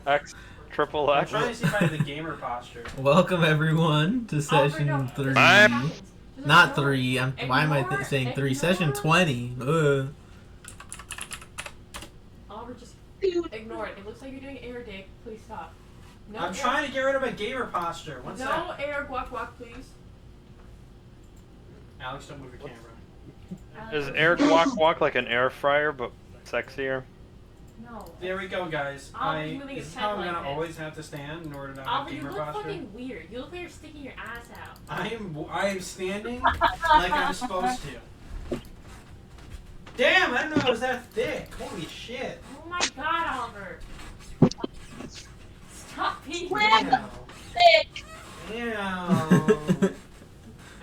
X, triple I'm X. trying to see if I have the gamer posture. Welcome everyone to session 3. Not 3. Why am I saying 3? Session 20. Oliver, just ignore it. It looks like you're doing air dick. Please stop. No I'm trying to get rid of my gamer posture. What's that? No air guac guac, please. Alex, don't move your camera. Is air guac guac like an air fryer but sexier? No. There we go, guys. This is how I'm gonna always have to stand in order to have gamer posture. You look fucking weird. You look like you're sticking your ass out. I am standing like I'm supposed to. Damn, I didn't know it was that thick. Holy shit. Oh my god, Oliver. Stop being thick. Damn.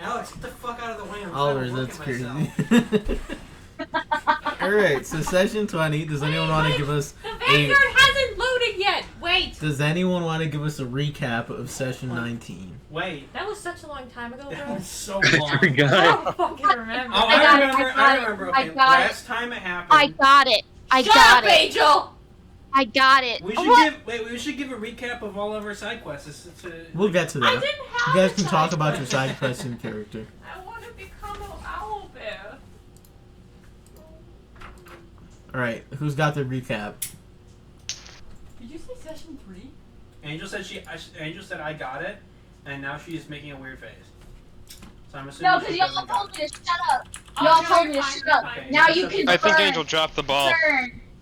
Alex, get the fuck out of the way. I'm Oliver, that's crazy. Alright, so session 20. Does anyone want to give us The Vanguard hasn't loaded yet! Wait! Does anyone want to give us a recap of session 19? Wait. That was such a long time ago, bro. That was so long. I forgot. I don't fucking remember. Oh, I remember. Okay, last time it happened. I got it. Shut up, Angel! I got it. We should give a recap of all of our side quests. We'll get to that. I didn't have You guys can talk about your side quests and character. I want to become an owl bear. Alright, who's got the recap? Did you say session 3? Angel said I got it, and now she's making a weird face. So I'm assuming. No, because y'all told me to shut up. Y'all told me to shut up. Okay, Now you can. I think Angel dropped the ball.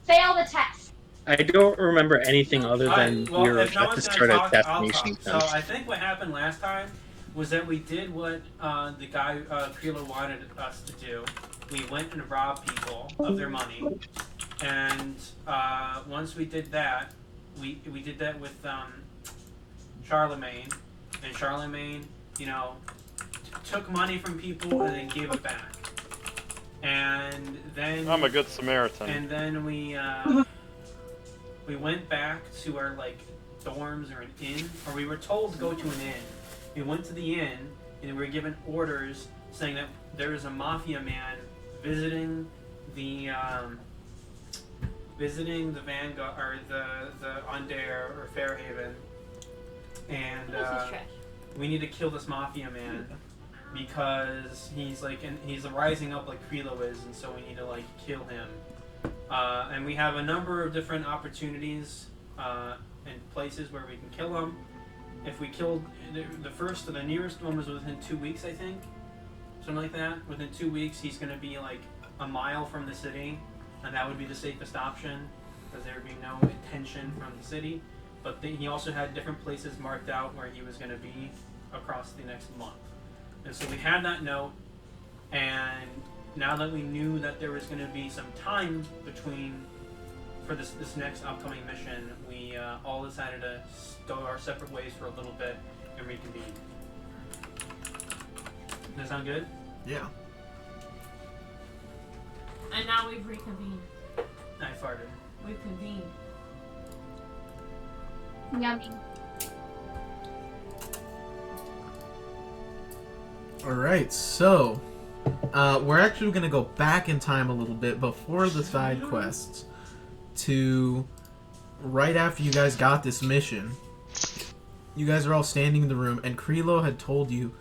Fail the test. I don't remember anything other than you're if no about to one's start gonna a talk, I'll Assassination. talk. So I think what happened last time was that we did what the guy Kreelo wanted us to do. We went and robbed people of their money, and once we did that, we did that with Charlemagne, and Charlemagne, you know, took money from people and then gave it back. And then I'm a good Samaritan. And then we went back to our dorms or an inn, or we were told to go to an inn. We went to the inn and we were given orders saying that there is a mafia man visiting the Vanguard or the Undair or Fairhaven, and we need to kill this mafia man because he's rising up like Kreelo is, and so we need to kill him. And we have a number of different opportunities and places where we can kill him. If we killed the nearest one was within 2 weeks, I think, something like that. Within 2 weeks, he's going to be a mile from the city, and that would be the safest option because there would be no attention from the city. But he also had different places marked out where he was going to be across the next month. And so we had that note, and now that we knew that there was going to be some time for this next upcoming mission, we all decided to go our separate ways for a little bit and reconvene. Does that sound good? Yeah. And now we've reconvened. I farted. We've convened. Yummy. Alright, so we're actually going to go back in time a little bit before the side quests to right after you guys got this mission. You guys are all standing in the room, and Kreelo had told you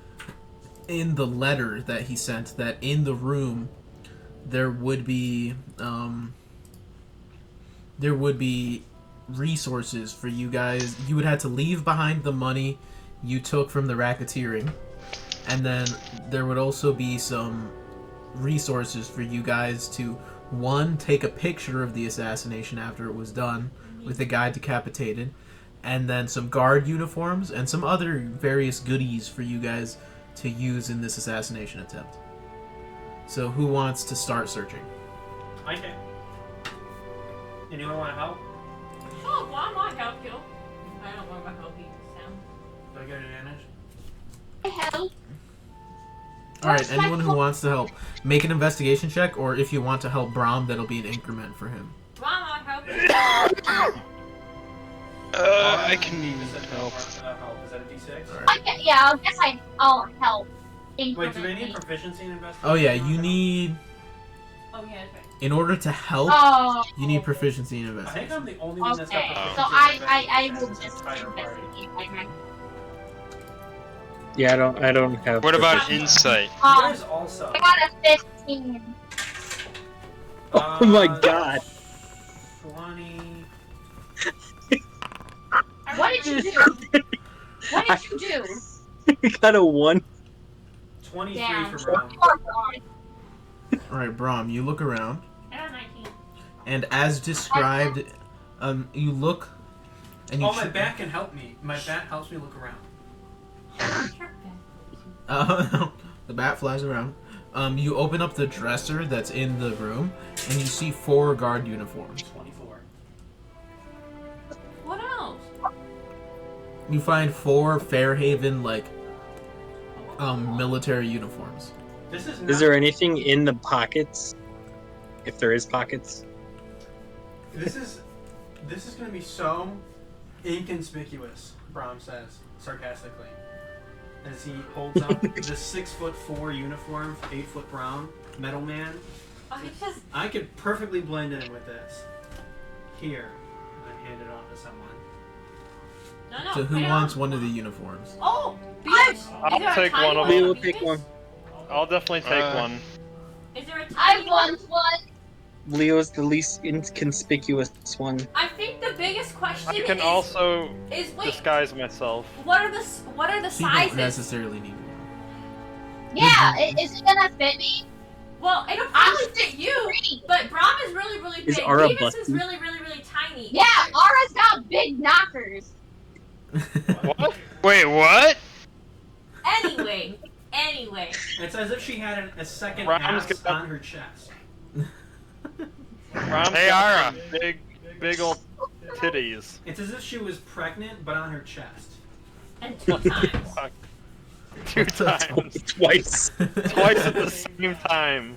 in the letter that he sent that in the room there would be resources for you guys. You would have to leave behind the money you took from the racketeering, and then there would also be some resources for you guys to, one, take a picture of the assassination after it was done with the guy decapitated, and then some guard uniforms and some other various goodies for you guys to use in this assassination attempt. So who wants to start searching? I can. Anyone want to help? Oh, well, I might help you. I don't want to help you sound. Do I get an advantage? I help. Alright, anyone who wants to help, make an investigation check, or if you want to help Brom, that'll be an increment for him. Well, I might help you. I can help. Is that a D6? Right. Yeah, I guess I'll help. Wait, do they need proficiency in investigation? Oh yeah, you need... Oh yeah, that's right. In order to help, Oh. you need proficiency in I think investigation. I'm the only one that's got Okay, proficiency so in I investigation will in this just entire party. investigate. Yeah, I don't have. What about proficiency. insight? You guys also. I got a 15. Oh my god. 20. What did you do? What did you do? I got a 1. 23 Damn. for Brom. Oh, God. Alright, Brom, you look around, I got 19. and as described, you look, and you Oh, my bat can help me. My bat helps me look around. the bat flies around. You open up the dresser that's in the room, and you see 4 guard uniforms. 24. What else? You find 4 Fairhaven, like, military uniforms. This is not. Is there anything in the pockets? If there is pockets. This is gonna be so inconspicuous, Brom says, sarcastically. As he holds up the 6'4" uniform, 8 Brown, metal man. I could perfectly blend in with this. Here. I hand it off to someone. No, So who I don't- wants one of the uniforms? Oh, Beavis! I'll Is there a take tiny one of for We will Beavis? take one. I'll definitely take one. Is there a I tiny want one. Leo's the least inconspicuous one. I think the biggest question I can is, also wait, disguise myself. what are the You don't sizes? necessarily need one. Yeah, is it gonna fit me? Well, it'll I'm probably fit you, pretty. but Brom is really, really Is big. Aura Beavis is busty? really, really, really tiny. Yeah, Aura's got big knockers. What? Wait, what? Anyway. It's as if she had a second Brom's ass got- on her chest. Brom's Hey, got Ara. big old titties. It's as if she was pregnant, but on her chest. And 2 times. Fuck. 2 times. Twice. Twice at the same time.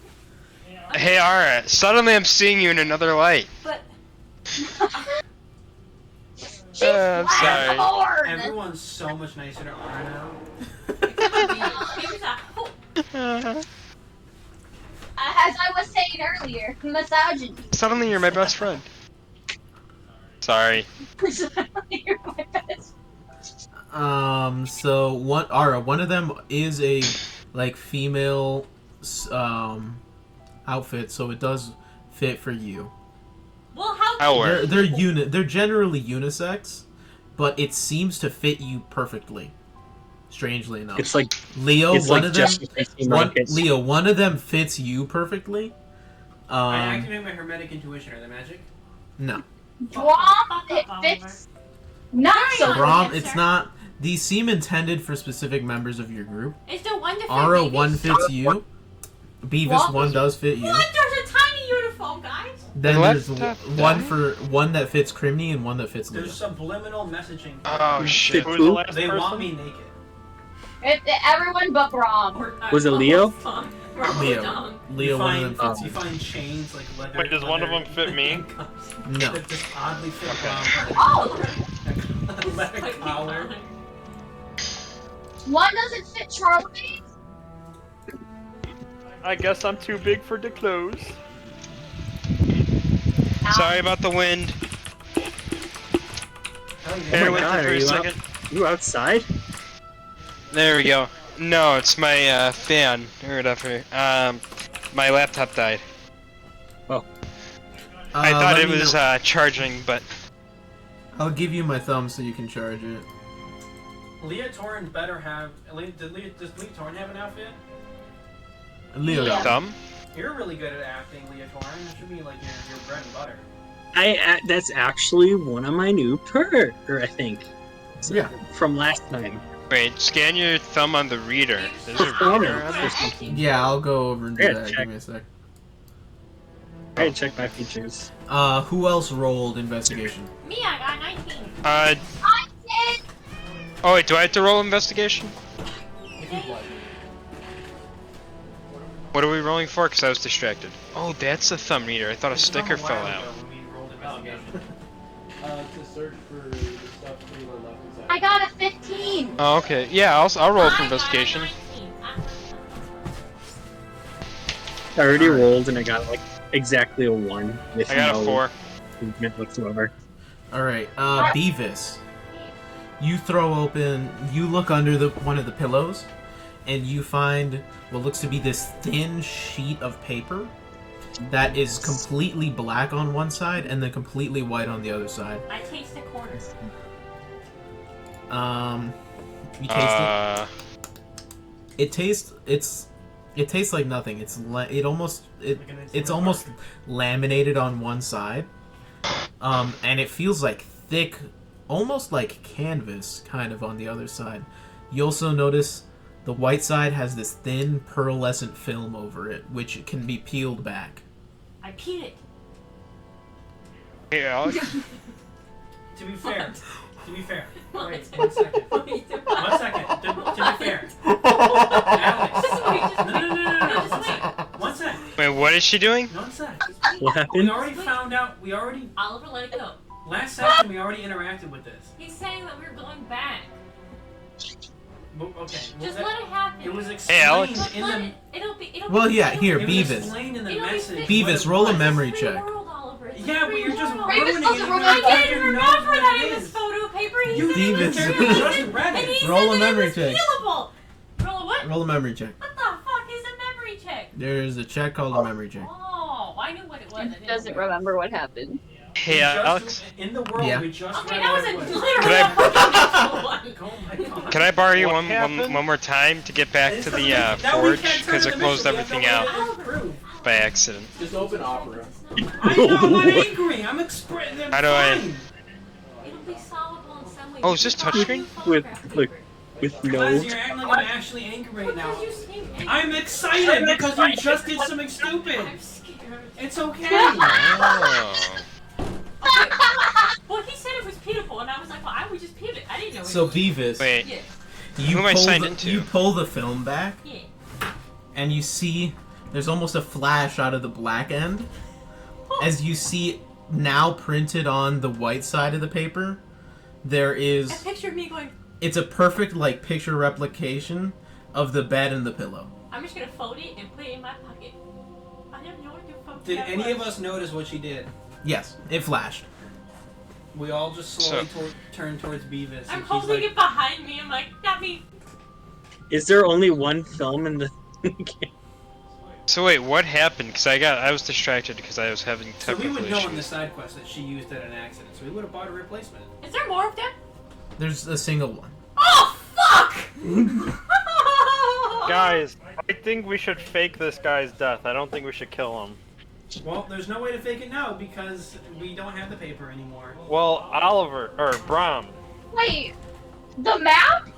Hey, Ara, suddenly I'm seeing you in another light. But She's I'm sorry. hard. Everyone's so much nicer to Aura now. Beavis a hope. As I was saying earlier, misogyny. Suddenly you're my best friend. Sorry. You're my best. So one of them is a, like, female, outfit, so it does fit for you. Well, how I'll wear They're it. they're generally unisex, but it seems to fit you perfectly. Strangely enough, It's like Leo, it's one like of them, just 15 one, rockets. Leo, one of them fits you perfectly. I activate my hermetic intuition. Are they magic? No, Drop, it fits. Not so. Brom, Yes, it's sir. not. These seem intended for specific members of your group. is there one to fit Aura, Beavis? one fits you. Beavis, What? one does fit you. What? There's a tiny uniform, guys. Then Let's there's not one die. for one that fits Crimeny and one that fits Leo. There's subliminal messaging. Oh, shit. Who's the last They person? want me naked. Everyone but Brom. Or, Was it Leo? Leo. Leo, you one find, of them fits you you. find chains like leather. Wait, does one of leather them fit me? handcuffs No. That just oddly fit Oh! Brom. A leather collar. One doesn't fit Charlemagne. I guess I'm too big for the clothes. Sorry about the wind. Hell yeah. Bear my with God, me for are a you second. You outside? There we go. No, it's my fan or whatever. My laptop died. I thought let it me was know. charging, but I'll give you my thumb so you can charge it. Leotorin better have. Does Leotorin have an outfit? Leo. Yeah. thumb. You're really good at acting, Leotorin. That should be like your bread and butter. That's actually one of my new I think. So, Yeah. From last time. Wait, scan your thumb on the reader. There's a Performance reader on or there. something. Yeah, I'll go over and do Yeah, that. check. Give me a sec. I gotta check my features. Who else rolled investigation? Me, I got 19. I did. Oh wait, do I have to roll investigation? What are we rolling for? Because I was distracted. Oh, that's the thumb reader. I thought a sticker fell out. When we rolled investigation. To search for the stuff to the left and I got a 15. Oh, okay. Yeah, I'll roll for I got investigation. 19. I already rolled and I got like exactly a 1 with I got no a 4. movement whatsoever. Alright, Beavis. You throw open, you look under one of the pillows, and you find what looks to be this thin sheet of paper that is completely black on one side and then completely white on the other side. I taste the corner. You taste it? It tastes like nothing. It's almost laminated on one side. And it feels like thick, almost like canvas, kind of, on the other side. You also notice the white side has this thin, pearlescent film over it, which can be peeled back. I peed it. Hey, Alex. To be fair. What? Wait, 1 second. 1 second. To be fair. Alex. Just wait, No. just wait. 1 sec. Wait, what is she doing? 1 sec. What We happened? already found out. Oliver, let it go. Last session, we already interacted with this. He's saying that we're going back. But, okay. Just let it happen. It was Hey, explained Alex. But in let the. it. It'll be. Well, yeah, here, It was Beavis. explained in the It'll be message. fixed. Beavis, what it roll a was. memory It's free check. world, Oliver. It's Yeah, but free you're just world. Beavis ruining doesn't it. remember I You're didn't fucking remember knows what that it in this is. photo paper. He You said Beavis. it was just peelable, read and it. he Roll said a that memory it was check. peelable. Roll a what? Roll a memory check. What the fuck is a memory check? There's a check called a memory check. Oh, I knew what it was. I He didn't doesn't remember. remember what happened. Hey, Alex. In the world, Yeah. we just Okay, read that was what a it literally Can a fucking actual one. Oh my god. Can I borrow you What one happened? more time to get back to the Now we forge? can't turn Because in it the closed mission. We have everything no out way to prove. by accident. Just open Opera. I know, I'm not angry. I'm expressing. How do I- It'll be solvable in some way. Oh, is this touchscreen? With no. Liz, you're acting like I'm actually angry right now. Because you seem angry. I'm excited because you just did something stupid. I'm scared. It's okay. Oh. Well, he said it was peelable, and I was like, well, I would just peel it. I didn't know it So was. Beavis, Wait. Yeah. you Who am I pull signed the, into? you pull the film back, Yeah. and you see there's almost a flash out of the black end as you see now printed on the white side of the paper. There A is picture of me going, it's a perfect like picture replication of the bed and the pillow. I'm just gonna fold it and put it in my pocket. I didn't know what to fold Did that any of was. us notice what she did? Yes, it flashed. We all just slowly turned towards Beavis. I'm and she's holding like, it behind me. I'm like, not me. Is there only one film in the game? So wait, what happened? Because I was distracted because I was having So we technical would know in the issues. side quest that she used it an accident, so we would have bought a replacement. Is there more of them? There's a single one. Oh, fuck! Guys, I think we should fake this guy's death. I don't think we should kill him. Well, there's no way to fake it now because we don't have the paper anymore. Well, Oliver, or Brom. Wait, the map?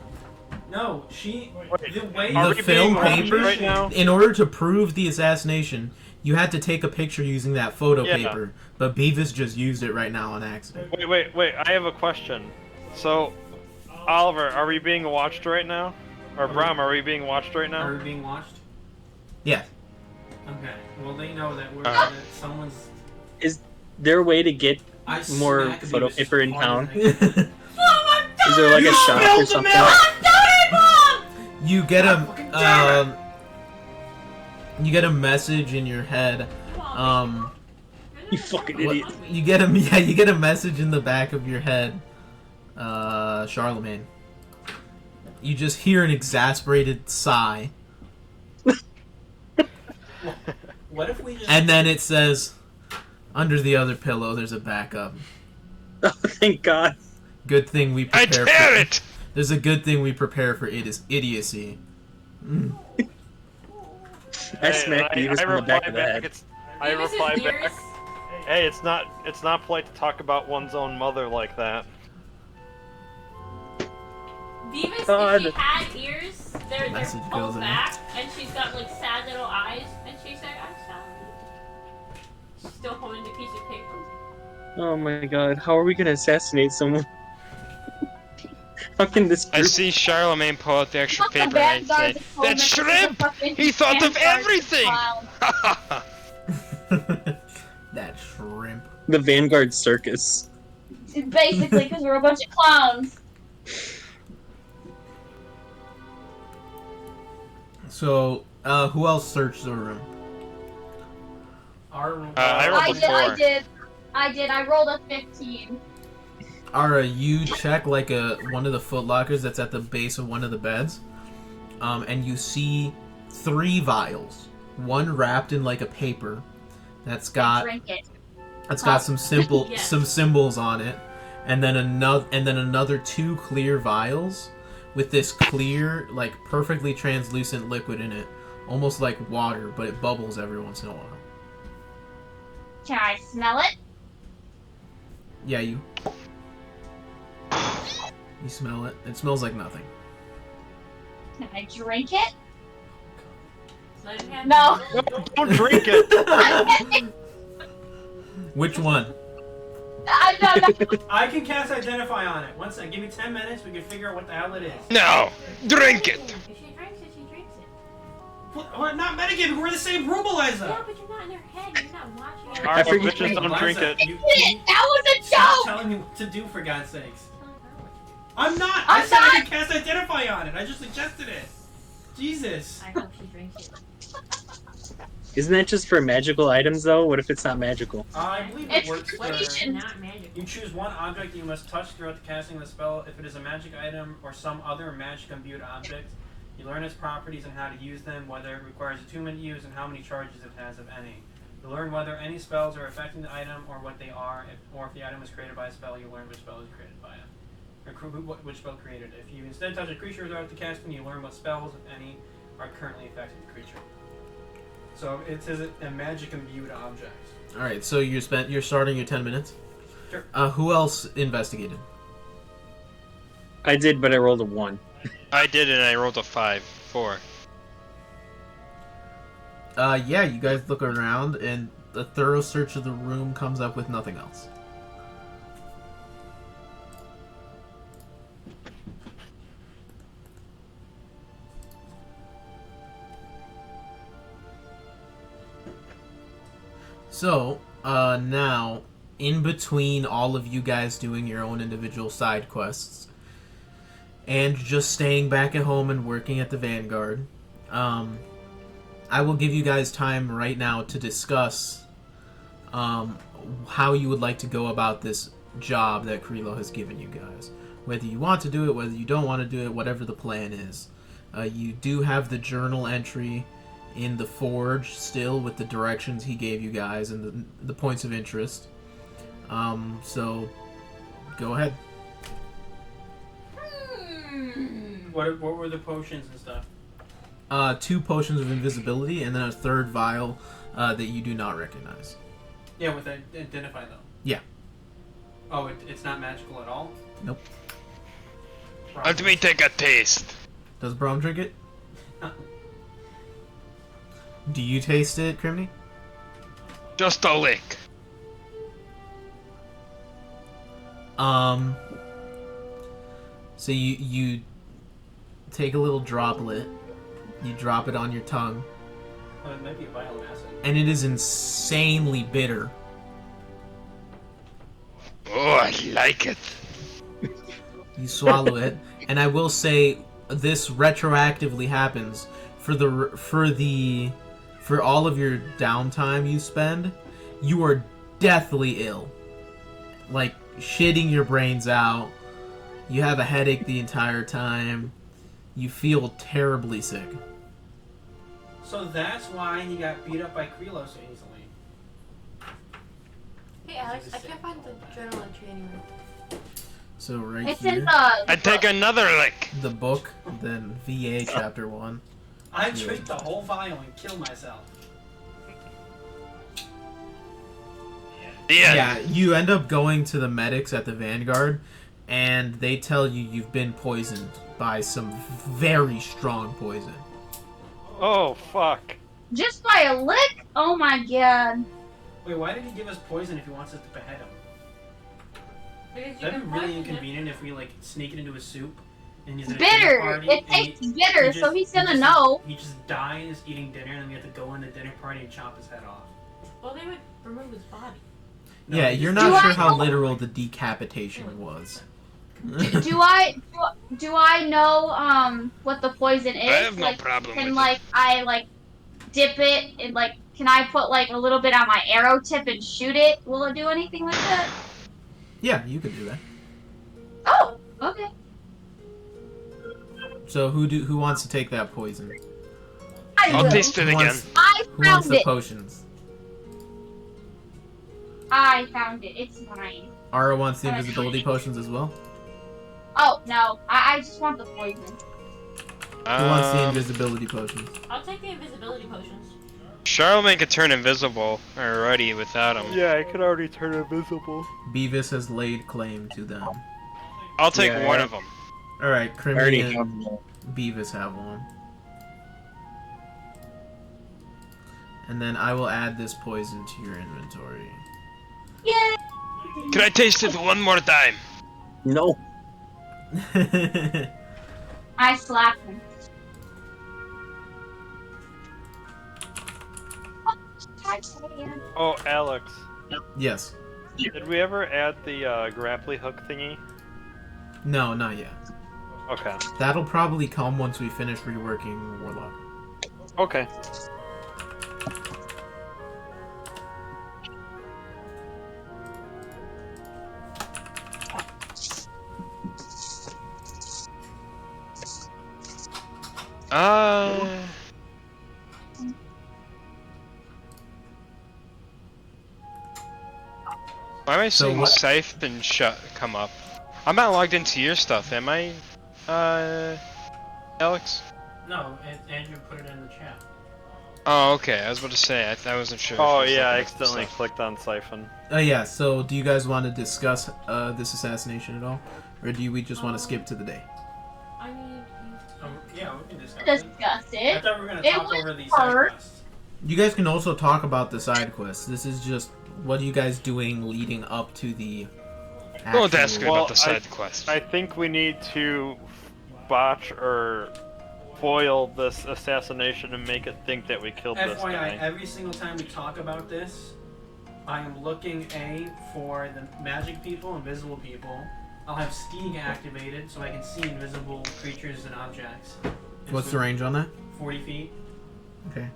No, she. Wait, The way. Are The we film being watched paper? right now? In order to prove the assassination, you had to take a picture using that photo Yeah. paper, but Beavis just used it right now on accident. Wait, I have a question. So, Oliver, are we being watched right now? Or Brom, are we being watched right Are now? we being watched? Yeah. Okay. Well, they know that we're Uh. that someone's. Is there a way to get I more smack photo Beavis paper in hard town? as I can. Is there like a shop or something? You get fucking damn you get a message in your head. You fucking What- idiot. you get a you get a message in the back of your head. Charlemagne. You just hear an exasperated sigh, What if we just? and then it says, "Under the other pillow, there's a backup. Oh, thank God. Good thing we I prepare tear for it! There's a good thing we prepare for idiocy." I smacked Beavis in the back of the head. I Beavis is reply back. nearest. Hey, it's not polite to talk about one's own mother like that. Beavis, God. if she had ears, they're Message pulled goes in. back, and she's got like sad little eyes, and she said, "I'm sorry." She's still holding the piece of paper. Oh my God. How are we gonna assassinate someone? How can this I group... see Charlemagne pull out the extra Fuck the paper and I Vanguard say, that told "That us it was a shrimp! fucking He thought of Vanguard everything!" clown. That shrimp. The Vanguard Circus. Basically, because we're a bunch of clowns. So, who else searched the room? I rolled I rolled a 4. I did. I rolled a 15. Ara, you check like one of the footlockers that's at the base of one of the beds, and you see 3 vials. One wrapped in like a paper that's got Drink it. some Yes. some symbols on it, and then another 2 clear vials with this clear, like perfectly translucent liquid in it, almost like water, but it bubbles every once in a while. Can I smell it? Yeah, you smell it. It smells like nothing. Can I drink it? Let it happen. No. Don't drink it! Which one? I'm not. I can cast Identify on it. Once, give me 10 minutes, we can figure out what the hell it is. No! Drink it! If she drinks it, she drinks it. We're not metagaming, we're in the same room, Eliza! Yeah, but you're not in her head. You're not watching her. Alright, forget- bitches, don't drink it. That was a Stop joke. telling me what to do, for God's sakes. Tell her what to do. I'm not! I'm I said I not. can cast Identify on it! I just suggested it! Jesus. I hope she drinks it. Isn't that just for magical items, though? What if it's not magical? I believe it It's works for... creation. Not magic. You choose one object you must touch throughout the casting of the spell. If it is a magic item or some other magic-imbued object, you learn its properties and how to use them, whether it requires attunement use, and how many charges it has, if any. You learn whether any spells are affecting the item or what they are, or if the item is created by a spell, you learn which spell is created by it. Or which spell created it. If you instead touch a creature throughout the casting, you learn what spells, if any, are currently affecting the creature. So it says a magic-imbued object. Alright, so you're starting your 10 minutes? Sure. Who else investigated? I did, but I rolled a 1. I did, and I rolled a 4. Yeah, you guys look around, and a thorough search of the room comes up with nothing else. So, now, in between all of you guys doing your own individual side quests, and just staying back at home and working at the Vanguard, I will give you guys time right now to discuss how you would like to go about this job that Kreelo has given you guys. Whether you want to do it, whether you don't want to do it, whatever the plan is. You do have the journal entry in the forge still with the directions he gave you guys and the points of interest. So, go ahead. What were the potions and stuff? 2 potions of invisibility and then a 3rd vial that you do not recognize. Yeah, with Identify, though. Yeah. Oh, it's not magical at all? Nope. Let me take a taste. Does Brom drink it? Do you taste it, Crimeny? Just a lick. So you take a little droplet, you drop it on your tongue, Oh, it might be a vial of acid. and it is insanely bitter. Oh, I like it. You swallow it, and I will say this retroactively happens for all of your downtime you spend. You are deathly ill, like shitting your brains out. You have a headache the entire time. You feel terribly sick. So that's why he got beat up by Kreelo so easily. Hey Alex, I can't find the journal entry anywhere. So right It's here, in the. I take another lick. the book, then VA chapter 1. I drink the whole vial and kill myself. The end. Yeah, you end up going to the medics at the Vanguard, and they tell you you've been poisoned by some very strong poison. Oh, fuck. Just by a lick? Oh my god. Wait, why did he give us poison if he wants us to behead him? Because you That'd can be really poison it. inconvenient if we like sneak it into a soup and he's at a Bitter. dinner party. It and tastes bitter, so he's he gonna just- know. He just dies eating dinner, and then we have to go in the dinner party and chop his head off. Well, they would remove his body. No, Yeah, he you're just- not Do sure I how know- literal the decapitation was. Do I know what the poison is? I have no like, problem can with like I like dip it in like can I put like a little bit on my arrow tip and shoot it? Will it do anything like that? Yeah, you could do that. Oh, okay. So who wants to take that poison? I'll will. taste it Who again. wants, I who wants found the it. potions? I found it. It's mine. Ara wants the invisibility potions as well. Oh no, I just want the poison. Who wants the invisibility potions? I'll take the invisibility potions. Charlemagne could turn invisible already without him. Yeah, I could already turn invisible. Beavis has laid claim to them. I'll take Yeah. one of them. Alright, I already Crimeny have and one. Beavis have one. And then I will add this poison to your inventory. Yay! Can I taste it one more time? No. I slapped him. Oh, Alex. Yes. Did we ever add the grappling hook thingy? No, not yet. Okay. That'll probably come once we finish reworking Warlock. Okay. Why am I So seeing what- Scythe and Shut come up? I'm not logged into your stuff, am I? Alex? No, Andrew put it in the chat. Oh, okay. I was about to say, I wasn't sure. if Oh it was yeah, I looking at the accidentally stuff. clicked on Siphon. Yeah, so do you guys want to discuss this assassination at all? Or do we just want to skip to the day? I need Yeah, we can discuss it. Discuss I it. thought we were gonna It talk was over these side hard. quests. You guys can also talk about the side quests. This is just what are you guys doing leading up to the Well, that's good Well, about the side quest. I think we need to botch or foil this assassination and make it think that we killed this FYI, guy. every single time we talk about this, I am looking for the magic people, invisible people. I'll have Steeg activated so I can see invisible creatures and objects. And What's so the range on that? 40 feet. Okay.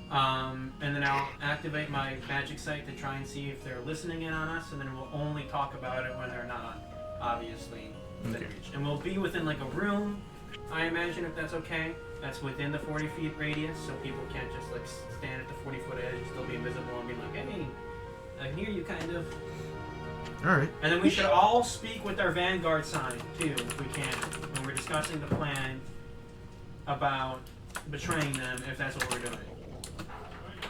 And then I'll activate my magic sight to try and see if they're listening in on us, and then we'll only talk about it when they're not, obviously, within Okay. reach. And we'll be within like a room, I imagine, if that's okay. That's within the 40 feet radius, so people can't just like stand at the 40-foot edge, still be invisible, and be like, hey, I can hear you, kind of. Alright. And then we should all speak with our Vanguard sign, too, if we can, when we're discussing the plan about betraying them, if that's what we're doing.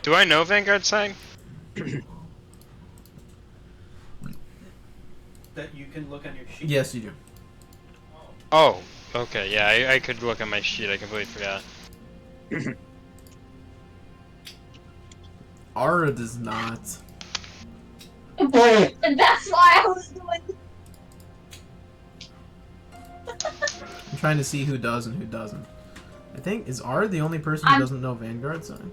Do I know Vanguard sign? That you can look on your sheet. Yes, you do. Oh, okay. Yeah, I could look on my sheet. I completely forgot. Ara does not. And that's why I was doing. I'm trying to see who does and who doesn't. I think, is Ara the only person who doesn't know Vanguard sign?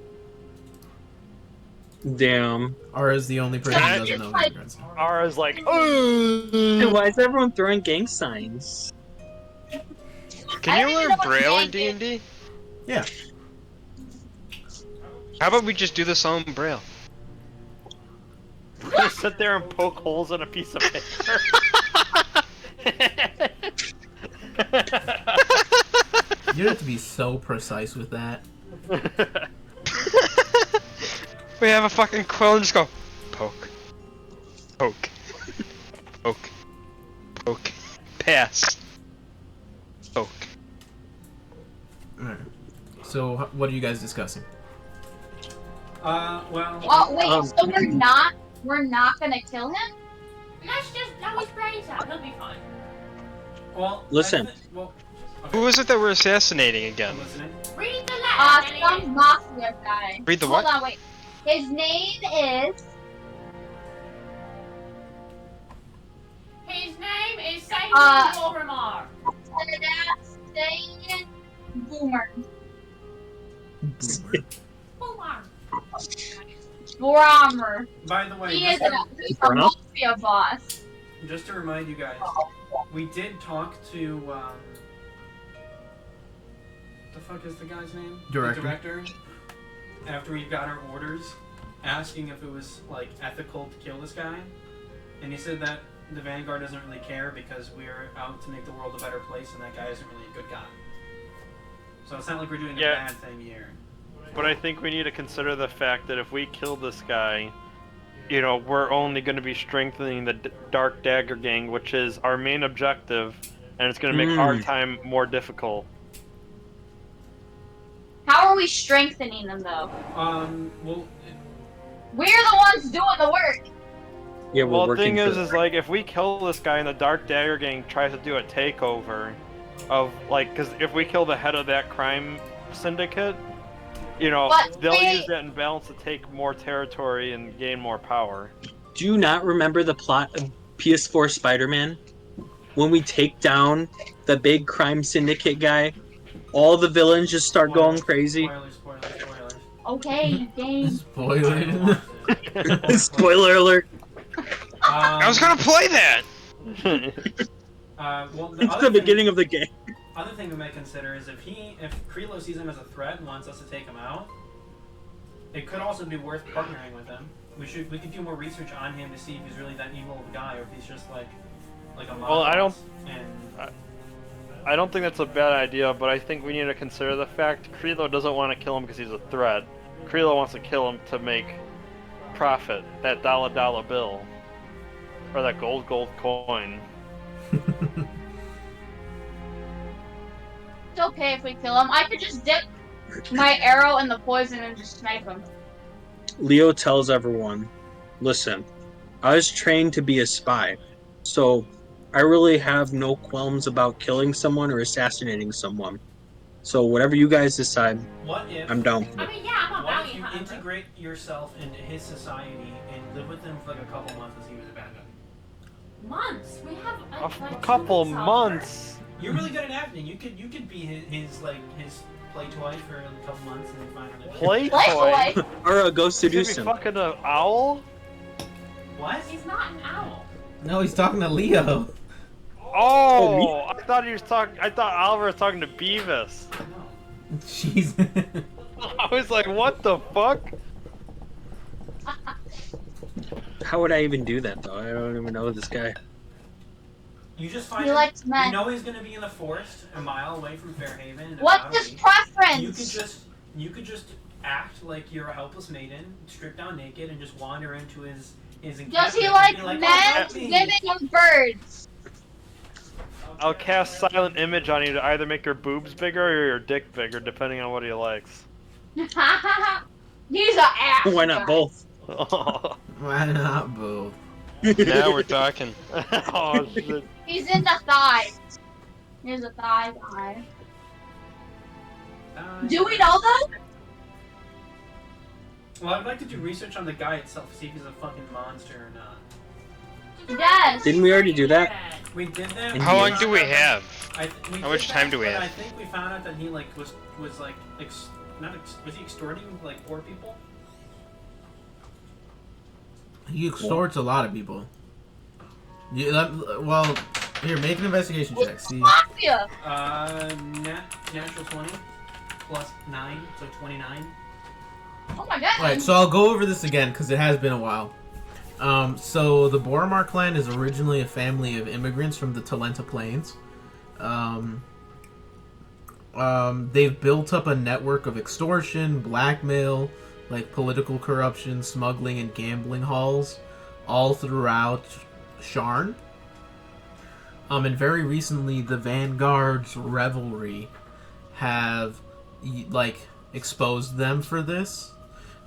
Damn. Ara is the only person who doesn't know Like- Vanguard sign. Ara's like, Hey, why is everyone throwing gang signs? Can I you don't even learn know what Braille in gang is. D&D? Yeah. How about we just do this all in Braille? just sit there and poke holes in a piece of paper. You have to be so precise with that. We have a fucking quill and just go poke, poke, poke, poke, pass, poke. Alright. So, what are you guys discussing? Well. Oh wait, so we're not gonna kill him? Let's just blow his brains out. He'll be fine. Well, Listen. Well, Who is it that we're assassinating again? I'm listening. Read the letter. Some mafia guy. Read the Hold what? on, wait. His name is. His name is Saint Lorimar. Sebastian Boomer. Boomer. Boomer. Brommer. By the way, He is he's a Fair enough. mafia boss. just to remind you guys, we did talk to the fuck is the guy's name? Director. The director. After we got our orders, asking if it was like ethical to kill this guy, and he said that the Vanguard doesn't really care because we're out to make the world a better place, and that guy isn't really a good guy. So it's not like we're doing a bad thing here. But I think we need to consider the fact that if we kill this guy, you know, we're only going to be strengthening the Dark Dagger Gang, which is our main objective, and it's going to make our time more difficult. How are we strengthening them though? Well, We're the ones doing the work. Yeah, well, the thing is like, if we kill this guy and the Dark Dagger Gang tries to do a takeover of, like, because if we kill the head of that crime syndicate, you know, they'll use that imbalance to take more territory and gain more power. Do you not remember the plot of PS4 Spider-Man? When we take down the big crime syndicate guy, all the villains just start going crazy. Spoilers. Okay, game. Spoiler. Spoiler alert. I was gonna play that! Well, It's the beginning of the game. Other thing we might consider is if Kreelo sees him as a threat and wants us to take him out, it could also be worth partnering with him. We could do more research on him to see if he's really that evil of a guy or if he's just like a mob. Well, And I don't think that's a bad idea, but I think we need to consider the fact Kreelo doesn't want to kill him because he's a threat. Kreelo wants to kill him to make profit, that dollar bill, or that gold coin. It's okay if we kill him. I could just dip my arrow in the poison and just snipe him. Leo tells everyone, listen, I was trained to be a spy, so I really have no qualms about killing someone or assassinating someone. So whatever you guys decide, what if, I'm down. I mean, yeah, I'm a what bounty if you hunter. integrate yourself into his society and live with him for like a couple months as he was a bad guy? Months. We have like A 2 couple weeks off months. You're really good at acting. You could be his play toy for a couple months and then finally Play Play toy? toy. Or a ghost He's gonna be seducing. fucking an owl? What? He's not an owl. No, he's talking to Leo. Oh, I thought he was talking. I thought Oliver was talking to Beavis. No. Jeez. I was like, what the fuck? How would I even do that though? I don't even know this guy. You just find He him, likes men. you know he's gonna be in the forest a mile away from Fairhaven. In What's about a his week. preference? You could just act like you're a helpless maiden, strip down naked, and just wander into his encampment. Does he and like be like, men, "Oh, help me." women, or birds? I'll cast silent image on you to either make your boobs bigger or your dick bigger, depending on what he likes. He's a ass. Why not guy. both? Why not both? Now we're talking. Oh shit. He's in the thighs. Here's a thigh guy. Do we know though? Well, I'd like to do research on the guy itself, see if he's a fucking monster or not. Yes. Didn't we already do that? We did that. How long do we have? We How much did time that, do we but have? I think we found out that he like was like was he extorting like poor people? He extorts a lot of people. Well, here, make an investigation check. See. Mafia. Natural 20 plus 9, so 29. Oh my god. Alright, so I'll go over this again because it has been a while. So the Boromar clan is originally a family of immigrants from the Talenta Plains. They've built up a network of extortion, blackmail, like political corruption, smuggling, and gambling halls all throughout Sharn. And very recently, the Vanguard's revelry have exposed them for this.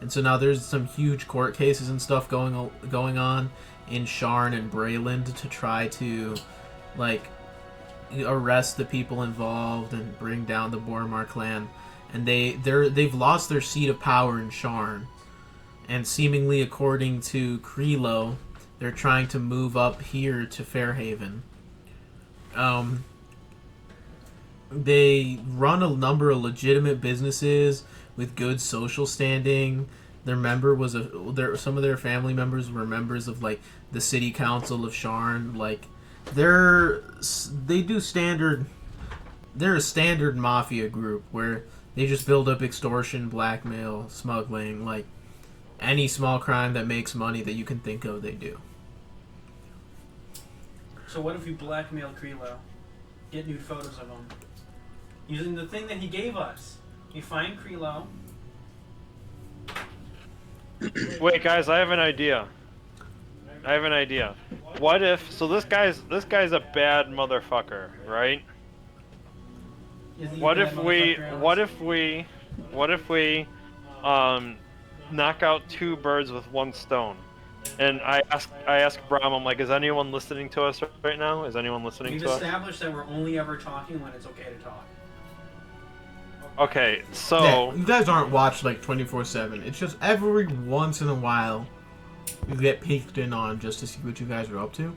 And so now there's some huge court cases and stuff going on in Sharn and Brayland to try to arrest the people involved and bring down the Boromar clan. And they've lost their seat of power in Sharn. And seemingly, according to Kreelo, they're trying to move up here to Fairhaven. They run a number of legitimate businesses with good social standing. Some of their family members were members of the city council of Sharn. They're a standard mafia group where they just build up extortion, blackmail, smuggling. any small crime that makes money that you can think of, they do. So what if we blackmail Kreelo? Get nude photos of him. Using the thing that he gave us. You find Kreelo. Wait, guys, I have an idea. What if, so this guy's a bad motherfucker, right? What if we knock out 2 birds with 1 stone? And I ask Brom, I'm like, is anyone listening to us right now? Is anyone listening We've to us? established that we're only ever talking when it's okay to talk. Okay, so... Yeah, you guys aren't watched like 24/7. It's just every once in a while you get peeked in on just to see what you guys are up to.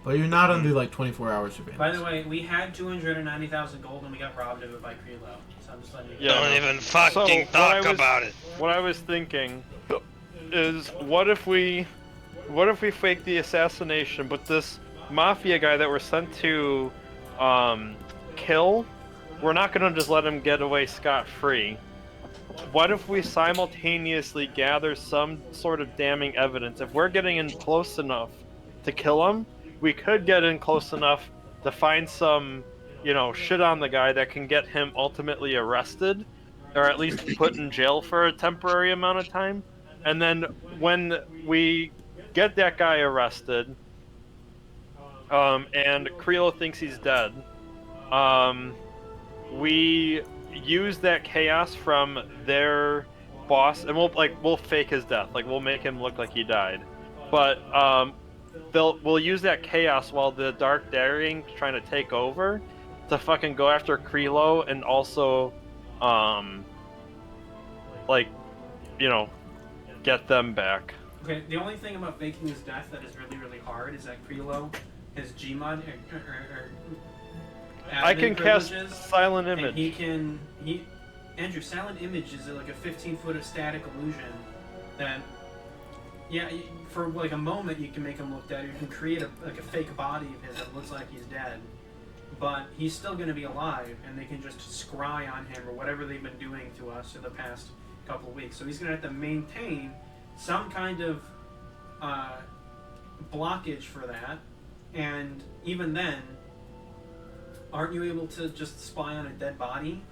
But you're not under like 24-hour surveillance. By the way, we had 290,000 gold and we got robbed of it by Kreelo. So I'm just letting you know. Don't even fucking talk about it. What I was thinking is, what if we fake the assassination, but this mafia guy that we're sent to kill, we're not gonna just let him get away scot-free. What if we simultaneously gather some sort of damning evidence? If we're getting in close enough to kill him, we could get in close enough to find some, shit on the guy that can get him ultimately arrested, or at least put in jail for a temporary amount of time. And then when we get that guy arrested, and Kreelo thinks he's dead, we use that chaos from their boss, and we'll fake his death, like we'll make him look like he died, but we'll use that chaos while the Dark Daring trying to take over to fucking go after Kreelo and also get them back. Okay, the only thing about faking his death that is really, really hard is that Kreelo has Gmod I can cast Silent and Image. Andrew, Silent Image is like a 15-foot of static illusion that, for like a moment you can make him look dead. You can create a fake body of his that looks like he's dead, but he's still going to be alive, and they can just scry on him or whatever they've been doing to us in the past couple of weeks. So he's going to have to maintain some kind of blockage for that, and even then, aren't you able to just spy on a dead body?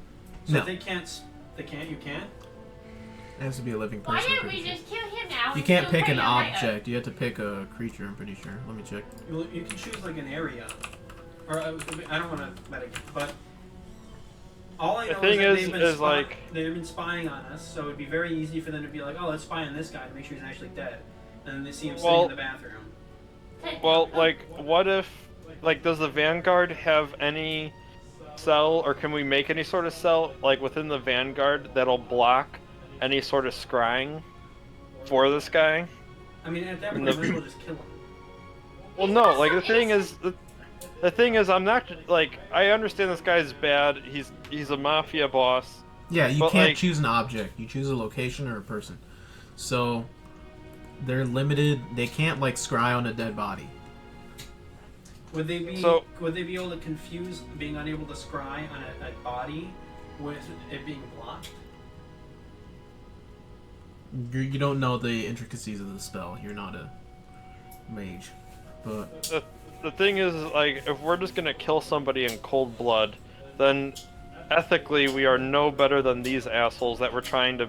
So No. if you can't? It has to be a living person. Why didn't I'm we pretty just kill him now? sure. You and can't kill pick an Kreelo later? object. You have to pick a creature, I'm pretty sure. Let me check. You can choose like an area, or I don't want to medic, but all I know is that they've been spying on us. So it'd be very easy for them to be like, oh, let's spy on this guy to make sure he's actually dead, and then they see him sitting in the bathroom. Well, what if, does the Vanguard have any cell, or can we make any sort of cell, within the Vanguard that'll block any sort of scrying for this guy? I mean, at that point, we'll just kill him. Well, no, the thing is, I'm not, I understand this guy's bad, he's a mafia boss. Yeah, you can't choose an object. You choose a location or a person. So, they're limited, they can't, scry on a dead body. Would they be able to confuse being unable to scry on a body with it being blocked? You don't know the intricacies of the spell. You're not a mage. But the thing is, if we're just gonna kill somebody in cold blood, then ethically we are no better than these assholes that we're trying to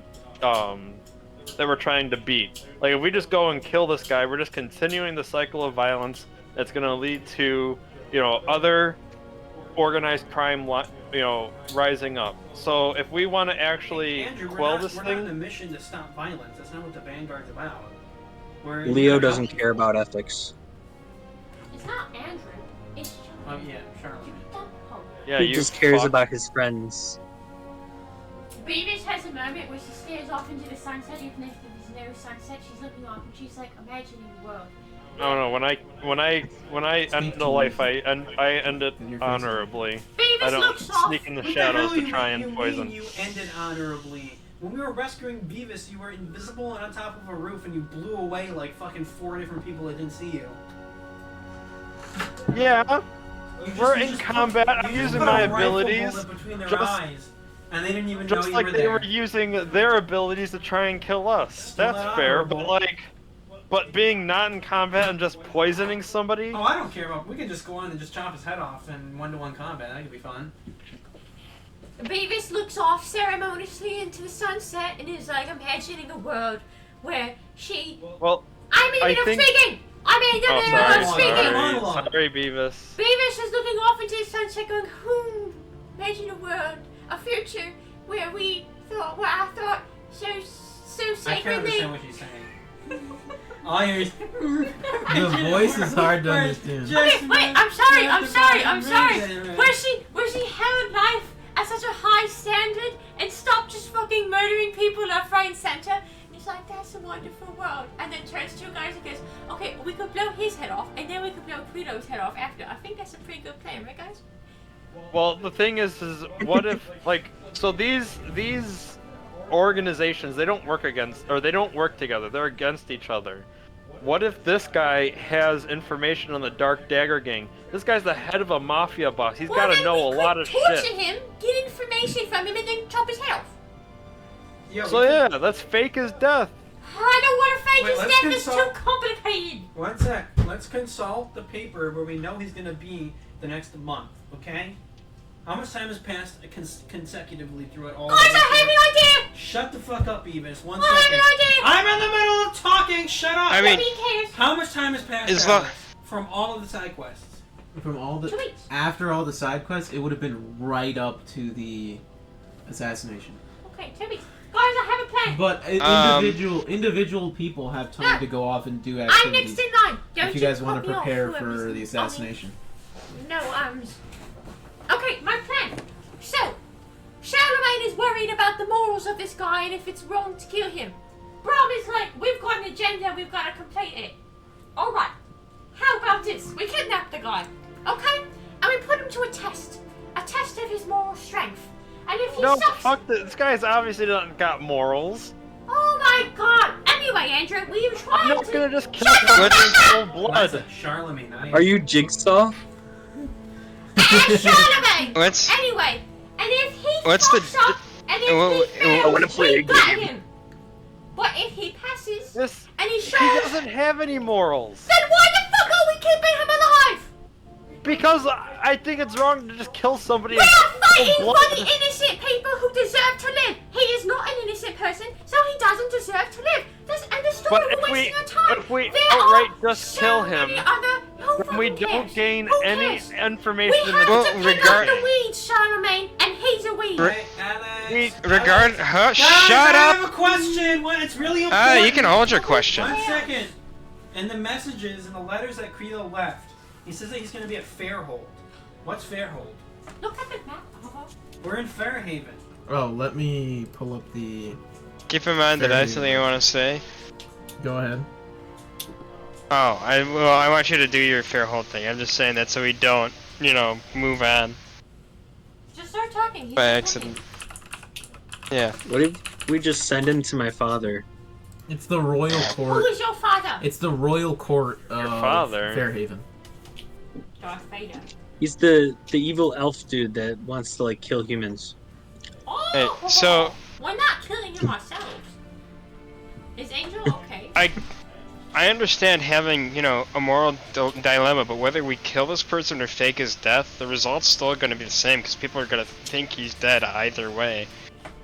beat. If we just go and kill this guy, we're just continuing the cycle of violence that's gonna lead to, other organized crime, rising up. So if we want to actually quell this thing, we're not on a mission to stop violence. That's not what the Vanguard's about. Leo doesn't care about ethics. It's not Andrew. It's Charlemagne. Oh yeah, Charlemagne. yeah, He just cares about his friends. Beavis has a moment where she stares off into the sunset, even if there's no sunset. She's looking off and she's imagining the world. No. When I end the life, I end it honorably. Beavis I don't looks off. sneak in the shadows to try and poison. You ended honorably. When we were rescuing Beavis, you were invisible and on top of a roof, and you blew away like fucking 4 different people that didn't see you. Yeah, we're in combat. I'm using my abilities. Between their Just- eyes. And they didn't even know Just you like were they there. were using their abilities to try and kill us. Still That's not fair, honorable. but like... But being not in combat and just poisoning somebody? Oh, I don't care about. We can just go on and just chop his head off in 1-to-1 combat. That could be fun. Beavis looks off ceremoniously into the sunset and is like imagining a world where she. Well, I'm in the middle of speaking! I'm in the middle of speaking! Sorry, Beavis. Beavis is looking off into the sunset going, imagine a world, a future where I thought so I can't sacredly. understand what she's saying. All yours. The voice is hard to understand. Okay, wait, I'm sorry. Where she held life at such a high standard and stopped just fucking murdering people left, right, and center. And it's like, that's a wonderful world. And then turns to you guys and goes, okay, we could blow his head off, and then we could blow Kreelo's head off after. I think that's a pretty good plan, right, guys? Well, the thing is what if, like, so these organizations, they don't work together, they're against each other. What if this guy has information on the Dark Dagger Gang? This guy's the head of a mafia boss. He's got to know a lot of shit. Torture him, get information from him, and then chop his head off. Yeah, So yeah, let's fake his death. I don't want to fake Wait, his let's death. It's too consult- complicated. One sec. Let's consult the paper where we know he's gonna be the next month. Okay? How much time has passed consecutively throughout all? Guys, I have an idea. Shut the fuck up, Beavis. One I have second. an idea. I'm in the middle of talking. Shut up. I mean, Nobody cares. How much time has passed Alex, from all of the side quests? From all the 2 weeks. after all the side quests, it would have been right up to the assassination. Okay, 2 weeks. Guys, I have a plan. But individual people have time to go off and do I'm activities. next in line. Don't If you guys want to prepare for the assassination. No arms. Okay, my plan. So, Charlemagne is worried about the morals of this guy and if it's wrong to kill him. Brom is like, we've got an agenda, we've got to complete it. Alright, how about this? We kidnap the guy, okay? And we put him to a test of his moral strength. And if he No, sucks... fuck this guy's obviously not got morals. Oh my god! Anyway, Andrew, we tried I'm not to... gonna just kill someone in cold blood. Eliza, Charlemagne. Are you Jigsaw? Charlemagne! What's Anyway, and if he What's fucks the- up, and if he fails, I wanna play we a got game. him. But if he passes, This and he he shows, doesn't have any morals. then why the fuck are we keeping him alive? Because I think it's wrong to just kill somebody We in are fighting cold for the blood. innocent people who deserve to live. He is not an innocent person, so he doesn't deserve to live. And the story, But we're if wasting our time. we There outright are just so kill many him, other... Who then we fucking don't cares? gain Who any cares? information We in have the Well, to pick regard- up the weeds, Charlemagne, and he's a weed. Hey, Alex. regard? Alex. Huh? Guys, Shut I up! have a question. It's really important. You can hold your question. 1 second. In the messages and the letters that Kreelo left, he says that he's going to be at Fairhold. What's Fairhold? Look at the map. We're in Fairhaven. Oh, let me pull up the. Keep in mind that I have something I want to say. Go ahead. Oh, I want you to do your fair hold thing. I'm just saying that so we don't, move on Just start talking. He's by not accident. Yeah. What if we just send him to my father? It's the royal talking. court. Who is your father? It's the royal court of father. Fairhaven. Darth Vader. He's the evil elf dude that wants to kill humans. Oh, Hey, so- we're not killing him ourselves. Is Angel okay? I understand having, a moral dilemma, but whether we kill this person or fake his death, the result's still going to be the same because people are going to think he's dead either way.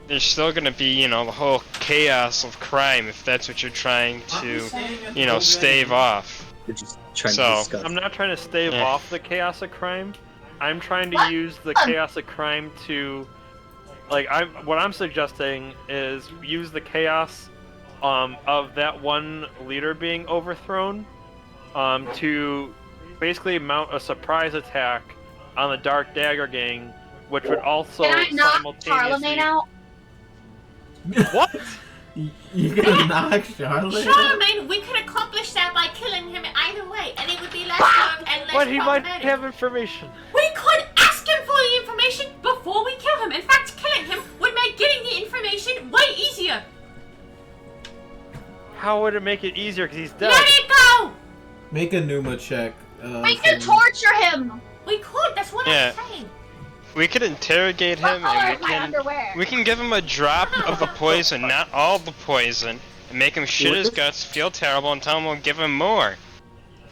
There's still going to be, the whole chaos of crime if that's what you're trying to, stave off. We're just trying So- to discuss. I'm not trying to stave Yeah. off the chaos of crime. I'm trying to What? use the chaos of crime to, what I'm suggesting is use the chaos, of that one leader being overthrown, to basically mount a surprise attack on the Dark Dagger Gang, which would also Can I knock simultaneously. Charlemagne out? What? You're gonna knock Charlotte? Charlemagne, we could accomplish that by killing him either way, and it would be less work and less But he might problematic. have information. We could ask him for the information before we kill him. In fact, killing him would make getting the information way easier. How would it make it easier? Because he's dead. Let it go! Make a Numa check. We can torture him! We could, that's what Yeah. I'm saying. We could interrogate him, and we can give him a drop of the poison, not all the poison, and make him shit his guts, feel terrible, and tell him we'll give him more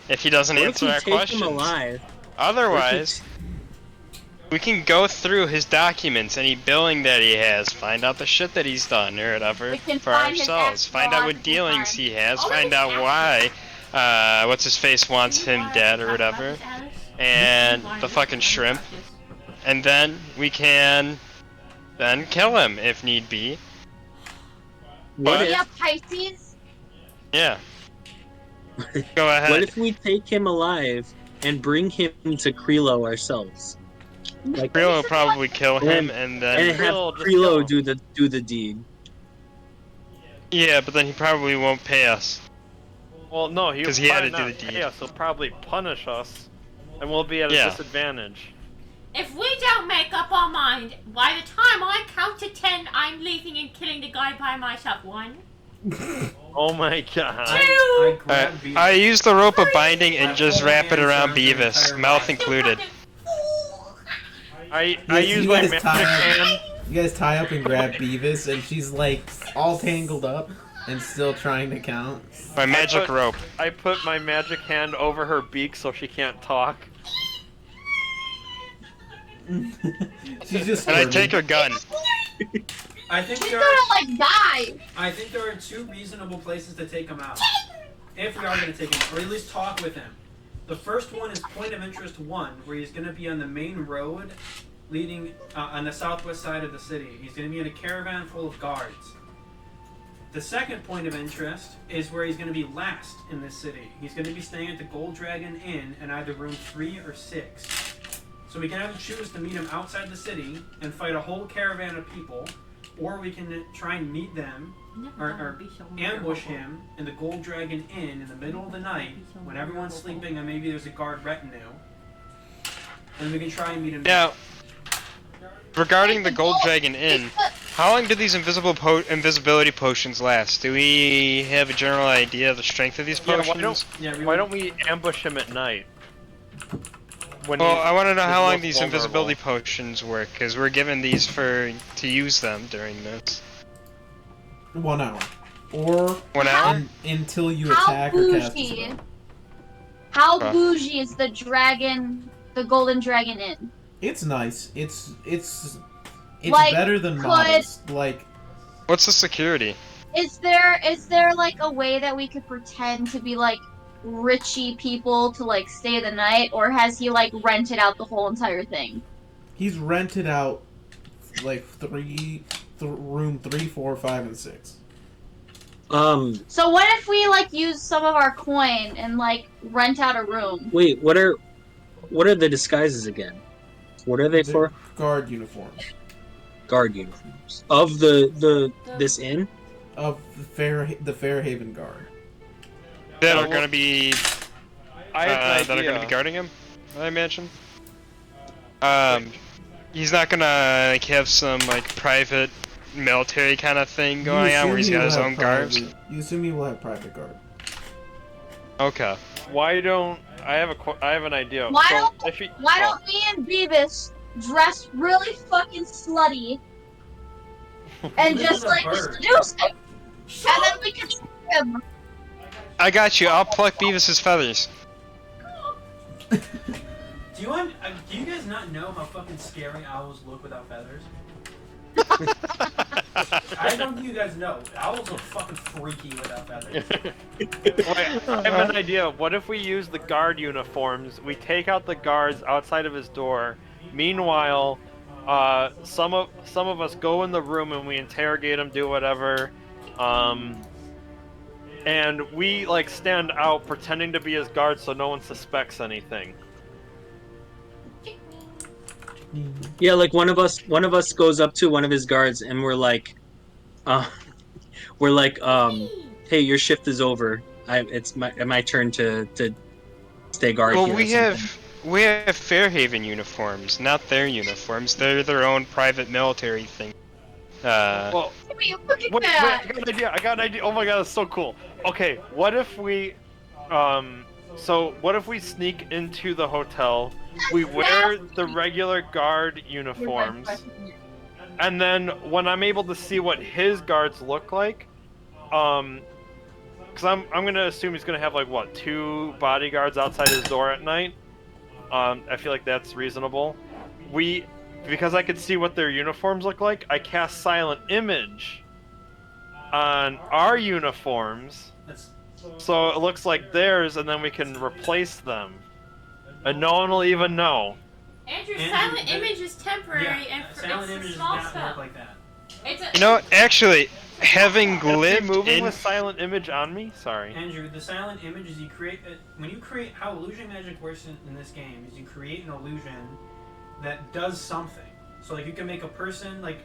if he doesn't answer our questions. Him alive? Otherwise, we can go through his documents, any billing that he has, find out the shit that he's done or whatever for ourselves, find out what dealings he has, find out why what's his face wants him dead or whatever, and the fucking shrimp. And then we can then kill him if need be. But, yeah, Pisces? Yeah. Go ahead. What if we take him alive and bring him to Kreelo ourselves? Like, Kreelo will probably kill him and then have Kreelo do the deed. Yeah, but then he probably won't pay us. Well, no, because he had to do the deed. Yeah, he'll probably punish us, and we'll be at a disadvantage. If we don't make up our mind, by the time I count to 10, I'm leaving and killing the guy by myself. 1. Oh my god. 2. I use the rope of binding and just wrap it around Beavis, mouth included. I use my magic hand. You guys tie up and grab Beavis, and she's like all tangled up and still trying to count. My magic rope. I put my magic hand over her beak so she can't talk. She's just. And I take her gun. I think She's there gonna are, like die. I think there are 2 reasonable places to take him out. If we are going to take him, or at least talk with him. The first one is Point of Interest 1, where he's going to be on the main road leading on the southwest side of the city. He's going to be in a caravan full of guards. The second point of interest is where he's going to be last in this city. He's going to be staying at the Gold Dragon Inn in either room 3 or 6. So we can either choose to meet him outside the city and fight a whole caravan of people, or we can try and meet them, or ambush him in the Gold Dragon Inn in the middle of the night, when everyone's sleeping and maybe there's a guard retinue. And we can try and meet him. Now, regarding the Gold Dragon Inn, how long do these invisibility potions last? Do we have a general idea of the strength of these potions? Why don't we ambush him at night? Well, I want to know how long these invisibility potions work, because we're given these to use them during this. 1 hour. Or 1 hour? Until you attack or cast a spell. How bougie is the Golden Dragon Inn? It's nice. It's like, better than modest. Like, what's the security? Is there like a way that we could pretend to be like richy people to like stay the night, or has he like rented out the whole entire thing? He's rented out like room 3, 4, 5, and 6. So what if we like use some of our coin and like rent out a room? Wait, what are the disguises again? What are they for? Guard uniforms. Guard uniforms of this inn? Of the Fairhaven Guard. That are gonna be guarding him, I imagine. He's not gonna like have some like private military kind of thing going on where he's got his own guards. You assume he will have private guard. Okay. Why don't I have an idea? Why don't me and Beavis dress really fucking slutty and just like seduce him, and then we can shoot him. I got you. I'll pluck Beavis's feathers. Do you guys not know how fucking scary owls look without feathers? I don't think you guys know. Owls are fucking freaky without feathers. Wait, I have an idea. What if we use the guard uniforms? We take out the guards outside of his door. Meanwhile, some of us go in the room and we interrogate him, do whatever. And we like stand out pretending to be his guards so no one suspects anything. Yeah, like one of us goes up to one of his guards and we're like, hey, your shift is over. It's my turn to stay guard here. Well, we have Fairhaven uniforms, not their uniforms. They're their own private military thing. Well, wait, I got an idea. Oh my god, that's so cool. Okay, what if we So what if we sneak into the hotel, we wear the regular guard uniforms, and then when I'm able to see what his guards look like, because I'm gonna assume he's gonna have like what, 2 bodyguards outside his door at night. I feel like that's reasonable. Because I could see what their uniforms look like, I cast Silent Image on our uniforms, so it looks like theirs, and then we can replace them, and no one will even know. Andrew, Silent Image is temporary, and Silent Image it's a does small not spell. work like that. You know, actually, having lived moving in... with Silent Image on me? Sorry. Andrew, the Silent Image is you create... when you create... How illusion magic works in this game is you create an illusion that does something. So, like, you can make a person, like,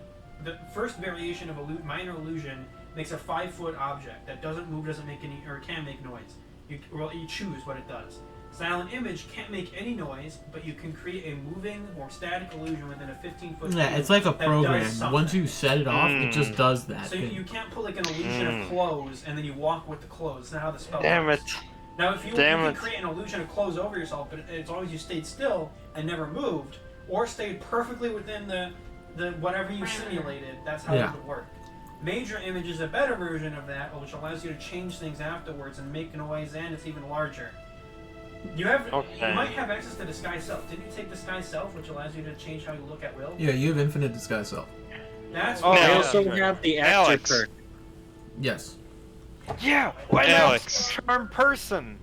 the first variation of a minor illusion makes a 5-foot object that doesn't move, doesn't make any... or can make noise. You choose what it does. Silent Image can't make any noise, but you can create a moving or static illusion within a 15-foot... Yeah, it's like a program. Once you set it off, it just does that. So you can't put, like, an illusion of clothes, and then you walk with the clothes. That's not how the spell Damn works. it. Now, if you can create an illusion of clothes over yourself, but it's always you stayed still and never moved, or stayed perfectly within the whatever you simulated, that's how it would work. Major Image is a better version of that, which allows you to change things afterwards and make noise, and it's even larger. You might have access to Disguise Self. Didn't you take Disguise Self, which allows you to change how you look at will? Yeah, you have infinite Disguise Self. That's I also have the actor Alex. perk. Yes. Yeah, why Alex. not charm person?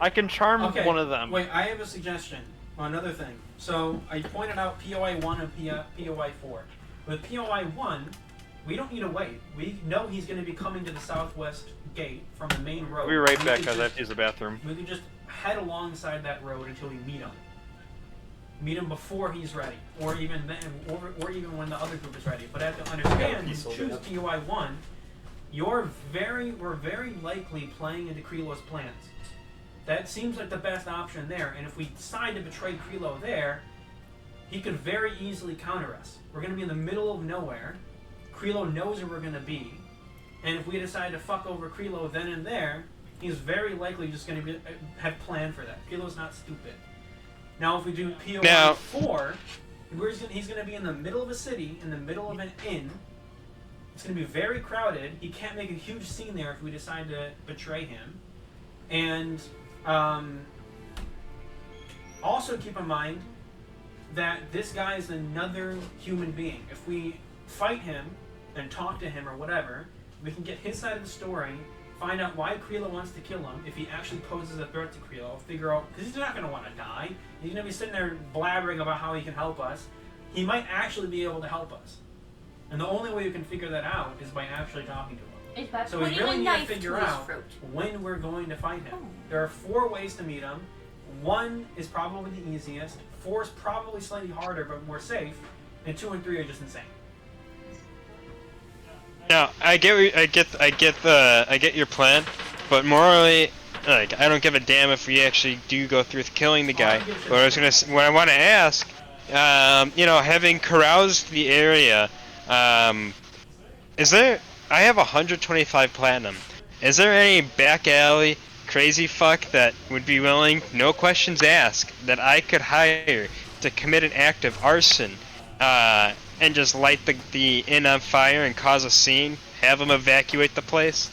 I can charm one of them. Wait, I have a suggestion. Another thing. So I pointed out POI 1 and POI 4. With POI 1, we don't need to wait. We know he's going to be coming to the southwest gate from the main road. I'll be right back, guys. I have to use the bathroom. We can just head alongside that road until we meet him. Meet him before he's ready, or even then, or even when the other group is ready. But I have to understand, you choose POI 1, we're very likely playing into Kreelo's plans. That seems like the best option there, and if we decide to betray Kreelo there, he could very easily counter us. We're going to be in the middle of nowhere. Kreelo knows where we're going to be, and if we decide to fuck over Kreelo then and there, he's very likely just going to have planned for that. Kreelo's not stupid. Now, if we do POI 4, he's going to be in the middle of a city, in the middle of an inn. It's going to be very crowded. He can't make a huge scene there if we decide to betray him. And also keep in mind that this guy is another human being. If we fight him and talk to him or whatever, we can get his side of the story, find out why Kreelo wants to kill him, if he actually poses a threat to Kreelo, figure out, because he's not going to want to die. He's going to be sitting there blabbering about how he can help us. He might actually be able to help us. And the only way you can figure that out is by actually talking to him. So we really need to figure out when we're going to fight him. There are 4 ways to meet him. 1 is probably the easiest. 4 is probably slightly harder but more safe. And 2 and 3 are just insane. Now, I get your plan, but morally, like, I don't give a damn if we actually do go through with killing the guy. But what I want to ask, you know, having caroused the area, is there? I have 125 platinum. Is there any back alley crazy fuck that would be willing, no questions asked, that I could hire to commit an act of arson, and just light the inn on fire and cause a scene? Have them evacuate the place?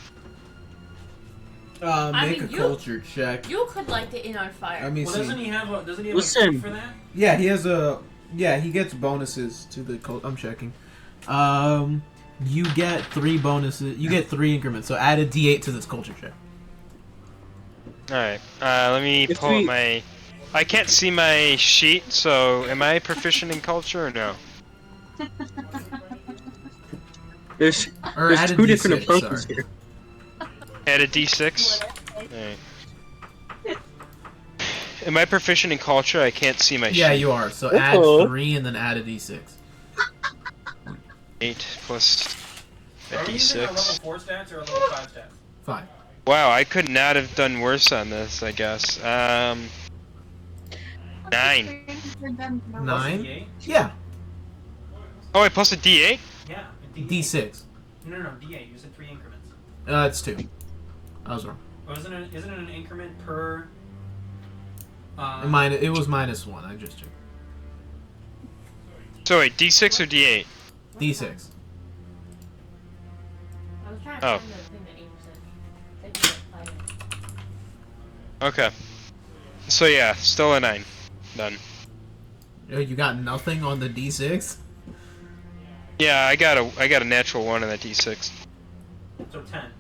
Make a culture check. You could light the inn on fire. Let me see. Doesn't he have a feat for that? Yeah, he has a. Yeah, he gets bonuses to the cult. I'm checking. You get 3 bonuses. You get 3 increments. So add a D8 to this culture check. All right. Let me pull up my. I can't see my sheet. So am I proficient in culture or no? There's 2 different approaches here. Add a D6. Alright. Am I proficient in culture? I can't see my sheet. Yeah, you are. So add 3 and then add a D6. 8 plus a Are we using a level D6. 4 stats or a level 5 stats? 5. Wow, I could not have done worse on this, I guess. 9. 9? Yeah. Oh, wait, plus a D8? Yeah. D6. No, D8. You said 3 increments. It's 2. I was wrong. Or isn't it an increment per It was -1. I just checked. So wait, D6 or D8? D6. I was trying to Oh. find the thing that 8%. Okay. So yeah, still a 9. Done. Oh, you got nothing on the D6? Yeah, I got a natural 1 on that D6. So 10.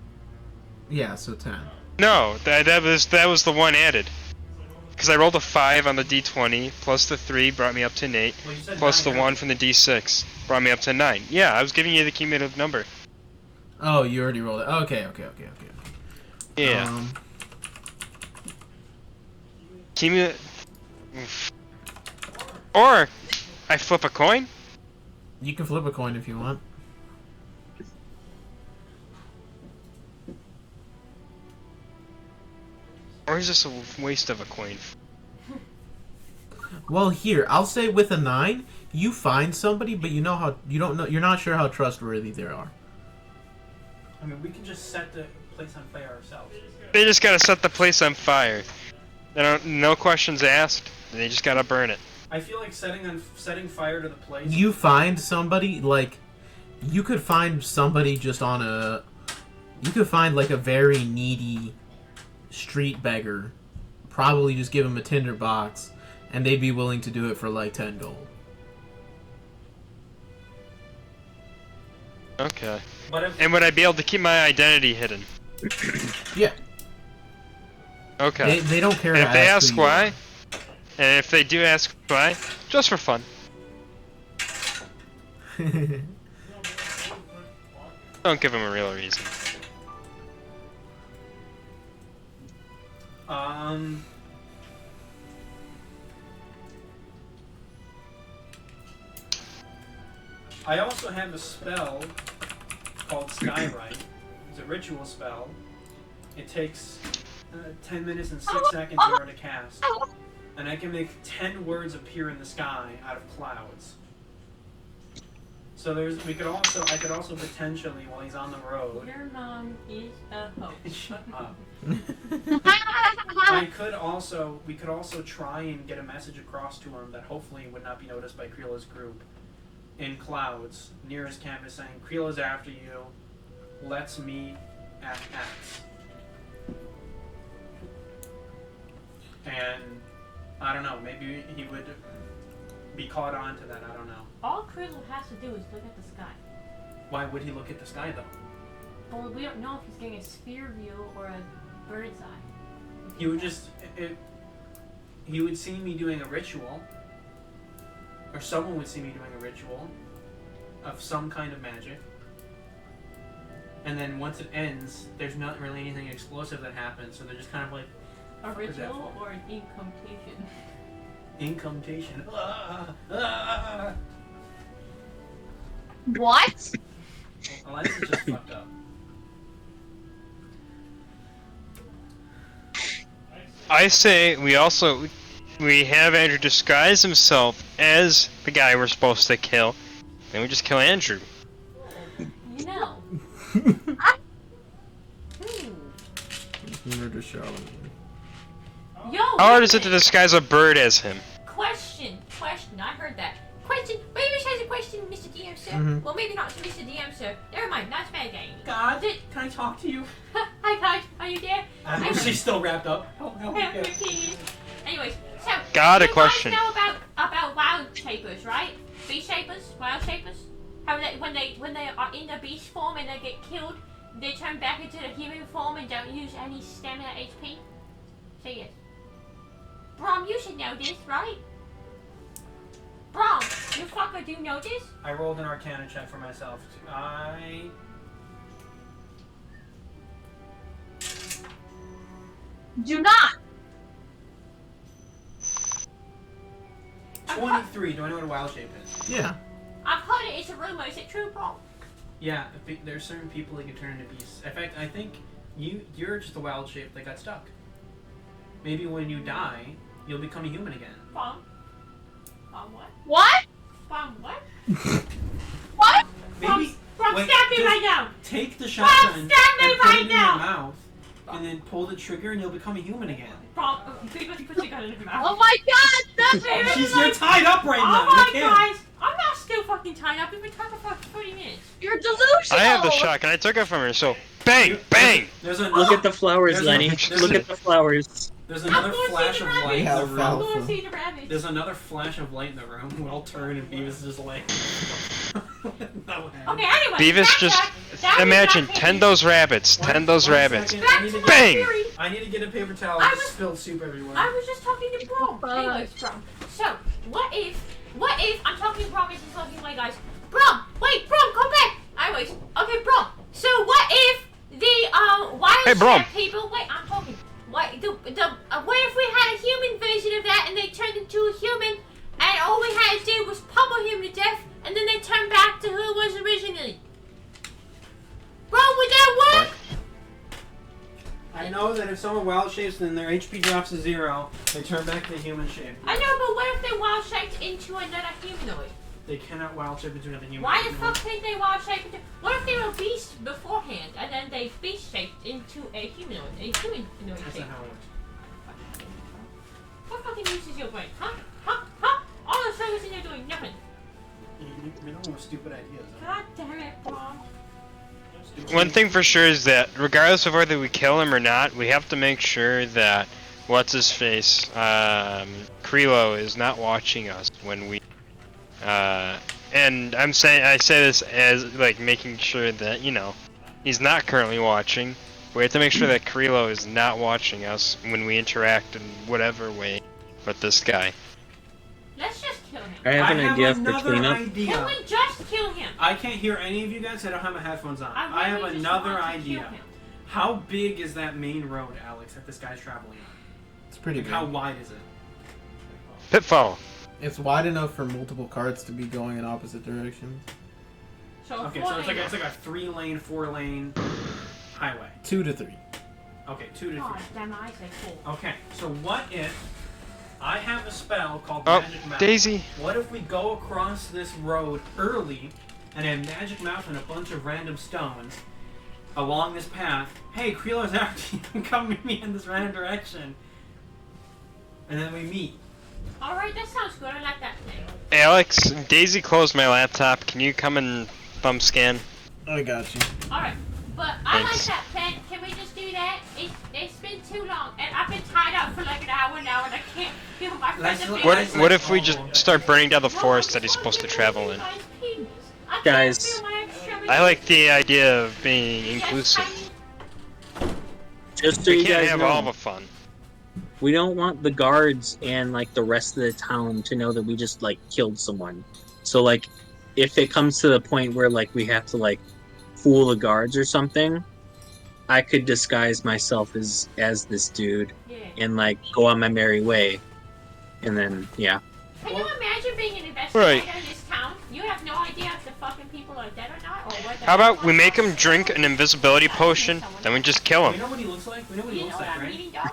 Yeah, so 10. No, that was the one added. Because I rolled a 5 on the D20, plus the 3 brought me up to an 8, Well, you said plus the 9 1 earlier. from the D6 brought me up to 9. Yeah, I was giving you the cumulative number. Oh, you already rolled it. Okay. Yeah. Or I flip a coin. You can flip a coin if you want. Or is this a waste of a coin? Well, here, I'll say with a 9, you find somebody, but you're not sure how trustworthy they are. I mean, we can just set the place on fire ourselves. They just gotta set the place on fire. No questions asked. They just gotta burn it. I feel like setting fire to the place. You find somebody, like, you could find somebody just on a... You could find, like, a very needy street beggar. Probably just give him a tinder box, and they'd be willing to do it for, like, 10 gold. Okay. But And would I be able to keep my identity hidden? Yeah. Okay. They don't care And to if they ask who you why, and if they do ask why, just for fun. are. Don't give them a real reason. I also have a spell called Skywrite. It's a ritual spell. It takes 10 minutes and 6 seconds in order to cast. And I can make 10 words appear in the sky out of clouds. So I could also potentially, while he's on the road... Your mom is a hoe. Shut up. We could also try and get a message across to him that hopefully would not be noticed by Kreelo's group in clouds near his campus saying, Kreelo's after you, let's meet at X. And I don't know, maybe he would be caught on to that, I don't know. All Kreelo has to do is look at the sky. Why would he look at the sky though? Well, we don't know if he's getting a sphere view or a bird's eye. He would just... he would see me doing a ritual, or someone would see me doing a ritual of some kind of magic, and then once it ends, there's not really anything explosive that happens, so they're just kind of like... A What is that ritual for? or an incantation? Incantation. What? Eliza's just fucked up. I say we have Andrew disguise himself as the guy we're supposed to kill, and we just kill Andrew. No. Murder Charlemagne. Yo. How hard is it to disguise a bird as him? Question. I heard that. Question. Beavis has a question, Mr. DM, sir. Mhm. Well, maybe not Mr. DM, sir. Never mind. Not bad game. God, can I talk to you? Hi, guys. Are you there? She's still wrapped up. Oh, no. Anyways, so Got a you question. guys know about wild shapers, right? Beast shapers, wild shapers. How they when they are in the beast form and they get killed, they turn back into the human form and don't use any stamina HP. Say yes. Brom, you should know this, right? Brom, you fucker do know this? I rolled an Arcana check for myself. Do not. 23. Do I know what a wild shape is? Yeah. I've heard it. It's a rumor. Is it true, Brom? Yeah, there's certain people that can turn into beasts. In fact, I think you're just a wild shape that got stuck. Maybe when you die, you'll become a human again. Brom? Brom what? What? Brom what? What? Maybe Brom, wait, stab me just right now! take the shotgun and stab me put right it in now! your mouth, and then pull the trigger, and you'll become a human again. Brom, Beavis puts a gun in her mouth. Oh my god, that's You're tied up right now. Oh my You can't. guys, I'm not still fucking tied up. We've been tied up for 30 minutes. You're delusional! I have the shotgun. I took it from her. So bang, bang. There's a Look at the flowers, There's Lenny. there's Look at the flowers. There's another flash of light in the Alfalfa. I'm room. going to see the rabbits. There's another flash of light in the room. We'll turn and Beavis is just like. No hand. Okay, anyway. Beavis, just imagine, tend those rabbits. Tend those rabbits. Second, Back I need to to my get, Bang! theory. I need to get a paper towel. I I was- spilled soup everywhere. I was just talking to Brom. Fuck. Anyways, Brom. So, what if I'm talking to Brom as he's talking away, guys. Brom, wait, Brom, come back. Anyways, okay, Brom. So what if the wild Hey, Brom. people? Wait, I'm talking. What if we had a human version of that and they turned into a human and all we had to do was pummel him to death and then they turned back to who it was originally? Brom, would that work? I know that if someone wild shapes and their HP drops to 0, they turn back to human shape. I know, but what if they wild shaped into another humanoid? They cannot wild shape into another human. Why the fuck can't they wild shape into? What if they were beasts beforehand and then they beast shaped into a humanoid That's shape? not how it works. What fucking use is your brain? Huh? Huh? Huh? All the service and you're doing nothing. You don't have stupid ideas. God damn it, Brom. One thing for sure is that regardless of whether we kill him or not, we have to make sure that what's his face, Kreelo is not watching us when we. And I say this as like making sure that he's not currently watching. We have to make sure that Kreelo is not watching us when we interact in whatever way with this guy. Let's just kill him. I have an idea for another cleanup. idea. Can we just kill him? I can't hear any of you guys. I don't have my headphones on. I I have really just another want to idea. kill him. How big is that main road, Alex, that this guy's traveling on? It's pretty Like, big. how wide is it? Pitfall. It's wide enough for multiple carts to be going in opposite directions. So Okay, so it's like a 3-lane, 4-lane highway. 2 to 3. Okay, 2 to 3. Oh, damn, I said 4. Okay, so what if I have a spell called Oh, Magic Mouth? Daisy. What if we go across this road early and have Magic Mouth and a bunch of random stones along this path? Hey, Kreelo's after you. Come meet me in this random direction. And then we meet. Alright, that sounds good. I like that thing. Alex, Daisy closed my laptop. Can you come and thumb scan? I got you. Alright, but I like Thanks. that plan. Can we just do that? It's been too long, and I've been tied up for like an hour now, and I can't feel my friends. Let's- What if we just start burning down the forest that he's supposed to travel in? Guys. I like the idea of being inclusive. Just so We you can't guys have know, all the fun. we don't want the guards and like the rest of the town to know that we just like killed someone. So like, if it comes to the point where like we have to like fool the guards or something, I could disguise myself as this dude Yeah. and like go on my merry way, and then yeah. Can you imagine being an investigator Right. in this town? You have no idea if the fucking people are dead or not, or what. How about we make him drink an invisibility potion, then we just kill We him? know what he looks like? We know what he You know looks what like, I'm right? eating, dog?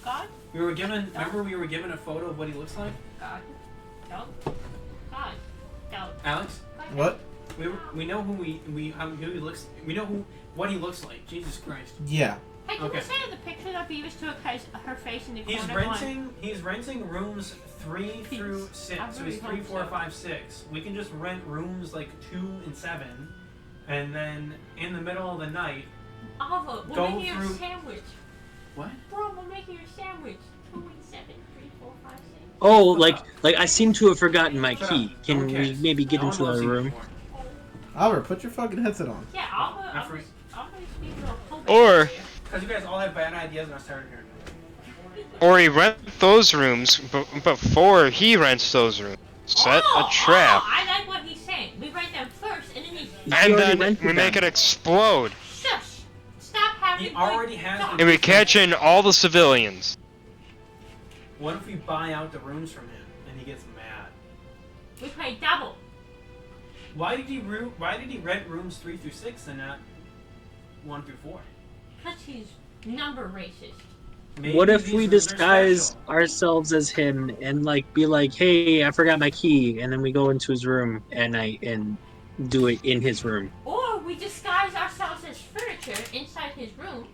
God? Remember we were given a photo of what he looks like? God. Dog? God. Dog. Alex? God. What? We know who who he looks. We know what he looks like. Jesus Christ. Yeah. Hey, can Okay. we say that the picture that Beavis took has her face in the He's corner? renting rooms 3 through 6. I So he's really 3, hope 4, so. 5, 6. We can just rent rooms like 2 and 7, and then in the middle of the night. Ava, we're Go making through- a sandwich. What? Bro, we're making a sandwich. 2 and 7, 3, 4, 5, 6. Oh, like I seem to have forgotten my Shut key. up. Can Okay. we maybe get No one into loves a you room? anymore. Albert, put your fucking headset on. Yeah, After- I'll speak real quick. Or- Because you guys all have bad ideas, and I started here. Or he rent those rooms before he rents those rooms. Set a trap. Oh, I like what he's saying. We write them first, and then he He And already then rented we make them. it explode. shush. Stop having. He already has Stop. And we catch in all the civilians. What if we buy out the rooms from him, and he gets mad? We pay double. Why did he rent rooms 3 through 6 and not 1 through 4? Cause he's number racist. Maybe What if these we rooms are disguise special. ourselves as him and like be like, "Hey, I forgot my key," and then we go into his room and do it in his room. Or we disguise ourselves as furniture inside his room.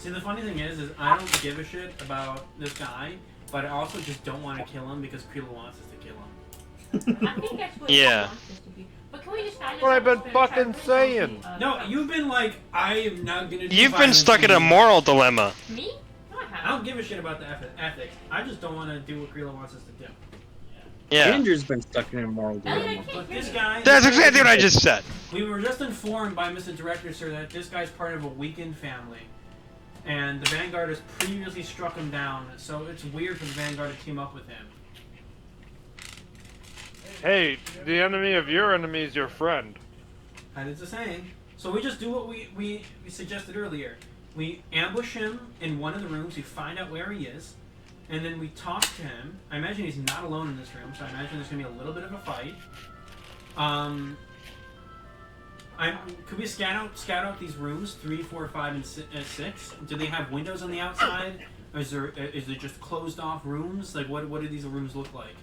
See, the funny thing is I don't give a shit about this guy, but I also just don't want to kill him because Kreelo wants us to kill him. I think that's what Yeah. he wants us to be. But can we just find What I've been fucking saying. No, you've been like, I am not gonna do You've been violence stuck in to a you. moral dilemma. Me? No, I I haven't. don't give a shit about the ethics. I just don't want to do what Kreelo wants us to do. Yeah. Andrew's been stuck in a moral Elliott, I dilemma. can't But hear this you. guy... That's exactly what I just said. We were just informed by Mr. Director, sir, that this guy's part of a weakened family. And the Vanguard has previously struck him down, so it's weird for the Vanguard to team up with him. Hey, the enemy of your enemy is your friend. That is the saying. So we just do what we suggested earlier. We ambush him in one of the rooms, we find out where he is, and then we talk to him. I imagine he's not alone in this room, so I imagine there's going to be a little bit of a fight. Could we scout out these rooms, 3, 4, 5, and 6? Do they have windows on the outside? Or is there just closed off rooms? Like what do these rooms look like?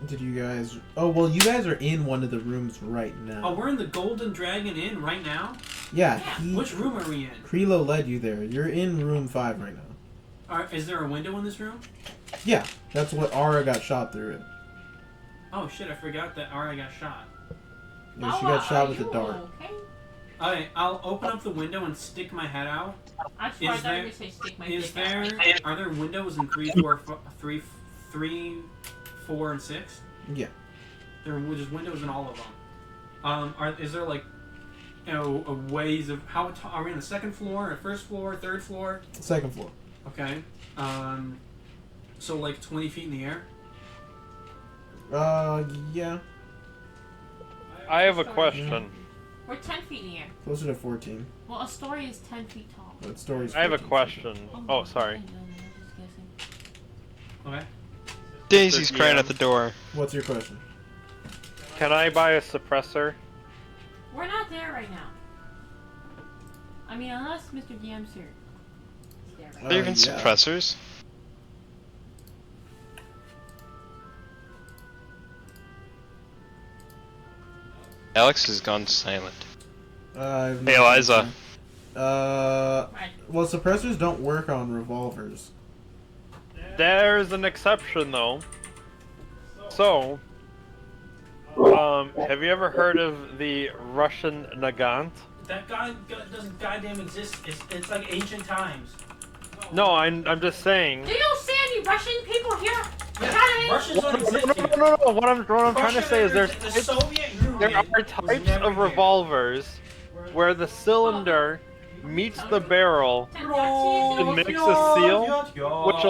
Did you guys... Oh, well, you guys are in one of the rooms right now. Oh, we're in the Golden Dragon Inn right now? Yeah, Which room are we in? Kreelo led you there. You're in room 5 right now. Is there a window in this room? Yeah, that's what Ara got shot through it. Oh shit, I forgot that Ara got shot. Yeah, she got shot with a you dart. Okay. Okay, I'll open up the window and stick my head out. I thought you were going to say stick my dick out. Are there windows in 3, 4, and 6? Yeah. There's windows in all of them. Is there like, ways of how tall are we on the second floor, or first floor, third floor? Second floor. Okay. So like 20 feet in the air. Yeah. I have a question. We're 10 feet in the air. Closer to 14. Well, a story is 10 feet tall. But story's I have a 14. question. Oh, sorry. I don't know, I'm just guessing. Okay. Daisy's Mr. crying DM. at the door. What's your question? Can I buy a suppressor? We're not there right now. I mean, unless Mr. DM's here. He's there right Are there even yeah. suppressors? Alex has gone silent. Hey, Eliza. Well, suppressors don't work on revolvers. There's an exception, though. So, have you ever heard of the Russian Nagant? That guy doesn't goddamn exist. It's like ancient times. No, I'm just saying. Do you see any Russian people here? Russians don't exist here. No. What I'm trying to say is the Soviet Union there are was types never of here. revolvers where the cylinder meets the barrel and makes a seal, which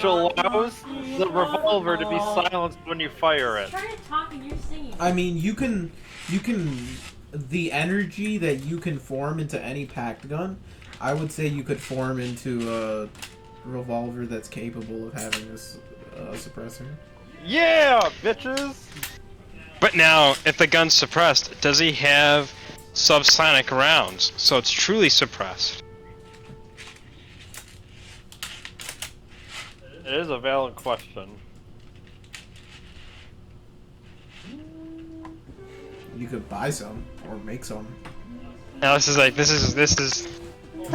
allows the revolver to be silenced when you fire it. Try to talk and you're singing. I mean, you can, the energy that you can form into any Pact gun, I would say you could form into a revolver that's capable of having this suppressor. Yeah, bitches! But now, if the gun's suppressed, does he have subsonic rounds? So it's truly suppressed. It is a valid question. You could buy some or make some. Alex is like, this is.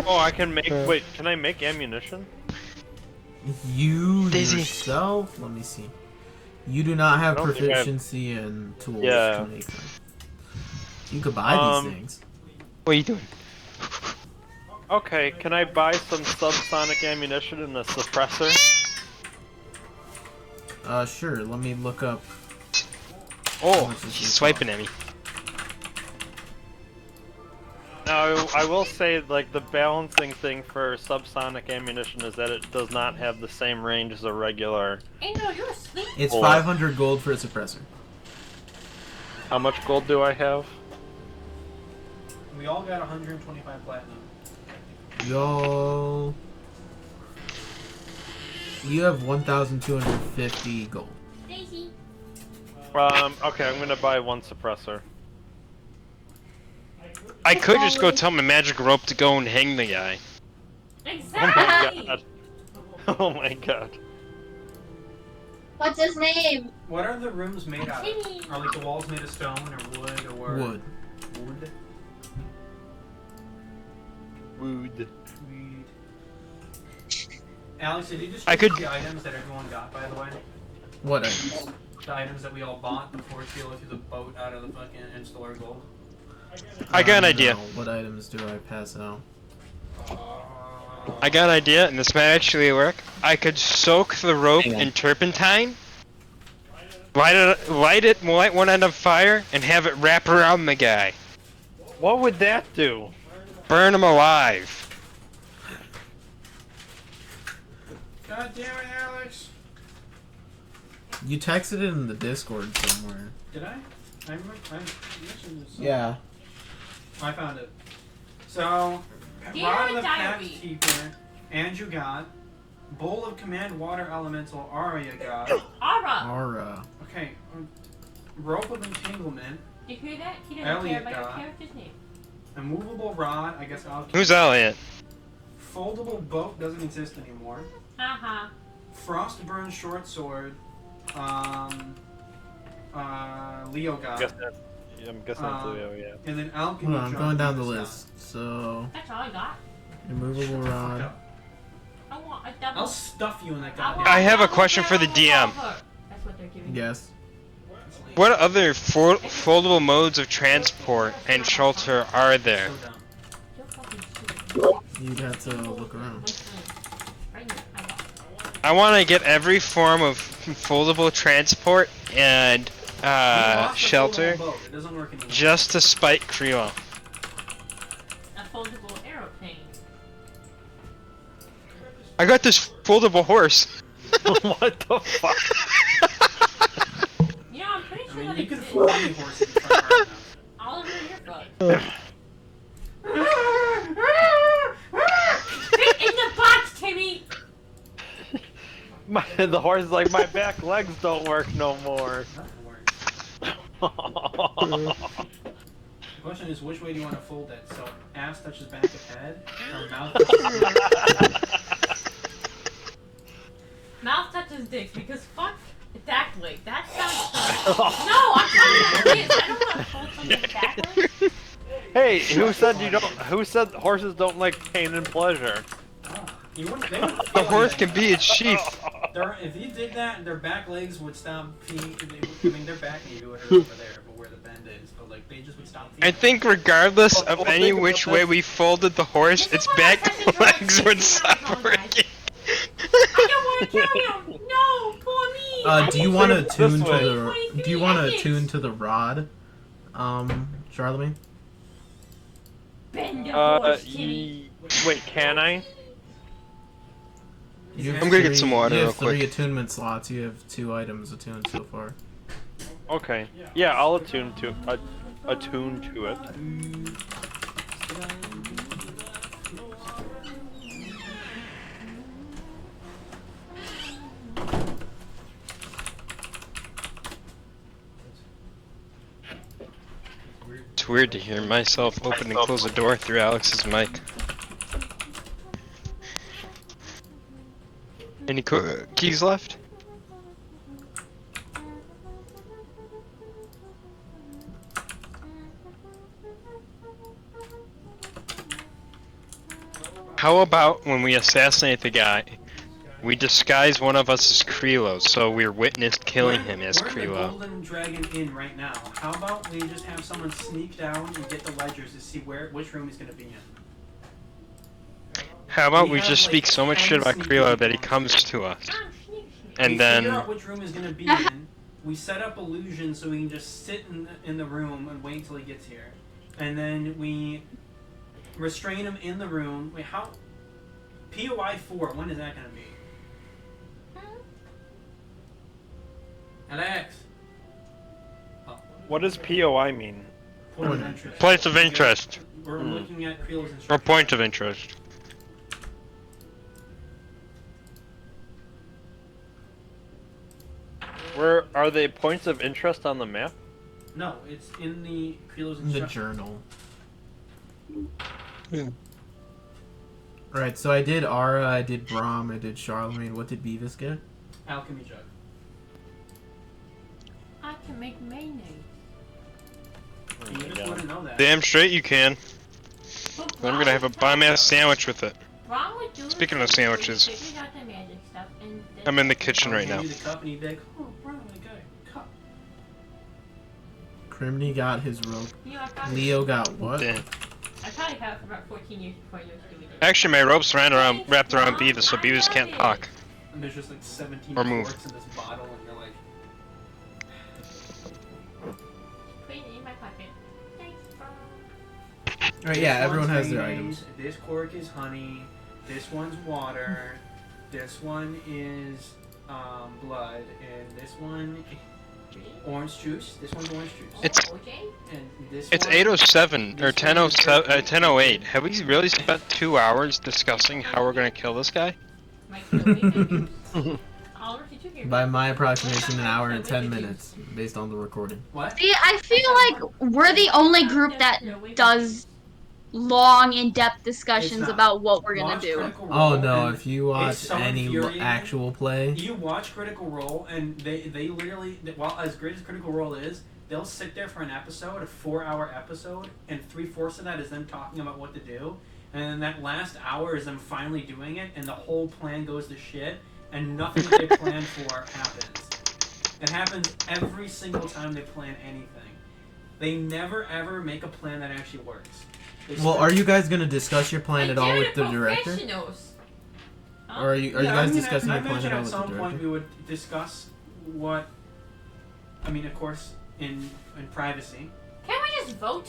Oh, I can make. Wait, can I make ammunition? You Daisy. yourself? Let me see. You do not have I don't think I have- proficiency in tools Yeah. to make them. You could buy these things. What are you doing? Okay, can I buy some subsonic ammunition in the suppressor? Sure. Let me look up. Oh, much this he's is swiping at me. Now, I will say, like, the balancing thing for subsonic ammunition is that it does not have the same range as a regular. Angel, you're asleep. It's Hold 500 gold for a suppressor. How much gold do I have? We all got 125 platinum. Y'all. You have 1,250 gold. Daisy. Okay, I'm gonna buy one suppressor. I could just go tell my magic rope to go and hang the guy. Exactly. Oh my god. What's his name? What are the rooms made out Timmy. of? Are like the walls made of stone or wood or Wood. Wood. Wood. Alex, did you just I could- the items that everyone got, by the way? What items? The items that we all bought before Kreelo threw the boat out of the fucking and stole our gold. I got an idea. No. What items do I pass out? I got an idea, and this might actually work. I could soak the rope Hang on. in turpentine, light one end on fire, and have it wrap around the guy. What would that do? Burn him alive. God damn it, Alex! You texted it in the Discord somewhere. Did I? I mentioned this. Yeah. I found it. So, Do you Rod have of a the Pact diary? Keeper, Andrew got. Bowl of Command Water Elemental, Arya got. Aura! Aura. Okay, Rope of Entanglement, You hear that? He doesn't Elliott care about your got. character's name. Immovable Rod, I guess I'll keep. Who's Elliott? Foldable Boat doesn't exist anymore. Uh-huh. Frostburn Short Sword, Leo got. I'm guessing it's Leo, yeah. And then Alchemy Hold on, I'm Jug going down the got. list. So, That's all I got. immovable Fuck rod. up. I want a double. I'll stuff you in that I goddamn. want I have a double question for the barrel DM. revolver. That's what they're giving me. Yes. What other foldable modes of transport and shelter are there? So dumb. You're fucking stupid. You'd have to look around. Right here, I got it. I want to get every form of foldable transport and We lost the shelter foldable boat. It doesn't work anymore. just to spite Kreelo. A foldable aeroplane. I got this foldable horse. What the fuck? You know, I'm pretty I sure mean, that you can exists. fool any horse if you try hard enough. All over your foot. Fit in the box, Timmy! The horse is like, my back legs don't work no more. The question is, which way do you want to fold it? So ass touches back of head, or mouth touches Mouth touches dicks because fuck exactly. That sounds. No, I'm talking about this. I don't want to fold something backwards. Hey, who said you don't? Who said horses don't like pain and pleasure? You wouldn't, they wouldn't The feel horse anything. can be its sheath. If you did that, their back legs would stop peeing. I mean, their back maybe would hurt over there, but where the bend is, but like they just would stop peeing. I think regardless of any which way we folded the horse, This its is why back I pressed legs the would joint stop sticking out working. I don't want to carry him. No, for me. I Do you need want to to- tune to way. the? Do you want to tune to the rod? Charlemagne. Bend the horse, Timmy. Wait, can I? You have I'm gonna get three- some water You real have 3 quick. attunement slots. You have 2 items attuned so far. Okay. Yeah, I'll attune to it. It's weird to hear myself open and close a door through Alex's mic. Any keys left? How about when we assassinate the guy, we disguise one of us as Kreelo, so we're witnessed killing him as We're in the Kreelo. Golden Dragon Inn right now. How about we just have someone sneak down and get the ledgers to see which room he's gonna be in? How about We we have, just like, speak so much 10 shit about sneaky Kreelo that he people. comes to us, I'm sneaky. and We then figure out which room he's gonna be in. We set up illusions so we can just sit in the room and wait till he gets here, and then we restrain him in the room. Wait, how? POI 4. When is that gonna be? Alex. Oh, What does POI mean? point of interest. place of interest We're looking at Kreelo's or instructions. point of interest. Where are they points of interest on the map? No, it's in the Kreelo's The instructions. journal. Alright, so I did Aura, I did Brom, I did Charlemagne. What did Beavis get? Alchemy jug. I can make mayonnaise. You just wouldn't know that. Damn straight you can. Then I'm gonna have a bomb-ass sandwich with it. Wrong with doing Speaking of sandwiches, figured out the magic stuff, and then- I'm in the kitchen right now. Give you the cup and he'd be like, oh, bro, I got a cup. Crimeny got his rope. You know, I probably- Leo got what? Damn. I probably have it for about 14 years before you was doing it. Actually, my rope's wrapped around Beavis, so Beavis can't talk. And there's just like 17 Or move. quarts in this bottle, and you're like, Put it in my pocket. Thanks, bro. Alright, yeah, this everyone one's has their mayonnaise, items. This cork is honey. This one's water. This one is blood, and this one orange juice. This one's orange juice. It's OJ? And this It's one, 8:07 or 10:08. Have we really spent 2 hours discussing how we're gonna kill this guy? Might kill me, maybe. Oliver, did you hear me? By my approximation, an hour and 10 minutes, based on the recording. What? See, I feel like we're the only group that does long, in-depth discussions not. about what we're gonna Watch do. Critical Role, Oh no, and if you watch so any infuriating. actual play, You watch Critical Role, and they literally, well, as great as Critical Role is, they'll sit there for an episode, a 4-hour episode, and 3/4 of that is them talking about what to do, and then that last hour is them finally doing it, and the whole plan goes to shit, and nothing that they planned for happens. It happens every single time they plan anything. They never ever make a plan that actually works. well, are you guys gonna discuss your plan at all They're with the director? professionals. Huh? Or are you guys discussing I your plan mentioned at all at with some the point director? we would discuss what. I mean, of course, in privacy, Can't we just vote?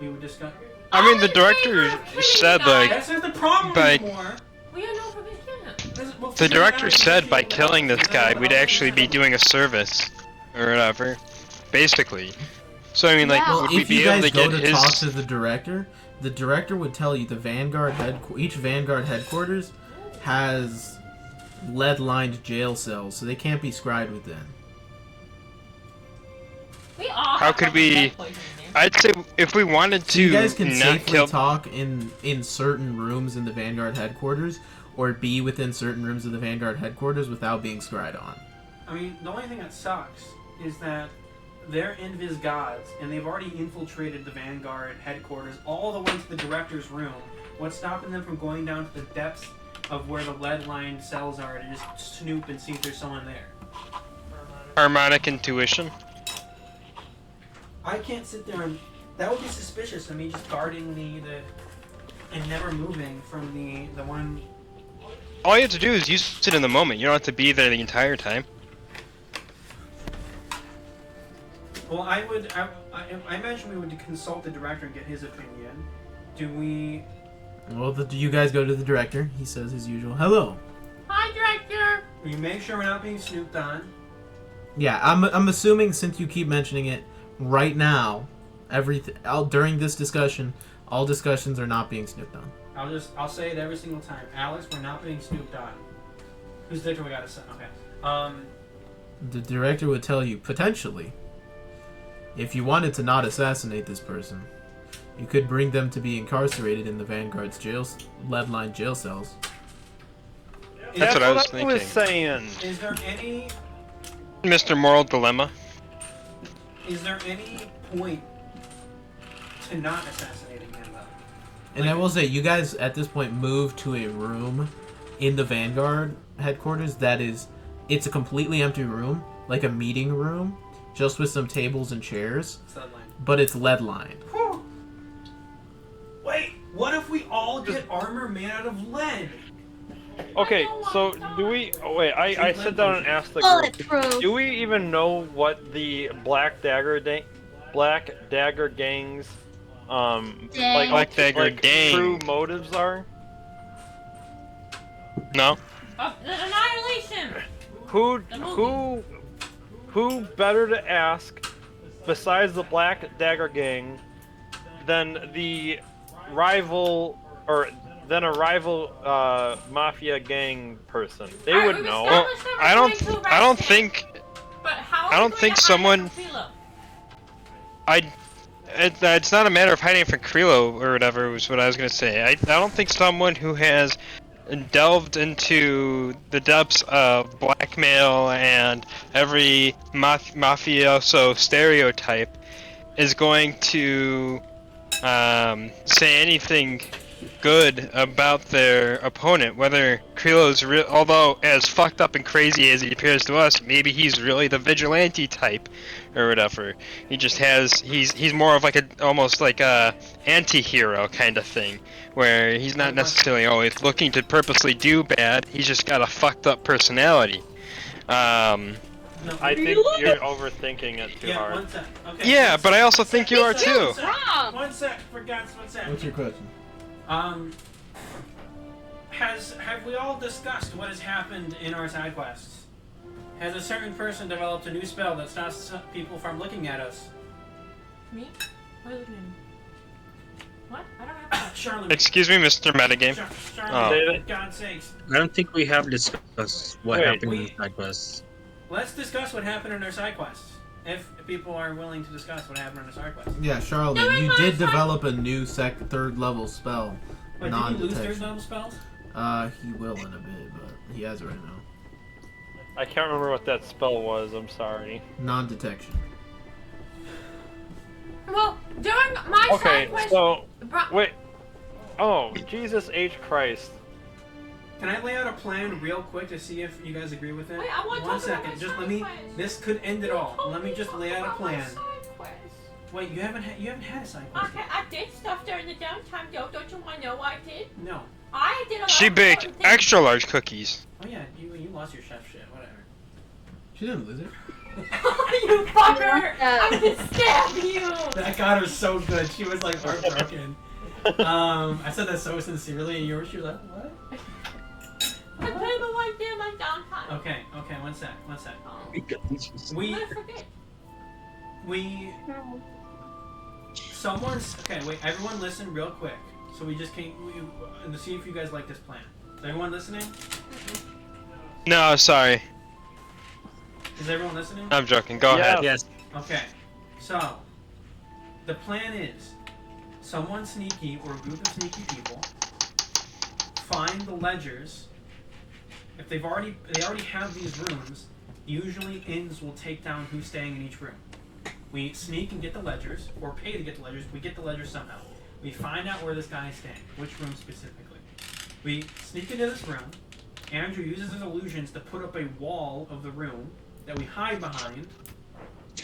we would discuss. I mean, the All in favor director of killing said the guy. like That's not the problem By- anymore. We don't know if we're gonna kill him. the director said by killing this guy, we'd actually be doing a service or whatever, basically. So I mean, like, Yeah. Well, would we if you be able guys to go get to talk his? to the director would tell you the Vanguard each Vanguard headquarters has lead-lined jail cells, so they can't be scried within. We all How have could fucking we- lead poisoning there. I'd say if we wanted So you to guys can not safely kill. talk in certain rooms in the Vanguard headquarters, or be within certain rooms of the Vanguard headquarters without being scried on. I mean, the only thing that sucks is that they're Invis gods, and they've already infiltrated the Vanguard headquarters all the way to the director's room. What's stopping them from going down to the depths of where the lead-lined cells are to just snoop and see if there's someone there? Harmonic intuition. I can't sit there and... That would be suspicious of me just guarding the and never moving from the one... All you have to do is use it in the moment. You don't have to be there the entire time. Well, I imagine we would consult the director and get his opinion. Do we... Well, you guys go to the director. He says his usual, "Hello." Hi, director. We make sure we're not being snooped on. Yeah, I'm assuming since you keep mentioning it right now, during this discussion, all discussions are not being snooped on. I'll say it every single time. Alex, we're not being snooped on. Who's the director we gotta send? Okay. The director would tell you, potentially, if you wanted to not assassinate this person, you could bring them to be incarcerated in the Vanguard's lead-lined jail cells. That's what I was was saying. Is there any Mr. Moral Dilemma. point to not assassinating him though? And I will say, you guys at this point moved to a room in the Vanguard headquarters it's a completely empty room, like a meeting room, just with some tables and chairs, but it's lead-lined. Wait, what if we all get armor made out of lead? Okay, so do we? Oh, wait, I sit down and asked the group. Bulletproof. Do we even know what the Black Dagger gangs, Black Dagger gang. true motives are? No. Annihilation. Who better to ask besides the Black Dagger gang than the rival than a rival mafia gang person? They Alright, would we've know. established that we're I going to don't arrest him. think. But how I don't think someone- It's not a matter of hiding from Kreelo or whatever was what I was gonna say. I don't think someone who has delved into the depths of blackmail and every mafioso stereotype is going to say anything good about their opponent, whether Kreelo's although as fucked up and crazy as he appears to us, maybe he's really the vigilante type or whatever. He just has he's more of like almost like a anti-hero kind of thing, where he's not necessarily always looking to purposely do bad, he's just got a fucked up personality. No, I think you're overthinking it too hard. One sec. Okay, yeah, but I also think you are too. One sec, for God's sake. What's your question? Have we all discussed what has happened in our side quests? Has a certain person developed a new spell that stops people from looking at us? Me? Why are you looking at me? What? I don't have Charlemagne. Excuse me, Mr. Metagame. Charlemagne, for God's sakes. I don't think we have discussed what happened in the side quests. Let's discuss what happened in our side quests. If people are willing to discuss what happened in our side quests. Yeah, Charlemagne, you did develop a new third level spell. Wait, did he lose third level spells? He will in a bit, but he has it right now. I can't remember what that spell was, I'm sorry. Non-detection. Well, during my side quest... so... Wait. Oh, Jesus H. Christ. Can I lay out a plan real quick to see if you guys agree with it? Wait, I want to One talk about second, my just side let me. quest. This could end it all. Let me just lay out a plan. Side quest. Wait, you haven't had a side quest. Okay, I did stuff during the downtime, though. Don't you want to know what I did? No. I did a lot She of baked important things. extra large cookies. Oh yeah, you lost your chef shit. Whatever. She didn't lose it. You fucker! I'm gonna stab you! That got her so good. She was like heartbroken. I said that so sincerely, and she was like, what? I played my wife during my downtime. Okay, one sec. Oh. We, I forget. someone's, okay, wait, everyone listen real quick. So we just came, to see if you guys like this plan. Is everyone listening? No, sorry. Is everyone listening? I'm joking. Go ahead. Yes. Okay, so, the plan is, someone sneaky or a group of sneaky people find the ledgers. If they already have these rooms, usually inns will take down who's staying in each room. We sneak and get the ledgers, or pay to get the ledgers. We get the ledgers somehow. We find out where this guy is staying, which room specifically. We sneak into this room. Andrew uses his illusions to put up a wall of the room that we hide behind,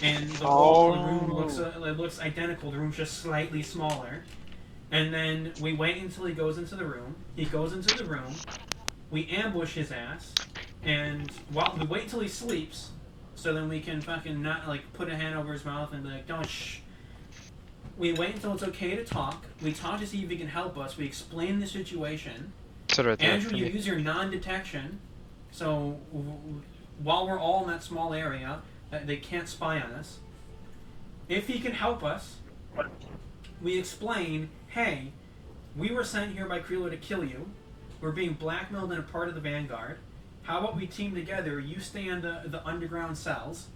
and the wall of the room looks identical. The room's just slightly smaller. And then we wait until he goes into the room. He goes into the room. We ambush his ass, and we wait until he sleeps, so then we can fucking not like put a hand over his mouth and be like, don't shh. We wait until it's okay to talk. We talk to see if he can help us. We explain the situation. Andrew, you use your non-detection, so while we're all in that small area, they can't spy on us. If he can help us, we explain, hey, we were sent here by Kreelo to kill you. We're being blackmailed in a part of the Vanguard. How about we team together? You stay in the underground cells.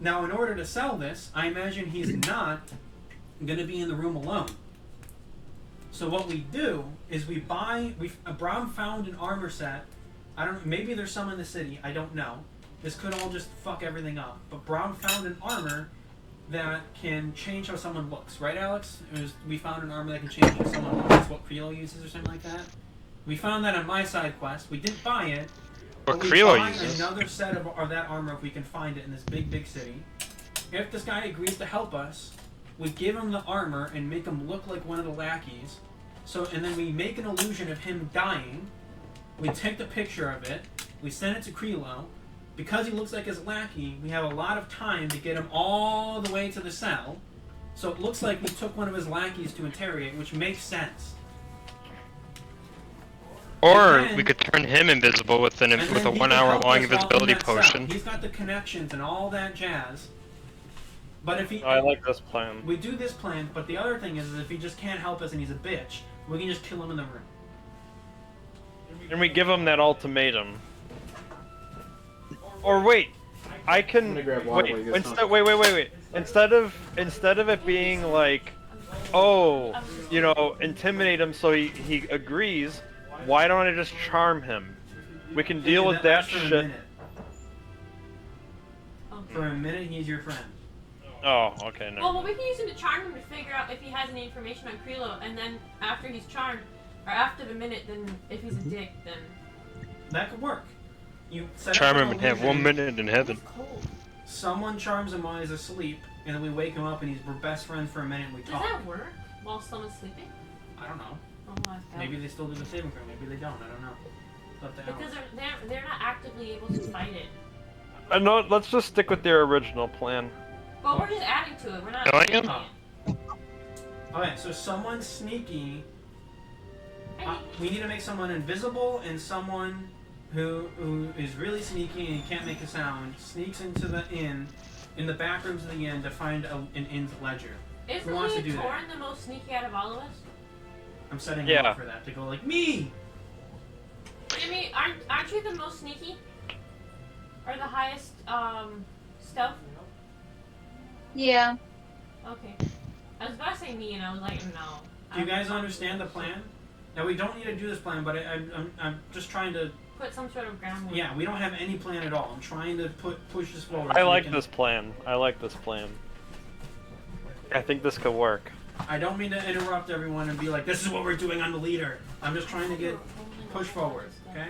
Now, in order to sell this, I imagine he's not going to be in the room alone. So what we do is we buy... Brom found an armor set. I don't know, maybe there's some in the city. I don't know. This could all just fuck everything up. But Brom found an armor that can change how someone looks. Right, Alex? We found an armor that can change how someone looks. That's what Kreelo uses or something like that. We found that on my side quest. We didn't buy it. What But we Kreelo buy uses. another set of that armor if we can find it in this big city. If this guy agrees to help us, we give him the armor and make him look like one of the lackeys. And then we make an illusion of him dying. We take the picture of it. We send it to Kreelo. Because he looks like his lackey, we have a lot of time to get him all the way to the cell. So it looks like we took one of his lackeys to interrogate, which makes sense. Or And then- we could turn him invisible with And a then he can 1 hour help long us while in invisibility that cell. potion. He's got the connections and all that jazz. But if he... I like this plan. We do this plan, but the other thing is if he just can't help us and he's a bitch, we can just kill him in the room. And we give him that ultimatum. Or wait, I can I'm gonna grab water while you guys talk. wait. Instead of it being like, oh, you know, intimidate him so he agrees, why don't I just charm him? We can deal with that That's for a shit. minute. For a minute, he's your friend. Oh, okay, no. Well, we can use him to charm him to figure out if he has any information on Kreelo, and then after he's charmed, or after the minute, then if he's a dick, then... That could work. You set Charm up him an and have illusion, 1 minute in heaven. It's cold. Someone charms him while he's asleep, and then we wake him up and we're best friends for a minute and we Does talk. that work while someone's sleeping? I don't know. Oh my god. Maybe they still do the saving throw, maybe they don't, I don't know. It's up to Because Alex. they're not actively able to fight it. No, let's just stick with their original plan. Well, we're just adding to it. We're not I like changing it. it. Okay, so someone sneaky. Hey, We need to make someone invisible and someone who is really sneaky and can't make a sound sneaks into the inn, in the back rooms of the inn to find an inn's ledger. Isn't Who wants to do that? Leotorin the most sneaky out of all of us? I'm setting him Yeah. up for that to go like me. Jimmy, aren't you the most sneaky? Or the highest stealth? Yeah. Okay. I was about to say me, and I was like, no. Do you guys understand the plan? Now we don't need to do this plan, but I'm just trying to. Put some sort of groundwork. Yeah, we don't have any plan at all. I'm trying to push this forward. I so we like can- this plan. I like this plan. I think this could work. I don't mean to interrupt everyone and be like, this is what we're doing. I'm the leader. I'm just trying to get push forward. Okay.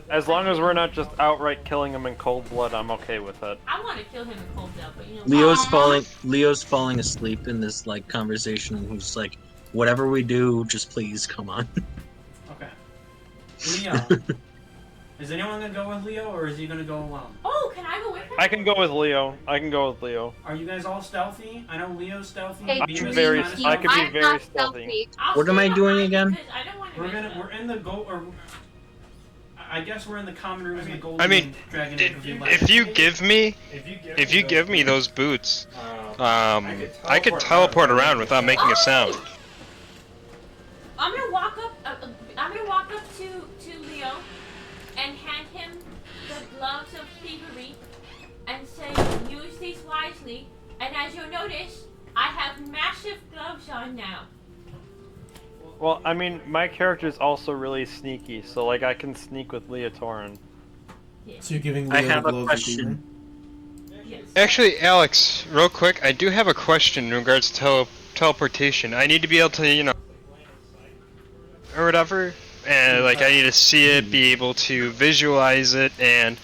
As long as we're not just outright killing him in cold blood, I'm okay with it. I want to kill him in cold blood, but you know. Leo's falling asleep in this like conversation, and he's like, "Whatever we do, just please come on." Okay. Leo. Is anyone gonna go with Leo, or is he gonna go alone? Oh, can I go with him? I can go with Leo. I can go with Leo. Are you guys all stealthy? I know Leo's stealthy. Hey, Beavis is very- kinda I could be I'm very not stealthy. I'll What am stay I doing behind again? because I don't want to mess We're in the go or. I guess we're in the common rooms in the Golden I mean, Dragon. If you give me those boots, I could teleport around without making a sound. I'm gonna walk up. I'm gonna walk up to Leo and hand him the gloves of thievery and say, "Use these wisely." And as you'll notice, I have massive gloves on now. Well, I mean, my character's also really sneaky, so like I can sneak with Leotorin. So you're giving I Leo have the a gloves of question. thievery? Yes. Actually, Alex, real quick, I do have a question in regards to teleportation. I need to be able to, or whatever, and like I need to see it, be able to visualize it, and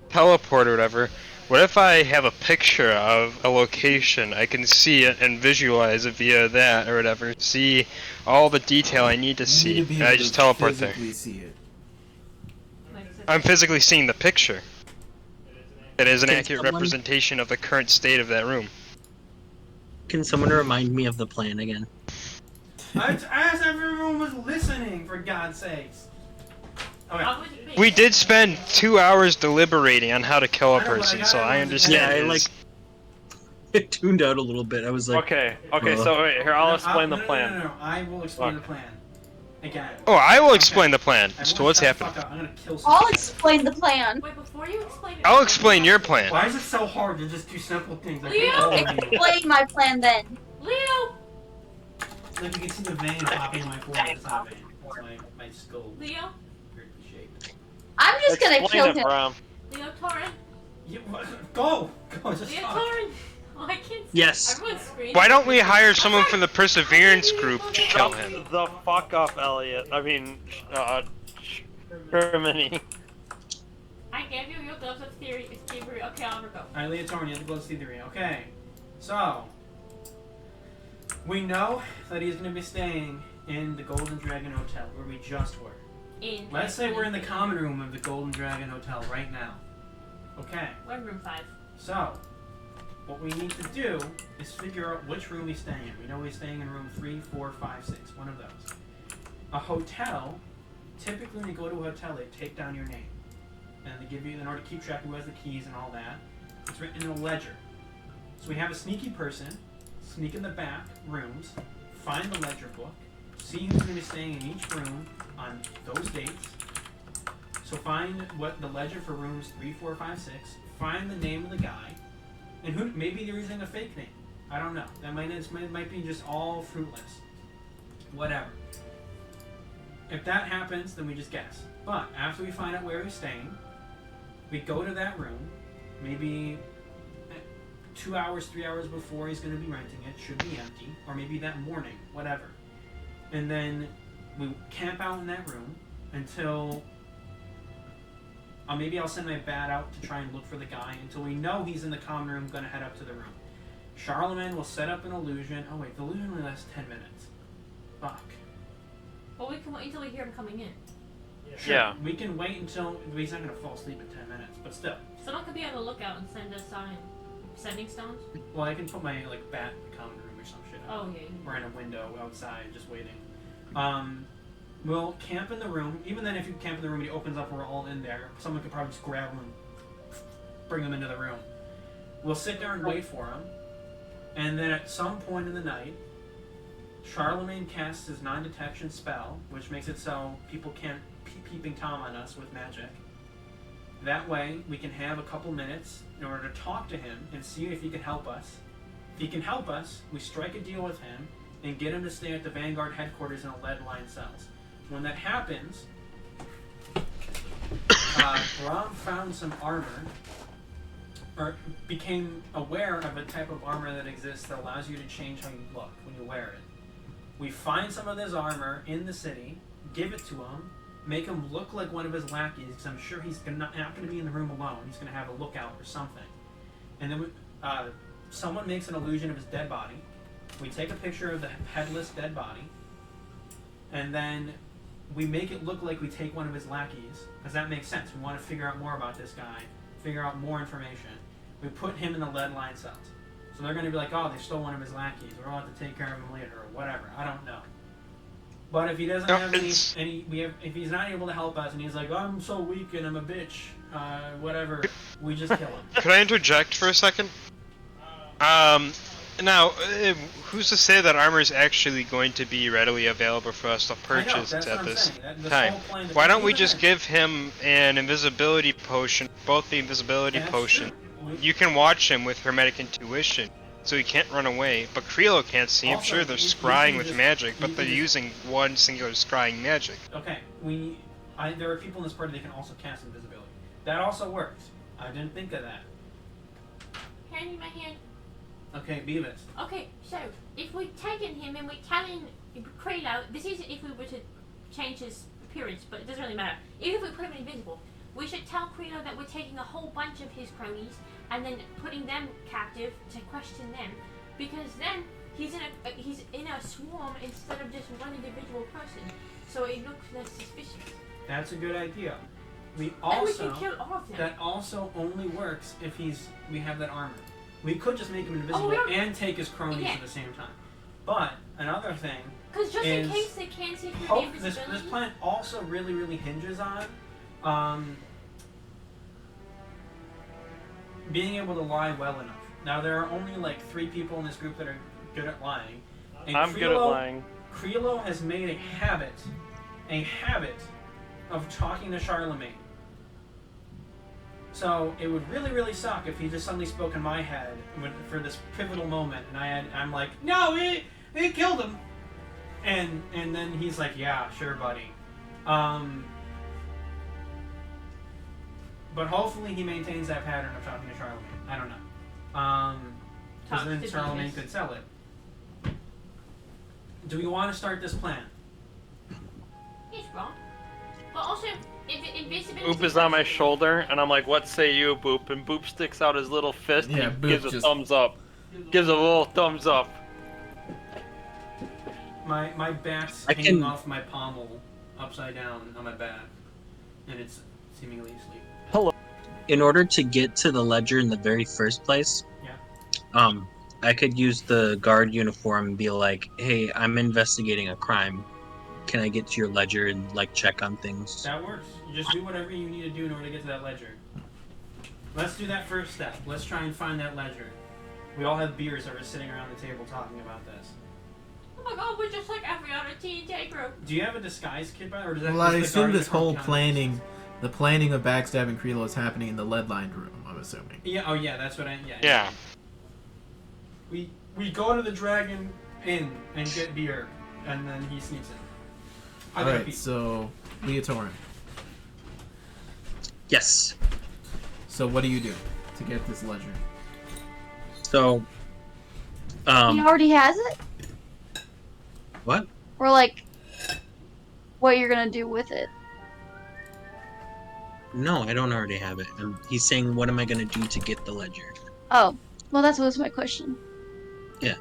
teleport or whatever. What if I have a picture of a location? I can see it and visualize it via that or whatever. See all the detail I need to You see. need to be And I able just to teleport there. physically see it. I'm physically seeing the picture. It is an Can accurate someone- representation of the current state of that room. Can someone remind me of the plan again? I asked everyone was listening, for God's sakes. Okay. We did spend 2 hours deliberating on how to kill a I know, but I person, got so I everyone's understand. Yeah, I it's- It tuned out a little bit. I was like, Okay, so wait, here, I'll explain the plan. No, I will explain Fuck. the plan. Again. Oh, I will explain the plan. I So won't what's shut the happening? fuck up. I'm gonna kill I'll someone. explain the plan. Wait, before you explain it. I'll explain your plan. Why is it so hard to just do simple things? I Leo? hate all of you. Explain my plan then. Leo! Like you can see the vein popping in my forehead. It's not vein. It's my skull. Leo? Weirdly shaped. I'm just gonna Explain kill it, him. Brom. Leotorin? Go! Just talk. Leotorin? Oh, I can't see. Yes. Everyone's screaming. Why don't we hire someone from the Perseverance group to kill Shut him? the fuck up, Elliott. I mean, Crimeny. I gave you your gloves of thievery. Okay, I'll go. Alright, Leotorin, you have to go to theory. Okay. So, we know that he's going to be staying in the Golden Dragon Hotel, where we just were. Let's say we're in the common room of the Golden Dragon Hotel right now. Okay. We're in room 5. So, what we need to do is figure out which room he's staying in. We know he's staying in room 3, 4, 5, 6, one of those. A hotel, typically when you go to a hotel, they take down your name. And they give you, in order to keep track of who has the keys and all that, it's written in a ledger. So we have a sneaky person, sneak in the back rooms, find the ledger book, see who's going to be staying in each room on those dates. So find what the ledger for rooms 3, 4, 5, 6, find the name of the guy, and who maybe they're using a fake name. I don't know. That might be just all fruitless. Whatever. If that happens, then we just guess. But after we find out where he's staying, we go to that room. Maybe 2 hours, 3 hours before he's going to be renting it, should be empty, or maybe that morning, whatever. And then we camp out in that room until maybe I'll send my bat out to try and look for the guy until we know he's in the common room, going to head up to the room. Charlemagne will set up an illusion. Oh wait, the illusion only lasts 10 minutes. Fuck. Well, we can wait until we hear him coming in. Sure. Yeah. We can wait until he's not going to fall asleep in 10 minutes, but still. Someone could be on the lookout and send us sending stones. Well, I can put my bat in the common room or some shit. Oh yeah. We're in a window outside, just waiting. We'll camp in the room. Even then, if you camp in the room, he opens up, we're all in there. Someone could probably just grab him and bring him into the room. We'll sit there and wait for him. And then at some point in the night, Charlemagne casts his non-detection spell, which makes it so people can't peeping Tom on us with magic. That way, we can have a couple minutes in order to talk to him and see if he can help us. If he can help us, we strike a deal with him and get him to stay at the Vanguard headquarters in a lead-lined cells. When that happens, Brom found some armor, or became aware of a type of armor that exists that allows you to change how you look when you wear it. We find some of this armor in the city, give it to him, make him look like one of his lackeys, because I'm sure he's not going to be in the room alone. He's going to have a lookout or something. And then someone makes an illusion of his dead body. We take a picture of the headless dead body, and then we make it look like we take one of his lackeys, because that makes sense. We want to figure out more about this guy, figure out more information. We put him in the lead-lined cells. So they're going to be like, oh, they stole one of his lackeys. We'll have to take care of him later, or whatever. I don't know. But if he doesn't have if he's not able to help us, and he's like, oh, I'm so weak and I'm a bitch, whatever, we just kill him. Could I interject for a second? Now, who's to say that armor is actually going to be readily available for us to purchase at this time? Why don't we just give him an invisibility potion, both the invisibility potion. You can watch him with hermetic intuition, so he can't run away, but Kreelo can't see him. Sure, they're scrying with magic, but they're using one singular scrying magic. Okay, there are people in this party that can also cast invisibility. That also works. I didn't think of that. Hand me my hand. Okay, Beavis. Okay, so if we're taking him and we're telling Kreelo, this is if we were to change his appearance, but it doesn't really matter. Even if we put him invisible, we should tell Kreelo that we're taking a whole bunch of his cronies and then putting them captive to question them, because then he's in a swarm instead of just one individual person, so it looks less suspicious. That's a good idea. And we can kill all of them. That also only works if we have that armor. We could just make him invisible and take his cronies at the same time. But another thing, because just in case they can't see through the invisibility, this plan also really, really hinges on being able to lie well enough. Now there are only like 3 people in this group that are good at lying. And I'm good at lying. Kreelo has made a habit of talking to Charlemagne. So it would really, really suck if he just suddenly spoke in my head for this pivotal moment, and I'm like, no, he killed him, and then he's like, yeah, sure, buddy. But hopefully he maintains that pattern of talking to Charlemagne. I don't know, because then Charlemagne could sell it. Do we want to start this plan? He's wrong, but also. Boop is on my shoulder, and I'm like, what say you, Boop? And Boop sticks out his little fist and gives a thumbs up. Gives a little thumbs up. My bat's hanging off my pommel, upside down on my back, and it's seemingly asleep. Hello. In order to get to the ledger in the very first place, I could use the guard uniform and be like, hey, I'm investigating a crime. Can I get to your ledger and check on things? That works. You just do whatever you need to do in order to get to that ledger. Let's do that first step. Let's try and find that ledger. We all have beers that we're sitting around the table talking about this. Oh my god, we're just like every other TNT group. Do you have a disguise kit, or does that? Well, I assume this whole planning, the planning of backstabbing Kreelo is happening in the lead-lined room. I'm assuming. Yeah. Oh yeah, that's what Yeah. We go to the Dragon Inn and get beer, and then he sneaks in. Alright, so Leotorin. Yes. So what do you do to get this ledger? So, He already has it? what? Or like, what you're gonna do with it? No, I don't already have it. He's saying, what am I gonna do to get the ledger? Oh, well, that was my question. Yeah.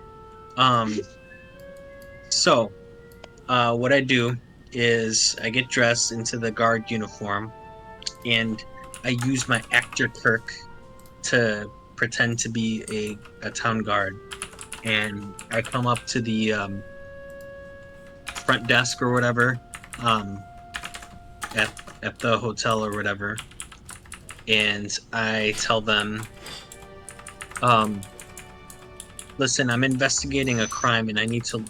So, what I do is I get dressed into the guard uniform, and I use my actor perk to pretend to be a town guard, and I come up to the front desk or whatever, at the hotel or whatever, and I tell them, listen, I'm investigating a crime and I need to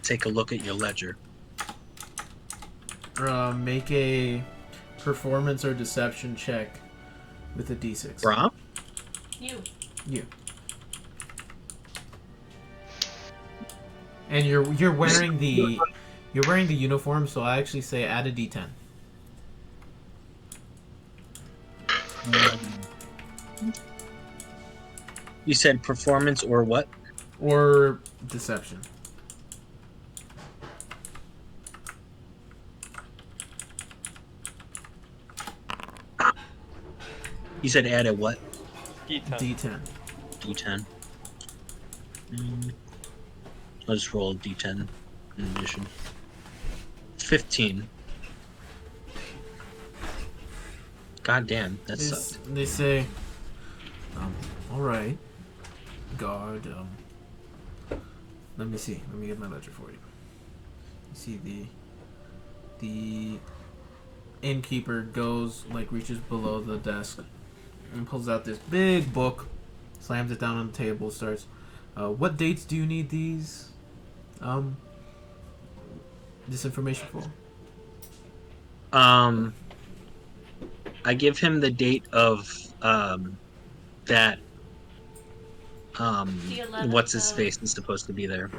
take a look at your ledger. Make a performance or deception check with a d6. Brom? You. And you're wearing the uniform, so I actually say add a d10. You said performance or what? Or deception. You said add a what? D10. D10. I'll just roll a D10 in addition. 15. God damn, that sucked. They say, alright, guard, let me see. Let me get my ledger for you. You see the innkeeper goes, reaches below the desk and pulls out this big book, slams it down on the table, starts, what dates do you need this information for? I give him the date of, that, what's his face is supposed to be there.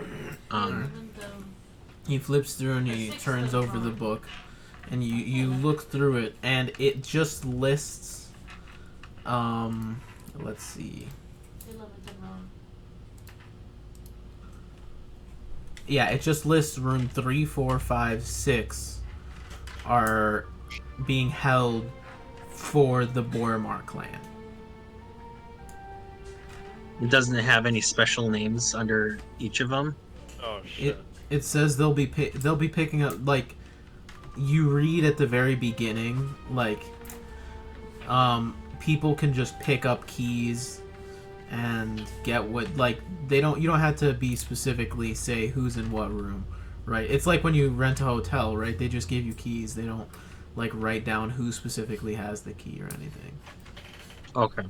He flips through and he turns over the book, and you look through it, and it just lists, let's see. Yeah, it just lists room 3, 4, 5, 6 are being held for the Boromar clan. Doesn't it have any special names under each of them? Oh shit. It says they'll be picking up, you read at the very beginning, people can just pick up keys and get what, you don't have to be specifically say who's in what room, right? It's like when you rent a hotel, right? They just give you keys. They don't write down who specifically has the key or anything. Okay.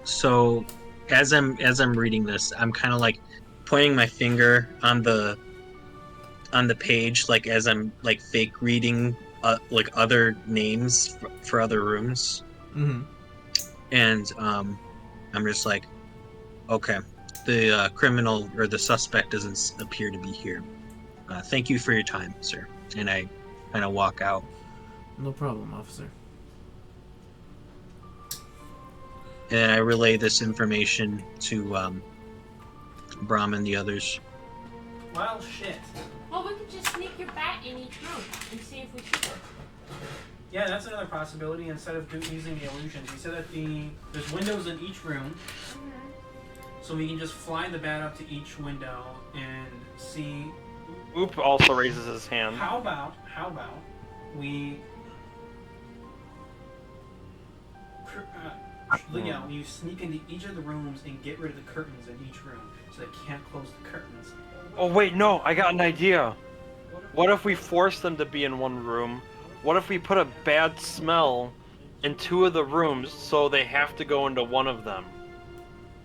So as I'm reading this, I'm kind of pointing my finger on the page, as I'm fake reading other names for other rooms. Mm-hmm. And I'm just okay, the criminal or the suspect doesn't appear to be here. Thank you for your time, sir. And I kind of walk out. No problem, officer. And I relay this information to Brom and the others. Well, shit. Well, we could just sneak your bat in each room and see if we see her. Yeah, that's another possibility. Instead of using the illusions, he said that there's windows in each room, so we can just fly the bat up to each window and see. Oop also raises his hand. How about we, you sneak into each of the rooms and get rid of the curtains in each room, so they can't close the curtains. Oh wait, no, I got an idea. What if we force them to be in one room? What if we put a bad smell in 2 of the rooms so they have to go into one of them?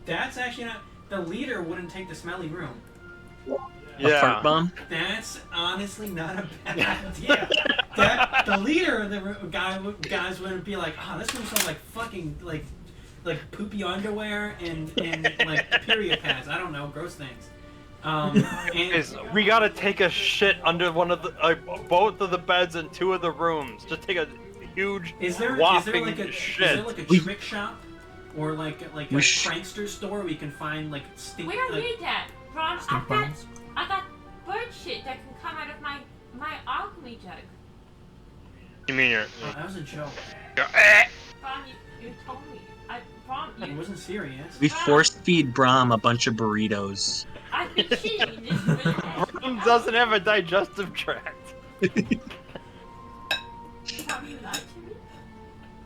That's actually not. The leader wouldn't take the smelly room. Yeah. A fart bomb? That's honestly not a bad idea. The leader of the guys wouldn't be like, this room smells like fucking like poopy underwear and period pads. I don't know, gross things. We gotta take a shit under the both of the beds in 2 of the rooms. Just take a huge is there whopping like a shit. trick shop or like a prankster store where you can find like stink. We don't need that, Brom. bombs? I got bird shit that can come out of my alchemy jug. You mean you're... Oh, that was a joke. Brom, you told me. Brom, It wasn't serious. We force feed Brom a bunch of burritos. I've been cheating. This is really bad. Brom doesn't have a digestive tract. Brom, you lied to me?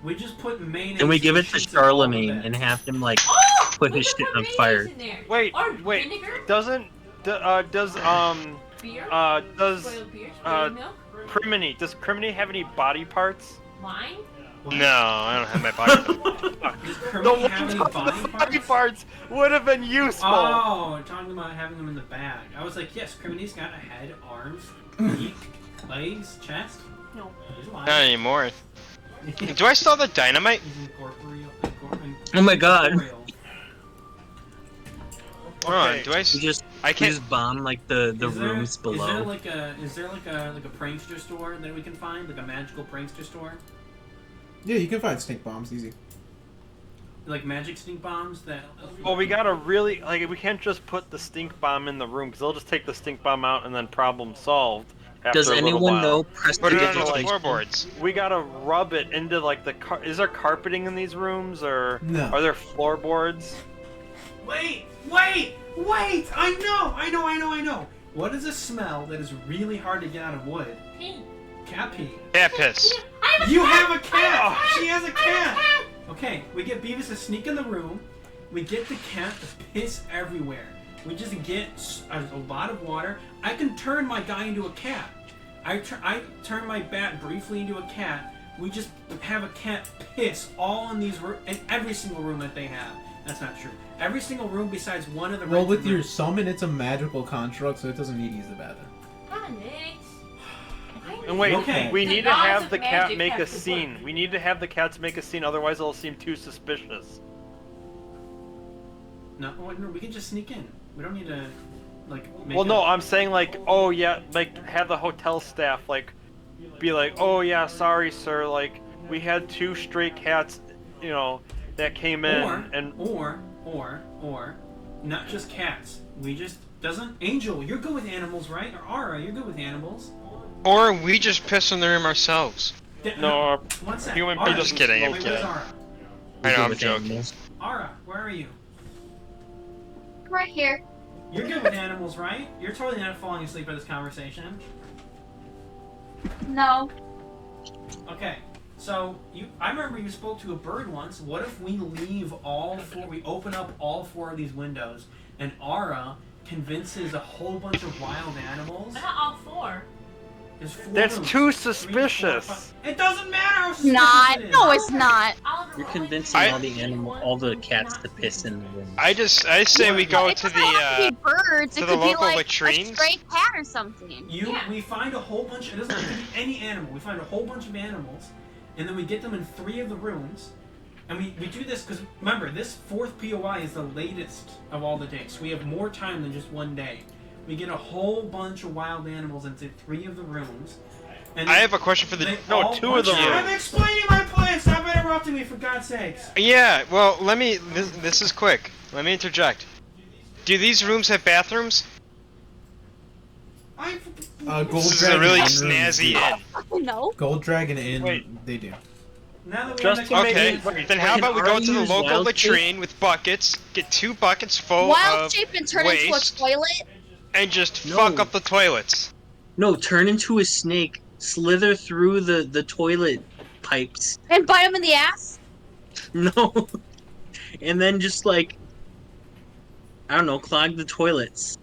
We just put mayonnaise. And we give it to sheets of all of Charlemagne it. and have him like Oh! put We his can shit put on mayonnaise fire. in there. Wait, Or wait. vinegar, Does beer, does spoiled beer, spoiled milk, Crimeny have any body parts? wine. No, I don't have my body. Does The Crimeny have any ones body with the body parts? parts would have been useful. Oh, talking about having them in the bag. I was like, yes, Crimeny's got a head, arms, feet, legs, chest. No. He's alive. Not anymore. Do I still have the dynamite? He's incorporeal. Oh my god. Hold on, do I? We just I can't. bomb like the Is there- rooms below. Is there like a prankster store that we can find, like a magical prankster store, Yeah, you can find stink bombs easy. like magic stink bombs that? Well, we gotta really we can't just put the stink bomb in the room because they'll just take the stink bomb out and then problem solved. After Does a little anyone while. know Put it on the prestidigitation? floorboards. We gotta rub it into like the is there carpeting in these rooms or No. are there floorboards? Wait! I know! What is a smell that is really hard to get out of wood? Pee. Cat pee. Cat piss. You have a cat! I have a She has a I have cat! a cat! Okay, we get Beavis to sneak in the room. We get the cat to piss everywhere. We just get a lot of water. I can turn my guy into a cat. I turn my bat briefly into a cat. We just have a cat piss all in in every single room that they have. That's not true. Every single room besides one of the Well, with rented your rooms. summon, it's a magical construct, so it doesn't need to use the bathroom. And wait, Okay. we The need to gods have of the cat magic make a have to scene. work. We need to have the cats make a scene, otherwise it'll seem too suspicious. No, we can just sneak in. We don't need to, like. Make Well, no, I'm saying like, oh yeah, like have the hotel staff like be like, oh yeah, sorry sir, like we had 2 stray cats, that came in or not just cats. Angel, you're good with animals, right? Or Ara, you're good with animals. Or we just piss in the room ourselves. No, One sec. human Ara, people- Just kidding, I'm where's kidding. Ara? I know, I'm With joking. animals. Ara, where are you? Right here. You're good with animals, right? You're totally not falling asleep at this conversation. No. Okay, so I remember you spoke to a bird once. What if we leave we open up all 4 of these windows, and Ara convinces a whole bunch of wild animals? Not all 4. There's 4 That's rooms. too 3, 4, suspicious. 5. It doesn't matter how suspicious Not. it is. No, it's not. You're convincing all the cats to piss in the room. I say we go It to doesn't have to the be birds. to It the could be local like latrines. a stray cat or something. Yeah. We find a whole bunch. It doesn't have to be any animal. We find a whole bunch of animals, and then we get them in 3 of the rooms, and we do this because remember this 4th POI is the latest of all the days. So we have more time than just 1 day. We get a whole bunch of wild animals into 3 of the rooms. And I have a question for the. No, 2 of them. I'm explaining my plan. Stop interrupting me, for God's sakes. Yeah, well, let me. This is quick. Let me interject. Do these rooms have bathrooms? Gold This is Dragon a really Inn snazzy rooms inn. No. do. Gold Dragon Inn, Wait. they do. Now that Just to make Okay, it- then how about we go to the use local wild latrine with buckets, get 2 buckets full Wild of shape and turn into a waste, toilet. and just No. fuck up the toilets. No, turn into a snake, slither through the toilet pipes. And bite him in the ass. No. And then just like, I don't know, clog the toilets.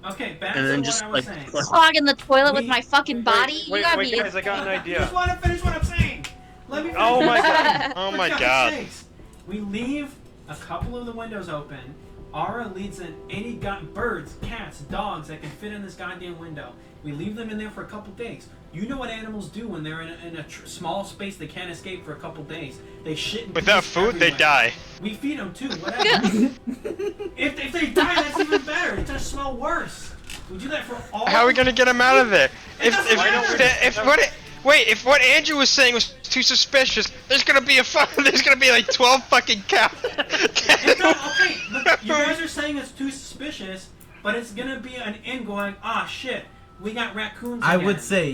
Okay, back And to then what just I was like, saying. Clogging the toilet with We- my fucking body. Wait, you gotta wait, be. guys, I got an I idea. just want to finish what I'm saying. Let me finish Oh what my I'm God. saying. Oh For my God's God. sakes. We leave a couple of the windows open. Ara leads in any birds, cats, dogs that can fit in this goddamn window. We leave them in there for a couple days. You know what animals do when they're in a small space they can't escape for a couple days. They shit and Without piss food, they everywhere. die. We feed them too, whatever. if they die, that's even better. It does smell worse. We do that for all. How are we gonna get them out of there? It doesn't matter. If what Andrew was saying was too suspicious. There's gonna be there's gonna be like 12 fucking cows. It's not, okay, look, you guys are saying it's too suspicious, but it's gonna be an inn going, ah shit, we got raccoons I again. would say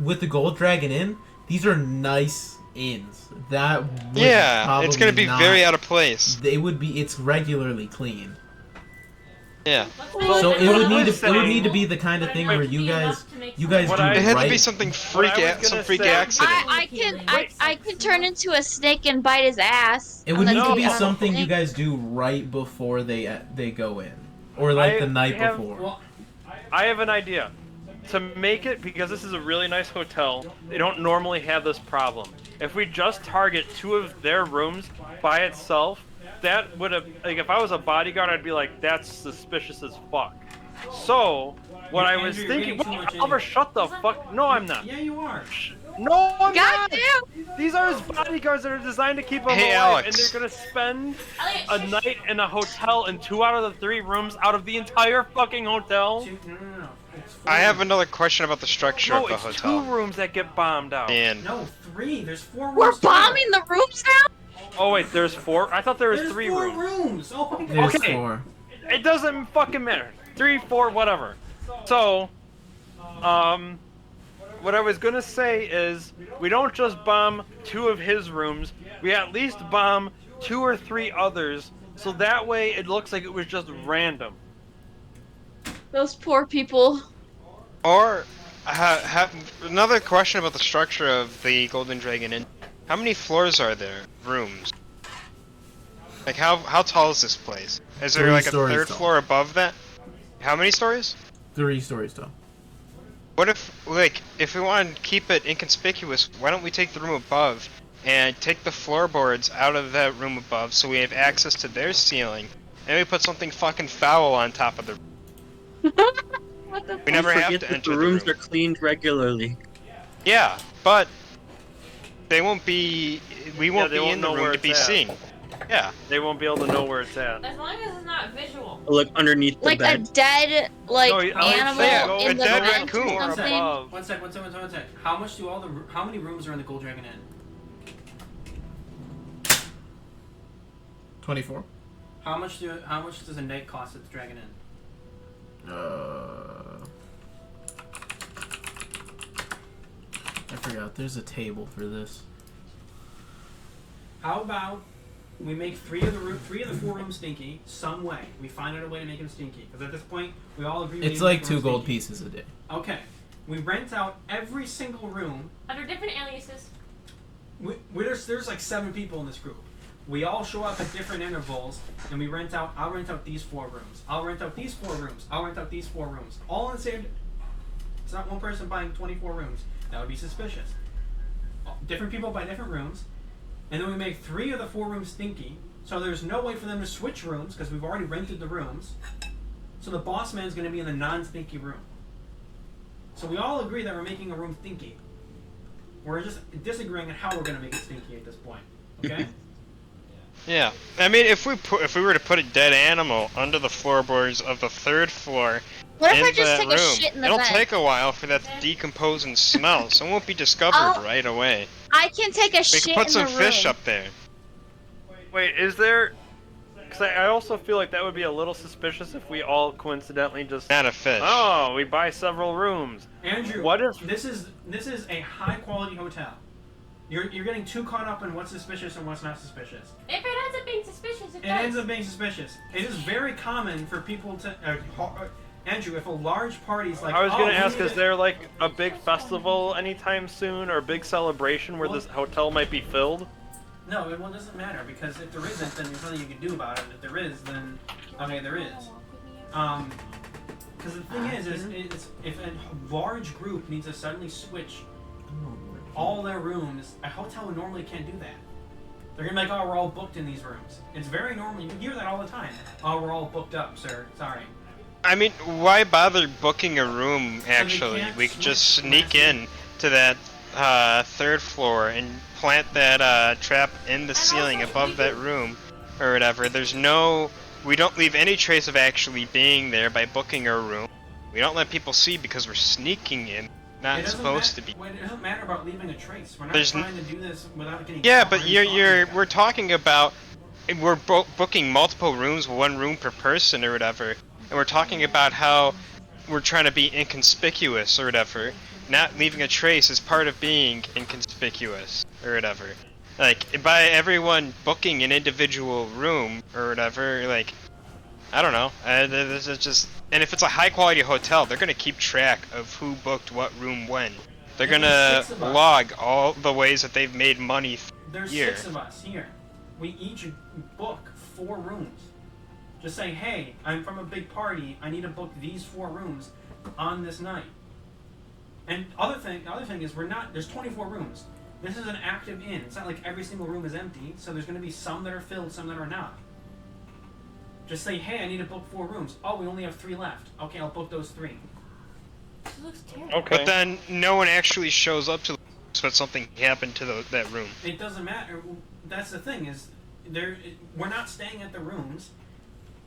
with the Gold Dragon Inn, these are nice inns. That would it's gonna be probably very not- out of place. It's regularly clean. Yeah. So it would need saying- to be the kind of thing where you guys do What I- It had to be right. something What I was gonna freak say- accident. I can turn into a snake and bite his ass. It would on need the to be table. something you guys do right before they go in, or like the night have- before. Well, I have an idea. To make it, because this is a really nice hotel, they don't normally have this problem. If we just target 2 of their rooms by itself, that would have, like, if I was a bodyguard, I'd be like, that's suspicious as fuck. So, what I was Andrew, you're thinking, getting too much in Oliver, here. shut the fuck, no I'm not. yeah, you are. No, I'm not! God damn! These are his bodyguards that are designed to keep him Hey, alive, Alex. and they're gonna spend Elliott, a shush. night in a hotel in 2 out of the 3 rooms out of the entire fucking hotel. No. It's 4. I have another question about the structure No, of the it's hotel. 2 rooms that get bombed out. And No, 3. There's 4 rooms. We're total. bombing the rooms now? Oh wait, there's 4? I thought there was There's 3 4 rooms. rooms. Oh my god. There's Okay. 4. It doesn't fucking matter. 3, 4, whatever. So, what I was gonna say is, we don't just bomb 2 of his rooms, we at least bomb 2 or 3 others, so that way it looks like it was just random. Those poor people. Or another question about the structure of the Golden Dragon Inn. How many floors are there? Rooms. Like how tall is this place? Is there 3 like a stories 3rd tall. floor above that? How many stories? 3 stories tall. What if we want to keep it inconspicuous, why don't we take the room above and take the floorboards out of that room above so we have access to their ceiling, and we put something fucking foul on top of the room. What the We never have Forget to that enter the the rooms room. are cleaned regularly. Yeah, but they won't be. We won't they be won't in the know room where to be it's at. seen. Yeah. They won't be able to know where it's at. As long as it's not visual. Like underneath the Like a bed. dead No, I would animal say go in a the dead vent raccoon. or Or something. above. One sec. How much do how many rooms are in the Gold Dragon Inn? 24. How much does a night cost at the Dragon Inn? I forgot. There's a table for this. How about we make 3 of the 4 rooms stinky some way? We find out a way to make them stinky. Because at this point, we all agree. we need It's to like make 2 them gold stinky. pieces a day. Okay. We rent out every single room. Under different aliases. There's like 7 people in this group. We all show up at different intervals, and we rent out. I'll rent out these 4 rooms. I'll rent out these 4 rooms. I'll rent out these 4 rooms. All in the same. It's not one person buying 24 rooms. That would be suspicious. Different people buy different rooms, and then we make 3 of the 4 rooms stinky. So there's no way for them to switch rooms because we've already rented the rooms. So the boss man's going to be in the non-stinky room. So we all agree that we're making a room stinky. We're just disagreeing on how we're going to make it stinky at this point. Okay? Yeah. I mean, if we were to put a dead animal under the floorboards of the 3rd floor What if in I just that take room, a shit in the it'll bed? take a while for that to decompose and smell, so it won't be discovered Oh. right away. I can take a We shit can put in some the room. fish up there. Wait, is there... Because I also feel like that would be a little suspicious if we all coincidentally just... Not a fish. Oh, we buy several rooms. Andrew, What if... this is a high quality hotel. You're getting too caught up in what's suspicious and what's not suspicious. If it ends up being suspicious, it It does. ends up being suspicious. It is very common for people to Andrew, if a large party's like I was oh, gonna we ask, need is to- there like a big festival anytime soon, or a big celebration where this hotel might be filled? No, it doesn't matter because if there isn't, then there's nothing you can do about it. If there is, then okay, there is. Because the thing is it's, if a large group needs to suddenly switch all their rooms, a hotel normally can't do that. They're gonna be like, oh, we're all booked in these rooms. It's very normal. You can hear that all the time. Oh, we're all booked up, sir. Sorry. I mean, why bother booking a room, actually? can't We could just switch sneak in to that 3rd floor and plant that trap in the ceiling also, above that room, or whatever. We don't leave any trace of actually being there by booking our room. We don't let people see because we're sneaking in. not It doesn't supposed to be. It doesn't matter about leaving a trace. We're not There's trying to do this without getting. Yeah, caught. but we're talking about booking multiple rooms, one room per person or whatever, and we're talking about how we're trying to be inconspicuous or whatever. Not leaving a trace is part of being inconspicuous or whatever. Like, by everyone booking an individual room or whatever, like, I don't know. This is just, and if it's a high quality hotel, they're gonna keep track of who booked what room when. They're gonna log all the ways that they've made money. There's year. 6 of us here. We each book 4 rooms. Just say, hey, I'm from a big party. I need to book these 4 rooms on this night. And the other thing is there's 24 rooms. This is an active inn. It's not like every single room is empty, so there's going to be some that are filled, some that are not. Just say, hey, I need to book 4 rooms. Oh, we only have 3 left. Okay, I'll book those 3. This looks terrible. Okay. But then no one actually shows up to the but something happened to that room. It doesn't matter. That's the thing is, we're not staying at the rooms.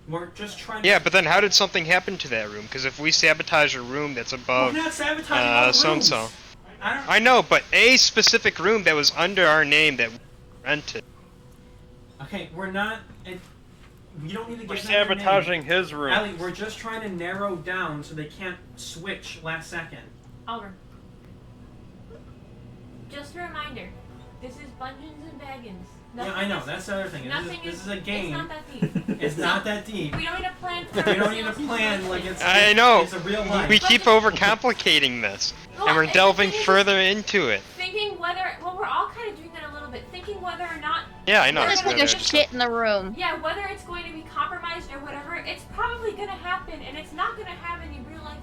We're just trying. Yeah, but then how did something happen to that room? Because if we sabotage a room that's above, We're not sabotaging all the so and rooms. so. I I know, but a specific room that was under our name that we rented. Okay, we're not. We don't need to get We're them their sabotaging name. his room. Allie, we're just trying to narrow down so they can't switch last second. Oliver. Just a reminder, this is Dungeons and Dragons. Yeah, I know. That's the other thing. This is a game. It's not that deep. It's not that deep. We don't need a plan for We don't need a plan like it's. I know. It's a real life. We keep overcomplicating this, and we're delving further into it. Thinking whether, well, we're all kind of doing that a little bit. Thinking whether or not. Yeah, I know. There's like a shit in the room. Yeah, whether it's going to be compromised or whatever, it's probably going to happen, and it's not going to have any real life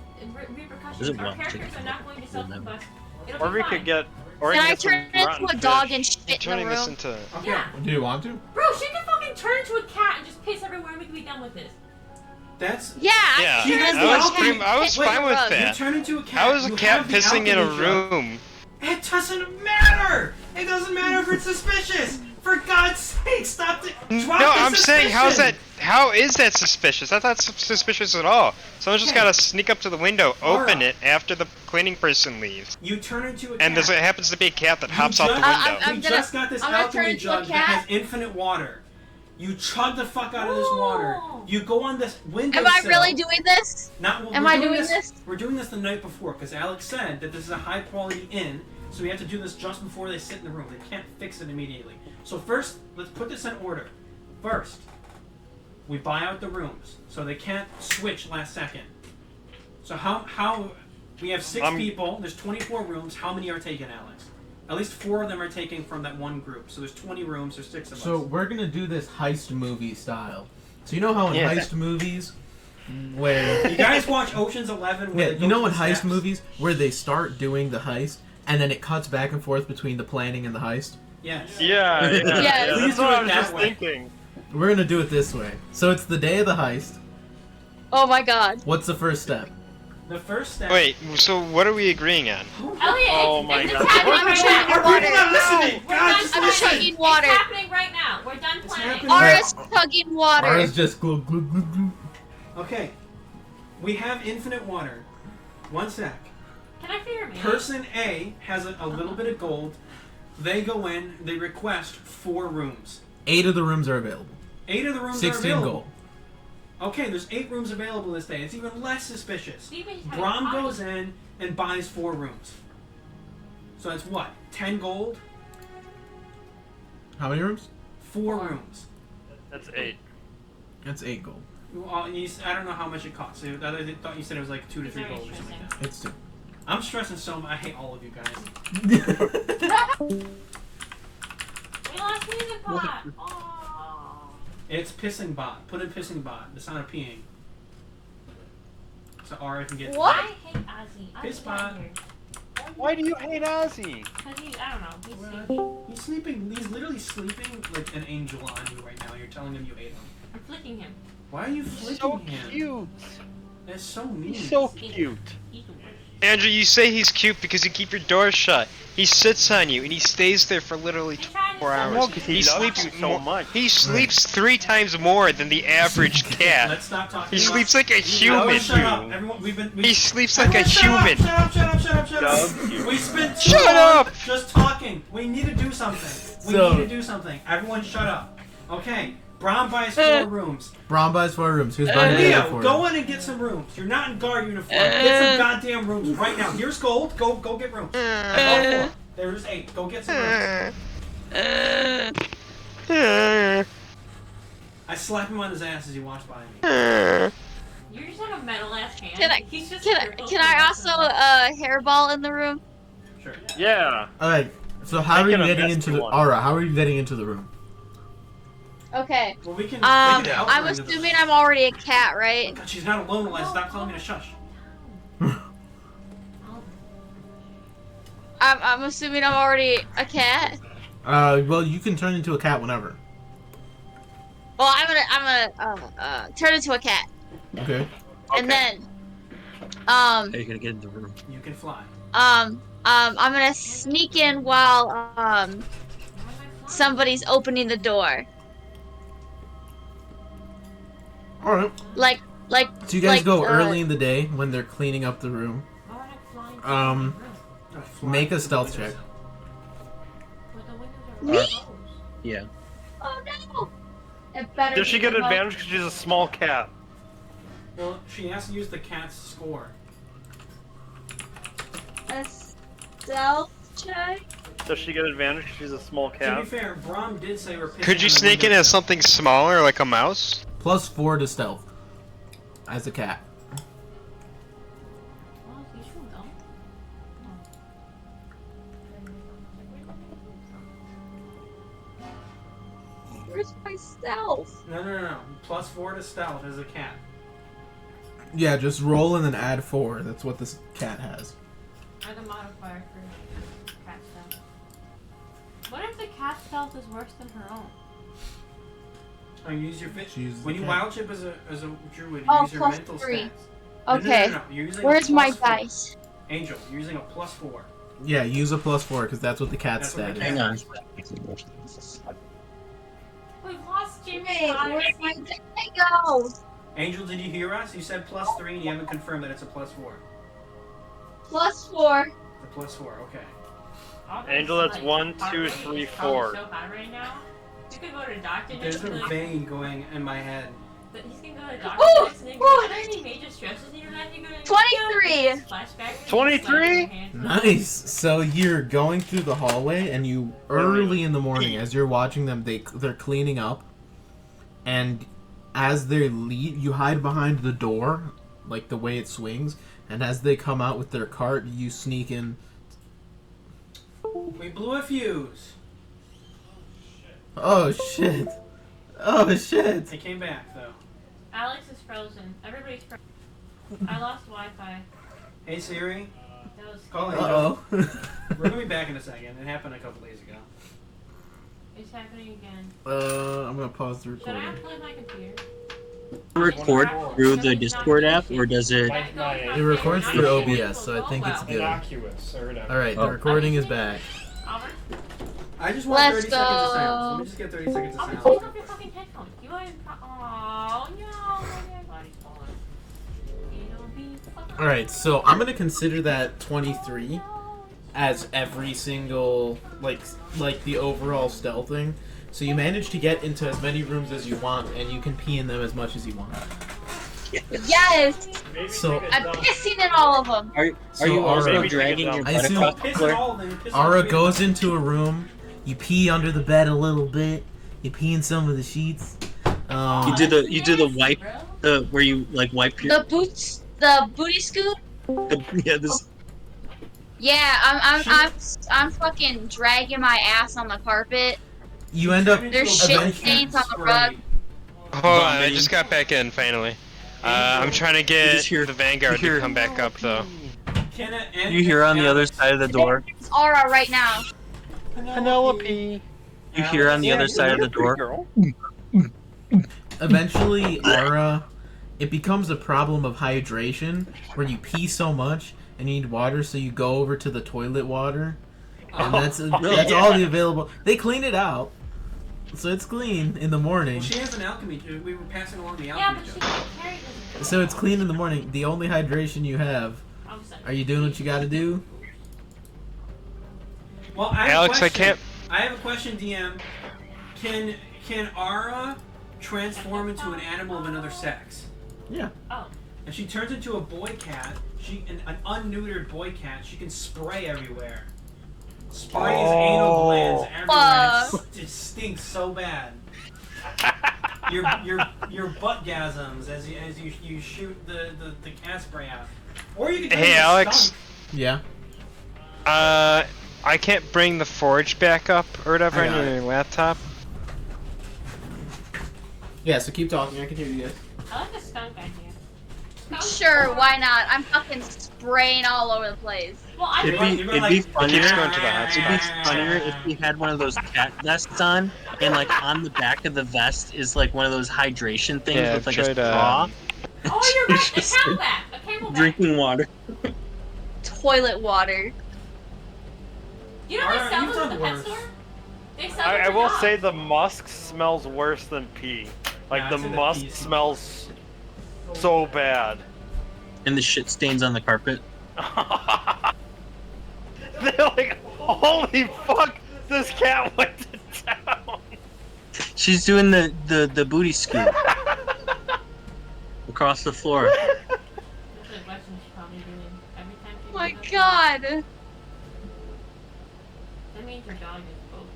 repercussions. Our characters are not going to self-combust. It'll Or be we fine. could get. Or Can we I can get turn some into a rotten dog fish. and shit in the Turning this room? into. Okay. Yeah. Do you want to? Bro, she can fucking turn into a cat and just piss everywhere and we can be done with this. That's. Yeah, Yeah, She has the I was Wait, fine with You that. turn into a cat. How is a you cat have the pissing in a alchemy jug. room? It doesn't matter. It doesn't matter if it's suspicious. For God's sake, stop it. No, I'm saying, how is that suspicious? That's not suspicious at all. Someone's just gotta sneak up to the window, open it after the cleaning person leaves. You turn into a cat. And there happens to be a cat that hops You out the just- window. We just got this I'm gonna turn alchemy into a jug that cat. has infinite water. You chug the fuck out of this water. You go on this window. Am I really doing this? Am I doing this? We're doing this the night before because Alex said that this is a high quality inn, so we have to do this just before they sit in the room. They can't fix it immediately. So first, let's put this in order. First, we buy out the rooms so they can't switch last second. So how we have 6 people. There's 24 rooms. How many are taken, Alex? At least 4 of them are taken from that one group. So there's 20 rooms. There's 6 of us. So we're gonna do this heist movie style. So you know how in heist movies, where You guys watch Ocean's 11? Where yeah, they you go know to in the heist steps? movies where they start doing the heist and then it cuts back and forth between the planning and the heist. Yes. Yeah, Yes. that's Please do what it I was that just way. thinking. We're gonna do it this way. So it's the day of the heist. Oh my god. What's the first step? The first step. Wait, so what are we agreeing on? Elliot, Oh my it's God. happening I'm right chugging now. Are water. people not listening? We're God, done just I'm listen. chugging water. It's happening right now. We're done planning. happening. Ara's chugging water. Ara's just glug glug glug glug. Okay. We have infinite water. One sec. Can I figure me? Person A has a little bit of gold. They go in. They request 4 rooms. 8 of the rooms are available. 8 of the rooms are 16 available. gold. Okay, there's 8 rooms available this day. It's even less suspicious. Steven's having Brom a party. goes in and buys 4 rooms. So that's what? 10 gold? How many rooms? 4 rooms. That's 8. That's 8 gold. I don't know how much it costs. I thought you said it was like 2 to 3 gold or something like that. It's 2. I'm stressing so much. I hate all of you guys. We lost music pot. Oh. It's pissing bot. Put in pissing bot. The sound of peeing. So Ara can get. What? I hate Ozzy. Piss Ozzy's pot. not here. Why do you hate Ozzy? Cause he's, I don't know. He's Well, he's sleeping. He's literally sleeping like an angel on you right now. You're telling him you ate him. I'm flicking him. Why are you He's flicking so him? cute. That's so mean. He's so cute. He's the worst. Andrew, you say he's cute because you keep your door shut. He sits on you and he stays there for literally He's trying 24 hours. No, because he sleeps you so much. He sleeps 3 times more than the average cat. Let's stop talking. He sleeps like a human. Shut up. Everyone, He sleeps like a human. Shut up. We spent too Shut long up! just talking. We need to do something. We need to do something. Everyone shut up. Okay. Brom buys 4 rooms. Brom buys 4 rooms. Who's buying the other 4? Go in and get some rooms. You're not in guard uniform. Get some goddamn rooms right now. Here's gold. Go get rooms. I bought 4. There's 8. Go get some rooms. I slap him on his ass as he walks by me. You're just like a metal ass hand. Can I also hairball in the room? Sure. Yeah. Alright, so how are you getting into the Aura? How are you getting into the room? Okay. Well, we can. I'm assuming I'm already a cat, right? Oh God, she's not alone, Eliza. Stop telling me to shush. I'm assuming I'm already a cat. Well, you can turn into a cat whenever. Well, I'm gonna turn into a cat. Okay. And then, How are you gonna get in the room? You can fly. I'm gonna sneak in while somebody's opening the door. Alright. Like. So you guys go early in the day when they're cleaning up the room. Make a stealth check. Me? Yeah. Oh no! It better. Does she be get the advantage because she's a small cat? Well, she has to use the cat's score. A stealth check? Does she get advantage because she's a small To cat? be fair, Brom did say we're. Could you sneak in as something smaller, like a mouse? +4 to stealth. As a cat. Where's my stealth? No. +4 to stealth as a cat. Yeah, just roll and then add 4. That's what this cat has. Or the modifier for cat stealth. What if the cat stealth is worse than her own? Oh, you use your fit. She uses When the you cat. wild chip as a druid, you Oh, use your +3. mental stats. Okay. No. You're using Where's a my +4. dice? Angel, you're using a +4. Yeah, use a +4 because that's what the cat's That's what stat the is. Hang on. We've lost Jimmy. Hey, where's my dice go? Angel, did you hear us? You said +3 and you haven't confirmed that it's a +4. +4. The +4, okay. Angel, that's 1, 2, 3, 4. So high right now. You could go to the doctor. There's and be a like, vein going in my head. but he's gonna go to the doctor Ooh, next and then ooh. go, are there any major stresses in your life? You're gonna 23. Flashback. 23? Nice. So you're going through the hallway, and you early in the morning, as you're watching them, they're cleaning up, and as they leave, you hide behind the door, like the way it swings, and as they come out with their cart, you sneak in. We blew a fuse. Oh shit! Oh shit! It came back though. Alex is frozen. Everybody's frozen. I lost Wi-Fi. Hey Siri, That was. call Angel. Uh-oh. We're gonna be back in a second. It happened a couple days ago. It's happening again. I'm gonna pause the Should I recording. unplug my computer? Record through the Discord app, or does it? It records through OBS, so I think it's good. Innocuous or whatever. Alright, the recording is back. Albert? I just want Let's 30 seconds of go. silence. Let me just get 30 seconds of Albert, take silence. off your fucking headphones. You are in. Oh no! Everybody's falling. It'll be fine. Alright, so I'm gonna consider that 23 as every single, like the overall stealthing. So you manage to get into as many rooms as you want, and you can pee in them as much as you want. Yes! So I'm pissing in all of them. Are you So, also Aura- dragging your I butt assume- across the Piss it floor? all then. Piss Aura all goes into a room, you pee under the bed a little bit, you pee in some of the sheets. You do the wipe, where you like wipe your. The booty scoop? Yeah, this. Yeah, I'm fucking dragging my ass on the carpet. You end up There's shit eventually- stains on the rug. Hold on, I just got back in finally. I'm trying to get just hear- the Vanguard you hear- to come back up though. You hear on the other side of the door. It's Aura right now. Penelope. You hear on the other side of the door. Girl. Eventually, Aura, it becomes a problem of hydration, where you pee so much and you need water, so you go over to the toilet water, And that's all the available. They clean it out, so it's clean in the morning. Well, she has an alchemy. We were passing along the Yeah, alchemy. but she joke. can't carry this. So it's clean in the morning. The only hydration you have. Are you doing what you gotta do? Well, I have Alex, a I question. can't. I have a question, DM. Can Ara transform into an animal of another sex? Yeah. Oh. If she turns into a boy cat, an unneutered boy cat, she can spray everywhere. Spray his anal glands everywhere. It stinks so bad. your buttgasms as you shoot the cat spray out. Or you can turn Hey, into a Alex. skunk. Yeah. I can't bring the forge back up or whatever I on got your laptop. Yeah. So keep talking. I can hear you guys. I like the skunk idea. Sure, why not? I'm fucking spraying all over the place. Well, I It'd think be funnier. keeps going to the hot It'd be spot. funnier if he had one of those cat vests on, and like on the back of the vest is like one of those hydration things Yeah, with like I've a tried, straw. Oh, you're right. A Just camelback. A camelback. drinking water. Toilet water. You know Alright, they sell you've them at done the pet worse. store? They sell them I for will dogs. say the musk smells worse than pee. Like Yeah, the I'd say the musk pee smells so bad. And the shit stains on the carpet. They're like, holy fuck, this cat went to town. She's doing the booty scoot across the floor. That's the question she's probably doing every time she Oh my goes god. That means your dog is broken.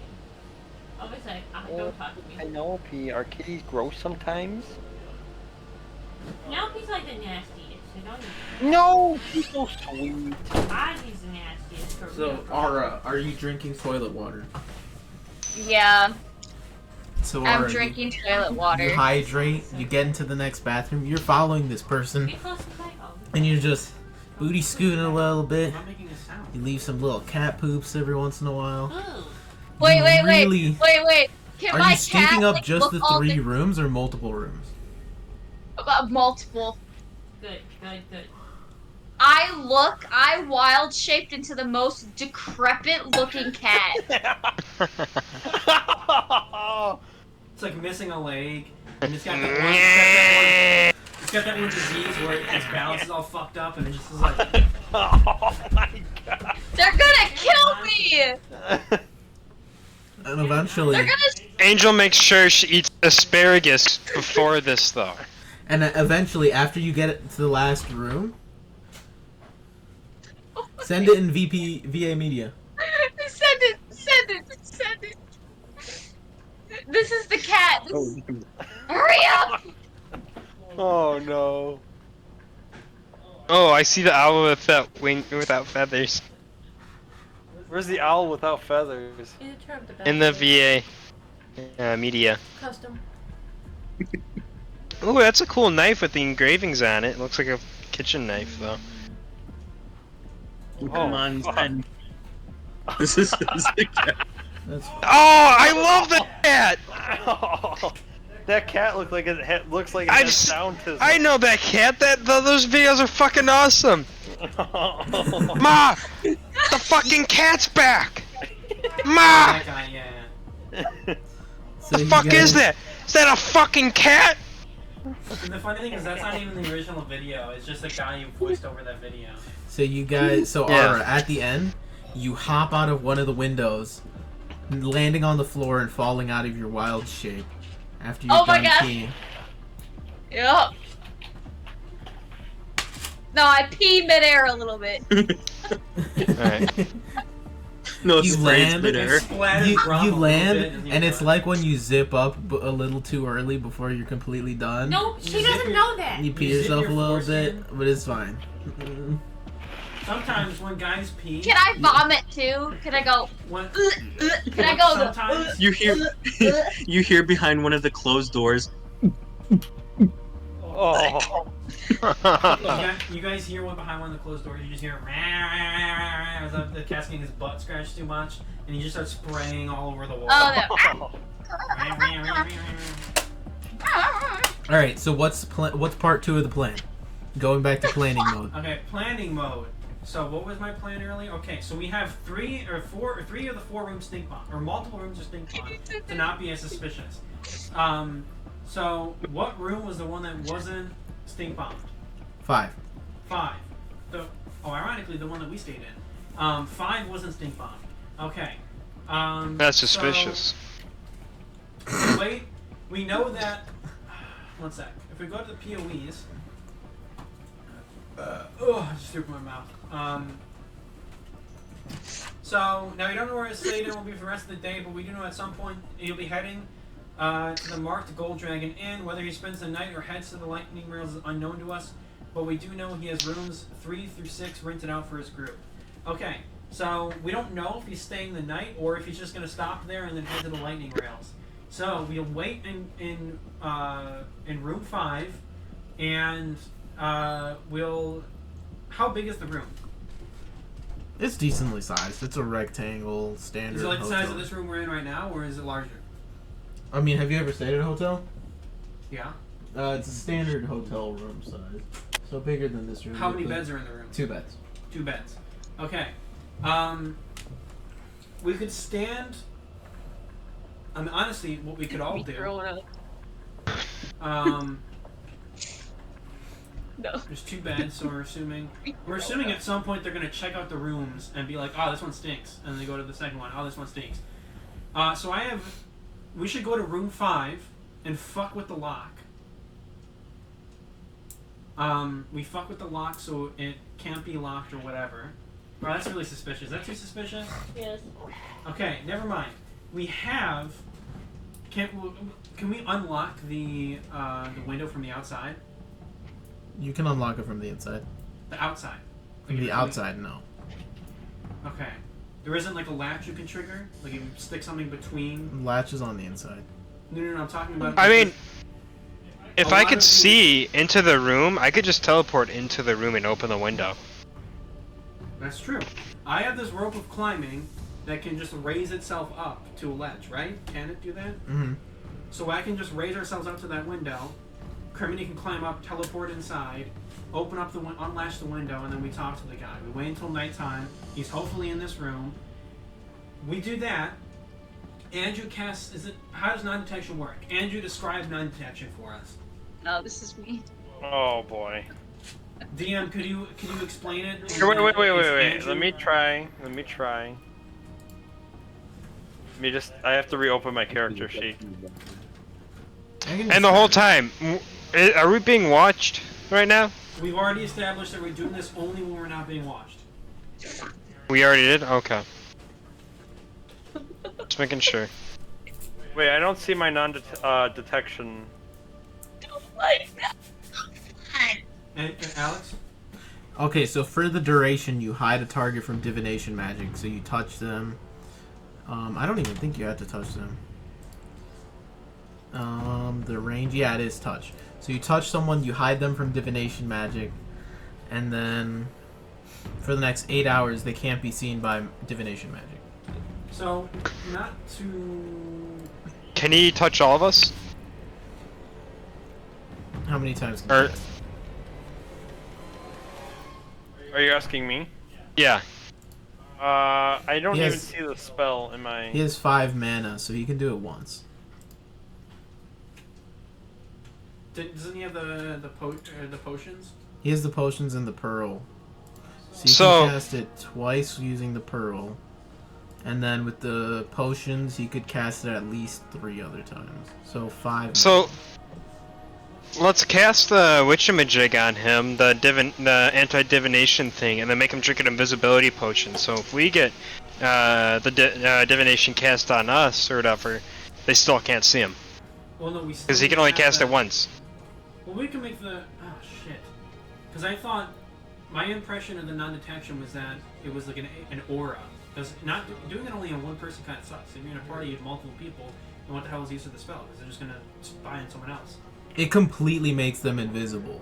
Always like, don't talk to me. Penelope, are kitties gross sometimes? Penelope's like the nastiest, so don't even. No, she's so sweet. Ozzy's the nastiest for So real. Ara, are you drinking toilet water? Yeah, So I'm Ara, drinking toilet You water. hydrate. You get into the next bathroom. You're following this person, Get close to the mic. Oh. and you're just booty scooting a little bit. I'm not making a sound. You leave some little cat poops every once in a while. Ooh. Wait, You wait, really- wait. Can Are my you stinking cat, up like, just look the all 3 rooms or multiple rooms? multiple. Good. I wild shaped into the most decrepit looking cat. It's like missing a leg, and it's got that one disease where its balance is all fucked up, and it just is like. Oh my god. They're gonna kill me! And eventually, They're gonna. Angel makes sure she eats asparagus before this, though. after you get it to the last room, send it in VA media. Send it. This is the cat. Hurry up! Oh no. Oh, I see the owl with that wing without feathers Where's the owl without feathers? in the VA media. Custom. Oh, that's a cool knife with the engravings on it. Looks like a kitchen knife, though. Come on, fuck. Ted. This is the cat. That's Oh, I love the cat! Oh, that cat looks like looks like it I has just- sound to I know that cat. Those videos are fucking awesome. Ma, the fucking cat's back. Ma, That guy, yeah. so the you fuck guys- is that? Is that a fucking cat? And the funny thing is, that's not even the original video. It's just the guy who voiced over that video. So you guys, so Yeah. Ara, at the end, you hop out of one of the windows, landing on the floor and falling out of your wild shape after you're Oh my done God. peeing. Yep. No, I pee midair a little bit. Alright. No, You sprays land- midair. Splattered You Brom a little land, bit, you and it's know. like when you zip up a little too early before you're completely done. No, she You zip doesn't your- know that. You pee You zip yourself your a little foreskin. bit, but it's fine. Sometimes when guys pee, Can I vomit too? Can I go? when, Can I go? sometimes You hear you hear behind one of the closed doors. Oh. you guys hear one behind one of the closed doors. You just hear as the cat's getting his butt scratched too much, and he just starts spraying all over the wall. Oh no. All right, so what's part 2 of the plan? Going back to planning mode. Okay, planning mode. So what was my plan earlier? Okay, so we have three of the 4 rooms stink bomb, or multiple rooms of stink bomb, to not be as suspicious. So what room was the one that wasn't stink bombed? 5. 5. Ironically, the one that we stayed in. 5 wasn't stink bombed. Okay. That's suspicious. So, wait, we know that. One sec. If we go to the POEs. I just threw up in my mouth. So now we don't know where his Satan will be for the rest of the day, but we do know at some point he'll be heading to the marked Gold Dragon Inn. Whether he spends the night or heads to the Lightning Rails is unknown to us, but we do know he has rooms 3 through 6 rented out for his group. Okay, so we don't know if he's staying the night or if he's just going to stop there and then head to the Lightning Rails. So we'll wait in room 5, and we'll. How big is the room? It's decently sized. It's a rectangle, standard. Is it like the size hotel. of this room we're in right now, or is it larger? I mean, have you ever stayed at a hotel? Yeah. It's a standard hotel room size, so bigger than this room. How many beds are in the room? 2 beds. 2 beds. Okay. We could stand. I mean, honestly, what we could all do. No. There's 2 beds, so we're assuming at some point they're gonna check out the rooms and be like, oh, this one stinks, and then they go to the second one, oh, this one stinks. So we should go to room 5 and fuck with the lock. We fuck with the lock so it can't be locked or whatever. Oh, that's really suspicious. Is that too suspicious? Yes. Okay, never mind. We have. Can we unlock the window from the outside? You can unlock it from the inside. The outside. From the outside, no. Okay. There isn't like a latch you can trigger? Like you stick something between. Latch is on the inside. No, I'm talking about. I mean, if I could see into the room, I could just teleport into the room and open the window. That's true. I have this rope of climbing that can just raise itself up to a ledge, right? Can it do that? Mm-hmm. So I can just raise ourselves up to that window. Crimeny can climb up, teleport inside, open up unlatch the window, and then we talk to the guy. We wait until nighttime. He's hopefully in this room. We do that. Andrew casts. How does non-detection work? Andrew, describe non-detection for us. No, this is me. Oh boy. DM, could you explain it? Here, wait. Let me try. I have to reopen my character sheet. And the whole time, are we being watched right now? We've already established that we're doing this only when we're not being watched. We already did? Okay. Just making sure. Wait, I don't see my non-detection. And Alex? Okay, so for the duration, you hide a target from divination magic, so you touch them. I don't even think you have to touch them. The range, yeah, it is touch. So you touch someone, you hide them from divination magic, and then for the next 8 hours, they can't be seen by divination magic. So, not to... Can he touch all of us? How many times can you cast? Are you asking me? Yeah. I don't even see the spell in my... He has 5 mana, so he can do it once. Doesn't he have the potions? He has the potions and the pearl. So you can cast it twice using the pearl. And then with the potions, he could cast it at least 3 other times. So 5. So let's cast the Witchamajig on him, the anti-divination thing, and then make him drink an invisibility potion. So if we get the divination cast on us or whatever, they still can't see him. Well, no, because he can only cast it once. Well, we can make the... Oh, shit. Because I thought... My impression of the non-detection was that it was like an aura. Because doing it only on one person kind of sucks. If you're in a party of multiple people, then what the hell is the use of the spell? Because they're just going to spy on someone else. It completely makes them invisible.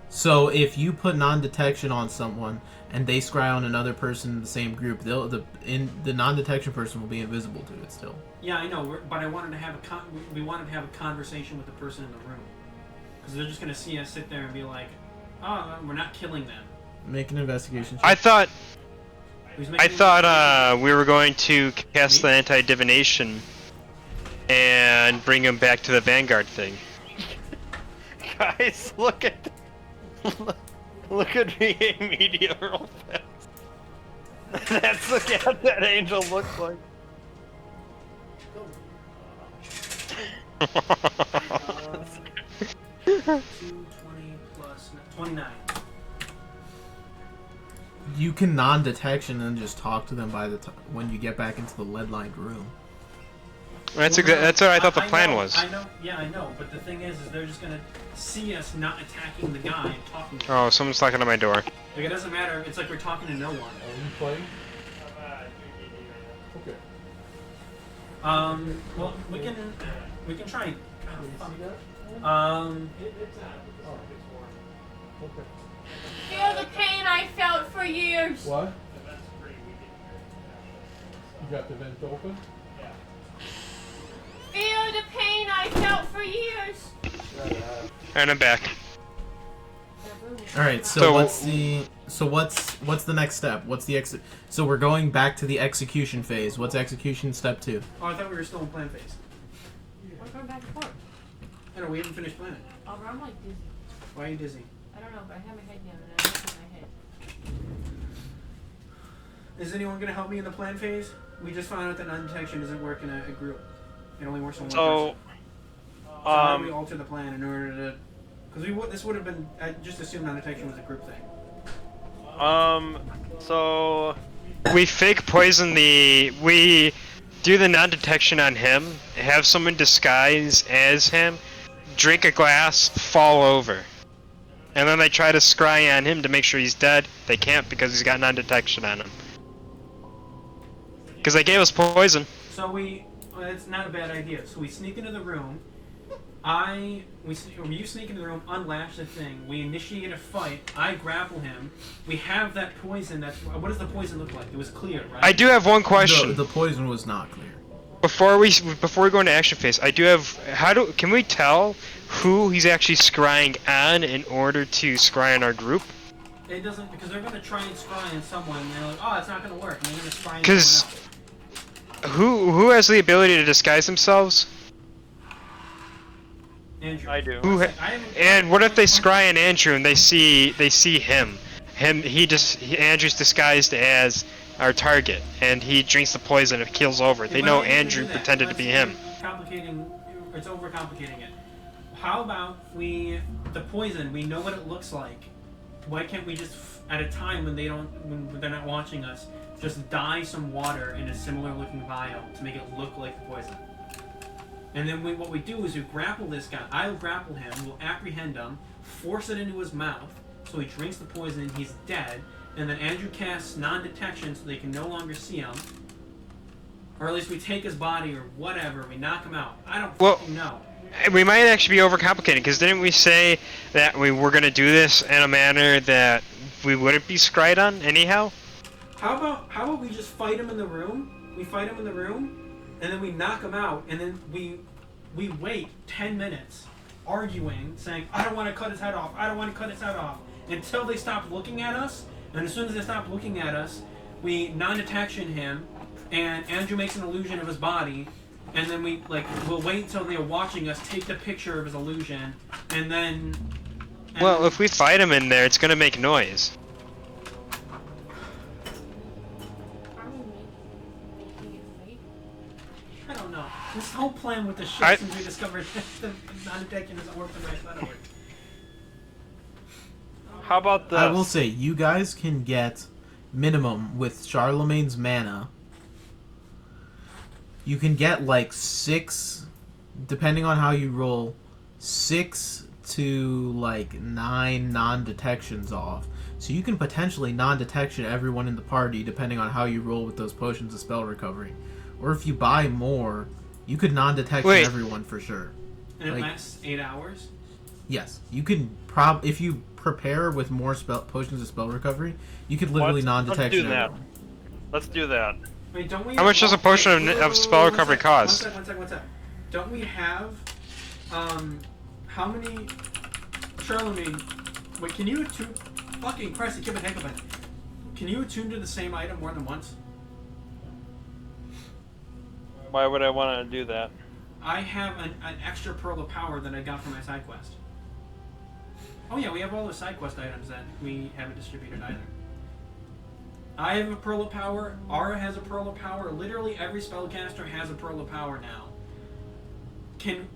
So if you put non-detection on someone and they scry on another person in the same group, the non-detection person will be invisible to it still. Yeah, I know, but I wanted to have we wanted to have a conversation with the person in the room, because they're just gonna see us sit there and be like, "Oh, we're not killing them." Make an investigation check. I thought Who's making we were going to cast the anti-divination and bring him back to the Vanguard thing. Guys, look at VA media real fast. That's the cat that Angel looks like. 220 plus 29. You can non-detection and just talk to them by the time when you get back into the lead-lined room. That's what I thought the plan was. I know, yeah, I know, but the thing is they're just gonna see us not attacking the guy and talking to him. Oh, someone's knocking on my door. Like, it doesn't matter, it's like we're talking to no one. Are you playing? Okay. Well, we can try. Okay. Feel the pain I felt for years. What? You got the vent open? Feel the pain I felt for years. And I'm back. All right, so what's the next step? What's the So we're going back to the execution phase. What's execution step 2? Oh, I thought we were still in plan phase. We're going back and forth. I know, we haven't finished planning. Oh, I'm like dizzy. Why are you dizzy? I don't know, but I have my head down and I'm looking at my head. Is anyone gonna help me in the plan phase? We just found out that non-detection doesn't work in a group. It only works on one person. So how do we alter the plan in order to... Because this would have been... I just assumed non-detection was a group thing. So... We fake poison we do the non-detection on him, have someone disguise as him, drink a glass, fall over. And then they try to scry on him to make sure he's dead. They can't because he's got non-detection on him. Because they gave us poison. So it's not a bad idea. So we sneak into the room. You sneak into the room, unlatch the thing. We initiate a fight. I grapple him. We have that poison. What does the poison look like? It was clear, right? I do have one question. The poison was not clear. Before we go into action phase, I do have. Can we tell who he's actually scrying on in order to scry on our group? It doesn't, because they're gonna try and scry on someone, and they're like, oh, it's not gonna work. And they're gonna scry on someone else. Who has the ability to disguise themselves? Andrew. I do. And what if they scry on Andrew and they see him? Andrew's disguised as our target, and he drinks the poison and kills over. They know Andrew pretended to be him. It's overcomplicating it. How about the poison? We know what it looks like. Why can't we just, at a time when they're not watching us, just dye some water in a similar looking vial to make it look like the poison? And then what we do is we grapple this guy. I'll grapple him, we'll apprehend him, force it into his mouth, so he drinks the poison and he's dead. And then Andrew casts non-detection so they can no longer see him. Or at least we take his body or whatever, we knock him out. I don't fucking know. We might actually be overcomplicating, because didn't we say that we were going to do this in a manner that we wouldn't be scryed on anyhow? How about we just fight him in the room? We fight him in the room, and then we knock him out, and then we wait 10 minutes arguing, saying, I don't want to cut his head off, I don't want to cut his head off, until they stop looking at us. And as soon as they stop looking at us, we non-detection him, and Andrew makes an illusion of his body, and then we'll wait until they're watching us take the picture of his illusion, and then... Well, if we fight him in there, it's gonna make noise. I don't know. This whole plan with the shit since we discovered the non-detection doesn't work the way I thought it would. How about this? I will say, you guys can get minimum with Charlemagne's mana. You can get like 6, depending on how you roll, 6 to like 9 non-detections off. So you can potentially non-detection everyone in the party depending on how you roll with those potions of spell recovery. Or if you buy more, you could non-detection everyone for sure. And it lasts 8 hours? Yes. You can if you prepare with more potions of spell recovery, you could literally non-detection everyone. Let's do that. Wait, don't we How much does a potion of spell recovery cost? One sec. Don't we have, how many... Charlemagne... Wait, can you Fucking Christ, I keep a heck of it. Can you attune to the same item more than once? Why would I want to do that? I have an extra pearl of power that I got from my side quest. Oh yeah, we have all the side quest items that we haven't distributed either. I have a pearl of power. Ara has a pearl of power. Literally every spellcaster has a pearl of power now. Can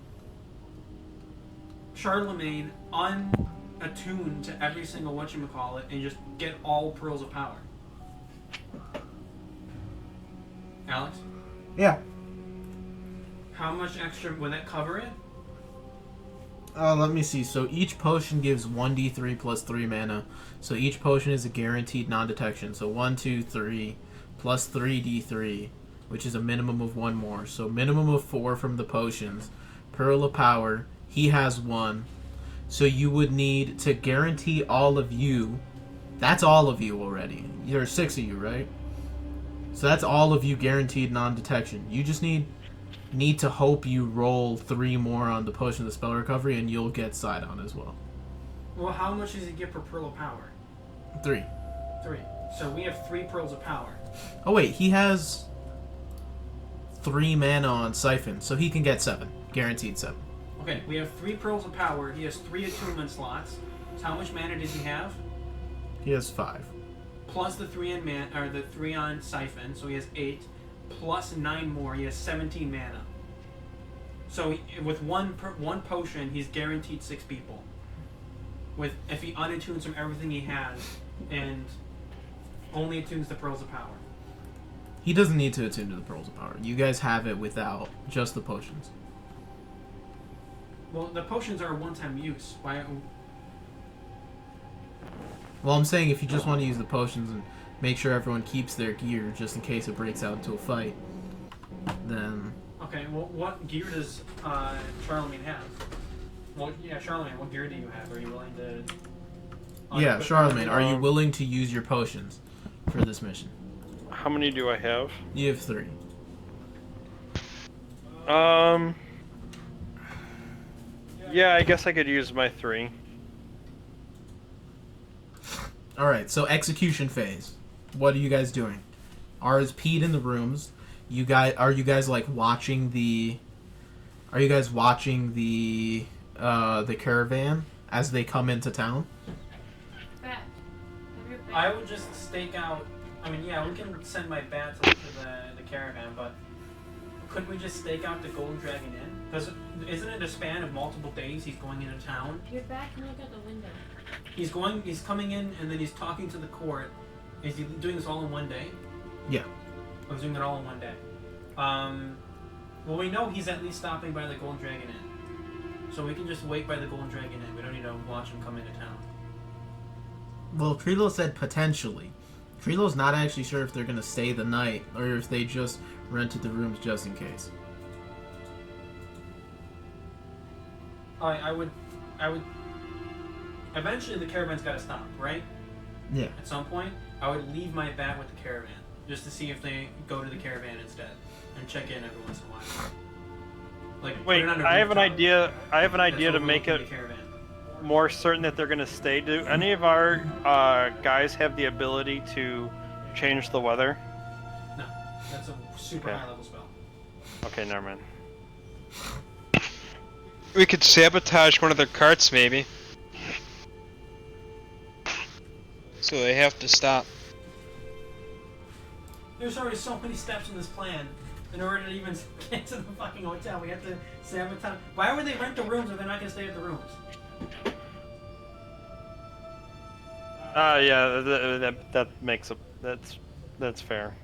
Charlemagne unattune to every single whatchamacallit and just get all pearls of power? Alex? Yeah. How much extra would that cover it? Let me see. So each potion gives 1d3 plus 3 mana. So each potion is a guaranteed non-detection. So 1, 2, 3 plus 3d3, which is a minimum of 1 more. So minimum of 4 from the potions. Pearl of Power. He has 1. So you would need to guarantee all of you. That's all of you already. There are 6 of you, right? So that's all of you guaranteed non-detection. You just need to hope you roll 3 more on the potion of spell recovery, and you'll get side on as well. Well, how much does he get per pearl of power? 3. 3. So we have 3 pearls of power. Oh wait, he has 3 mana on Siphon, so he can get 7. Guaranteed 7. Okay, we have 3 pearls of power. He has 3 attunement slots. So how much mana does he have? He has 5. Plus the 3 on the 3 on Siphon, so he has 8. Plus 9 more, he has 17 mana. So with one potion, he's guaranteed 6 people. If he unattunes from everything he has, and only attunes the pearls of power. He doesn't need to attune to the pearls of power. You guys have it without just the potions. Well, the potions are a one-time use. Why? Well, I'm saying if you just want to use the potions and make sure everyone keeps their gear just in case it breaks out into a fight, then... Okay, well, what gear does Charlemagne have? Well, yeah, Charlemagne, what gear do you have? Are you willing to... Yeah, Charlemagne, are you willing to use your potions for this mission? How many do I have? You have 3. Yeah, I guess I could use my 3. Alright, so execution phase. What are you guys doing? Ara's peed in the rooms. Are you guys like watching the caravan as they come into town? I would just stake out. I mean, yeah, we can send my bat to the caravan, but couldn't we just stake out the Golden Dragon Inn? Because isn't it a span of multiple days he's going into town? Your bat can look out the window. He's coming in and then he's talking to the court. Is he doing this all in one day? Yeah. I was doing it all in one day. Well, we know he's at least stopping by the Golden Dragon Inn. So we can just wait by the Golden Dragon Inn. We don't need to watch him come into town. Well, Kreelo said potentially. Kreelo's not actually sure if they're going to stay the night or if they just rented the rooms just in case. I would... Eventually the caravan's got to stop, right? Yeah. At some point, I would leave my bat with the caravan, just to see if they go to the caravan instead, and check in every once in a while. Like, wait, I have an idea. I have an idea to That's make what it we'll do with the caravan. more certain that they're going to stay. Do any of our guys have the ability to change the weather? No, that's a super Okay. high level spell. Okay, never mind. We could sabotage one of their carts, maybe. So they have to stop. There's already so many steps in this plan. In order to even get to the fucking hotel, we have to sabotage. Why would they rent the rooms if they're not going to stay at the rooms? Yeah, that makes a that's fair.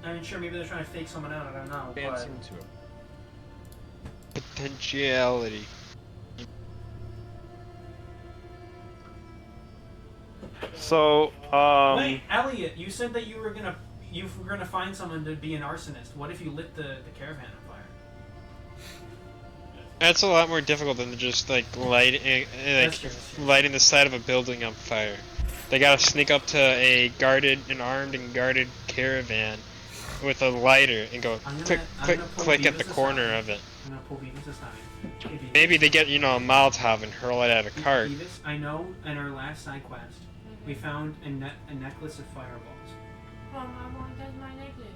I mean, sure, maybe they're trying to fake someone out. I don't know. Advance But into it. Potentiality. So, wait, Elliott, you said that you were gonna find someone to be an arsonist. What if you lit the caravan on fire? That's a lot more difficult than just like lighting the side of a building on fire. They gotta sneak up to an armed and guarded caravan with a lighter and go I'm click, gonna click, pull click at Beavis the corner aside. of it. I'm gonna pull Beavis aside. Hey, Beavis. Maybe they get, a Molotov and hurl it at a cart. Beavis, I know in our last side quest, we found a necklace of fireballs. Well, I want that's my necklace.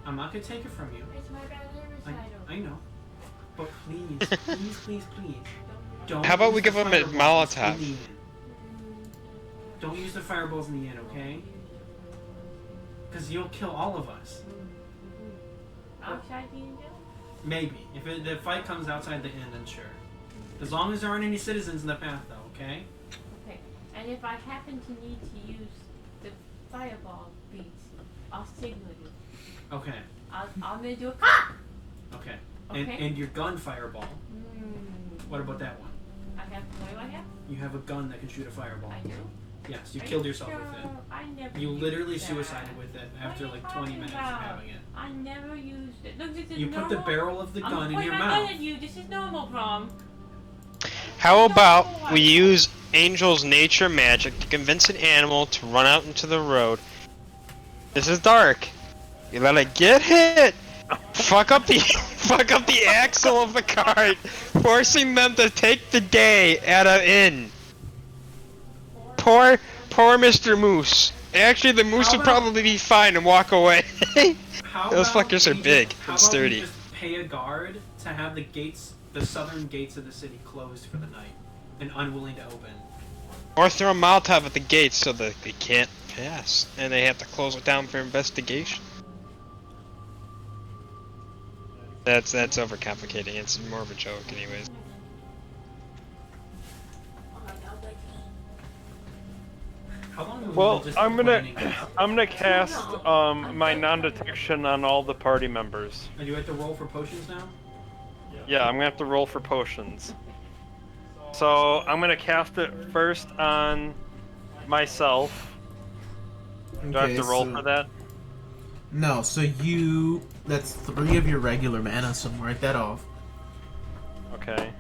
I'm not gonna take it from you. It's my ballet recital. I know. But please, don't. How about use we give the them a fireballs Molotov? in the end. Don't use the fireballs in the end, okay? Because you'll kill all of us. Outside the India? Maybe. If the fight comes outside the inn, then sure. As long as there aren't any citizens in the path, though, okay? Okay. And if I happen to need to use the fireball beats, I'll signal you. Okay. I'm gonna do a ah! Okay. Okay. And your gun fireball. What about that one? What do I have? You have a gun that can shoot a fireball. I do. Yes, you Are killed you yourself sure? with it. I never You used literally that. suicided with it after What are you like 20 talking minutes about? of having it. I never used it. Look, this is You normal. put the barrel of the I'm gun in pointing your my mouth. gun at you. This is normal, Brom. How about we use Angel's nature magic to convince an animal to run out into the road? This is dark. You let it get hit. Fuck up the axle of the cart, forcing them to take the day at an inn. Poor Mr. Moose. Actually, the moose would probably be fine and walk away. Those fuckers are big and sturdy. How about we just pay a guard to have the southern gates of the city closed for the night and unwilling to open? Or throw a Molotov at the gates so that they can't pass, and they have to close it down for investigation. That's overcomplicating. It's more of a joke, anyways. How long have we Well, been just I'm gonna planning this? I'm gonna cast my non-detection on all the party members. And you have to roll for potions now? Yeah, I'm gonna have to roll for potions. So I'm gonna cast it first on myself. Do I have to roll for that? No, so that's 3 of your regular mana, so mark that off. Okay.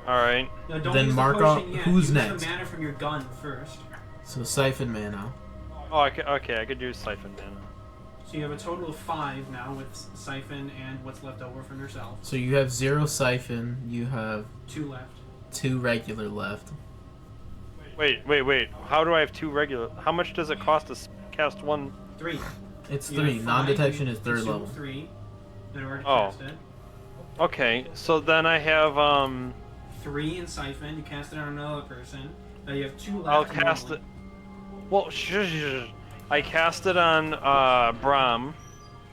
Alright. No, don't Then use mark the potion off- yet. who's Use next? the mana from your gun first. So siphon mana. Oh, okay, I could do Siphon Mana. So you have a total of 5 now with Siphon and what's left over from yourself. So you have 0 siphon, you have 2 left. 2 regular left. Wait. How do I have 2 regular? How much does it cost to cast 1? 3. It's You 3. have 5, Non-detection you is 3rd consume level. 3 that are already Oh. casted. Okay, so then I have 3 in Siphon. You cast it on another person. Now you have 2 left. I'll cast it. Well, I cast it on Brom.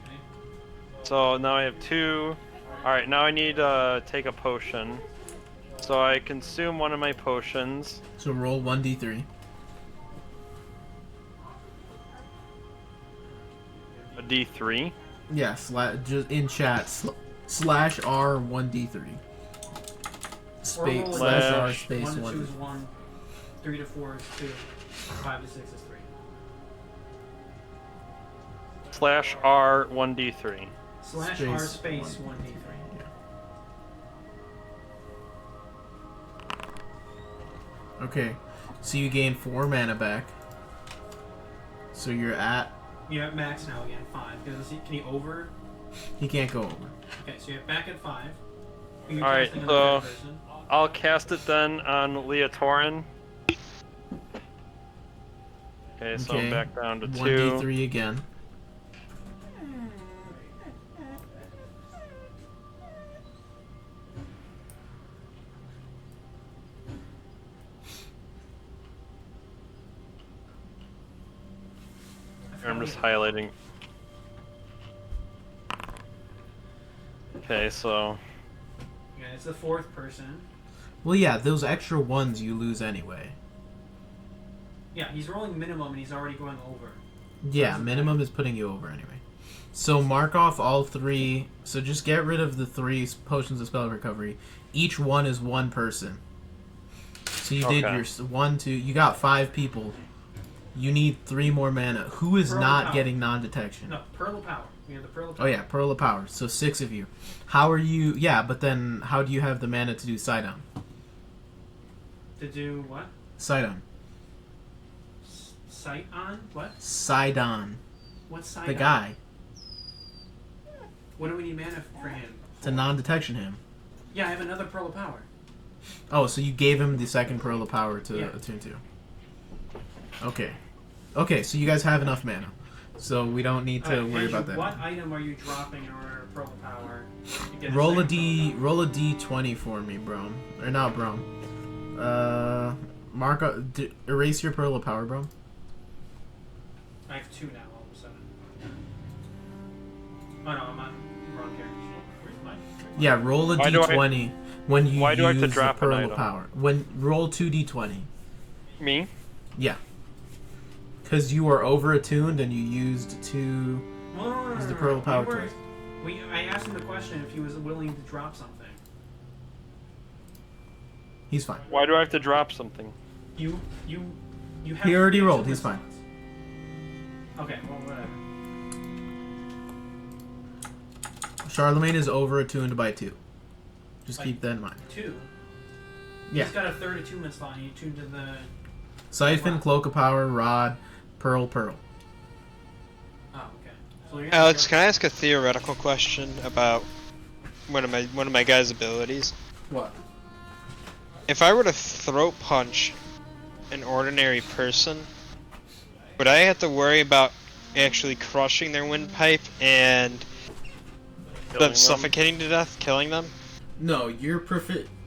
Okay. So now I have 2. Alright, now I need to take a potion. So I consume one of my potions. So roll 1d3. A D3. Yeah, just in chat, slash R 1d3. Or Slash R slash space 1 to 2 1. is 1. 3 to 4 is 2. 5 to 6 is 3. Slash R 1D3. Slash Space R space 1d3. Okay, so you gain 4 mana back. So you're at. You're at max now again, 5. Can you over? He can't go over. Okay, so you're back at 5. Alright, casting so another person. I'll cast it then on Leotorin. Okay, so I'm back down to 2. 1d3 again. I'm just highlighting. Okay, so Yeah, it's the 4th person. Well, yeah, those extra ones you lose anyway. Yeah, he's rolling minimum and he's already going over. Yeah, minimum is putting you over anyway. So mark off all 3. So just get rid of the 3 potions of spell recovery. Each one is 1 person. So you did Okay. your 1, 2. You got 5 people. You need 3 more mana. Who is Pearl of not Power. getting non-detection? No, Pearl of Power. We have the Pearl of Power. Oh yeah, Pearl of Power. So 6 of you. How are you? Yeah, but then how do you have the mana to do Sidon? To do what? Sidon. sight on? What? Sidon. What's sight The on? guy. What do we need mana for him? To non-detection him. Yeah, I have another Pearl of Power. Oh, so you gave him the second Pearl of Power to Yeah. attune to. Okay. Okay, so you guys have enough mana. So we don't need to worry about that. What item are you dropping in order to Pearl of Power? To get Roll a second roll a d20 for me, Brom. Or not Brom. Erase your Pearl of Power, Brom. I have 2 now, all of a sudden. Oh no, I'm on wrong character. Where's mine? Yeah, roll a Why do I- d20 when you why do I have use to drop the an Pearl of item? Power. Roll 2d20. Me? Yeah. Because you are over attuned and you used 2. No, Is the Pearl of Power we were- twice. I asked him the question if he was willing to drop something. He's fine. Why do I have to drop something? You have. He already two rolled, he's slots. fine. Okay, well, whatever. Charlemagne is over attuned by 2. Just Like- keep that in mind. 2. Yeah. He's got a third attunement slot, and you tuned to the. Siphon, Cloak of Power, Rod, Pearl. Oh, okay. So you're Alex, can I ask a theoretical question about one of my guys' abilities? What? If I were to throat punch an ordinary person, would I have to worry about actually crushing their windpipe and Killing them them? suffocating to death, killing them? No, you're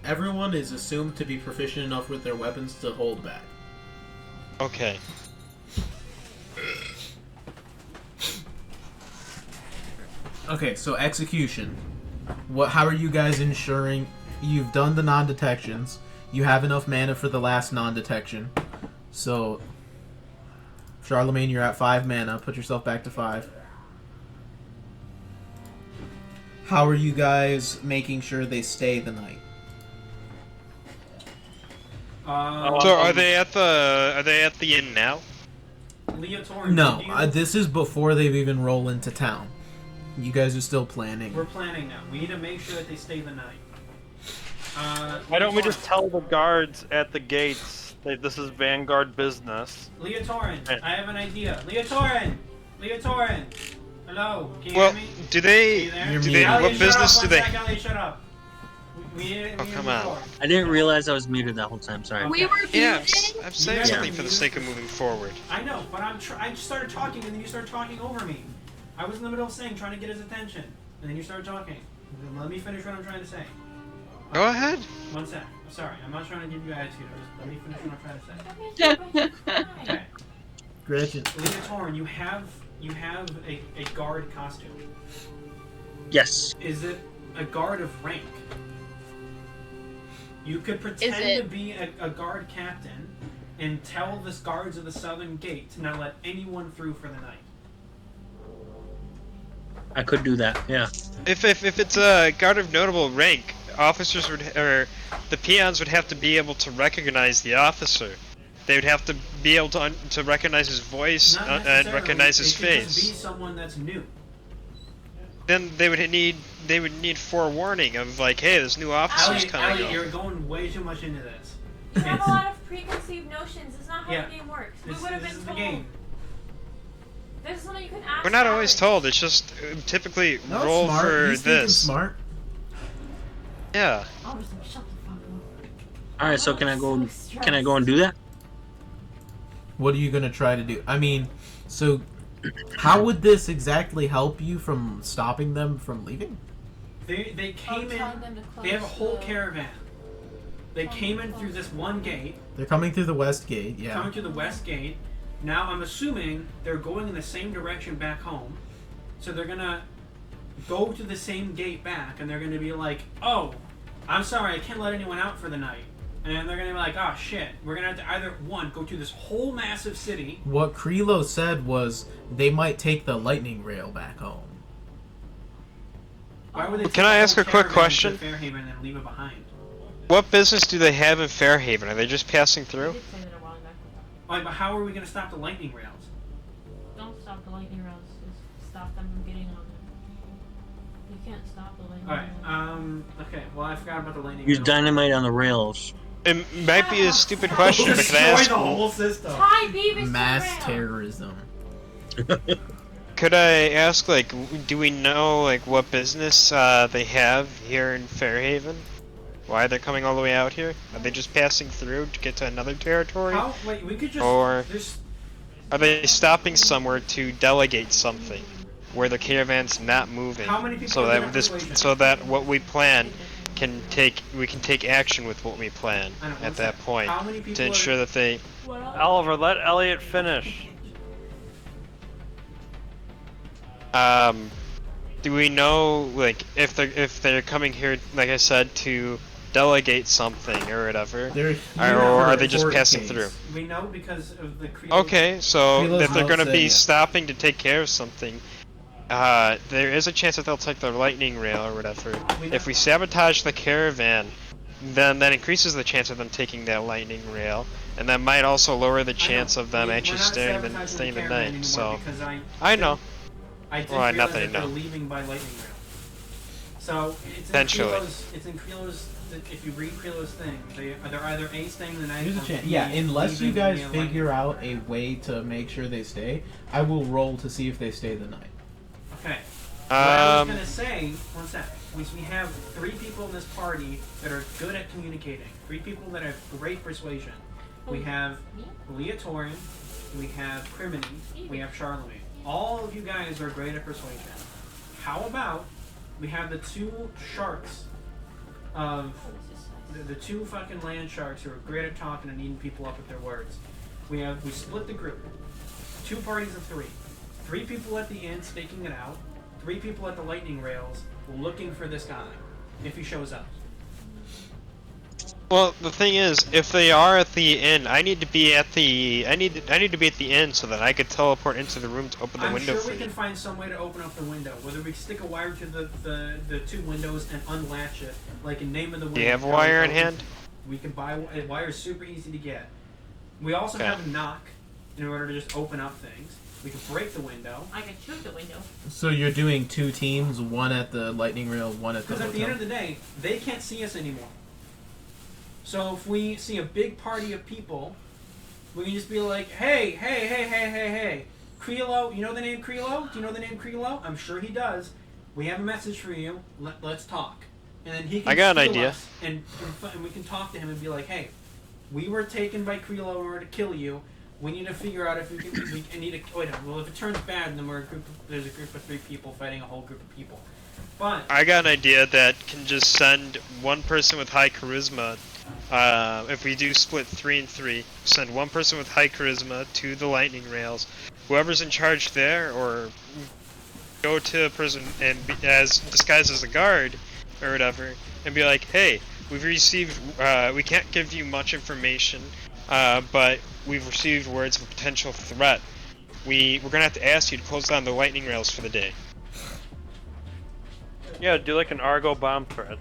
everyone is assumed to be proficient enough with their weapons to hold back. Okay. Okay, so execution. How are you guys ensuring you've done the non-detections? You have enough mana for the last non-detection. So, Charlemagne, you're at 5 mana. Put yourself back to 5. How are you guys making sure they stay the night? So are they at the inn now? Leotorin. No, did you- this is before they've even rolled into town. You guys are still planning. We're planning now. We need to make sure that they stay the night. Why don't we Leotorin- just tell the guards at the gates that this is Vanguard business? Leotorin, Hey. I have an idea. Leotorin! Hello, can you Well, hear me? do Are they? you there? You're Do they? muted. Elliott, What shut business up. do One they? sec, Elliott, shut up. We need Oh, to come move on. forward. I didn't realize I was muted that whole time. Sorry. We were Yeah, muted. I'm saying Yeah. something for the sake of moving forward. I know, but I just started talking and then you started talking over me. I was in the middle of saying, trying to get his attention, and then you started talking. Then let me finish what I'm trying to say. Go ahead. One sec. I'm sorry. I'm not trying to give you attitude. Just let me finish what I'm trying to say. Okay. Gretchen. Leotorin, you have a guard costume. Yes. Is it a guard of rank? You could pretend it? to be a guard captain and tell the guards of the southern gate to not let anyone through for the night. I could do that. Yeah. If it's a guard of notable rank, officers or the peons would have to be able to recognize the officer. They would have to be able to recognize his voice Not and necessarily. recognize his It could just be face. someone that's new. Then they would need forewarning of like, hey, this new officer's Elliott, coming. Elliott, you're going way too much into this. You have a It's- lot of preconceived notions. It's not how Yeah. the game works. We This, would have this been is the told. game. This is something you can ask. We're not always Alex. told. It's just typically No, roll smart. for He's thinking this. smart. Yeah. Oh, shut the fuck up. All right. So can I go? Can I go and do that? What are you gonna try to do? I mean, so how would this exactly help you from stopping them from leaving? They came tell in. them to close They have a whole the- caravan. They came in through this one gate, They're coming through the west gate. Yeah. coming through the west gate. Now I'm assuming they're going in the same direction back home, so they're gonna go to the same gate back, and they're gonna be like, "Oh, I'm sorry, I can't let anyone out for the night." And they're gonna be like, "Oh shit, we're gonna have to either one go to this whole massive city." What Kreelo said was they might take the lightning rail back home. Why would they? Can take I the ask whole a quick caravan question? to Fairhaven and leave it behind? What business do they have in Fairhaven? Are they just passing I through? did say that a while back. Like, but how are we gonna stop the lightning rails? Don't stop the lightning rails. Just stop them from getting on them. You can't stop the lightning All right. rails. Okay. Well, I forgot about the lightning Use rails. dynamite on the rails. It might be a stupid question, but can I ask? Destroy the whole system. Tie Beavis Mass to the rail. terrorism. Could I ask, like, do we know, like, what business they have here in Fairhaven? Why they're coming all the way out here? Are they just passing through to get to another territory? How? Wait, we could just. Or There's, are they stopping somewhere to delegate something, where the caravan's not moving, How many people so are in that that this, persuasion? so that what we plan we can take action with what we plan I know, one at that sec. point How many to people ensure are, that they. Oliver, let Elliott finish. Do we know, like, if they're coming here, like I said, to delegate something or whatever, They're here or for are a they just court passing case. through? We know because of the Kreelo. Okay, so Kreelo's if they're not gonna saying be it. stopping to take care of something, there is a chance that they'll take the lightning rail or whatever. If we sabotage the caravan, then that increases the chance of them taking that lightning rail, and that might also lower the chance of them actually staying the night. So I know. I didn't Well, not realize that I that they're know. leaving by lightning rail. So it's in Potentially. Kreelo's. If you read Kreelo's thing, they're either A staying the night. Here's a or chance. B, Yeah, unless you leaving guys via lightning figure rail. out a way to make sure they stay, I will roll to see if they stay the night. Okay. What I was gonna say, one sec, was we have 3 people in this party that are good at communicating. 3 people that have great persuasion. We have Leotorin, we have Crimeny, we have Charlemagne. All of you guys are great at persuasion. How about we have the 2 sharks of the 2 fucking land sharks who are great at talking and eating people up with their words. We split the group. 2 parties of 3. 3 people at the inn staking it out. 3 people at the lightning rails looking for this guy if he shows up. Well, the thing is, if they are at the inn, I need to be at the inn so that I could teleport into the room to open the window I'm for sure we you. can find some way to open up the window. Whether we stick a wire to the 2 windows and unlatch it, like in Name of the Wind. Do you have a wire in hand? We can buy a wire. Is super easy to get. We also have a knock in order to just open up things. We can break the window. I can shoot the window. So you're doing 2 teams, one at the lightning rail, one at the Because hotel. at the end of the day, they can't see us anymore. So if we see a big party of people, we can just be like, hey, Kreelo, you know the name Kreelo? Do you know the name Kreelo? I'm sure he does. We have a message for you. Let's talk. And then he can I got an steal idea. us, and we can talk to him and be like, hey, we were taken by Kreelo in order to kill you. We need to figure out if we need to. Wait, well, if it turns bad, then there's a group of 3 people fighting a whole group of people. But I got an idea that can just send one person with high charisma. If we do split 3 and 3, send one person with high charisma to the lightning rails. Whoever's in charge there, or go to a person and as disguised as a guard or whatever, and be like, "Hey, we've received. We can't give you much information, but we've received words of a potential threat. We're gonna have to ask you to close down the lightning rails for the day." Yeah, do like an Argo bomb threat.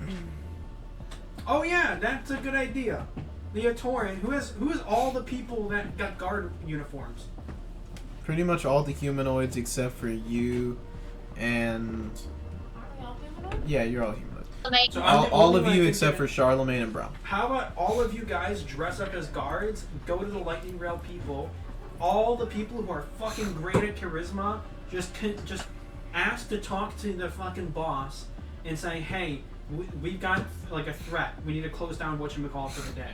oh yeah, that's a good idea. Leotorin, who is all the people that got guard uniforms? Pretty much all the humanoids except for you and... Are we all humanoid? Yeah, you're all humanoids. So I'm the All only of one you that except can for Charlemagne and Brom. How about all of you guys dress up as guards, go to the lightning rail people, all the people who are fucking great at charisma, just ask to talk to the fucking boss and say, hey, we've got like a threat. We need to close down whatchamacallit for the day.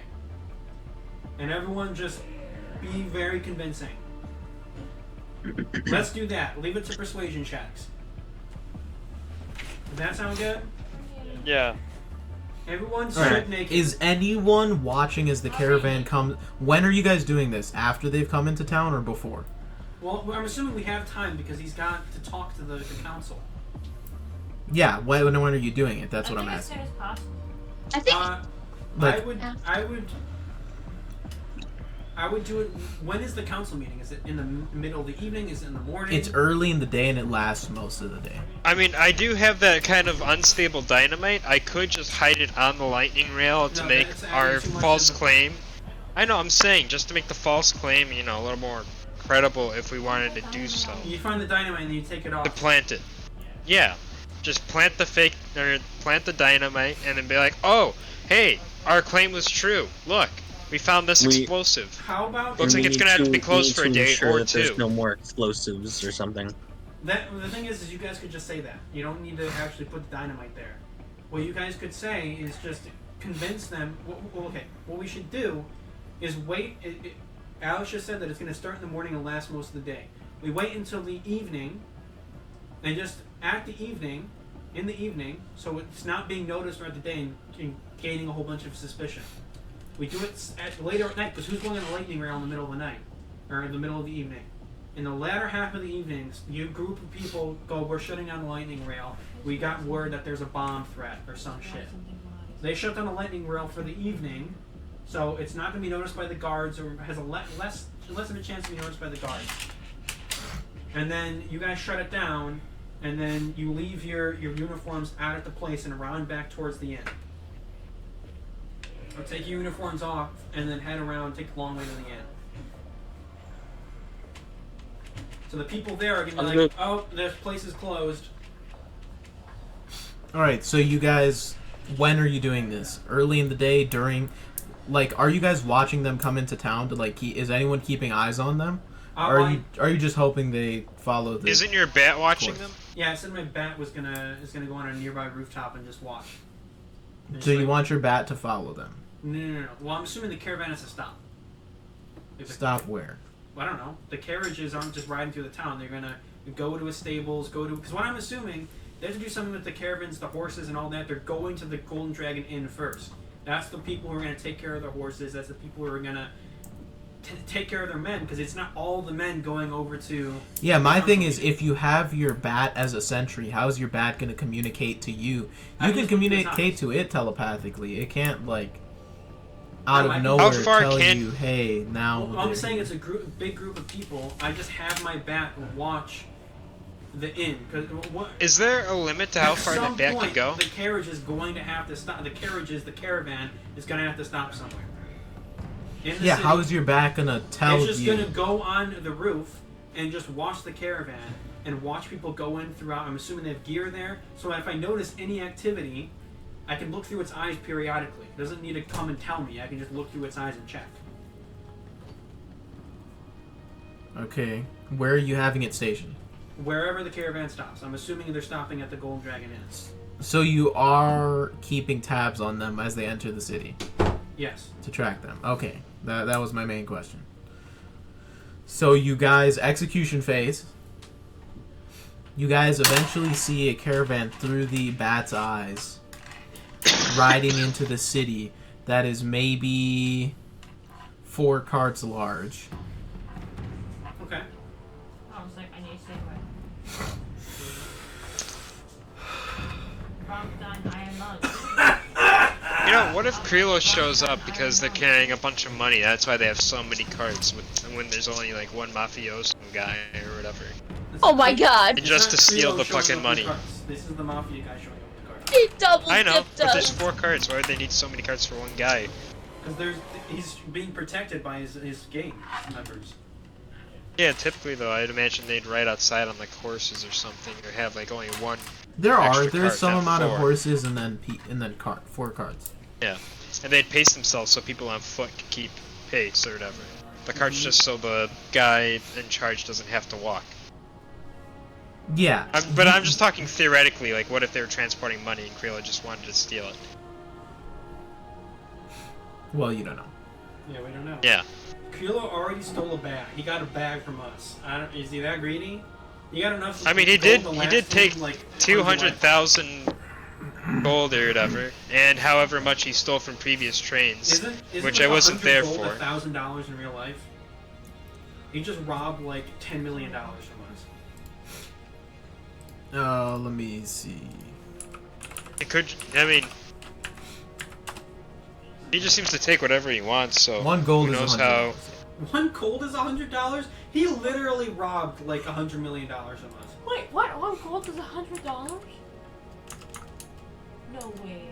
And everyone just be very convincing. Let's do that. Leave it to persuasion checks. Does that sound good? Yeah. Everyone All strip right. naked. Is anyone watching as the caravan comes? When are you guys doing this? After they've come into town or before? Well, I'm assuming we have time because he's got to talk to the council. Yeah. When are you doing it? That's what I'm As soon asking. as possible. I think Like- I would do it. When is the council meeting? Is it in the middle of the evening? Is it in the morning? It's early in the day and it lasts most of the day. I mean, I do have that kind of unstable dynamite. I could just hide it on the lightning rail to No, make that's adding our too much false to the- claim. I know, I'm saying, just to make the false claim, you know, a little more credible if we wanted to do so. You find the dynamite and you take it off. To plant it. Yeah. Just plant the dynamite, and then be like, oh, hey, our claim was true. Look, we found this explosive. How about Looks like it's gonna have to be closed for a day or that two. There's no more explosives or something. the thing is you guys could just say that. You don't need to actually put the dynamite there. What you guys could say is just convince them. Well, okay, what we should do is wait. Alex just said that it's going to start in the morning and last most of the day. We wait until the evening, and just in the evening, so it's not being noticed throughout the day and gaining a whole bunch of suspicion. We do it later at night, because who's going on a lightning rail in the middle of the night? Or in the middle of the evening? In the latter half of the evenings, you group of people go, we're shutting down the lightning rail. We got word that there's a bomb threat or some shit. They shut down the lightning rail for the evening, so it's not going to be noticed by the guards, or has a less of a chance to be noticed by the guards. And then you guys shut it down, and then you leave your uniforms out at the place and round back towards the inn. Or take your uniforms off, and then head around, take the long way to the inn. So the people there are going to be like, oh, this place is closed. Alright, so you guys, when are you doing this? Early in the day, during... Like, are you guys watching them come into town to, like, is anyone keeping eyes on them? Are you just hoping they follow the... Isn't your bat watching them? Yeah, I said my bat is gonna go on a nearby rooftop and just watch. And So you want your bat to follow them? No. Well, I'm assuming the caravan has to stop. Stop where? I don't know. The carriages aren't just riding through the town. They're gonna go to a stables, because what I'm assuming, they have to do something with the caravans, the horses, and all that. They're going to the Golden Dragon Inn first. That's the people who are going to take care of their horses. That's the people who are going to take care of their men, because it's not all the men going over to... Yeah, my thing is, if you have your bat as a sentry, how is your bat going to communicate to you? You can communicate to it telepathically. It can't, like, out of nowhere tell you, hey, now... Well, I'm saying it's a big group of people. I just have my bat watch the inn. Is there a limit to how far that bat can go? The carriage is going to have to stop. The caravan is going to have to stop somewhere. Yeah, how is your bat going to tell you? It's just going to go on the roof and just watch the caravan and watch people go in throughout. I'm assuming they have gear there. So if I notice any activity, I can look through its eyes periodically. It doesn't need to come and tell me. I can just look through its eyes and check. Okay. Where are you having it stationed? Wherever the caravan stops. I'm assuming they're stopping at the Golden Dragon Inn. So you are keeping tabs on them as they enter the city? Yes. To track them. Okay. That was my main question. So you guys, execution phase. You guys eventually see a caravan through the bat's eyes riding into the city that is maybe 4 carts large. Okay. I was like, I need to say what. Brom's done, I am not. You know, what if Kreelo shows up because they're carrying a bunch of money? That's why they have so many carts when there's only like one mafioso guy or whatever. Oh my god. And just to steal the fucking money. This is the mafia guy showing up with the carts. He double I know, dipped but us. there's 4 carts. Why would they need so many carts for one guy? Because he's being protected by his gang members. Yeah, typically though, I'd imagine they'd ride outside on like horses or something, or have like only one. There's some amount of horses and then 4 carts. Yeah, and they'd pace themselves so people on foot could keep pace or whatever. The cart's just so the guy in charge doesn't have to walk. Yeah. But I'm just talking theoretically, like what if they were transporting money and Kreelo just wanted to steal it? Well, you don't know. Yeah, we don't know. Yeah. Kreelo already stole a bag. He got a bag from us. Is he that greedy? He got enough. I mean, he did take like 200,000 gold or whatever, and however much he stole from previous trains, which I wasn't there for. $1,000 in real life. He just robbed like $10 million from us. Let me see. It could. I mean, he just seems to take whatever he wants. So 1 gold who is knows $100. how. 1 gold is $100? He literally robbed like $100 million from us. Wait, what? 1 gold is $100? No way.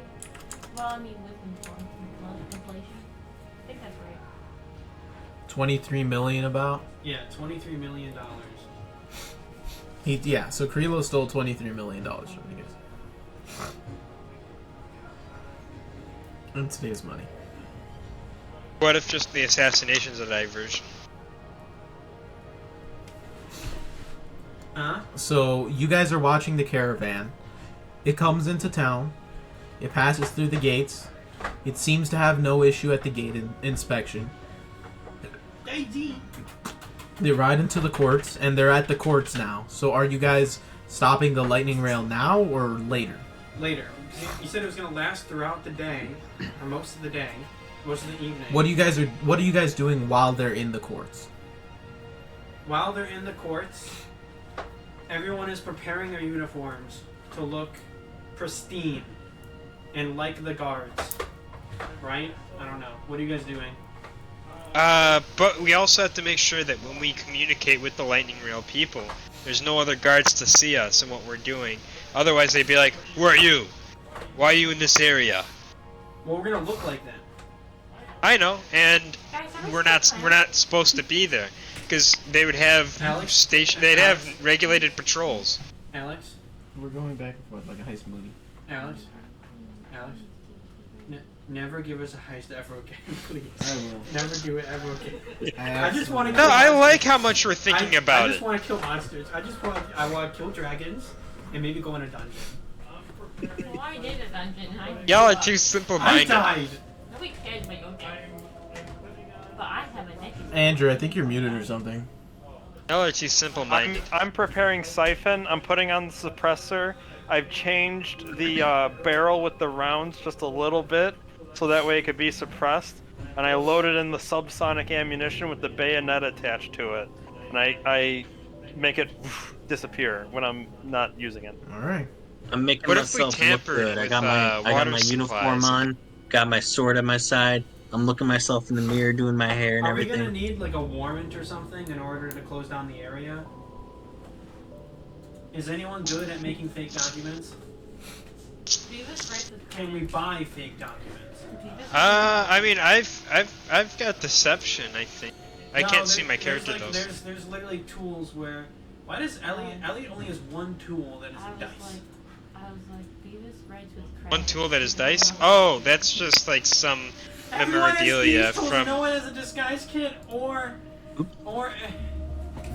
Well, I mean, with inflation. I think that's right. 23 million about? Yeah, $23 million. Yeah, so Kreelo stole $23 million from you guys. In today's money. What if just the assassination's a diversion? Huh? So you guys are watching the caravan. It comes into town. It passes through the gates. It seems to have no issue at the gate inspection. They ride into the courts, and they're at the courts now. So are you guys stopping the lightning rail now or later? Later. You said it was going to last throughout the day, or most of the day, most of the evening. What are you guys doing while they're in the courts? While they're in the courts, everyone is preparing their uniforms to look pristine and like the guards. Right? I don't know. What are you guys doing? But we also have to make sure that when we communicate with the lightning rail people, there's no other guards to see us and what we're doing. Otherwise, they'd be like, "Who are you? Why are you in this area?" Well, we're gonna look like that. I know, and we're not supposed to be there because they would have they'd have regulated patrols. Alex? We're going back and forth like a heist movie. Alex? Never give us a heist ever again, please. I will. Never do it ever again. I just want to. No, I like how much we're thinking about it. I just want to kill monsters. I want to kill dragons and maybe go in a dungeon. Well, I did a dungeon. Y'all are too simple-minded. I died. Nobody cares about your dead. But I have a neck. Andrew, I think you're muted or something. Y'all are too simple-minded. I'm preparing Siphon. I'm putting on the suppressor. I've changed the barrel with the rounds just a little bit, so that way it could be suppressed. And I loaded in the subsonic ammunition with the bayonet attached to it. And I make it disappear when I'm not using it. Alright. I'm making What if we myself look tampered good. I with, got my water uniform supplies? on, got my sword at my side. I'm looking myself in the mirror, doing my hair and Are we everything. gonna need like a warrant or something in order to close down the area? Is anyone good at making fake documents? Can we buy fake documents? I mean, I've got deception. I think I can't see my character though. There's literally tools where. Why does Elliott only has one tool that is a dice? I was like, Beavis writes with crayon. One tool that is dice. Oh, that's just like some Everyone has memorabilia these tools. from. No one has a disguise kit or a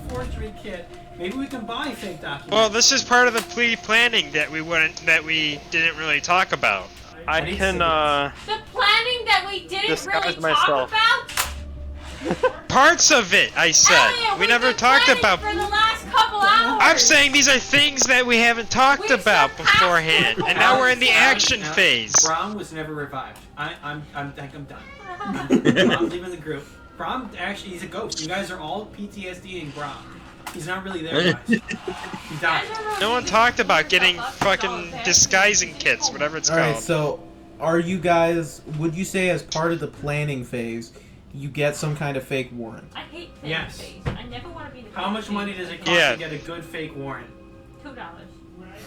forgery kit. Maybe we can buy fake documents. Well, this is part of the planning that we didn't really talk about. I can The planning that we didn't disguise really myself. talk about? Parts of it, I said. Elliot, We we've never been talked planning about. for the last couple hours. I'm saying these are things that we haven't talked We've about surpassed beforehand, the and now we're in the goals. action phase. Brom was never revived. I'm done. Brom's leaving the group. Brom actually he's a ghost. You guys are all PTSDing Brom. He's not really there, guys. He died. No one talked about getting fucking disguising kits, whatever it's Alright, called. so are you guys, would you say as part of the planning phase, you get some kind of fake warrant? I hate fake Yes. face. I never want to be the How much money does it cost to get a good fake warrant? $2.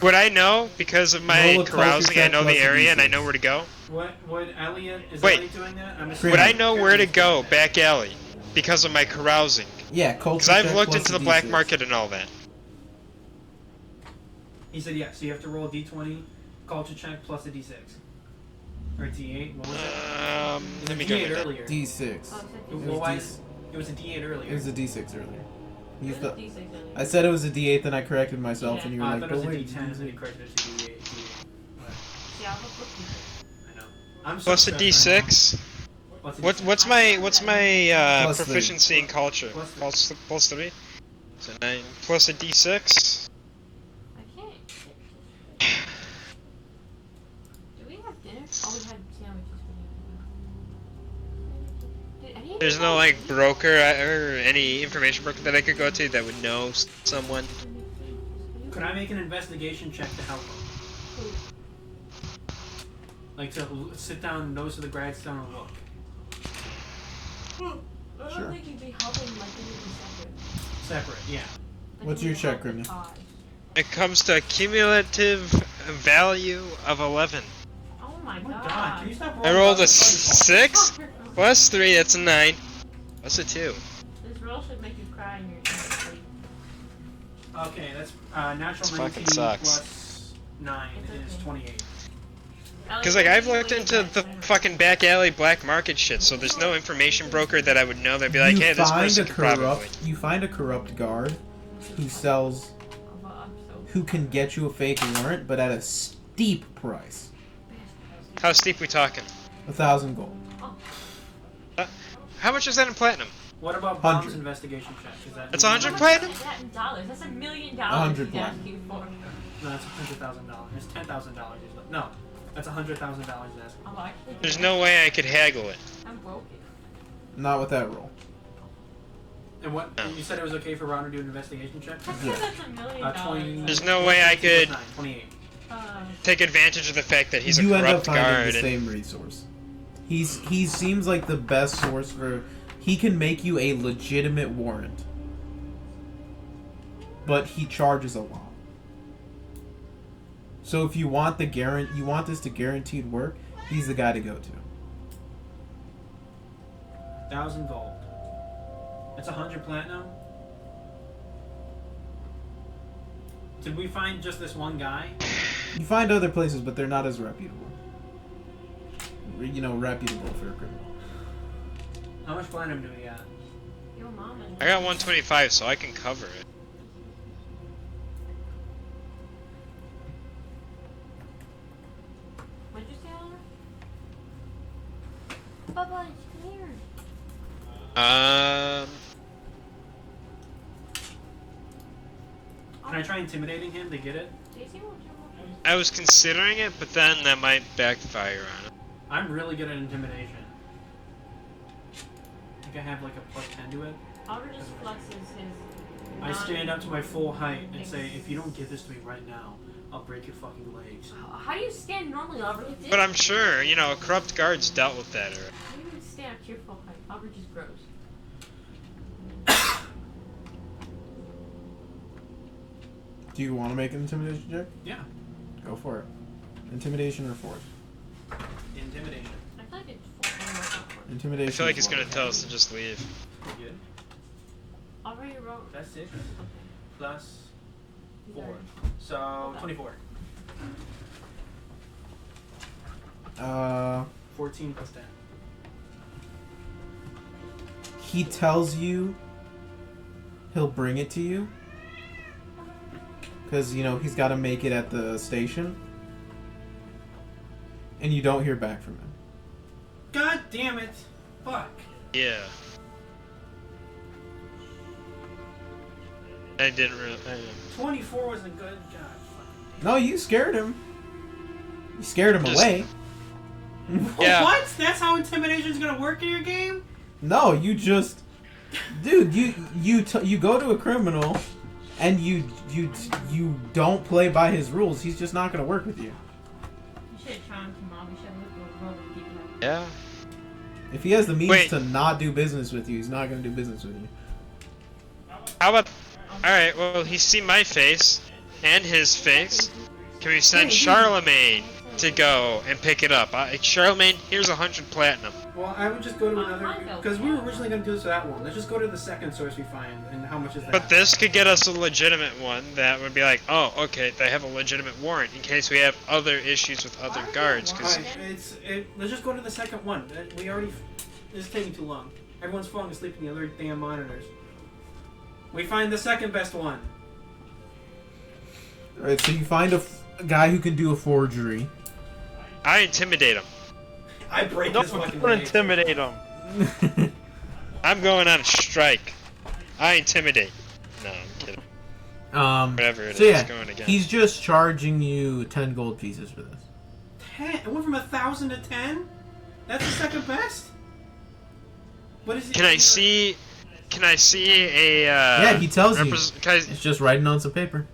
Would I know because of my Roll a culture carousing? I check know the plus a area and I D6. know where to go. What Elliott is Wait. Elliott doing that? I'm Would assuming Would I know where to go back alley because of my carousing? Yeah, culture Because I've check looked plus into a the black D6. market and all that. He said yes. So you have to roll a d20, culture check plus a d6 or a d8. What was it? It was Let me a go d8 with that. earlier. D6. Well, why is- it was a d8 earlier. It was a D6 earlier. You It was a thought- D6 earlier. I said it was a D8, then I corrected myself, and you were I like, thought it was "Oh a wait, d10, it's so a you corrected it to d8. See, I'm a bookkeeper. I know. I'm so Plus a stressed right D6. now. What's my Plus three. proficiency in culture? Plus Plus 3. So 9 plus a D6. I can't. Do we have dinner? Oh, we had sandwiches for dinner. Did any of There's you no guys like eat? broker or any information broker that I could go to that would know someone. Could I make an investigation check to help him? Like to sit down, nose to the grindstone, and look. I don't think you'd be helping like it would be separate. Separate, yeah. Like, What's you your would check, help the Crimeny? cause. It comes to a cumulative value of 11. Oh my Oh my god. god, can you stop rolling? I rolled a dice? 6 plus 3. That's a 9. Plus a 2. This roll should make you cry in your sleep. Okay, that's natural This 19 fucking sucks. plus 9 is 28. Because like I've looked into the fucking back alley black market shit, so there's no information broker that I would know that'd be like, hey, this person could probably. You find a corrupt guard who sells, who can get you a fake warrant, but at a steep price. How steep we talking? 1,000 gold. How much is that in platinum? What about Brom's 100. investigation check? Is that That's 100 platinum? Is that in dollars? That's $1 million 100 he's asking for. No, that's $100,000. It's $10,000. No, that's $100,000 he's asking. Oh, actually, There's no way I could haggle it. I'm broken. Not with that roll. And what? No. You said it was okay for Ron to do an investigation check? I said that's $1 million. 20. There's no way I could 28. take advantage of the fact that he's a You end up corrupt finding guard. the same resource. He seems like the best source for. He can make you a legitimate warrant, but he charges a lot. So if you want you want this to guaranteed work, he's the guy to go to. 1,000 gold. It's 100 platinum. Did we find just this one guy? You find other places, but they're not as reputable. You know, reputable for a criminal. How much platinum do we got? Your mom and I got 125, so I can cover it. What'd you say, Oliver? Bubba, come here. Can I try intimidating him to get it? Daisy, won't you walk in? I was considering it, but then that might backfire on it. I'm really good at intimidation. I think I have like a plus 10 to it. Oliver just flexes his. I stand up to my full height and say, if you don't give this to me right now, I'll break your fucking legs. How do you stand normally, Oliver? But I'm sure, you know, corrupt guards dealt with that already. How do you stand up to your full height? Oliver just grows. Do you want to make an intimidation check? Yeah. Go for it. Intimidation or force? Intimidation. I feel like it's full. Intimidation. I feel like is he's gonna force. tell us to just leave. Pretty good. Oliver, you wrote. That's 6 Okay. plus He's 4. already- So 24. 14 plus 10. He tells you he'll bring it to you. Because, you know, he's got to make it at the station. And you don't hear back from him. God damn it! Fuck. Yeah. I didn't really. 24 wasn't good. God fucking No, you scared him. You scared him Just- away. Yeah. What? That's how intimidation's gonna work in your game? No, you just... Dude, you go to a criminal and you don't play by his rules. He's just not going to work with you. You should have tried to mom. You should have looked over people. Yeah. If he has the means Wait. to not do business with you, he's not going to do business with you. How about? All right. Well, he's seen my face and his face. Can we send Charlemagne to go and pick it up? Charlemagne, here's 100 platinum. Well, I would just go to another... Because we were originally gonna do this with that one. Let's just go to the second source we find, and how much is that? But this could get us a legitimate one that would be like, oh, okay, they have a legitimate warrant in case we have other issues with other guards. Because Alright, let's just go to the second one. We already... It's taking too long. Everyone's falling asleep in the other damn monitors. We find the second best one. Alright, so you find a guy who can do a forgery. I intimidate him. I break Don't his fucking don't legs. intimidate him. I'm going on a strike. I intimidate. No, I'm kidding. Whatever it so is, yeah, going again. he's just charging you 10 gold pieces for this. 10? It went from 1,000 to 10? That's the second best? What is it? Can I see a? Yeah, he tells you. Can I, It's just writing on some paper.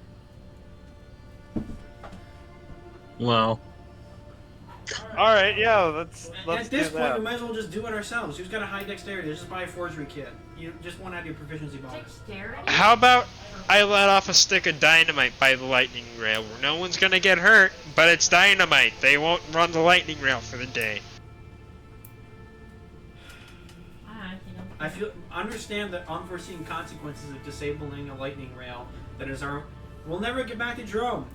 Well, All right, yeah, let's At this do point, that. we might as well just do it ourselves. Who's got a high dexterity? Just buy a forgery kit. You just want to add your proficiency bonus. Dexterity? how about I let off a stick of dynamite by the lightning rail where no one's gonna get hurt, but it's dynamite. They won't run the lightning rail for the day. I understand the unforeseen consequences of disabling a lightning rail That is our. We'll never get back to Drome.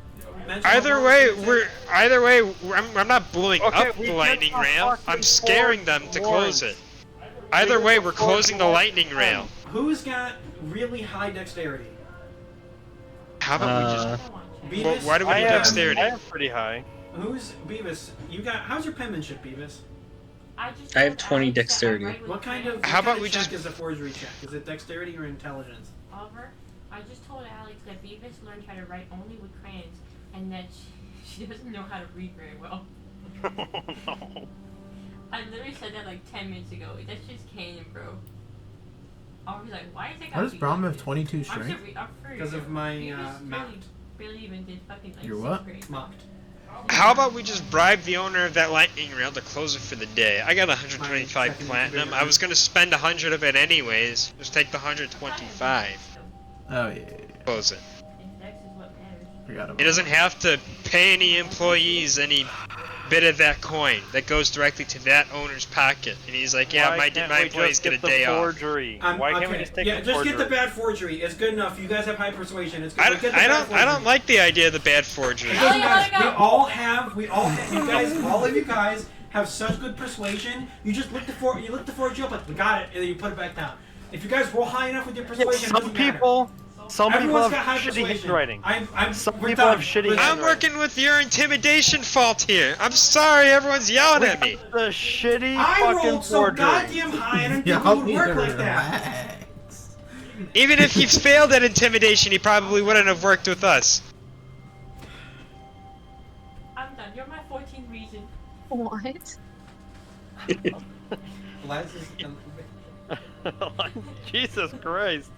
Either way, I'm not blowing up the lightning rail. I'm scaring them to close it. Either way, we're closing the lightning rail. Who's got really high dexterity? How about we just? Beavis, Well, why do we need dexterity? I have pretty high. Who's Beavis? You got? How's your penmanship, Beavis? I have 20 dexterity. What kind of? How about kind of we check just? is a forgery check? Is it dexterity or intelligence? Oliver, I just told Alex that Beavis learned how to write only with crayons, and that she doesn't know how to read very well. No. I literally said that like 10 minutes ago. That's just canon, bro. Oliver's like, why is it? How does Brom have 22 strength? Because of my mocked. Barely even did fucking like Your sixth what? grade. Mocked. How about we just bribe the owner of that lightning rail to close it for the day? I got 125 platinum. I was gonna spend 100 of it anyways. Just take the 125. Oh yeah. Close it. Dex is what matters. Forgot about He doesn't have to pay any employees any bit of that coin. That goes directly to that owner's pocket. And he's like, yeah, Why my can't we employees just get a the day off. forgery? Why can't we just take the just forgery? get the bad forgery. It's good enough. You guys have high persuasion. It's good. Get the I bad don't forgery. like the idea of the bad forgery. It doesn't matter. All of you guys have such good persuasion. You just look the forgery up, like we got it, and then you put it back down. If you guys roll high enough with your persuasion, it doesn't matter. Some people Everyone's have got high shitty persuasion. handwriting. Some we're people done. have shitty We're done. I'm working with your intimidation fault here. I'm sorry, everyone's yelling at me. The shitty I fucking rolled so forgery. goddamn high, and I didn't think it would work like that. Relax. Even if he's failed at intimidation, he probably wouldn't have worked with us. I'm done. You're my 14th reason. What? Jesus Christ.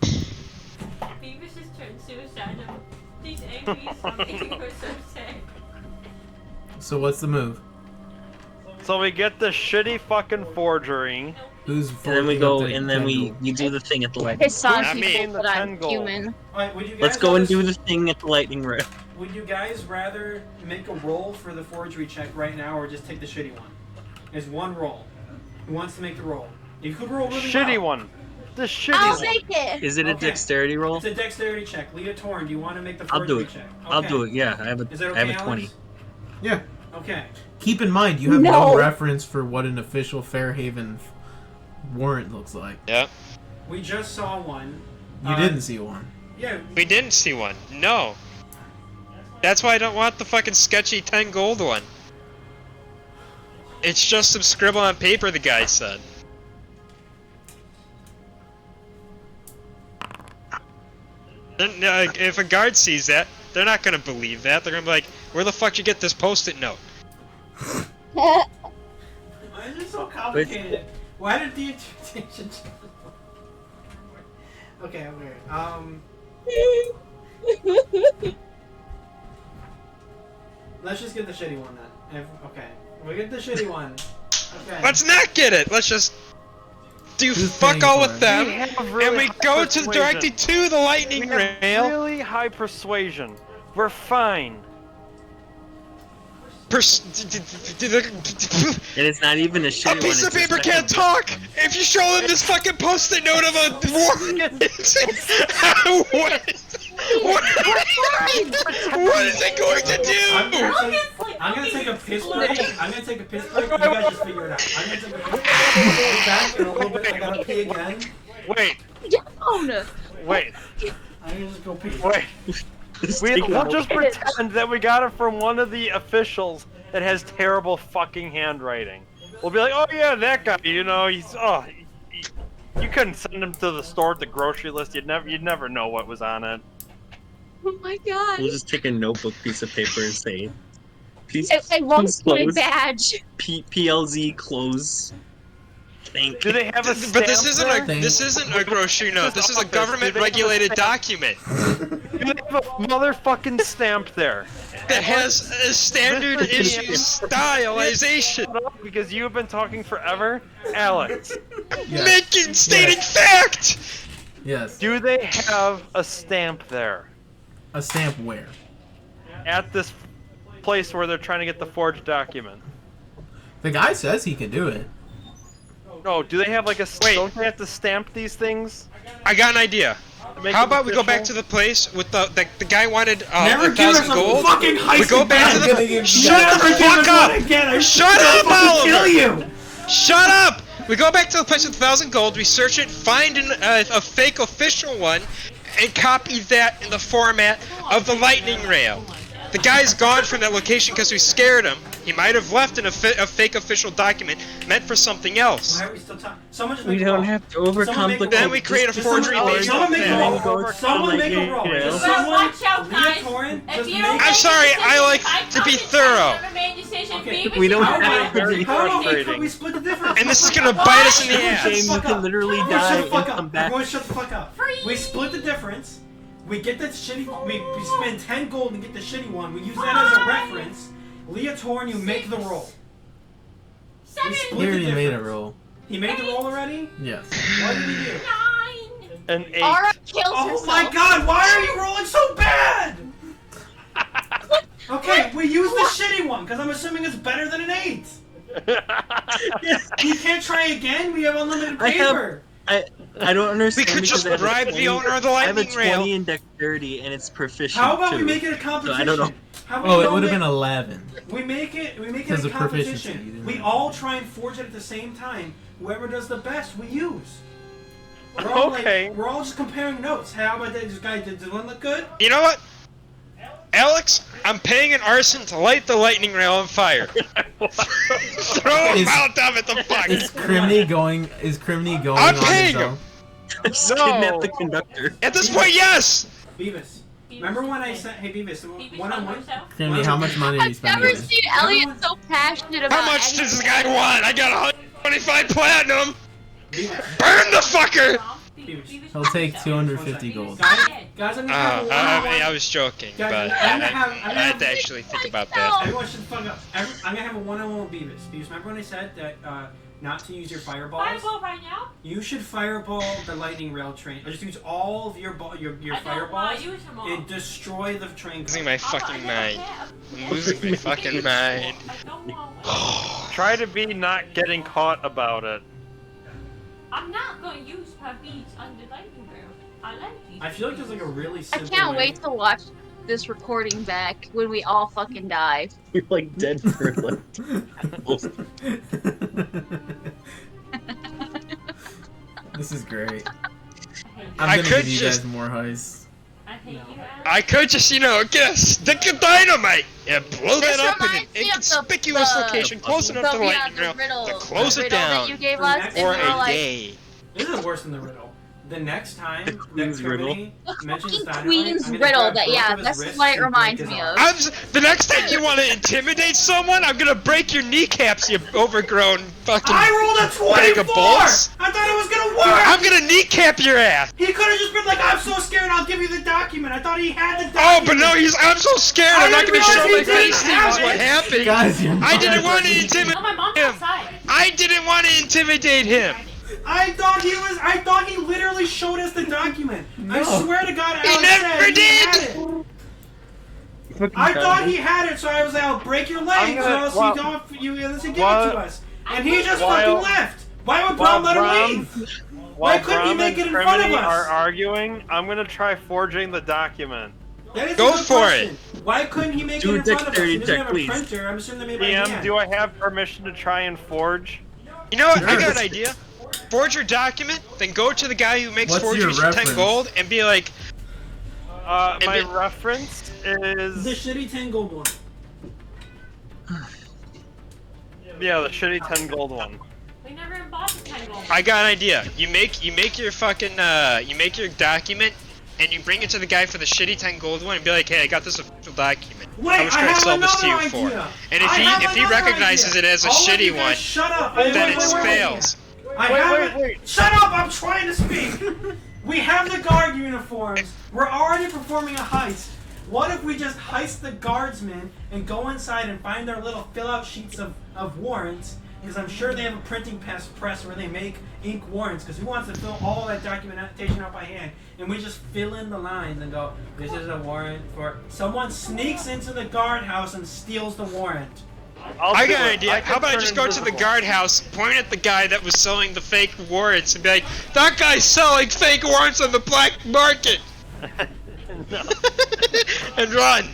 Beavis has turned suicidal. These angries are making her so sad. So what's the move? So we get the shitty fucking forgery. Who's And then we forging go, up to and then 10 we gold? you do the thing at the lightning. Piss on Not me. people The that 10 I'm gold. human. Alright, would you guys Let's go and rather- do the thing at the lightning rail. Would you guys rather make a roll for the forgery check right now, or just take the shitty one? There's one roll. Who wants to make the roll? You could roll really Shitty well. one. The shitty I'll one. take it. Is it a Okay. dexterity roll? It's a dexterity check. Leotorin, do you want to make the I'll forgery do it. check? I'll Okay. do it. Yeah, I have Is that a okay, I have a 20. Alex? Yeah. Okay. Keep in mind, you have No. no reference for what an official Fairhaven warrant looks like. Yep. We just saw one. You didn't see one. Yeah. We didn't see one. No. That's why I don't want the fucking sketchy 10 gold one. It's just some scribble on paper, the guy said. If a guard sees that, they're not gonna believe that. They're gonna be like, where the fuck you get this post-it note? Why is it so complicated? Why did the interpretation? Okay, let's just get the shitty one then. Okay, we get the shitty one. Okay. Let's not get it! Let's just do Who's fuck paying all for with it? them, We have and really we high go to persuasion. directly to the lightning We have rail. really high persuasion. We're fine. And it's not even a shitty A one. piece of it's paper a can't second- talk! If you show them this fucking post-it note of a warrant, what is it going to do? I'm gonna take a piss break. I'm gonna take a piss break. You guys just figure it out. I'm gonna take a piss break. I'll be back in a little bit. I gotta pee again. Wait, Down. wait, I'm gonna just go pee. wait. We'll just pretend that we got it from one of the officials that has terrible fucking handwriting. We'll be like, oh yeah, that guy, you know, you couldn't send him to the store at the grocery list. You'd never know what was on it. Oh my god. We'll just take a notebook piece of paper and say, please, I lost my close. badge. PLZ close. Thank Do they have a stamp But this isn't there? a grocery note. This is a government-regulated document Do they have a motherfucking stamp there? that has a standard issue stylization. Because you've been talking forever, Alex. Yes. Stating fact. Yes. Do they have a stamp there A stamp where? at this place where they're trying to get the forged document? The guy says he can do it. No, do they have like a? Wait. Don't they have to stamp these things? I got an idea. How about we go back to the place with the guy wanted Never give us 1,000 a gold? fucking heist We go back to again. the. Shut the fuck up! Shut up, Oliver! Kill you! Shut up! We go back to the place with 1,000 gold. We search it, find a fake official one, and copy that in the format of the lightning rail. The guy's gone from that location because we scared him. He might have left in a fake official document meant for something else. Why are we still talking? Someone just We make a don't roll. have to overcomplicate. Then we create a forgery based Someone make a thing. roll. Someone make a roll. Just Well, someone. watch out, guys. Leotorin, If just you make. don't I'm make sorry, a I like decision, to be I've thorough. never made a decision. Okay. Beavis, We don't you have know to what? be How about frustrating. we split the difference? And this is gonna bite us in the Everyone ass. shut the Game, you fuck can up. literally Everyone die shut the and fuck come up. back. Everyone shut the fuck up. Free. We split the difference. We get that shitty. We spend 10 gold and get the shitty one. We use that as a reference. Leotorin, you make the roll. We 7, He split the already made a difference. roll. He made the roll already? Yes. What did he do? 9. An 8. Ara kills Oh herself. my god, why are you rolling so bad? Okay, we use the shitty one, because I'm assuming it's better than an 8. You can't try again? We have unlimited I have- paper. I don't understand. We could because just I have a bribe the 20 owner of the I have a lightning 20 rail. in dexterity and it's proficient. How about we too. make it a competition? I don't know. How about Oh, we it all would have make- been 11. We make it Because a of proficiency, you competition. didn't We know. all try and forge it at the same time. Whoever does the best, we use. We're all Okay. Like, we're all just comparing notes. How about that? This guy did one look good? You know what? Alex, I'm paying an arson to light the lightning rail on fire. Throw a Is- mount of it the fuck. Is Crimeny going? Is Crimeny going I'm on paying his him. own? Just kidnap the conductor. At this point, yes! Beavis. Remember when I said, hey Beavis, Beavis, one on help one? yourself. Crimeny, how much money are you I've never spending? seen Elliott so passionate about How much does this guy anything. want? I got 125 platinum! Beavis. Burn the fucker! He'll take 250 gold. Guys, I'm gonna have a one-on-one. I was joking, Guys, but I'm gonna I have- had to actually think about that. Everyone should fuck up. I'm gonna have a one-on-one with Beavis. Beavis, remember when I said that not to use your fireballs? Fireball right now? You should fireball the lightning rail train. Or just use all of your I don't want fireballs to use them all. and destroy the train. Losing my fucking mind. I'm losing my fucking mind. I don't want Try to be not getting caught about it. I'm not going to use her beads on the lightning rail. I like these. I feel like there's like a really I simple can't way. wait to watch this recording back when we all fucking die. You're like dead for like. This is great. I I'm gonna could give you just- guys more heists. I hate you, Alex. I could just, get a stick of dynamite and blow This that up in an reminds me of the- inconspicuous the- location close enough to the yeah, lightning rail the riddle, to close the it riddle down that you gave For us, next- and for we were a like, day. This is worse than the riddle. The next time that Queen's riddle. Crimeny the mentions fucking dynamite, Queen's I'm gonna riddle. grab That both yeah, of his that's wrists what it and reminds break me his of. arm. The next time you want to intimidate someone, I'm gonna break your kneecaps, you overgrown fucking I rolled a bag 24! of bolts. I thought it was gonna work! I'm gonna kneecap your ass. He could have just been like, I'm so scared, I'll give you the document. I thought he had the Oh, document. but no, I'm so scared, I I'm not didn't gonna show my realize he face. didn't That's have what it. happened. Guys, you're I didn't not- want to Oh, intimidate my mom's him. outside. I didn't want to intimidate him. I thought he literally showed us the document. I swear to God, He Alex never said did. He had it. I thought he had it, so I was like, I'll break your legs, or else unless you give it to us. And he just fucking left. Why would Brom let him leave? Why couldn't he Brom make and it in front of Crimeny us? are arguing, I'm gonna try forging the document. That is Go a good for question. Why couldn't he make Do it a in front of us? dexterity He doesn't check, have a please. printer. I'm assuming they made by DM, hand. do I have permission to try and forge? You know what? I got Yes. an idea. Forge your document, then go to the guy who makes What's your forgeries for 10 reference? gold and be like, My it- reference is... The shitty 10 gold one. Yeah, the shitty 10 gold one. We never bought the 10 gold. I got an idea. You make your fucking you make your document and you bring it to the guy for the shitty 10 gold one and be like, hey, I got this official document. Wait, How much I can I have sell this to you another for? idea. And I have if he another recognizes idea. it as a All of shitty you guys one, shut up. then it Wait. fails. Wait. Shut up! I'm trying to speak. We have the guard uniforms. We're already performing a heist. What if we just heist the guardsmen and go inside and find their little fill-out sheets of warrants? Because I'm sure they have a printing press where they make ink warrants. Because who wants to fill all that documentation out by hand? And we just fill in the lines and go, this is a warrant for... Someone sneaks into the guardhouse and steals the warrant. I got an idea. How about I just go to the guardhouse, point at the guy that was selling the fake warrants, and be like, "That guy's selling fake warrants on the black market," and run.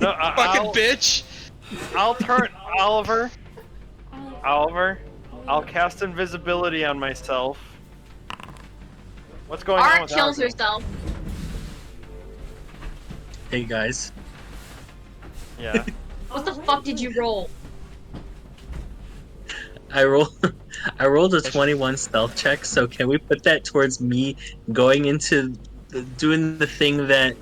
No, Fucking bitch. I'll turn Oliver. I'll cast invisibility on myself. What's going on Art with kills Oliver? herself. Hey guys. Yeah. What the fuck did you roll? I rolled a 21 stealth check, so can we put that towards me going into doing the thing that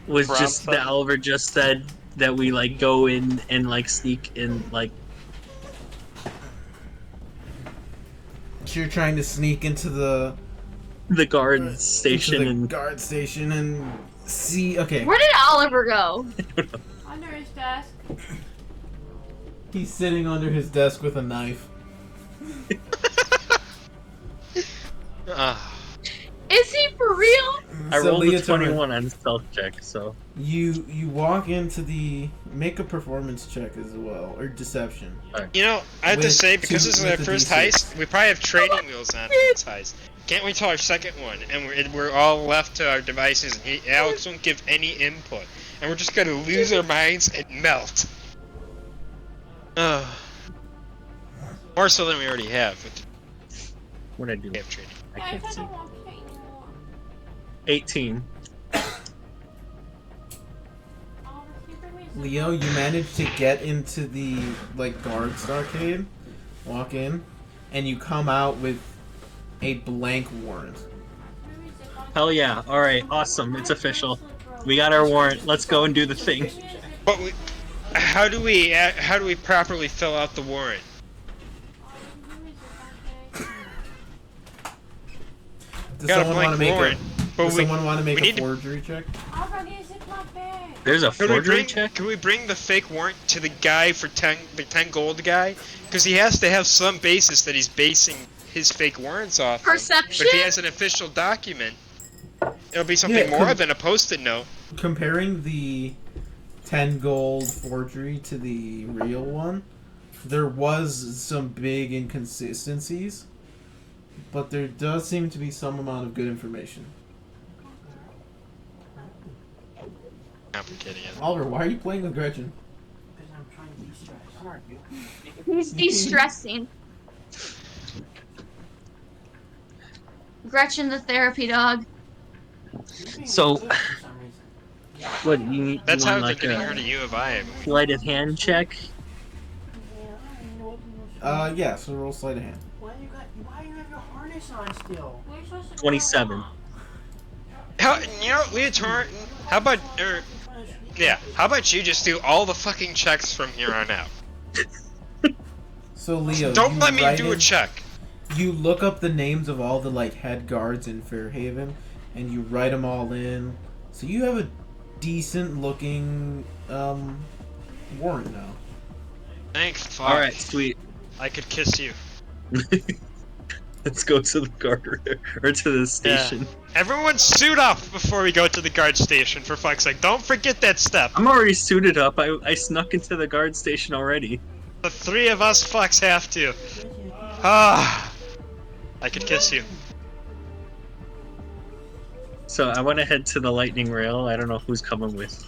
was Brom just said? that Oliver just said, that we like go in and like sneak in, like So you're trying to sneak into the guard station and guard station and see. Okay, Where did Oliver go? Under his desk. he's sitting under his desk with a knife. Is he for real? I So rolled a Leotorin, 21 on stealth check, so You walk into the make a performance check as well, or deception. You know, I have to With say, because two- this is our with the first D6. heist, we probably have training wheels on for this heist. Can't wait till our second one, and we're all left to our devices, and Alex won't give any input, and we're just gonna lose our minds and melt. More so than we already have. what'd I do? We have training. I Guys, can't I see. don't want to play anymore. 18. Leo, you managed to get into the guards arcade, walk in, and you come out with a blank warrant. Hell yeah! All right, awesome. It's official. We got our warrant. Let's go and do the thing. But how do we properly fill out the warrant? Does Got a someone want to blank make warrant, but does someone want to make we a need to- forgery check? There's a forgery check. Can we bring the fake warrant to the guy for the 10 gold guy? Because he has to have some basis that he's basing his fake warrants off. Perception? But if he has an official document, it'll be something Yeah, more than a post-it note. Comparing the 10 gold forgery to the real one, there was some big inconsistencies, but there does seem to be some amount of good information. Complicated. Oliver, why are you playing with Gretchen? Because I'm trying to de-stress. He's de-stressing. Gretchen the therapy dog. So, For some reason. what you That's you how want, they're like getting a rid of you if I am. sleight of hand check? Yeah, so roll sleight of hand. Why you have your harness on still? 27. How, you know, Leotorin, how about, how about you just do all the fucking checks from here on out? So Leo, Don't you let me write do a in- check. You look up the names of all the head guards in Fairhaven, and you write them all in. So you have a decent looking warrant now. Thanks, fuck. All right, sweet. I could kiss you. Let's go to the guard or to the station. Everyone suit up before we go to the guard station, for fuck's sake. Don't forget that step. I'm already suited up. I snuck into the guard station already. The three of us fucks have to. Ah, I could kiss you. So I want to head to the lightning rail. I don't know who's coming with.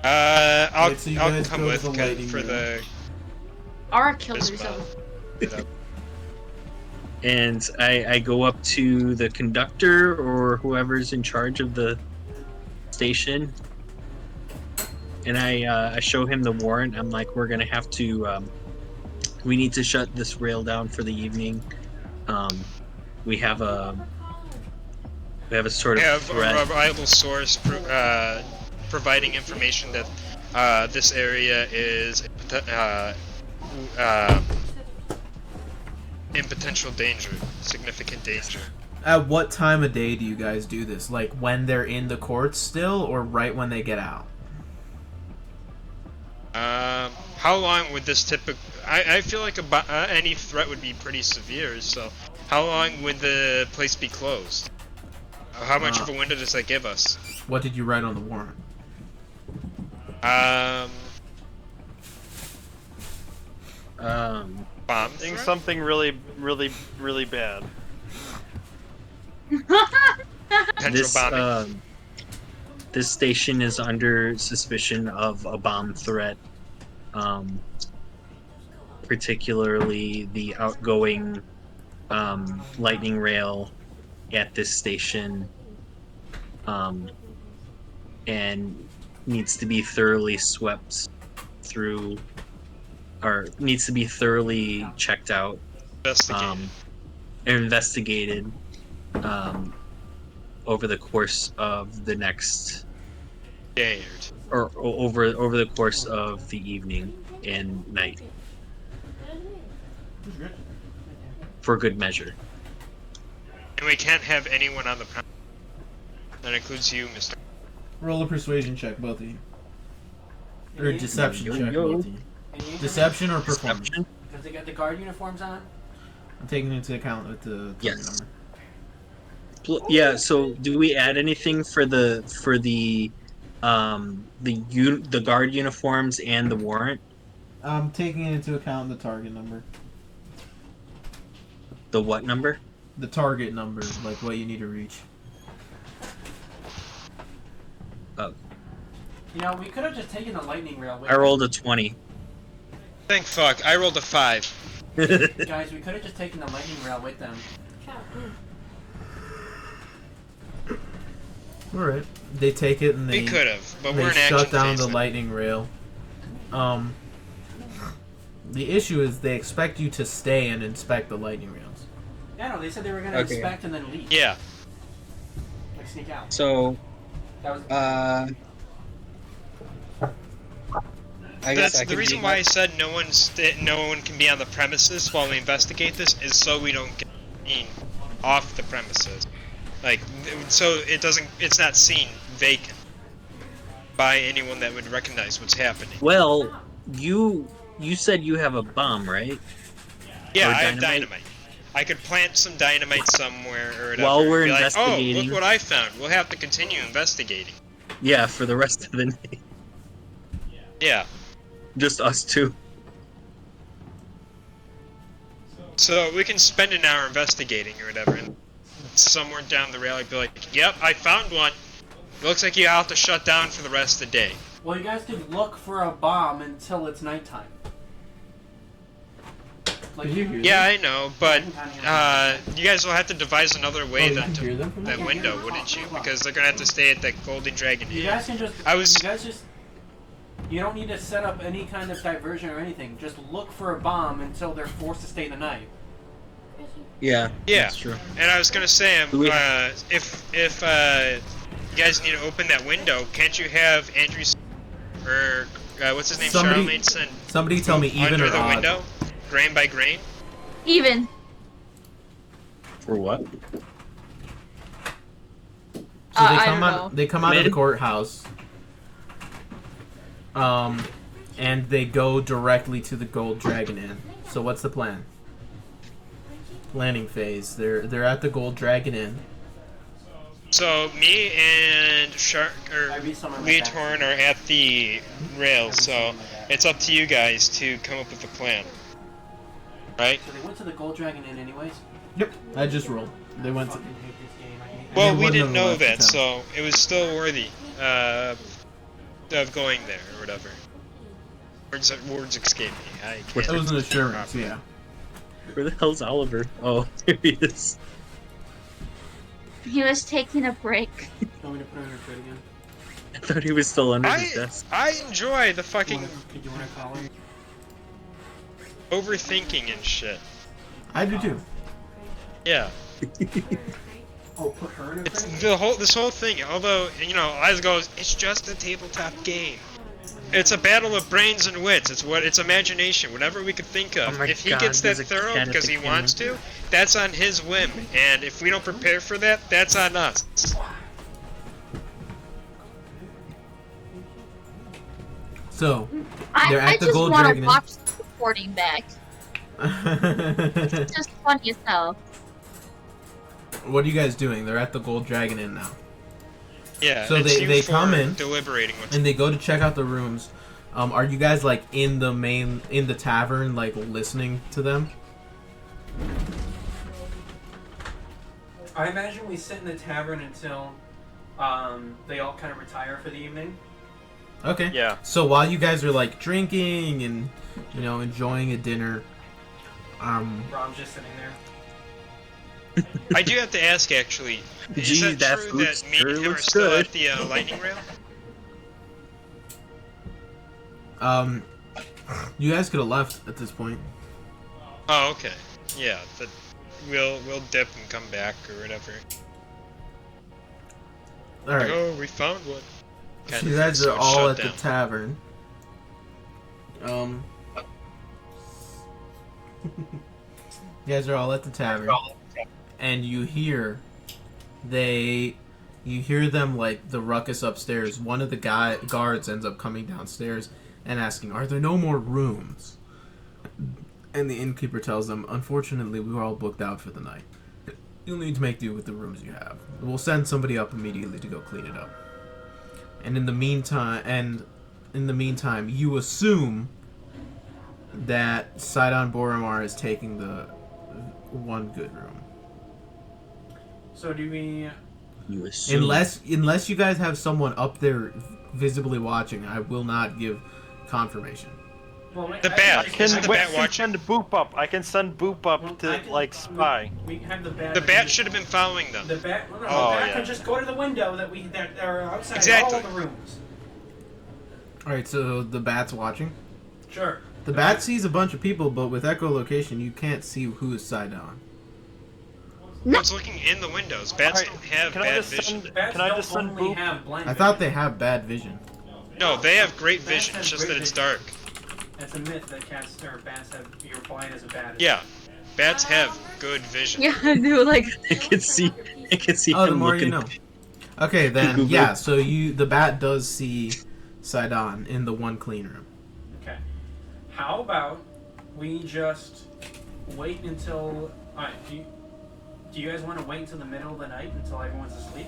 I'll Right, so you I'll guys come go to with the lighting for room. the. Ara killed this herself. And I go up to the conductor or whoever's in charge of the station, and I show him the warrant. I'm like, we're gonna have to, we need to shut this rail down for the evening. We have a sort of We have a threat. reliable source providing information that this area is in potential danger, significant danger. At what time of day do you guys do this? Like when they're in the courts still, or right when they get out? How long would this typical? I feel like any threat would be pretty severe. So, how long would the place be closed? How much of a window does that give us? What did you write on the warrant? Bomb. Doing something really, really, really bad. Potential bombing. This station is under suspicion of a bomb threat. Particularly the outgoing lightning rail at this station, and needs to be thoroughly swept through, or needs to be thoroughly checked out, investigated over the course of the next day or over the course of the evening and night, for good measure. And we can't have anyone on the panel. That includes you, Mr. Roll a persuasion check, both of you. Or Any- deception Yo, check, yo. both of you. Any Deception or performance? Deception? Because they got the guard uniforms on. I'm taking into account with the target Yes. number. Yeah. So, do we add anything for the guard uniforms and the warrant? I'm taking into account the target number. The what number? The target number, like what you need to reach. Oh, You know, we could have just taken the lightning rail with I rolled a 20. Thank fuck. I rolled a 5. them. Guys, we could have just taken the lightning rail with them. Alright. They take it and We they could have, but they we're in action shut down phase the now. lightning rail. The issue is they expect you to stay and inspect the lightning rails. Yeah, no, they said they were gonna Okay. inspect and then leave. Yeah. Like sneak out. So, That was. I guess That's I the could reason be- why I said no one can be on the premises while we investigate this is so we don't get seen off the premises. Like, so it's not seen vacant by anyone that would recognize what's happening. Well, you said you have a bomb, right? Yeah, Or I have dynamite? dynamite. I could plant some dynamite somewhere or whatever. While we're Be like, investigating- oh, look what I found. We'll have to continue investigating. Yeah, for the rest of the night. Yeah. Just us two. So we can spend an hour investigating or whatever, and somewhere down the rail, I'd be like, yep, I found one. Looks like you have to shut down for the rest of the day. Well, you guys could look for a bomb until it's nighttime. Like Did you hear Yeah, I know, but you guys will have to devise another way you than can to hear them from that there? window, wouldn't you? Because they're gonna have to stay at that Golden Dragon You Inn. guys can just. I was- You guys just. You don't need to set up any kind of diversion or anything. Just look for a bomb until they're forced to stay the night. Yeah. Yeah. That's true. And I was gonna say, Do we- if you guys need to open that window, can't you have Andrew or what's his name, Somebody- Charlemagne, send Somebody tell me even under or the odd. window, grain by grain? Even. For what? So they I come don't out. know. They come out of the Mid? courthouse. And they go directly to the Gold Dragon Inn. So what's the plan? Planning phase. They're at the Gold Dragon Inn. So me and I read some of my Leotorin are at the rails, so it's up to you guys to come up with a plan. Right? So they went to the Gold Dragon Inn anyways. Yep. I just rolled. They went to. Fucking hate this game. I hate Well, they we wouldn't didn't have know left the that, town. so it was still worthy of going there or whatever. Words escape me. I can't. It was an assurance. Yeah. Where the hell's Oliver? Oh, there he is. He was taking a break. You want me to put her in her crate again? I thought he was still under his I desk. enjoy the fucking You want to call her? overthinking and shit. I do too. Yeah. Oh, put her in her It's crate? this whole thing, although, you know, Eliza goes, it's just a tabletop game. It's a battle of brains and wits. It's imagination, whatever we could think of. Oh my If he God, gets that there's a thorough cat at because the he wants to, that's on his whim. And if we don't prepare for that, that's on us. So. I They're at the just Gold want Dragon to Inn. watch the recording back. It's just funny as hell. What are you guys doing? They're at the Gold Dragon Inn now. Yeah. So it's they you come for in deliberating what. and they go to check out the rooms. Are you guys like in the tavern, like listening to them? I imagine we sit in the tavern until they all kind of retire for the evening. Okay. Yeah. So while you guys are like drinking and enjoying a dinner, Brom's just sitting there. I do have to ask, actually. Is Gee, that that true food that me sure and him are looks still good. at the lightning rail? you guys could have left at this point. Oh, okay. Yeah, we'll dip and come back or whatever. All right. Oh, we found one. So you guys are all at the tavern. You guys are all at the tavern, and you hear them like the ruckus upstairs. One of the guards ends up coming downstairs and asking, "Are there no more rooms?" And the innkeeper tells them, "Unfortunately, we were all booked out for the night. You'll need to make do with the rooms you have. We'll send somebody up immediately to go clean it up. And in the meantime, you assume that Sidon Boromar is taking the one good room. So do we... You assume. Unless you guys have someone up there visibly watching, I will not give confirmation. Well, wait, The bat. I can Isn't the bat watching? send Boop up. I can send Boop up Well, to like spy. We have the bat. The bat should have been following them. The bat. No, Oh, the bat yeah. can just go to the window that are outside Exactly. all the rooms. Alright, so the bat's watching. Sure. The bat sees a bunch of people, but with echolocation, you can't see who is Sidon. It's looking in the windows. Bats Alright, don't have can I bad just vision. send- Bats Can I don't just send only Boop? have blind I thought vision. they have bad vision. No, they have great Bats vision. have It's just great that it's vision. dark. That's a myth that cats or bats have. You're blind as a bat. Yeah, bats have good vision. Yeah, I do like. I can see Oh, the him more looking. you know. Okay, then, Google. yeah, so the bat does see Sidon in the one clean room. Okay. How about we just wait until? Alright. Do you guys want to wait until the middle of the night until everyone's asleep?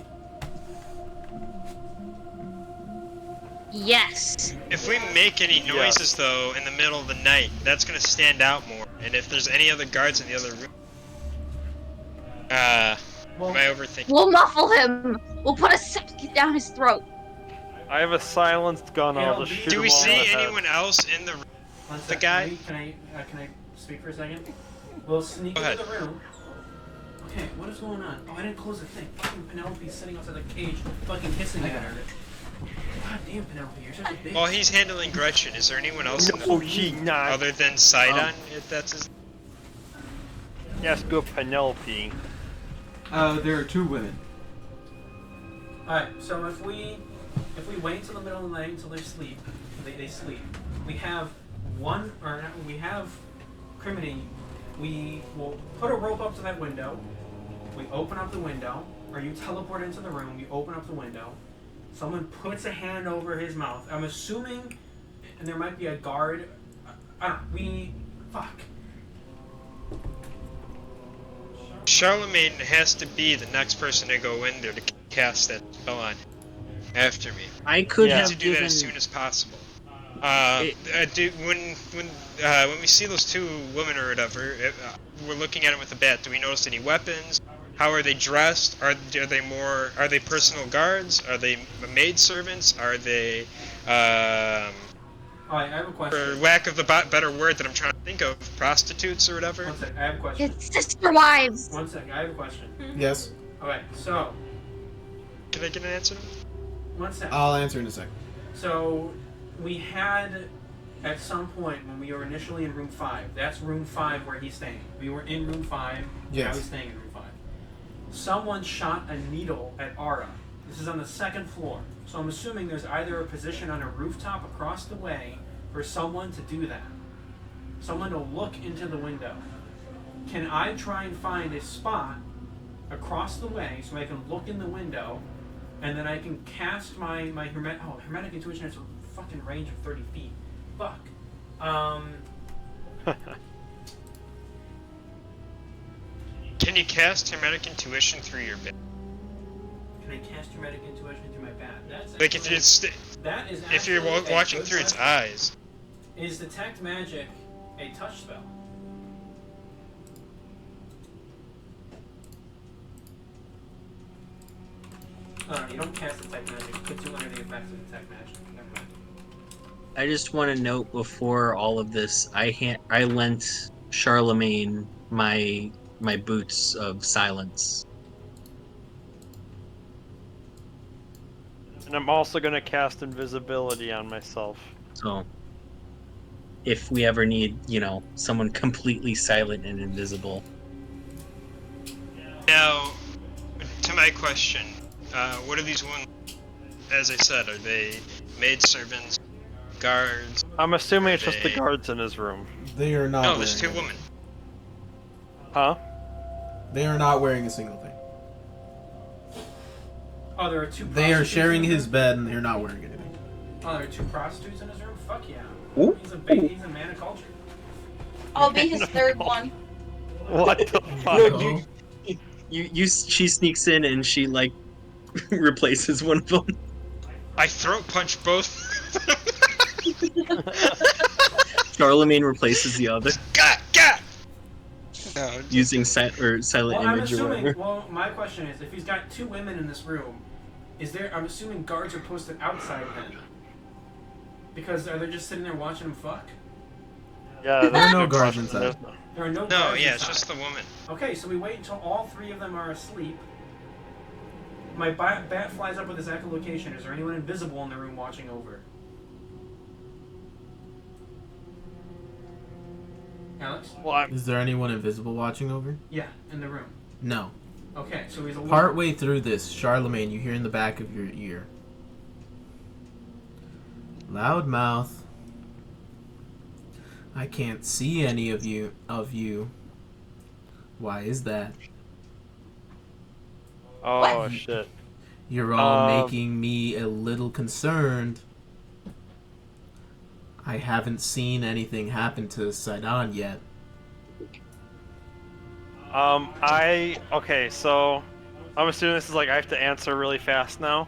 Yes. If we make any noises, though, in the middle of the night, that's gonna stand out more. And if there's any other guards in the other room... Well, am I overthinking? We'll muffle him. We'll put a septic down his throat. I have a silenced gun. I'll just shoot Do we him all in see the head. anyone else in the room? One The sec, guy- Can I speak for a second? We'll sneak Go into ahead. the room. Okay, what is going on? Oh, I didn't close the thing. Fucking Penelope's sitting outside the cage, fucking hissing at her. God damn, Penelope, you're such a bitch. While he's handling Gretchen, is there anyone else in the No, room she not. other than Sidon, if that's his... Yes, good Penelope. There are two women. Alright, so if we wait until the middle of the night until they sleep, they sleep. We have Crimeny. We will put a rope up to that window. We open up the window, or you teleport into the room. You open up the window. Someone puts a hand over his mouth. I'm assuming, and there might be a guard. I don't. Fuck. Charlemagne has to be the next person to go in there to cast that spell on after me. I could Yeah. have To do that given. as soon as possible. When we see those two women or whatever, we're looking at them with the bat. Do we notice any weapons? How are they dressed? Are they personal guards? Are they maid servants? Are they Alright, I have a for question. lack of the better word that I'm trying to think of, prostitutes or whatever? One sec, I have a question. It's sister wives. One sec, I have a question. Yes? Okay, so Can I get an answer? one sec. I'll answer in a second. So, we had, at some point, when we were initially in room 5, that's room 5 where he's staying. We were in room 5, Yes. now he's staying in room 5. Someone shot a needle at Ara. This is on the 2nd floor. So I'm assuming there's either a position on a rooftop across the way for someone to do that. Someone to look into the window. Can I try and find a spot across the way so I can look in the window, and then I can cast my hermetic intuition has a fucking range of 30 feet. Fuck. Can you cast Hermetic Intuition through your bed? Can I cast cast Hermetic Intuition through my bat. That's Like if that is if you're actually a watching good through its question. eyes. Is Detect Magic a touch spell? Oh, no, you don't cast Detect Magic. It puts you under the effects of Detect Magic. Never mind. I just want to note before all of this, I lent Charlemagne my boots of silence. And I'm also gonna cast invisibility on myself. So if we ever need, someone completely silent and invisible. Now, to my question, what are these women? As I said, are they maidservants, guards? I'm assuming it's Are just the they- guards in his room. They are not. No, there's two wearing women. Huh? it. They are not wearing a single thing. Oh, there are two. They are prostitutes sharing in his room? bed, and they're not wearing anything. Oh, there are two prostitutes in his room. Fuck yeah. Ooh. He's a man of culture. I'll be his third one. What the fuck? No. She sneaks in and she replaces one of them. I throat punch both. Charlemagne replaces the other Gah! No, using silent Well, I'm image or assuming. whatever. Well, my question is, if he's got two women in this room, is there? I'm assuming guards are posted outside then. Because are they just sitting there watching him fuck? Yeah, There that's are a no good guards question. inside. There are no. no, guards yeah, it's inside. just the woman. Okay, so we wait until all three of them are asleep. My bat flies up with his echolocation. Is there anyone invisible in the room watching over? Alex? Well, Is there anyone invisible watching over? Yeah, in the room. No. Okay, so he's a little... Partway through this, Charlemagne, you hear in the back of your ear. Loudmouth. I can't see any of you. Why is that? oh What? shit. You're all Um, making me a little concerned. I haven't seen anything happen to Sidon yet. Okay, so I'm assuming this is I have to answer really fast now.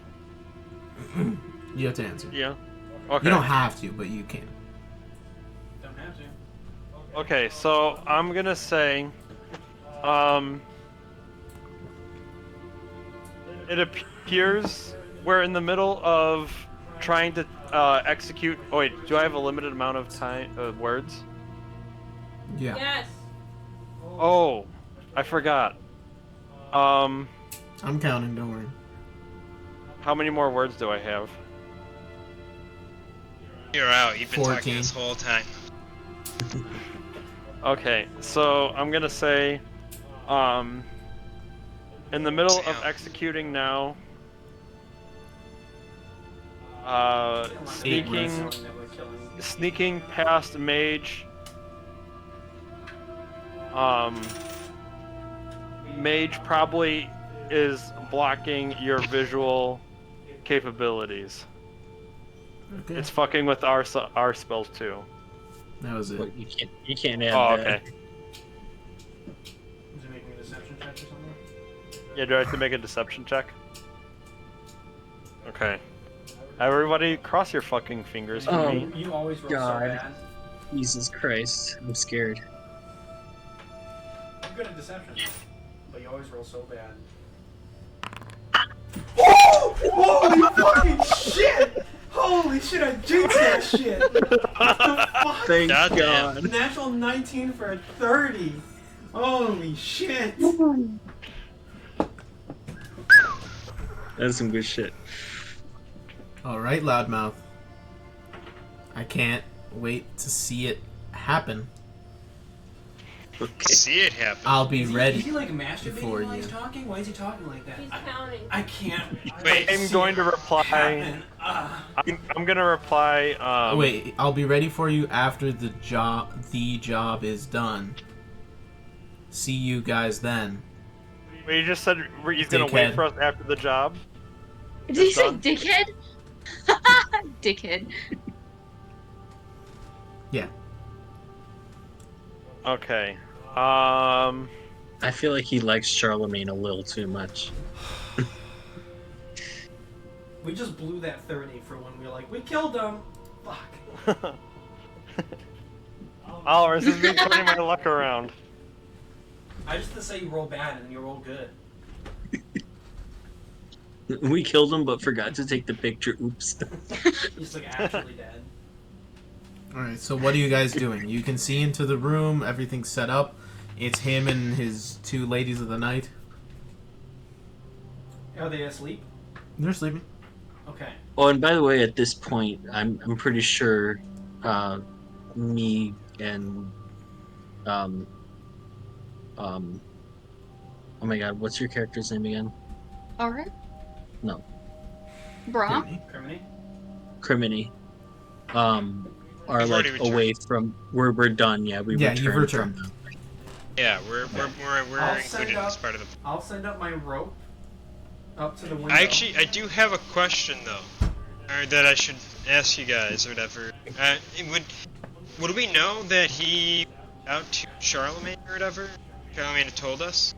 You have to answer. Yeah. Okay. You don't have to, but you can. Don't have to. Okay, so I'm gonna say, it appears we're in the middle of trying to execute. Oh wait, do I have a limited amount of time words? Yeah. Yes. Oh, I forgot. I'm counting, don't worry. How many more words do I have? You're out. You've been 14. talking this whole time. Okay, so I'm gonna say, in the middle of executing now, sneaking past mage. Mage probably is blocking your visual capabilities. Okay. It's fucking with our spells too. That was it. But you can't add Oh, that. okay. Is he making a deception check or something? Yeah, do I have to make a deception check? Okay. Everybody, cross your fucking fingers for Oh. me. You always roll God. so bad. Jesus Christ, I'm scared. You're good at deception, but you always roll so bad. Holy fucking shit! Holy shit, I jinxed that shit! What the fuck? Thank Goddamn. God. Natural 19 for a 30! Holy shit! That's some good shit. Alright, Loudmouth. I can't wait to see it happen. Okay. See it happen. I'll be Is ready he like masturbating for while you. he's talking? Why is he talking like that? He's counting. I can't. Wait. I'm going to reply. Happen. I'm gonna reply. Wait, I'll be ready for you after the job is done. See you guys then. You just said he's gonna wait Dickhead. for us after the job. Did he say done? dickhead? Dickhead. Yeah. Okay. I feel like he likes Charlemagne a little too much. We just blew that 30 for when we were like, we killed them. Fuck. Oliver, this is me turning my luck around. I just to say you roll bad and you roll good. We killed him, but forgot to take the picture. Oops. He's like actually dead. Alright, so what are you guys doing? You can see into the room, everything's set up. It's him and his 2 ladies of the night. Are they asleep? They're sleeping. Okay. Oh, and by the way, at this point, I'm pretty sure me and oh my god, what's your character's name again? Alright. No. Brom? Crimeny? Crimeny. Are We've like already returned. away from we're done. Yeah, we Yeah, returned. you've returned. From them. Yeah, we're I'll included send in up- this part of the. I'll send up my rope up to the window. I do have a question though, or that I should ask you guys or whatever. Would we know that he out to Charlemagne or whatever? Charlemagne had told us.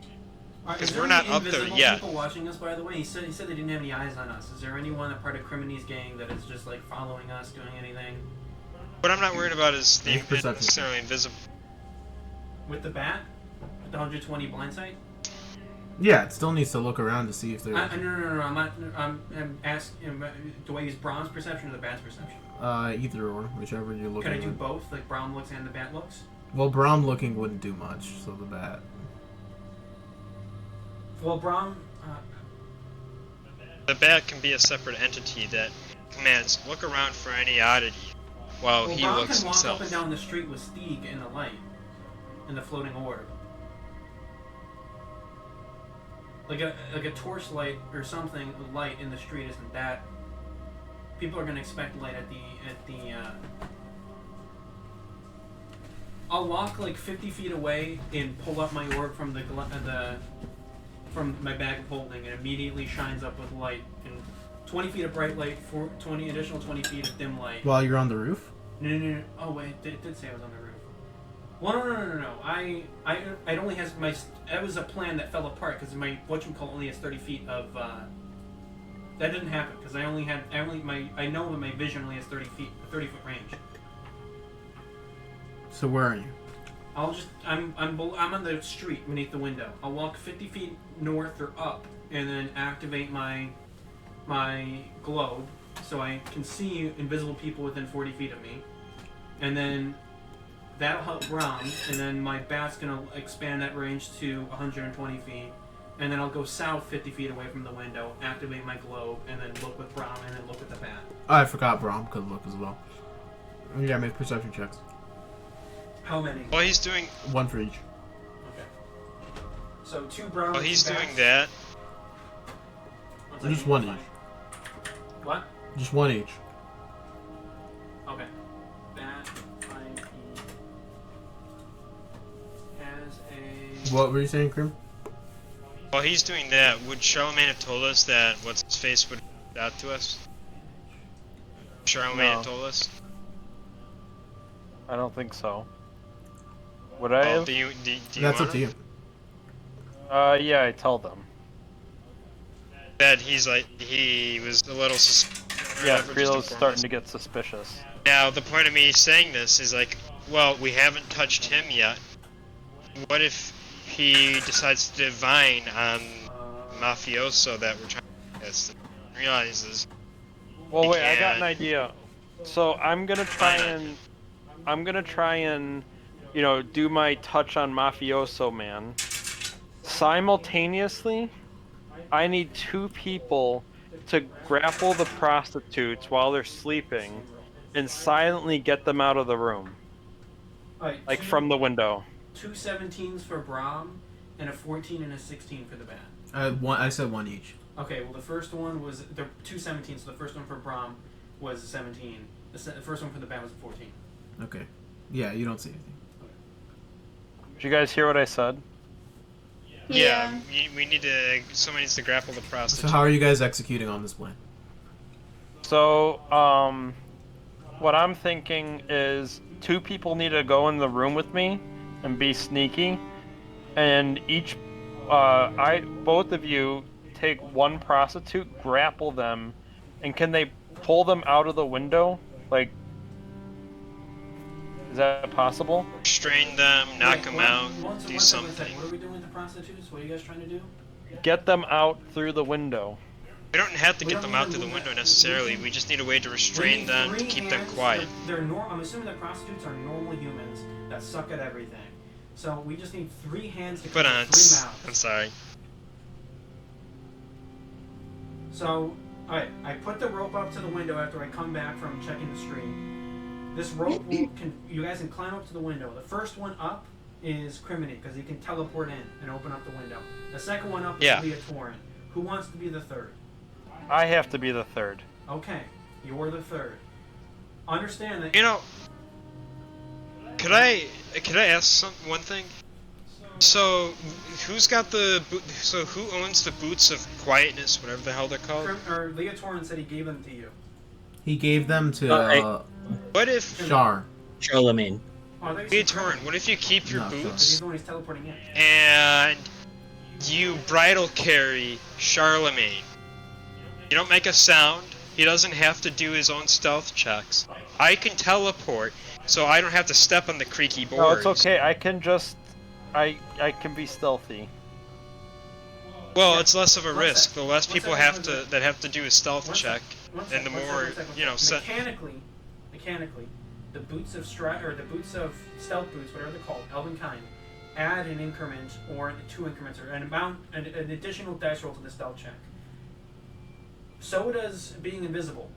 Is 'cause there we're not any up there invisible yet. people watching us, by the way? He said they didn't have any eyes on us. Is there anyone a part of Crimeny's gang that is just like following us, doing anything? What I'm not worried about is the Make perception. necessarily invisible. With the bat? With the 120 blind sight? Yeah, it still needs to look around to see if there's... No, I'm not. I'm asking. Do I use Brom's perception or the bat's perception? Either or, whichever you're looking Can I do at. both? Like Brom looks and the bat looks? Well, Brom looking wouldn't do much, so the bat. Well, Brom. The bat can be a separate entity that commands look around for any oddity while Well, he Brom looks can walk himself. up and down the street with Stieg in the light, in the floating orb. Like a torch light or something, light in the street isn't that. People are gonna expect light at the. I'll walk like 50 feet away and pull up my orb from from my bag of holding, and immediately shines up with light. And 20 feet of bright light, 20 feet of dim light. While you're on the roof? No. Oh wait, it did say I was on the roof. Well, no. I only has my. That was a plan that fell apart because my whatchamacallit only has 30 feet of. That didn't happen because I know that my vision only has 30 foot range. So where are you? I'm on the street beneath the window. I'll walk 50 feet north or up, and then activate my globe so I can see invisible people within 40 feet of me, and then that'll help Brom. And then my bat's gonna expand that range to 120 feet, and then I'll go south 50 feet away from the window, activate my globe, and then look with Brom, and then look with the bat. Oh, I forgot Brom could look as well. Yeah, make perception checks. How many? While he's doing, One for each. Okay. So 2 Brom. while he's 2 doing bats. that, One second. Just one each. What? Just one each. Okay. Bat ID has a. What were you saying, Krim? while he's doing that, would Charlemagne have told us that what's his face would out to us? Charlemagne No. had told us. I don't think so. Would I Oh, have? do you That's wanna? up to you. Yeah, I tell them. That he was a little Yeah, Kreelo's starting to get suspicious. Now, the point of me saying this is like, well, we haven't touched him yet. What if he decides to divine on mafioso that we're trying to test and realizes? Well, He wait, I got an can't. idea. So I'm gonna try and, you know, do my touch on mafioso man. Simultaneously, I need 2 people to grapple the prostitutes while they're sleeping and silently get them out of the room, Alright, like from the window. 2 17s for Brom, and a 14 and a 16 for the bat. I said one each. Okay, well the first one was the 2 17s. So the first one for Brom was a 17. The first one for the bat was a 14. Okay. Yeah, you don't see anything. Did you guys hear what I said? Yeah, we need to. Someone needs to grapple the So prostitute. how are you guys executing on this plan? So, what I'm thinking is 2 people need to go in the room with me and be sneaky, and both of you take 1 prostitute, grapple them, And can they pull them out of the window? Like, is that possible? Restrain them, knock them out, do One something. second. What are we doing with the prostitutes? What are you guys trying to do? Get them out through the window. We don't have to We get don't them out need through to the move window that. necessarily. We just need a way to We restrain need them to 3 keep them hands. quiet. I'm assuming that prostitutes are normal humans that suck at everything. So we just need 3 hands to But cover 3 mouths. I'm sorry. So, alright, I put the rope up to the window after I come back from checking the stream. This rope you guys can climb up to the window. The first one up is Crimeny, because he can teleport in and open up the window. The second one up is Leotorin. Who wants to be the third? I have to be the third. Okay, you're the third. Understand that. You know, could I ask one thing? So, who's got the so who owns the boots of quietness, whatever the hell they're called? Or Leotorin said he gave them to you. He gave them to What if Charlemagne. Leotorin, what if you keep your boots He's the one who's teleporting in. and you bridal carry Charlemagne? You don't make a sound. He doesn't have to do his own stealth checks. I can teleport, so I don't have to step on the creaky boards. No, it's okay. I can just, I can be stealthy. Well, it's less of a risk. The less people have to do a stealth check, and the more Mechanically, the boots of the boots of stealth boots, whatever they're called, elven kind, add an increment or 2 increments or an additional dice roll to the stealth check. So does being invisible.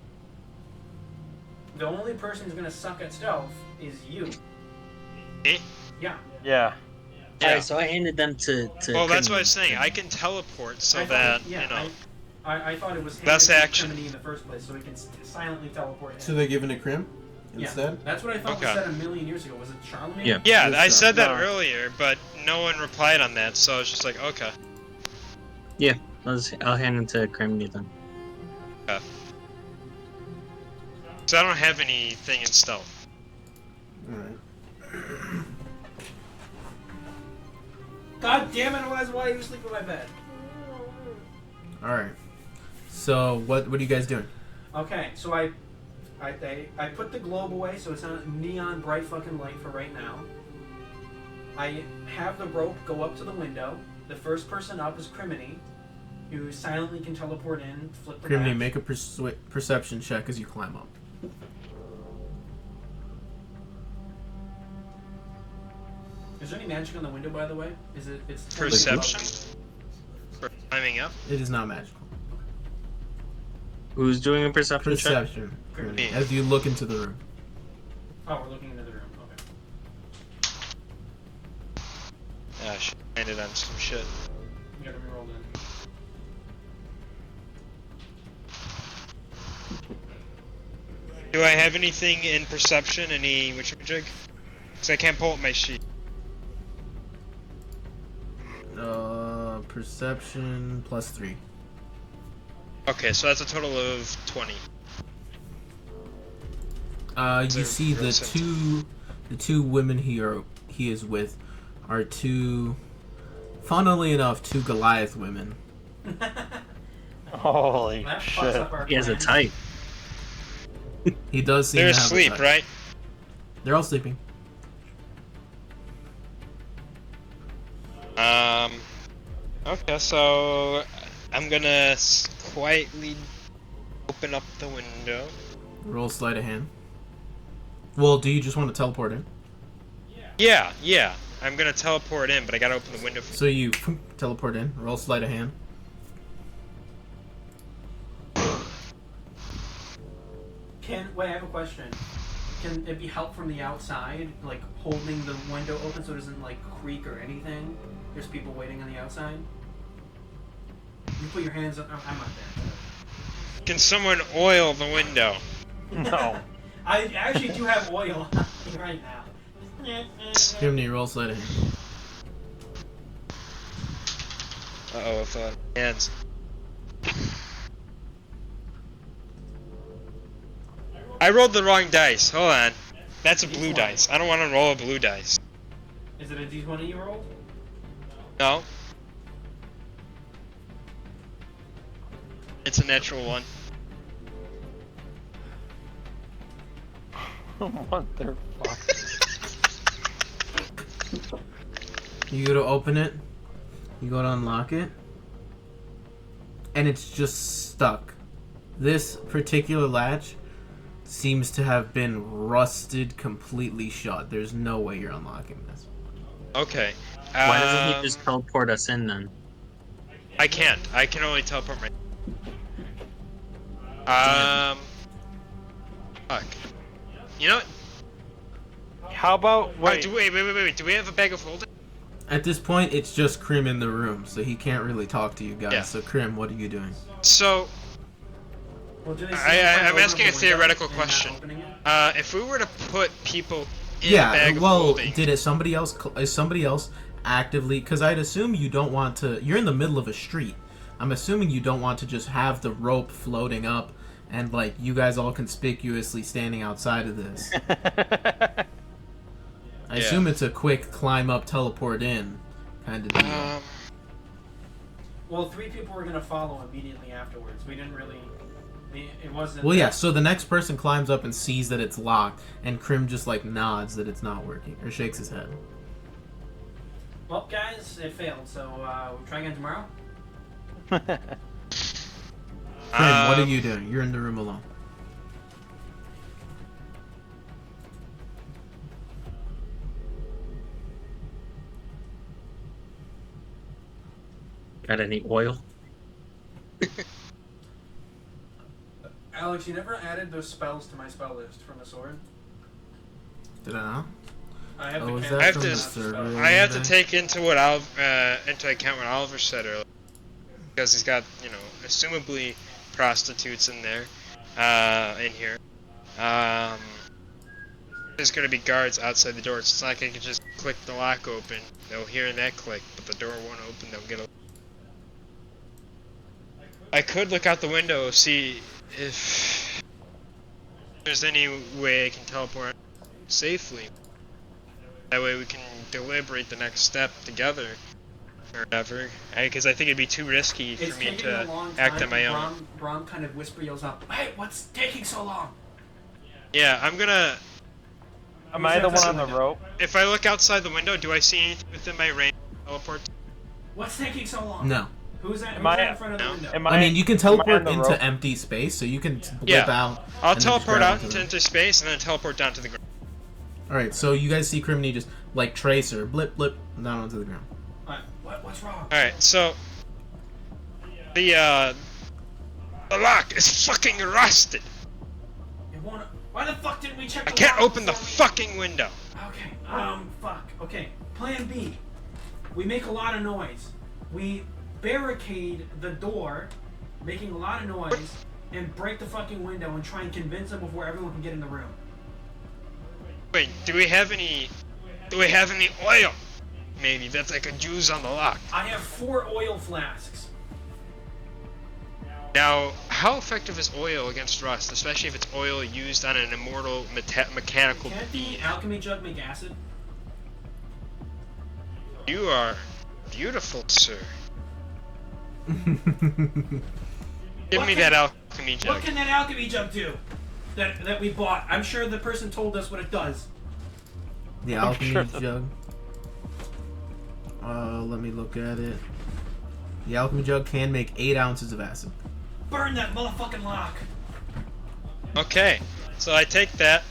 The only person who's gonna suck at stealth is you. Me? Yeah. Yeah. Alright, so I handed them to Well, that's what I Crimeny. was saying. I can teleport so I that, thought, yeah, you know. I thought it was That's handed to action. Crimeny in the first place, so he can silently teleport in. So they're giving it Crim instead? Yeah, that's what I thought was Okay. said a million years ago. Was it Charlemagne? Yeah. Yeah, I said that No. earlier, but no one replied on that, so I was just like, okay. Yeah, I'll hand them to Crimeny then. Okay. So I don't have anything in stealth. Alright. God damn it, Eliza, why are you sleeping in my bed? Alright. So, what are you guys doing? Okay, so I put the globe away so it's not a neon bright fucking light for right now. I have the rope go up to the window. The first person up is Crimeny, who silently can teleport in, flip the Crimeny, map. make a perception check as you climb up. Is there any magic on the window, by the way? It's Perception? For climbing up? It is not magical. Who's doing a perception check? Perception, Crimeny, as you look into the room. Oh, we're looking into the room. Okay. Ah, shit. Landed on some shit. You gotta reroll then. Do I have anything in perception? Any witchamajig? Because I can't pull up my sheet. Perception plus 3. Okay, so that's a total of 20. You see the two women he is with are two, funnily enough, 2 Goliath women. Holy That fucks shit. up our He has a plans. type. He does seem They're to have a asleep, type. right? They're all sleeping. Okay, so I'm gonna quietly open up the window. Roll sleight of hand. Well, do you just want to teleport in? Yeah. I'm gonna teleport in, but I gotta open the window. So you teleport in. Roll sleight of hand. Wait, I have a question. Can it be help from the outside, like holding the window open so it doesn't like creak or anything? There's people waiting on the outside. You put your hands on. I'm not there. Can someone oil the window? No. I actually do have oil on me right now. Crimeny, roll sleight of hand. Uh-oh, I thought hands. I rolled the wrong dice. Hold on. That's a blue D20. dice. I don't want to roll a blue dice. Is it a D20 you rolled? No. It's a natural one. Motherfucker. You go to open it. You go to unlock it. And it's just stuck. This particular latch seems to have been rusted completely shut. There's no way you're unlocking this. Okay. Why doesn't he just teleport us in then? I can't. I can only teleport my. Fuck. You know what? How about wait? Wait. Do we have a bag of holding? At this point, it's just Crim in the room, so he can't really talk to you guys. Yeah. So, Crim, what are you doing? So, Well, do they see I'm the asking a window theoretical and not question. opening it? If we were to put people in a bag of well, holding, is somebody else actively? Because I'd assume you don't want to. You're in the middle of a street. I'm assuming you don't want to just have the rope floating up and like you guys all conspicuously standing outside of this. I assume it's a quick climb up, teleport in kind of deal. Well, 3 people were gonna follow immediately afterwards. We didn't really. It wasn't. Well, yeah. So the next person climbs up and sees that it's locked, and Crim just like nods that it's not working or shakes his head. Well, guys, it failed. So we'll try again tomorrow. Crim, what are you doing? You're in the room alone. Got any oil? Alex, you never added those spells to my spell list from the sword. Did I not? I have Oh, the is cannon that I have from to- the server? I have to take into account what Oliver said earlier, because he's got, you know, assumably prostitutes in there, in here. There's gonna be guards outside the door. It's not like I can just click the lock open. They'll hear that click, but the door won't open. They'll get a. I could look out the window, see if there's any way I can teleport safely. That way we can deliberate the next step together, or whatever. Because I think it'd be too risky for It's me taking a to long act time. on my own. Brom kind of yells out, "Hey, what's taking so long?" Yeah, I'm gonna. Am I the one on the rope? If I look outside the window, do I see anything within my range to teleport? What's taking so long? No. Who's that? Am Who's I- in front of the No. window? Am I mean, you can on teleport the into rope? empty space, so you can blip Yeah. out. I'll and then just teleport grab out onto them. into space and then teleport down to the ground. Alright, so you guys see Criminy just, like, Tracer, blip, blip, down onto the ground. Alright, what's wrong? Alright, so the lock is fucking rusted. You wanna? Why the fuck didn't we check? I the can't lock open the before we- fucking window. Okay. Fuck. Okay. Plan B. We make a lot of noise. We barricade the door, making a lot of noise, and break the fucking window and try and convince them before everyone can get in the room. Wait, do we have any oil? Maybe that's I could use on the lock. I have 4 oil flasks. Now, how effective is oil against rust, especially if it's oil used on an immortal mechanical Can't the being? alchemy jug make acid? You are beautiful, sir. Give What me can- that alchemy jug. What can that alchemy jug do? That we bought. I'm sure the person told us what it does. The I'm alchemy sure jug. Let me look at it. The alchemy jug can make 8 ounces of acid. Burn that motherfucking lock. Okay, so I take that,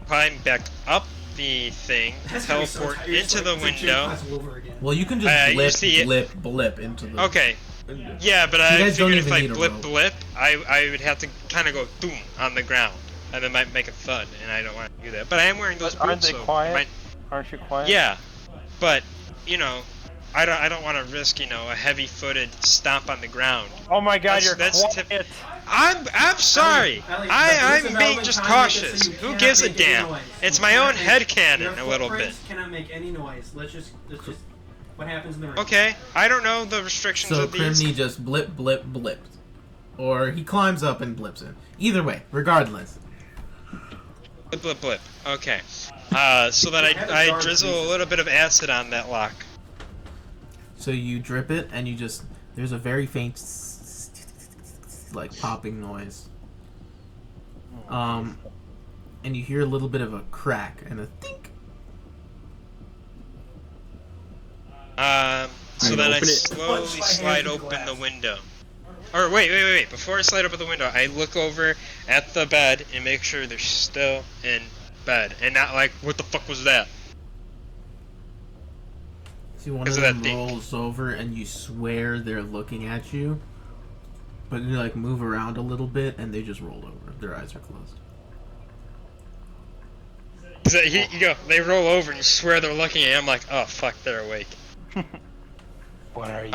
climb back up the thing, That's gonna be so teleport tired. It's into like- the it's like gym window. class all over again. Well, you can you just see it- blip into the. Okay, yeah, but You I guys don't figured if even I need a rope. blip, I would have to kind of go boom on the ground, and it might make a thud, and I don't want to do that. But I am wearing those boots, Aren't they so quiet? might- Aren't you quiet? yeah, but you know, I don't want to risk, you know, a heavy-footed stomp on the ground. Oh my God, That's- you're that's quiet. I'm sorry. Elliott, I'm listen, being Elvin just Khan makes it cautious. so you Who cannot gives a make any damn? noise. It's You my own cannot make- headcanon your a little bit. footprints cannot make any noise. Let's just what happens in the room. Okay, I don't know the restrictions So of these. Criminy just blips. Or he climbs up and blips in. Either way, regardless. Blip. Okay. So that I drizzle a little bit of acid on that lock. So you drip it, and you just... There's a very faint... like, popping noise. and you hear a little bit of a crack and a think. So then I open it. slowly slide open the window. Or wait. Before I slide open the window, I look over at the bed and make sure they're still in bed. And not like, what the fuck was that? See, one of them rolls over and you swear they're looking at you. But you like move around a little bit and they just roll over. Their eyes are closed. So you go, they roll over and you swear they're looking at you. I'm like, oh fuck, they're awake. What are you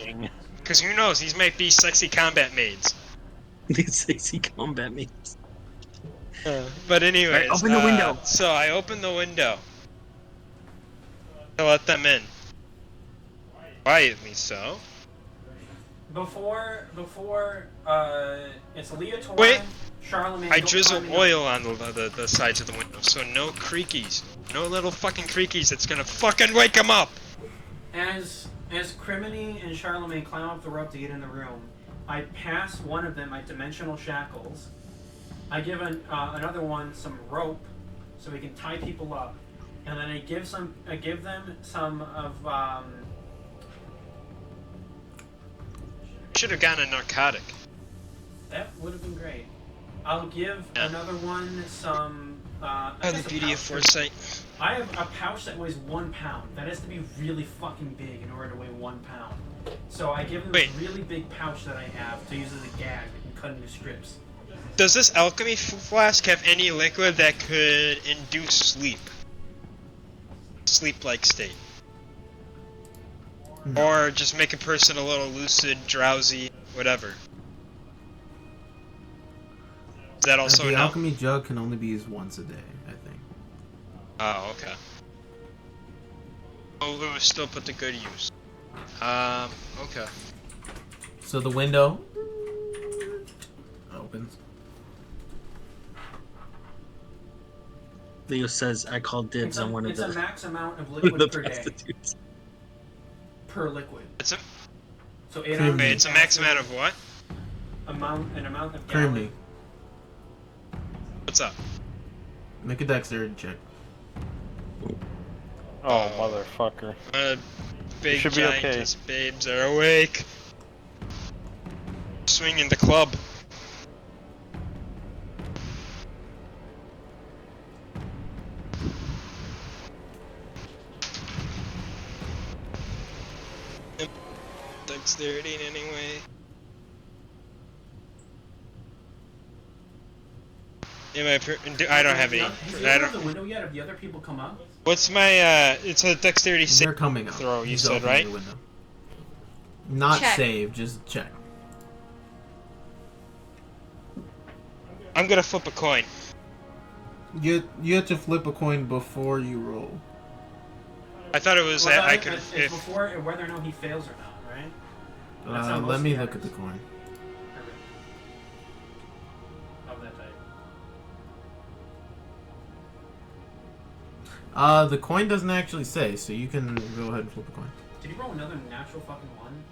doing? Because who knows, these might be sexy combat maids. These sexy combat mates. But anyways, right, open the window. So I open the window to let them in. Quietly so. Before it's Leotorin, Wait. Charlemagne. I go drizzle climbing up. oil on the sides of the window, so no creakies. No little fucking creakies that's gonna fucking wake them up! As Crimeny and Charlemagne climb up the rope to get in the room, I pass one of them my dimensional shackles. I give another one some rope so we can tie people up, and then I give them some of Should have gotten a narcotic. that would have been great. I'll give another one some. The beauty of foresight. I have a pouch that weighs 1 pound. That has to be really fucking big in order to weigh 1 pound. So I give them this really big pouch that I have to use as a gag and cut into strips. Does this alchemy flask have any liquid that could induce sleep? Sleep-like state? Or just make a person a little lucid, drowsy, whatever? Is that also The no? alchemy jug can only be used once a day, I think. Oh, okay. Oh, it was still put to good use. Okay. So the window opens. Leo says, I call dibs on one of It's the... a max amount of the liquid per day. prostitutes. Per liquid. It's a So 8 Crimeny. ounces. wait, it's a max amount of what? An amount of Crimeny. What's up? Make a dexterity check. Oh, motherfucker. Big Should be okay. giantess babes are awake. Swinging the club. Dexterity anyway. I don't have any. Have you I opened don't. the window yet? Have the other people come up? What's my it's a dexterity They're save coming up. throw, you He's said, opening right? the window. Not Check. save, just check. I'm gonna flip a coin. You have to flip a coin before you roll. I thought it was Well, that I that- could it's if before whether or not he fails or not, right? That's how Let most me scatters. look at the coin. Perfect. Of that type. The coin doesn't actually say, so you can go ahead and flip a coin. Did he roll another natural fucking one?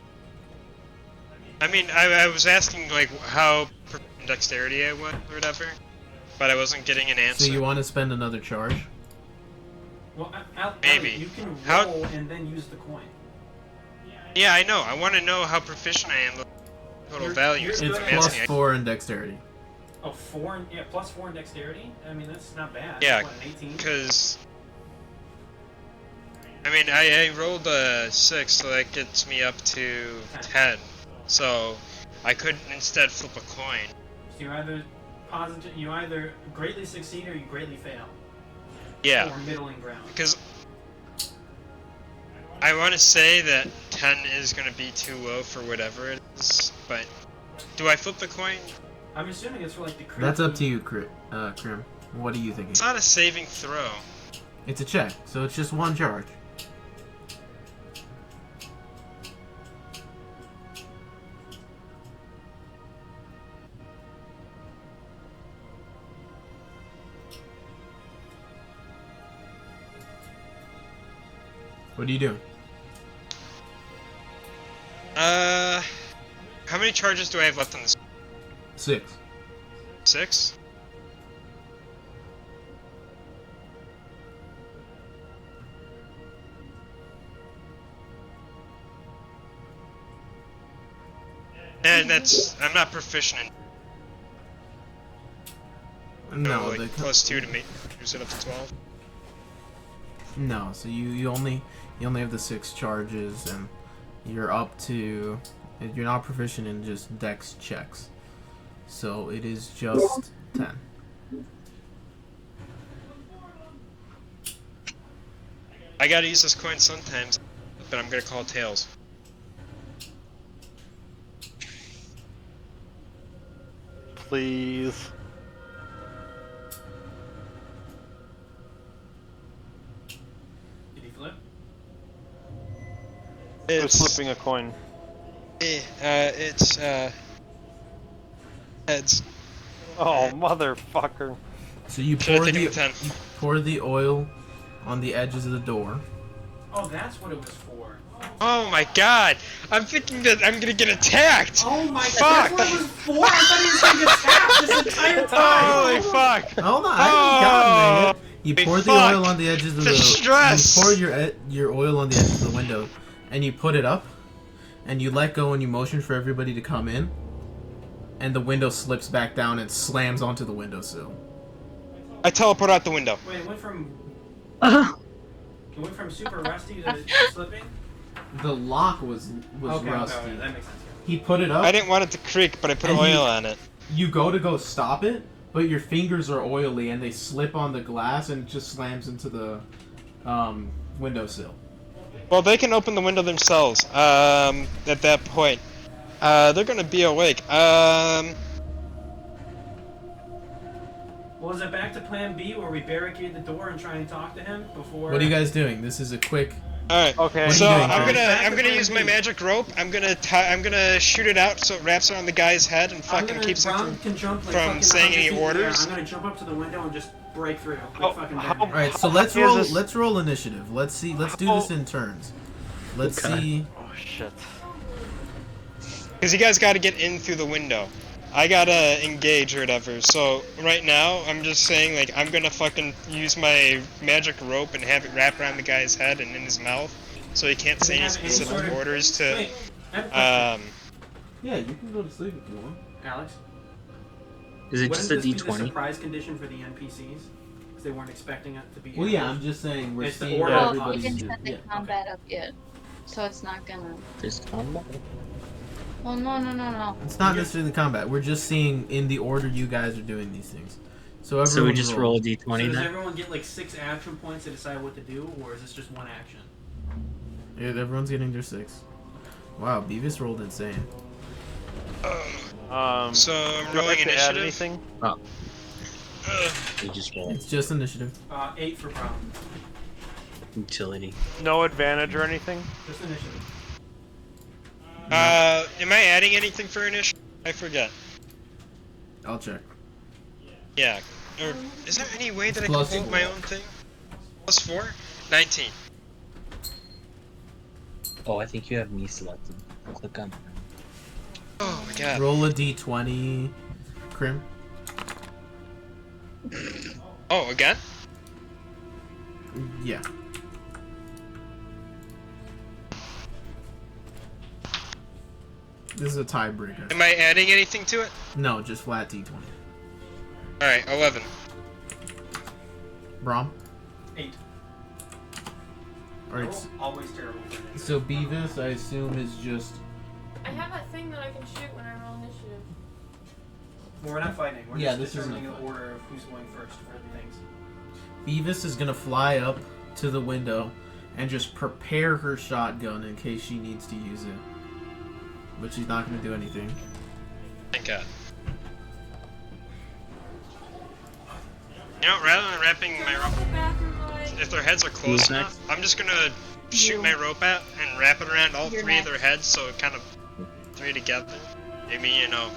I mean I was asking like how dexterity I went or whatever, but I wasn't getting an answer. So you want to spend another charge? Well, Maybe. You can roll How- and then use the coin. Yeah, I know. I want to know how proficient I am with total You're- value. you're Since It's good I'm at- plus asking. 4 in dexterity. Oh, plus 4 in dexterity? I mean, that's not bad. Yeah, What, an 18? Because I mean I rolled a 6, so that gets me up to 10. So I could instead flip a coin. So you either greatly succeed or you greatly fail. Yeah. Or middling ground. Because I want to say that 10 is going to be too low for whatever it is, but do I flip the coin? I'm assuming it's for like the crit. That's up to you, Krim. What are you thinking? It's not a saving throw. It's a check, so it's just one charge. What are you doing? How many charges do I have left on this? 6. 6? And I'm not proficient in. No, like +2 to make use it up to 12. No, so you only have the 6 charges, and you're up to. You're not proficient in just dex checks, so it is just 10. I gotta use this coin sometimes, but I'm gonna call tails. Please. Did he flip? Who's flipping a coin? It's heads. Oh, motherfucker. So you pour the oil on the edges of the door. Oh, that's what it was for. Oh my god! I'm thinking that I'm gonna get attacked! Oh my fuck! God, that's what it was for? I thought he was gonna get attacked this entire time! Holy fuck! Hold on, I haven't gotten there yet. You pour the fuck. oil on the edges of The the. stress. You pour your oil on the edges of the window, and you put it up, and you let go and you motion for everybody to come in, and the window slips back down and slams onto the windowsill. I teleport out the window. Wait, it went from super rusty to slipping? The lock was Okay, rusty. okay, that makes sense. He put it up. I didn't want it to creak, but I put And oil on it. You go stop it, but your fingers are oily and they slip on the glass and it just slams into the windowsill. Well, they can open the window themselves. At that point, they're gonna be awake. Well, is it back to Plan B where we barricade the door and try and talk to him before? What are you guys doing? This is a quick. All right. Okay. What So are you doing, I'm gonna Chris? use my magic rope. I'm gonna shoot it out so it wraps around the guy's head and fucking keeps him Brom can jump, like, from fucking saying 100 any feet in the air. orders. I'm gonna jump up to the window and just break through. Oh, Fucking how- All right, so How let's lucky is roll. this? Let's roll initiative. Let's see. Let's do this in turns. Let's Okay. see. Oh, shit. Because you guys got to get in through the window. I gotta engage or whatever. So right now, I'm just saying, like, I'm gonna fucking use my magic rope and have it wrap around the guy's head and in his mouth, so he can't say any specific orders to. Wait, I have a question. Yeah, you can go to sleep if you want. Alex, Is it just a wouldn't this be the D20? surprise condition for the NPCs? Because they weren't expecting it to be. Well, yeah, I'm ambushed? just saying we're It's the seeing order what of Well, we everybody's didn't doing. set the combat up yet, so it's not gonna. There's combat. Well, no. It's not necessarily combat. We're just seeing in the order you guys are doing these things. So everyone So we just roll a So D20 does then? everyone get like 6 action points to decide what to do, or is this just one action? Yeah, everyone's getting their 6. Wow, Beavis rolled insane. So I'm do I rolling have to add initiative. anything? Oh. We just roll It's just initiative. 8 for Brom. utility. No advantage or anything? Just initiative. Am I adding anything for initiative? I forget. I'll check. Yeah. Or is there any way that I can Plus hold 4. my own thing? +4? 19. Oh, I think you have me selected. Click on. Oh my god. Roll a d20, Crim. Oh, again? Yeah. This is a tiebreaker. Am I adding anything to it? No, just flat d20. Alright, 11. Brom? 8. Alright, Always terrible. so Beavis, I assume, is just. I have a thing that I can shoot when I roll initiative. Well, we're not fighting. We're Yeah, just this isn't a determining the fight. order of who's going first for the things. Beavis is gonna fly up to the window and just prepare her shotgun in case she needs to use it. But she's not gonna do anything. Thank god. You know, rather than wrapping my rope, if their heads are close Who's enough, I'm just gonna shoot my rope out and wrap it around all You're 3 of their next. heads, so it kind of 3 together. Maybe, you know,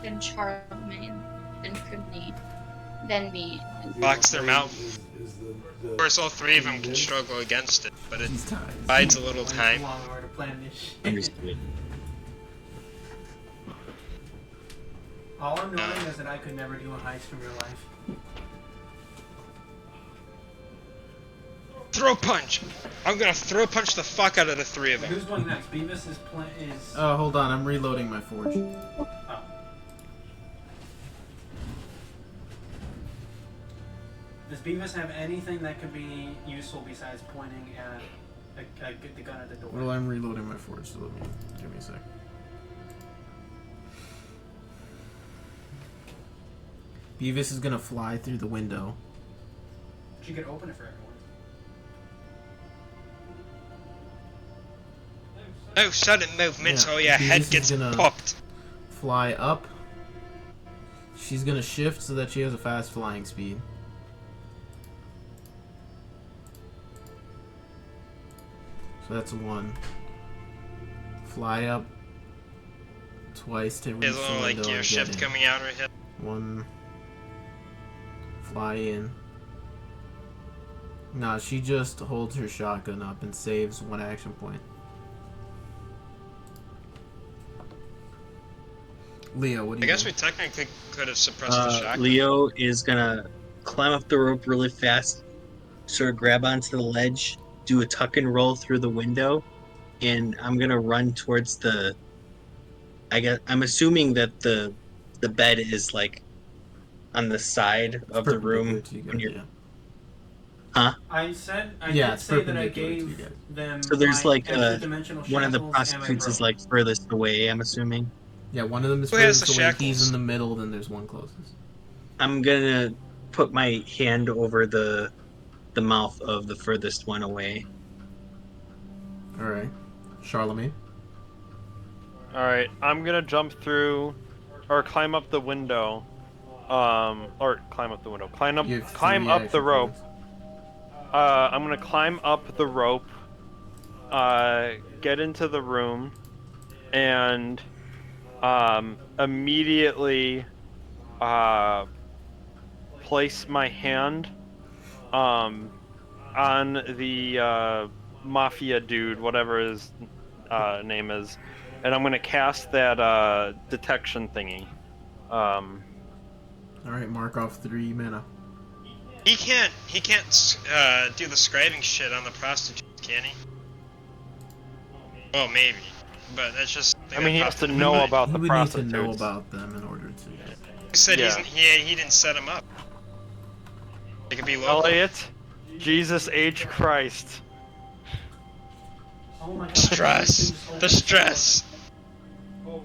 Then Charlemagne, then Crimeny, then me. And box their mouth. Is Of course, all 3 of them can struggle against it, but it She's tied. bides a little time. Long hour to plan this shit. Understood. All I'm knowing is that I could never do a heist in real life. Throw punch! I'm gonna throw punch the fuck out of the three of them. Who's going next? Beavis is hold on, I'm reloading my forge. Oh. Does Beavis have anything that could be useful besides pointing at the gun at the door? Well, I'm reloading my forge, so give me a sec. Beavis is gonna fly through the window. She could open it for everyone. No sudden movements, or your Beavis head is gets gonna popped. Fly up. She's gonna shift so that she has a fast flying speed. So that's 1. Fly up twice to reach There's a the little window like gear and shift get in. coming out right here. 1. Fly in. Nah, she just holds her shotgun up and saves 1 action point. Leo, what do I you guess do? we technically could have suppressed the shotgun. Leo is gonna climb up the rope really fast, sort of grab onto the ledge, do a tuck and roll through the window, and I'm gonna run towards the. I'm assuming that the bed is like on the side of the room. When you're, huh? I did say that I gave them. So there's my like extra-dimensional one of the shackles and my prostitutes is rope. like furthest away. I'm assuming. Yeah, one of them is Who has furthest the away. shackles? He's in the middle. Then there's one closest. I'm gonna put my hand over the mouth of the furthest one away. All right, Charlemagne. Alright, I'm gonna jump through, or climb up the window. Or climb up the window. Climb up the rope. I'm gonna climb up the rope, get into the room, and immediately place my hand on the mafia dude, whatever his name is, and I'm gonna cast that detection thingy. All right, mark off 3 mana. He can't do the scribing shit on the prostitutes, can he? Well, maybe, but that's just. I mean, he has to know about the He would prostitutes. need to know about them in order to. He said Yeah. he didn't set him up. It could be local. Elliott, Jesus H. Christ. Oh my god. Stress. The stress.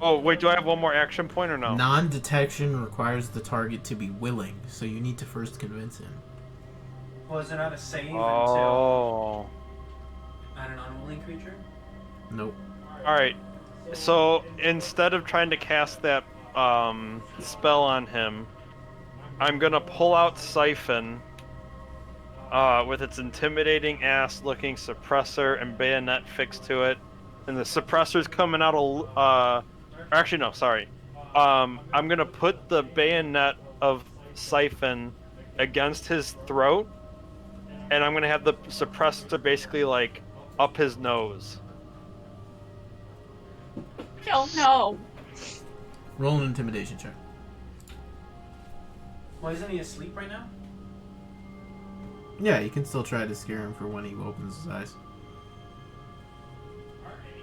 Oh, wait, do I have one more action point or no? Non-detection requires the target to be willing, so you need to first convince him. Well, is it not a save until Oh. on an unwilling creature? Nope. Alright, so instead of trying to cast that spell on him, I'm gonna pull out Siphon with its intimidating ass looking suppressor and bayonet fixed to it. And the suppressor's coming out actually no, sorry. I'm gonna put the bayonet of Siphon against his throat, and I'm gonna have the suppressor basically like up his nose. Oh no. Roll an intimidation check. Well, isn't he asleep right now? Yeah, you can still try to scare him for when he opens his eyes.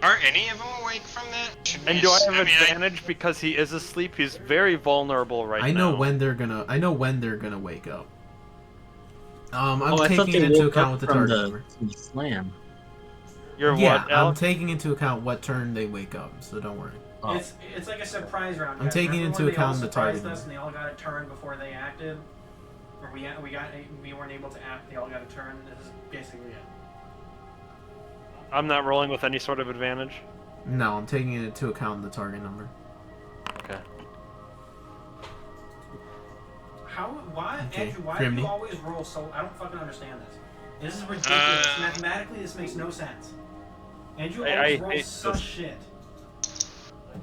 Are any of them awake from that? And do I have advantage because he is asleep? He's very vulnerable right now. I know when they're gonna wake up. I'm I thought taking they into woke account up what the from target the number. slam. You're Yeah, what, I'm Alex? taking into account what turn they wake up, so don't worry. Oh. It's like a surprise round. I'm guys. taking Remember into when they all account the target surprised us number. and they all got a turn before they acted, or we weren't able to act. They all got a turn. This is basically it. I'm not rolling with any sort of advantage. No, I'm taking into account the target number. Okay. Why, Okay, Andrew? Why Crimeny. do you always roll so? I don't fucking understand this. This is ridiculous. Mathematically, this makes no sense. Andrew I always hate rolls such this. shit.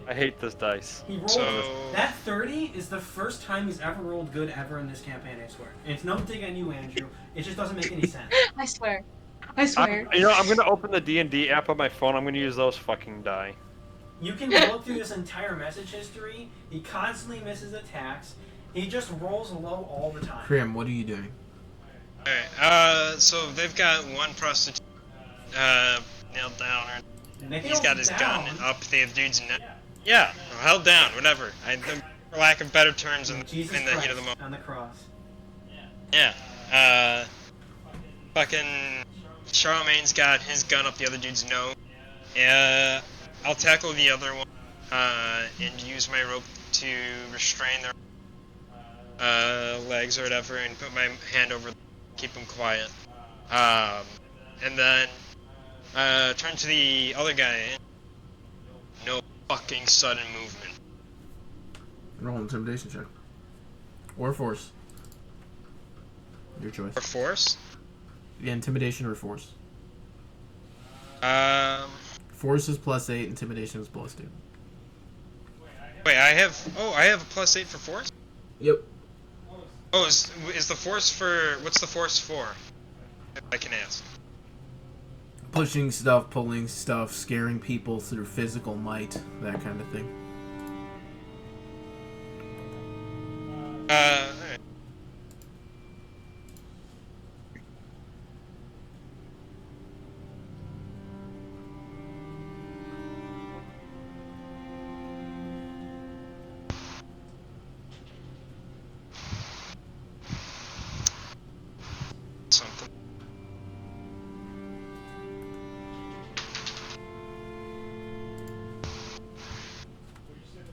I hate this dice. He rolled So- that 30 is the first time he's ever rolled good ever in this campaign. I swear. And it's no dig on you, Andrew. It just doesn't make any sense. I swear. I swear. I'm gonna open the D&D app on my phone. I'm gonna use those fucking die. You can look through this entire message history. He constantly misses attacks. He just rolls low all the time. Krim, what are you doing? Alright, so they've got one prostitute, nailed down. He's got his gun up the dude's neck. Yeah, held down, whatever. For lack of better terms in the heat of the moment. On the cross. Yeah, fucking Charlemagne's got his gun up the other dude's nose. I'll tackle the other one, and use my rope to restrain their legs or whatever, and put my hand over them, keep them quiet. And then turn to the other guy. No fucking sudden movement. Roll an intimidation check. Or force. Your choice. Or force? Yeah, intimidation or force. Force is +8, intimidation is +2. Wait, I have a +8 for force? Yep. Oh, is the force for, what's the force for? If I can ask. Pushing stuff, pulling stuff, scaring people through physical might, that kind of thing. Alright. Something.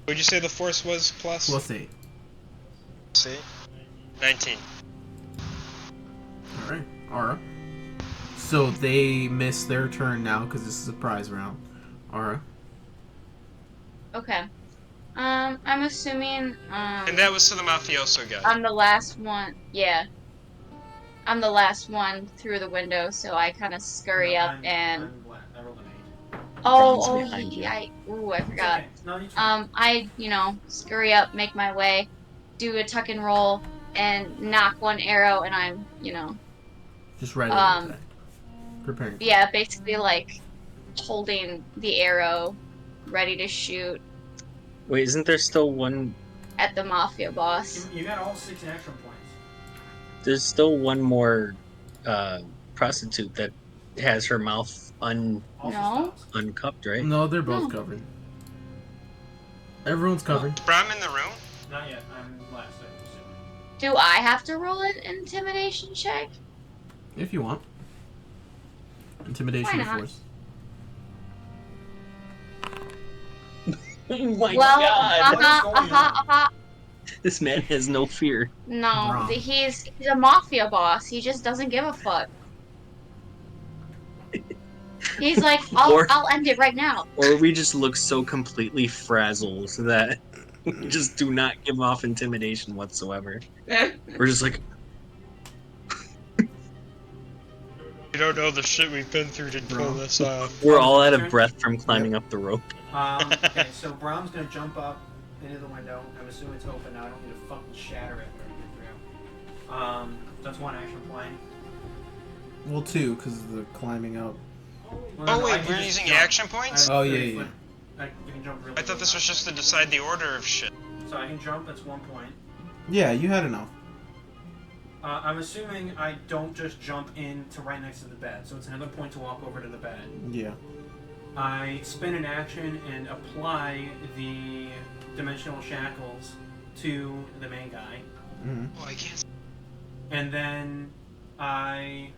Would you say the force was plus? +8. See? 19. Alright, Aura. So they miss their turn now because this is a prize round. Aura. Okay. I'm assuming, And that was to the mafioso guy. I'm the last one. Yeah. I'm the last one through the window, so I kind of scurry up and... I rolled an 8. I forgot. Okay. No, you try. I, scurry up, make my way, do a tuck and roll, and knock one arrow, and I'm, Just ready to attack. Preparing. Yeah, basically, like, holding the arrow, ready to shoot Wait, isn't there still one? at the mafia boss. You got all 6 action points. There's still one more prostitute that has her mouth No. uncupped, right? No, they're both No. covered. Everyone's covered. Brom in the room? Not yet. I'm last, I'm assuming. Do I have to roll an intimidation check? If you want. Intimidation Why or not? force. Oh my Well, god! This man has no fear. No, Brom. he's a mafia boss. He just doesn't give a fuck. He's like, I'll end it right now. Or we just look so completely frazzled that we just do not give off intimidation whatsoever. We're just like, You don't know the shit we've been through to pull this off. we're all out of breath from climbing up the rope. Okay, so Brom's gonna jump up into the window. I'm assuming it's open now. I don't need to fucking shatter it or get through. That's one action point. Well, 2, because of the climbing up. Well, Oh no, I wait, can we're just using jump. action points? Oh, I have yeah, 30 yeah. foot- you can jump really I thought this was just to decide the order of shit. So I can jump, that's 1 point. Yeah, you had enough. I'm assuming I don't just jump into right next to the bed, so it's another point to walk over to the bed. Yeah. I spin an action and apply the dimensional shackles to the main guy. Mm-hmm. Oh, I can't. And then I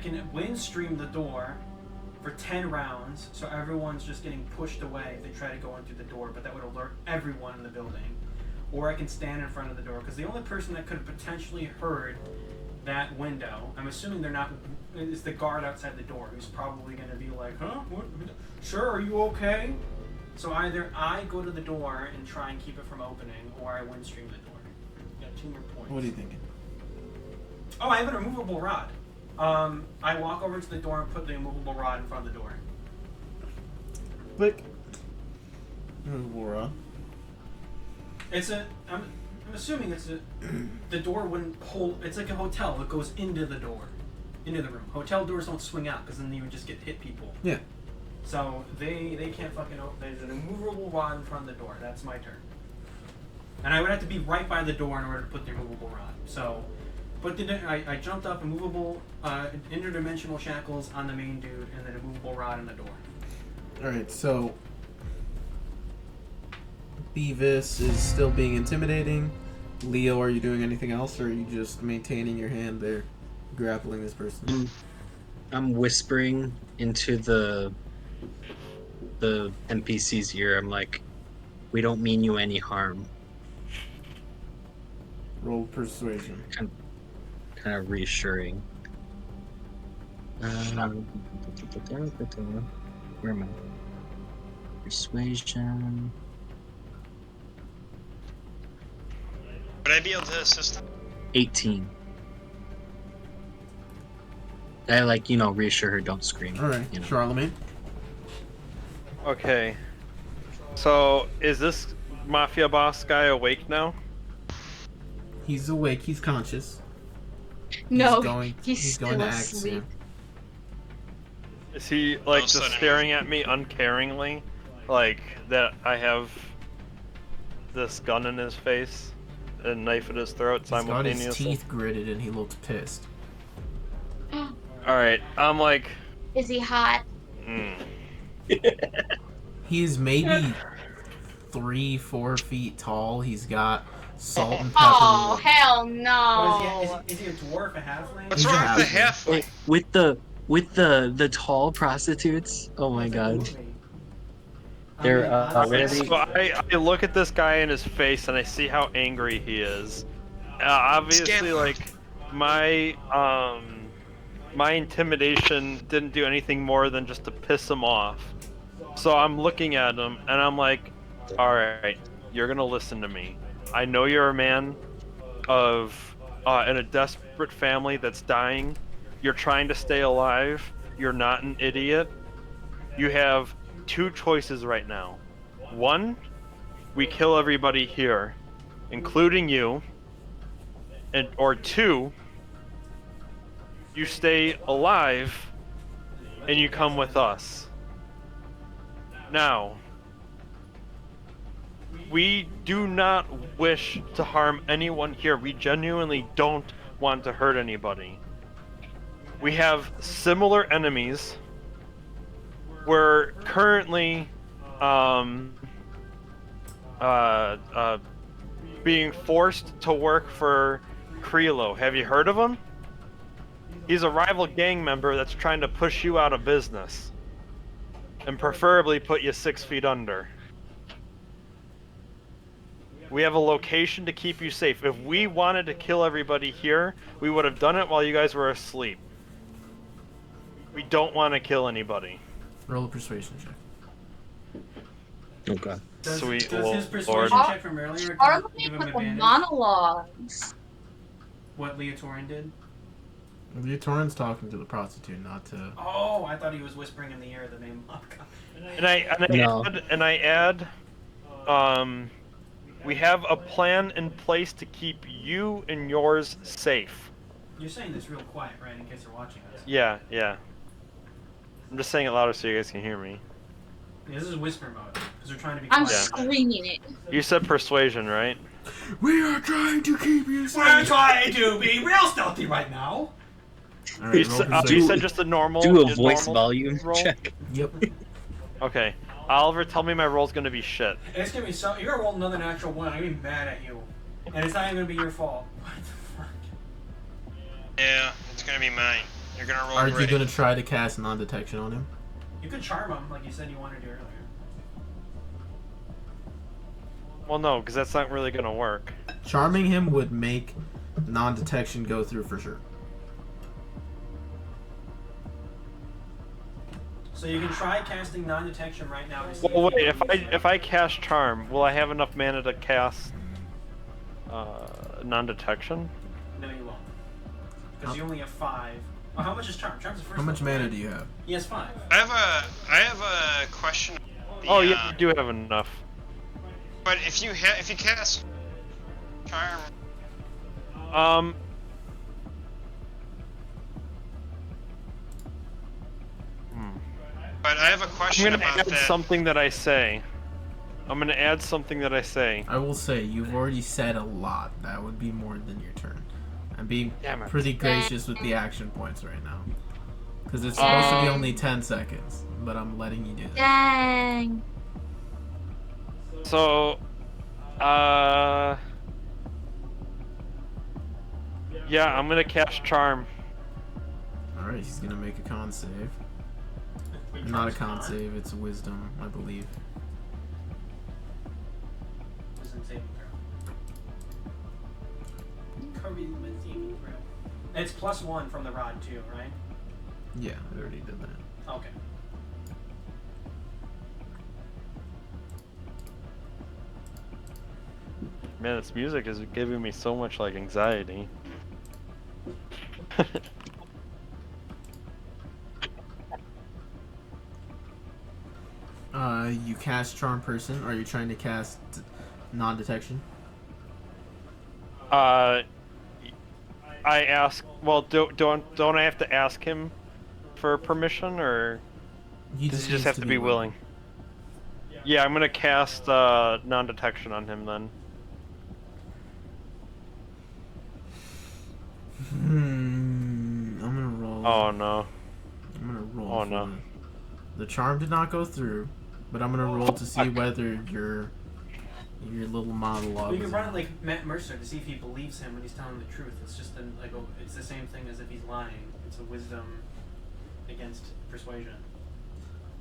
can windstream the door for 10 rounds, so everyone's just getting pushed away if they try to go in through the door, but that would alert everyone in the building. Or I can stand in front of the door, because the only person that could have potentially heard that window, I'm assuming they're not, is the guard outside the door, who's probably going to be like, huh? What? Sure, are you okay? So either I go to the door and try and keep it from opening, or I windstream the door. Got 2 more points. What are you thinking? Oh, I have an immovable rod. I walk over to the door and put the immovable rod in front of the door. Click. Movable rod. I'm assuming the door wouldn't hold, it's like a hotel that goes into the door, into the room. Hotel doors don't swing out, because then you would just get hit people. Yeah. So they can't fucking open, there's an immovable rod in front of the door. That's my turn. And I would have to be right by the door in order to put the immovable rod. So, I jumped up immovable, interdimensional shackles on the main dude, and then immovable rod on the door. Alright, so Beavis is still being intimidating. Leo, are you doing anything else, or are you just maintaining your hand there, grappling this person? I'm whispering into the NPC's ear. I'm like, we don't mean you any harm. Roll persuasion. Kind of reassuring. Where am I? Persuasion. Would I be able to assist him? 18. I reassure her, don't scream. Alright, Charlemagne. Okay. So, is this mafia boss guy awake now? He's awake, he's conscious. No, he's going to act asleep. soon. Is he, just staring at me uncaringly? Like, that I have this gun in his face and knife at his throat simultaneously? He's got his teeth gritted and he looks pissed. Alright, I'm like... Is he hot? He is maybe 3-4 feet tall. He's got salt and pepper. Oh, hell no. Is he a dwarf, a halfling? What's wrong with the halfling? With the tall prostitutes. Oh my god. They're already. So I look at this guy in his face and I see how angry he is. Obviously, like my intimidation didn't do anything more than just to piss him off. So I'm looking at him and I'm like, all right, you're gonna listen to me. I know you're a man of in a desperate family that's dying. You're trying to stay alive. You're not an idiot. You have 2 choices right now. 1, we kill everybody here, including you. Or 2, you stay alive and you come with us. Now, we do not wish to harm anyone here. We genuinely don't want to hurt anybody. We have similar enemies. We're currently being forced to work for Kreelo. Have you heard of him? He's a rival gang member that's trying to push you out of business. And preferably put you 6 feet under. We have a location to keep you safe. If we wanted to kill everybody here, we would have done it while you guys were asleep. We don't want to kill anybody. Roll a persuasion check. Okay. Does Sweet his persuasion Lord. check from earlier give him with the advantage? monologues. What Leotorin did? Leotorin's talking to the prostitute, not to... Oh, I thought he was whispering in the ear of the main mob. And I add, we have a plan in place to keep you and yours safe. You're saying this real quiet, right, in case they're watching us? Yeah. I'm just saying it louder so you guys can hear me. Yeah, this is whisper mode, because we're trying to be I'm quiet. screaming it. You said persuasion, right? We are trying to keep you safe! We're trying to be real stealthy right now! Alright, You roll said just a normal... Do a voice normal volume roll? check. Yep. Okay. Oliver, tell me my roll's gonna be shit. It's gonna be so... You're gonna roll another natural 1, I'm gonna be mad at you. And it's not even gonna be your fault. What the fuck? Yeah, it's gonna be mine. You're gonna roll Are you great. gonna try to cast non-detection on him? You could charm him, like you said you wanted to earlier. Well, no, because that's not really gonna work. Charming him would make non-detection go through for sure. So you can try casting non-detection right now to see Well, if wait, you if I cast Charm, will I have enough mana to cast non-detection? No, you won't. Because you only have 5. Oh, how much is Charm? Charm's the first How much level, mana right? do you have? He has 5. I have a question. Oh, yeah, you do have enough. But if you cast Charm, but I have a I'm question gonna about add that. something that I say. I'm gonna add something that I say. I will say, you've already said a lot. That would be more than your turn. I'm being Damn it. pretty gracious with the action points right now. Because it's supposed to be only 10 seconds, but I'm letting you do this. Dang. So, yeah, I'm gonna cast Charm. Alright, he's gonna make a con save. Not a con save, it's a wisdom, I believe. Wisdom saving throw. Charisma saving throw. And it's +1 from the rod too, right? Yeah, I already did that. Okay. Man, this music is giving me so much like anxiety. You cast Charm Person. Are you trying to cast non-detection? I ask. Well, don't I have to ask him for permission, or does he just have to be willing? Yeah, I'm gonna cast non-detection on him then. I'm gonna roll. Oh no. I'm gonna roll. Oh no. The charm did not go through, but I'm gonna roll to see whether your little monologue. You can run it like Matt Mercer to see if he believes him when he's telling the truth. It's just it's the same thing as if he's lying. It's a wisdom against persuasion.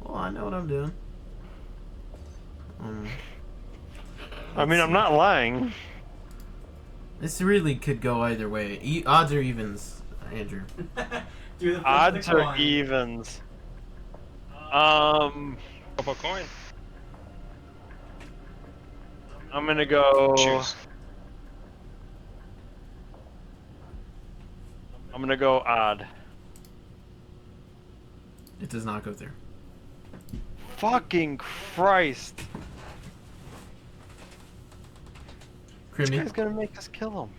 Well, I know what I'm doing. I mean, I'm not lying. This really could go either way. Odds or evens, Andrew. Odds or evens? Flip a coin. I'm gonna go. Choose. I'm gonna go odd. It does not go through. Fucking Christ! This Crimeny. guy's gonna make us kill him.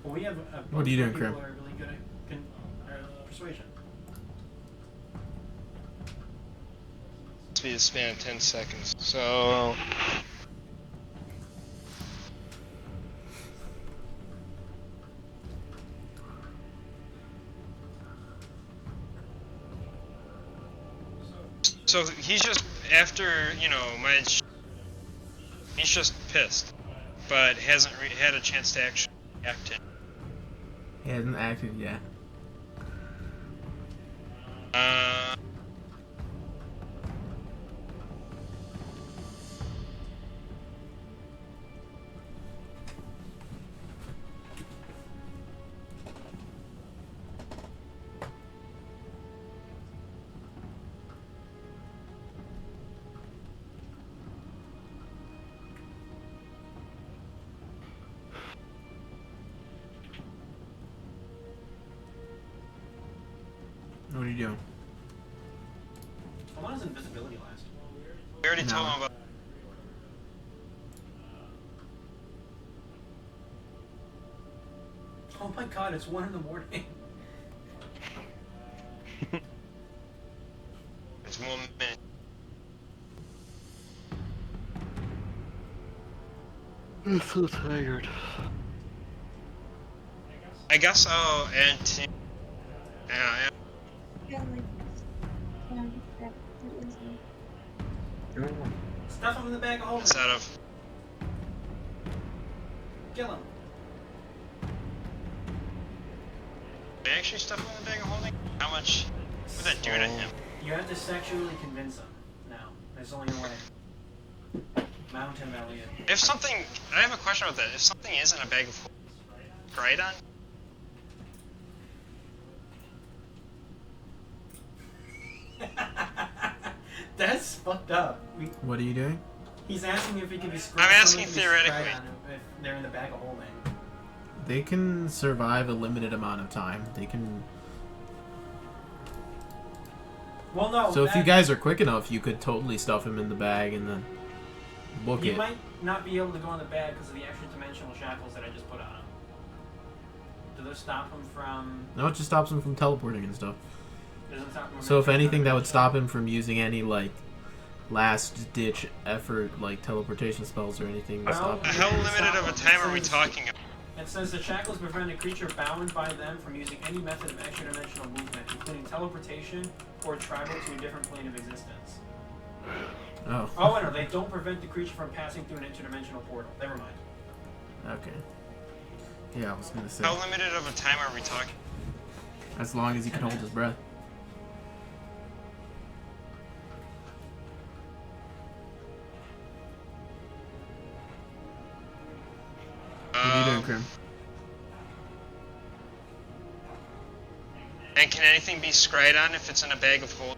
Well, we have What are you doing, people Crim? who are really good at persuasion. It's be a span of 10 seconds. So. So he's just, after, he's just pissed, but hasn't had a chance to actually act it. He hasn't acted yet. What are you doing? How long does invisibility last? We already told him about. Oh my god, it's 1 in the morning. It's 1 minute. I'm so tired. I guess I'll add to. Stuff him in the bag of holding. Instead of. Kill him. They actually stuff him in the bag of holding? How much would that do to him? You have to sexually convince him now. There's only a way. Mount him, Elliott. If something. I have a question about that. If something is in a bag of holding, right on? That's fucked up. What are you doing? He's asking if he can be screwed. I'm asking theoretically. If they're in the bag of holding. They can survive a limited amount of time. They can. Well, no. So if you guys are quick enough, you could totally stuff him in the bag and then book You it. might not be able to go in the bag because of the extra dimensional shackles that I just put on him. Do those stop him from? No, it just stops him from teleporting and stuff. Doesn't stop him. So if anything, that would stop him from using any like last-ditch effort, like teleportation spells or anything to stop him. How limited of a time are we talking about? It says the shackles prevent a creature bound by them from using any method of extra-dimensional movement, including teleportation or travel to a different plane of existence. Oh. Oh, no, they don't prevent the creature from passing through an interdimensional portal. Never mind. Okay. Yeah, I was gonna say. How limited of a time are we talking? As long as he can hold his breath. What are you doing, Crim? And can anything be scryed on if it's in a bag of holding?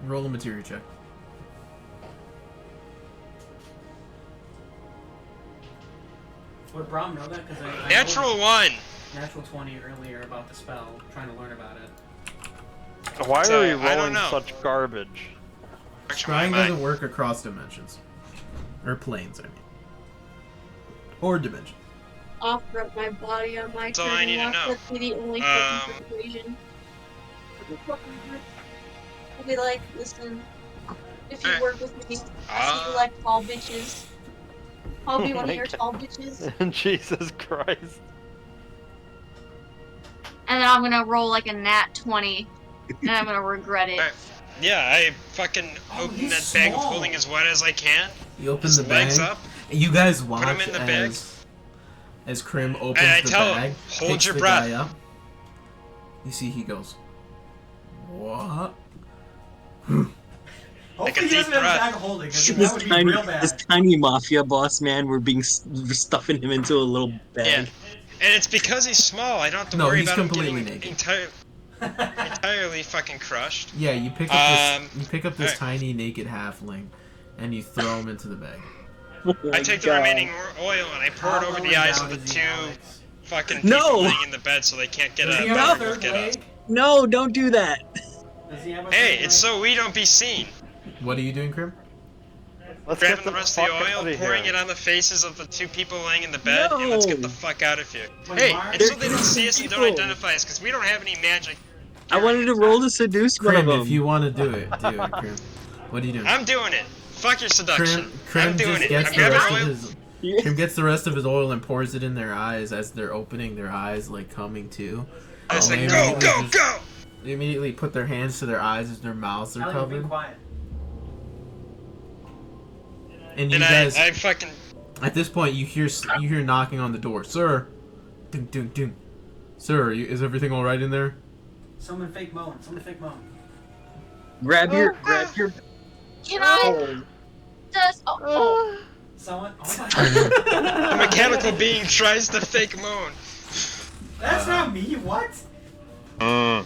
Roll a materia check. Would Brom know that? Because I Natural 1! Natural 20 earlier about the spell, trying to learn about it. Why are we I don't rolling know. such garbage? Scrying doesn't work across dimensions. Or planes, I mean. Or dimensions. Offer up my body on my That's all turn I need to and know. walk up to the only fucking persuasion. I'll be like, listen, if you work with me, I see you like tall bitches. I'll be Oh one of my your God. tall bitches. Jesus Christ. And then I'm gonna roll like a nat 20, and I'm gonna regret it. Yeah, I fucking open he's that bag of small. holding as wide as I can. You open His the bag. legs up. You guys him watch in the bag. as Crim opens And I the tell bag, him, hold picks your the breath. guy up. You see he goes, what? Hopefully he deep doesn't have a breath. bag of holding, because that This would be tiny, real bad. this tiny mafia boss man, we're stuffing him into a little bag. Yeah. And it's because he's small, I don't have to No, worry he's about him completely getting naked. entirely fucking crushed. Yeah, you pick up this. You pick up this alright. tiny naked halfling, and you throw him into the bag. Oh I my take the God. remaining oil and I pour it over the eyes of the two fucking No! people laying in the bed so they can't get Does up. he have No. a third Get leg? up. No, don't do that. Does he have a Hey, third it's leg? so we don't be seen. What are you doing, Crim? Let's Grabbing get the rest of fuck the oil, outta pouring here. it on the faces of the two people laying in the bed, and let's get the No. fuck out of here. Wait, Hey, why are it's so there they don't see us and don't people? identify us, because we don't have any magic. I wanted to roll to seduce one of Crim, them. if you want to do it, Crim. What are you doing? I'm doing it. Fuck your seduction. Crim I'm doing just it. gets I'm the rest grabbing of oil. his. Crim gets the rest of his oil and pours it in their eyes as they're opening their eyes, like coming to. I was And like, they go, immediately go, just- go! They immediately put their hands to their eyes as their mouths are Elliott, be covered. quiet. And you And guys, I fucking. at this point, you hear knocking on the door. Sir, ding, ding, ding. Sir, is everything all right in there? Someone fake moan. Someone fake moan. Grab your. Can I just Someone. Oh my god. A mechanical being tries to fake moan. That's not me. What? And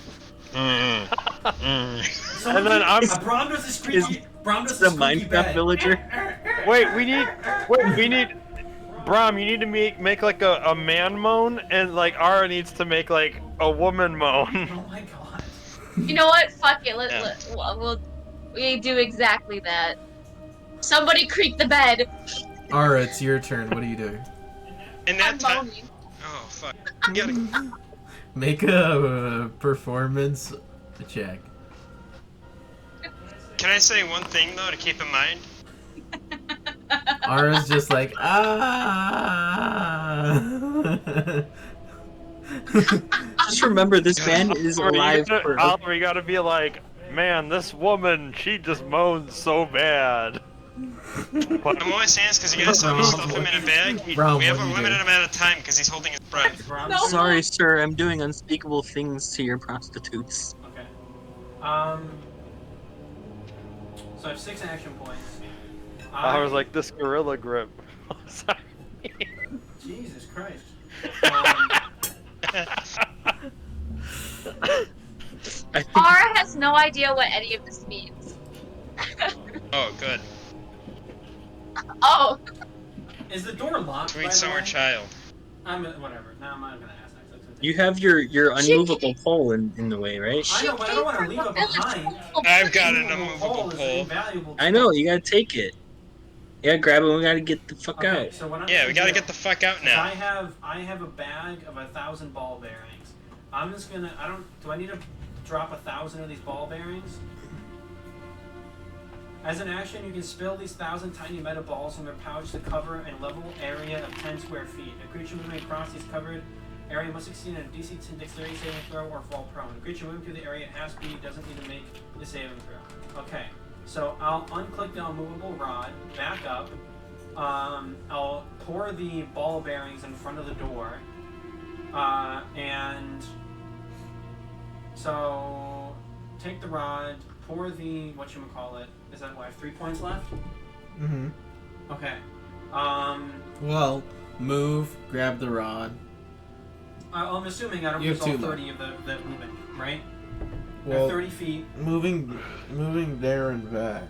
Someone then I'm. Brom does a squeaky. Brom does The a squeaky Minecraft bed. villager. Wait, we need. Brom, you need to make like a man moan, and like Ara needs to make like a woman moan. Oh my god. You know what? Fuck it. Yeah. We do exactly that. Somebody creak the bed. Ara, it's your turn. What are you doing? In I'm that time. moaning. Oh, fuck. You gotta. Make a performance check. Can I say one thing, though, to keep in mind? Ara's just like, Just remember, this man is alive for. Oliver, you gotta be like, man, this woman, she just moans so bad. I'm only saying this because you guys saw me stuff him in a bag. Brom, We have what a do you limited do? amount of time because he's holding his breath. Brom. No. Sorry, sir, I'm doing unspeakable things to your prostitutes. Okay. So I have 6 action points. I was like, this gorilla grip. Sorry. Jesus Christ. I think Ara has no idea what any of this means. Oh, good. Oh, Is the door locked? by Sweet the summer way? child. Whatever. No, I'm not gonna ask that. That's you have your unmovable pole in the way, right? I know, but I don't want to leave it behind. I've got an Movable unmovable pole is pole. invaluable. I know, you gotta take it. Yeah, grab it, we gotta get the fuck Okay, out. so what I'm Yeah, we gonna gotta do get the fuck out is now. I have a bag of 1,000 ball bearings. I'm just gonna. Do I need to drop 1,000 of these ball bearings? As an action, you can spill these 1,000 tiny metal balls from their pouch to cover a level area of 10 square feet. A creature moving across these covered area must succeed in a DC 10 dexterity saving throw or fall prone. A creature moving through the area at half speed doesn't need to make the saving throw. Okay, so I'll unclick the immovable rod, back up. I'll pour the ball bearings in front of the door. And so take the rod, pour the whatchamacallit. Is that why I have 3 points left? Mm-hmm. Okay. Well, move, grab the rod. I'm assuming I don't use all 30 of the movement, right? Well, 30 feet. Moving there and back.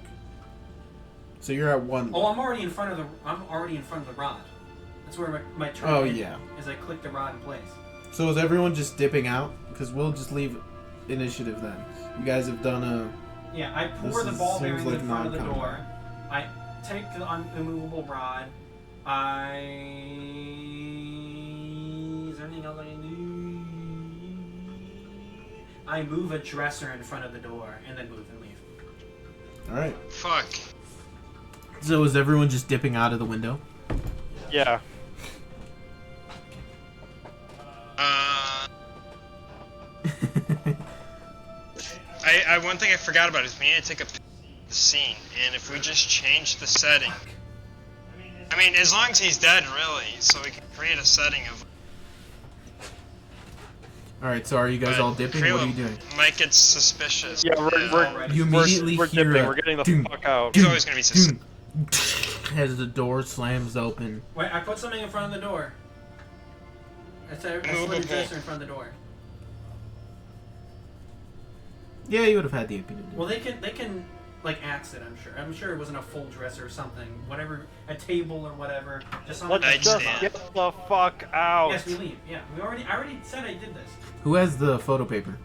So you're at 1. Oh, I'm already in front of the rod. That's where my turn. Oh yeah. As I click the rod in place. So is everyone just dipping out? Because we'll just leave initiative then. You guys have done a. Yeah, I pour the ball bearings in front of the door. I take the immovable rod. Is there anything else I can do? I move a dresser in front of the door and then move and leave. Alright. Fuck. So is everyone just dipping out of the window? Yeah. One thing I forgot about is we need to take a picture of the scene, and if we just change the setting. I mean, as long as he's dead, really, so we can create a setting of. Alright, so are you guys all dipping? Kreelo What are you doing? might get suspicious. Yeah, You immediately we're hear dipping. a We're getting the doom, fuck out. He's always gonna be suspicious. as the door slams open. Wait, I put something in front of the door. I slid a dresser in front of the door. Yeah, you would have had the ability. Well, they can like axe it. I'm sure it wasn't a full dresser or something. Whatever, a table or whatever. Just something. Let's just get the fuck out. Yes, we leave. Yeah, I already said I did this. Who has the photo paper?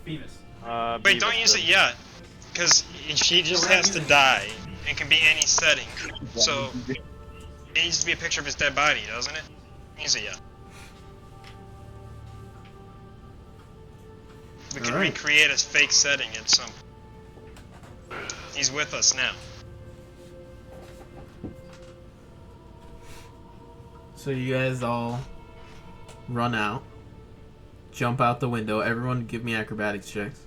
Beavis. Wait, don't use it yet, because she just has to die. It can be any setting. So it needs to be a picture of his dead body, doesn't it? Use it yet. We can recreate a fake setting at some. He's with us now. So you guys all run out, jump out the window. Everyone give me acrobatics checks.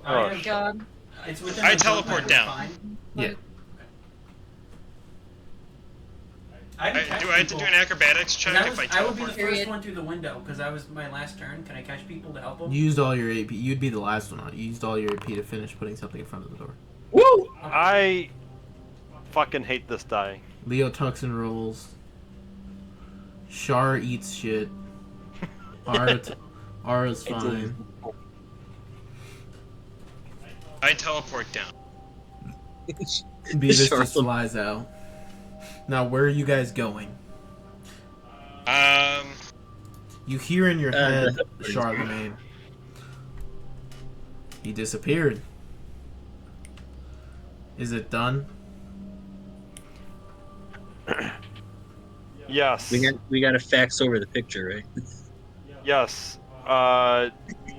Oh my god. It's within I the teleport zone, down. fine. Yeah. I can catch do I have to do an acrobatics check if I I would be the teleport? first one through the window because that was my last turn. Can I catch people to help them? You used all your AP. You'd be the last one on. You used all your AP to finish putting something in front of the door. Woo! I fucking hate this die. Leo tucks and rolls. Shar eats shit. Ara's fine. I teleport down. Beavis just flies out. Now, where are you guys going? You hear in your head, Charlemagne. He disappeared. Is it done? Yes. We got to fax over the picture, right? Yes.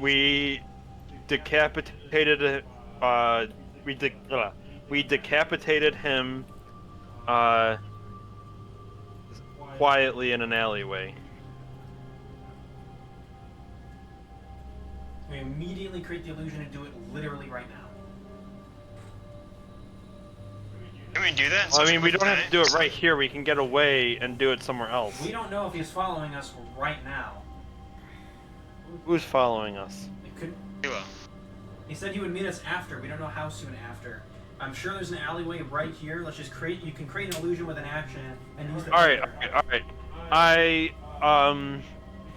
We decapitated. We decapitated him. Quietly in an alleyway. We immediately create the illusion and do it literally right now. Can we do that? Well, I mean, we don't have to do it right here. We can get away and do it somewhere else. We don't know if he's following us right now. Who's following us? It could. Kreelo. He said he would meet us after. We don't know how soon after. I'm sure there's an alleyway right here. Let's just create. You can create an illusion with an action and use the. All right.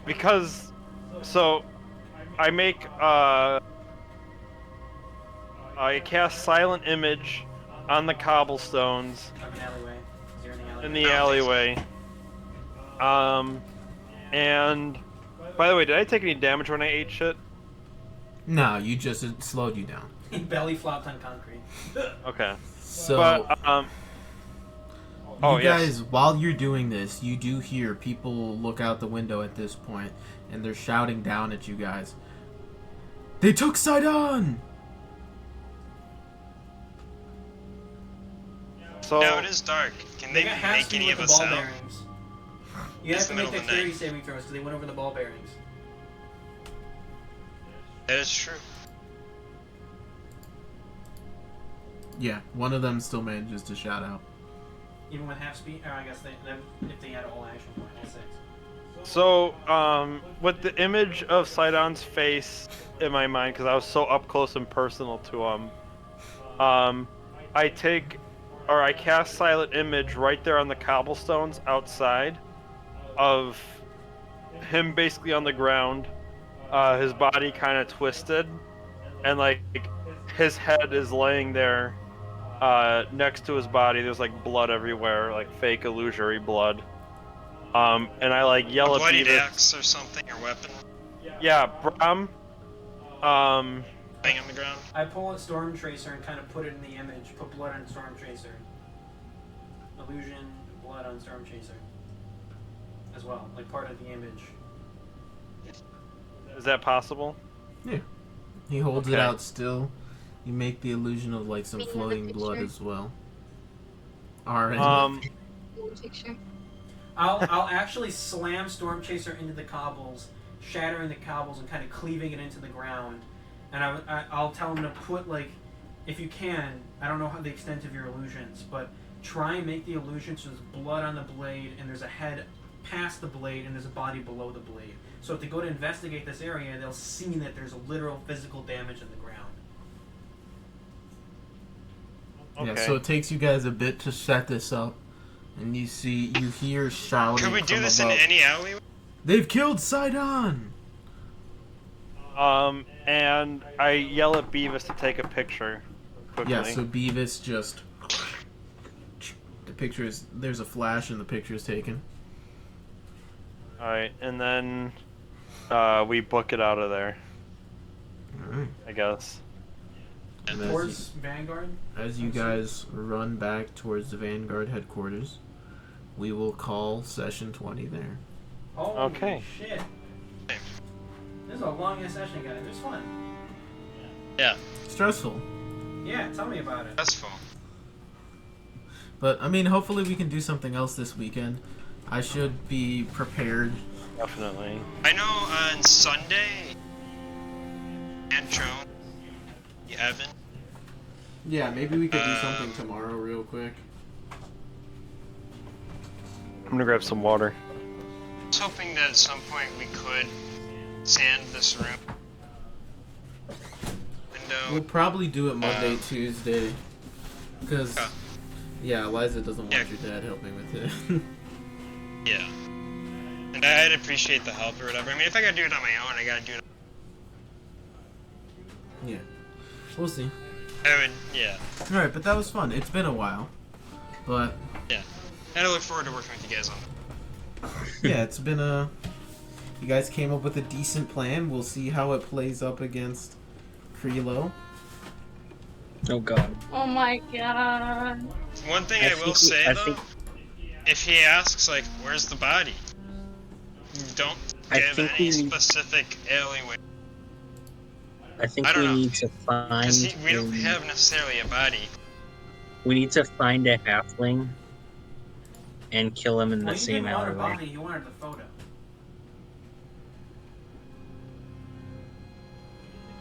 Because, so, I make I cast Silent Image on the cobblestones Of an alleyway. Is there any alleyway? in the alleyway. And by the way, did I take any damage when I ate shit? No, you just it slowed you down. He belly flopped on concrete. Okay. So, But you guys, while you're doing this, you do hear people look out the window at this point, and they're shouting down at you guys. They took Sidon! So Now it is dark. Can they make any of us out? Bearings. You have It's to the make middle of the dexterity night. saving throws because they went over the ball bearings. That is true. Yeah, one of them still manages to shout out. Even with half speed, or I guess if they had all action, all 6. So, with the image of Sidon's face in my mind, because I was so up close and personal to him, I cast Silent Image right there on the cobblestones outside of him, basically on the ground, his body kind of twisted, and like his head is laying there next to his body. There's like blood everywhere, like fake illusory blood. And I like yell A at bloodied Beavis. axe or something, or weapon Yeah, Brom. laying on the ground. I pull a Storm Tracer and kind of put it in the image. Put blood on Storm Tracer. Illusion, blood on Storm Chaser. As well, like part of the image. Is that possible? Yeah. He holds it Okay. out still. You make the illusion of like some Make floating another blood picture. as well. Alright. Picture. I'll actually slam Storm Chaser into the cobbles, shattering the cobbles and kind of cleaving it into the ground. And I'll tell him to put, like, if you can, I don't know how the extent of your illusions, but try and make the illusion so there's blood on the blade and there's a head past the blade and there's a body below the blade. So if they go to investigate this area, they'll see that there's a literal physical damage in the ground. Yeah, Okay. so it takes you guys a bit to set this up. And you hear shouting Could we do from this above. in any alleyway? They've killed Sidon! And I yell at Beavis to take a picture quickly. Yeah, so Beavis just... The picture is... There's a flash and the picture is taken. Alright, and then we book it out of there, Alright. I guess. And as Towards Vanguard? you guys run back towards the Vanguard headquarters, we will call session 20 there. Holy Okay. shit. This is a longest session, guys. It was fun. Yeah, Stressful. Yeah, tell me about it. that's full. But, I mean, hopefully we can do something else this weekend. I should be prepared. Definitely. I know on Sunday, Patron, Evan. Yeah, maybe we could do something tomorrow real quick. I'm gonna grab some water. I was hoping that at some point we could sand this room. We'll Window. probably do it Monday, Tuesday. Because, Okay. yeah, Eliza doesn't want Yeah. your dad helping with it. Yeah. And I'd appreciate the help or whatever. I mean, if I gotta do it on my own, I gotta do it. Yeah. We'll see. I would, yeah. Alright, but that was fun. It's been a while. But, Yeah. And I look forward to working with you guys on it. yeah, it's been a... You guys came up with a decent plan. We'll see how it plays up against Kreelo. Oh god. Oh my god. One thing I I will think- say, I though, think- if he asks, like, where's the body? Don't I give think any we- specific alleyway. I think I don't we know. need to find. Because we don't a- have necessarily a body. We need to find a halfling and kill him in the Well, you same didn't want a alleyway. body, you wanted the photo.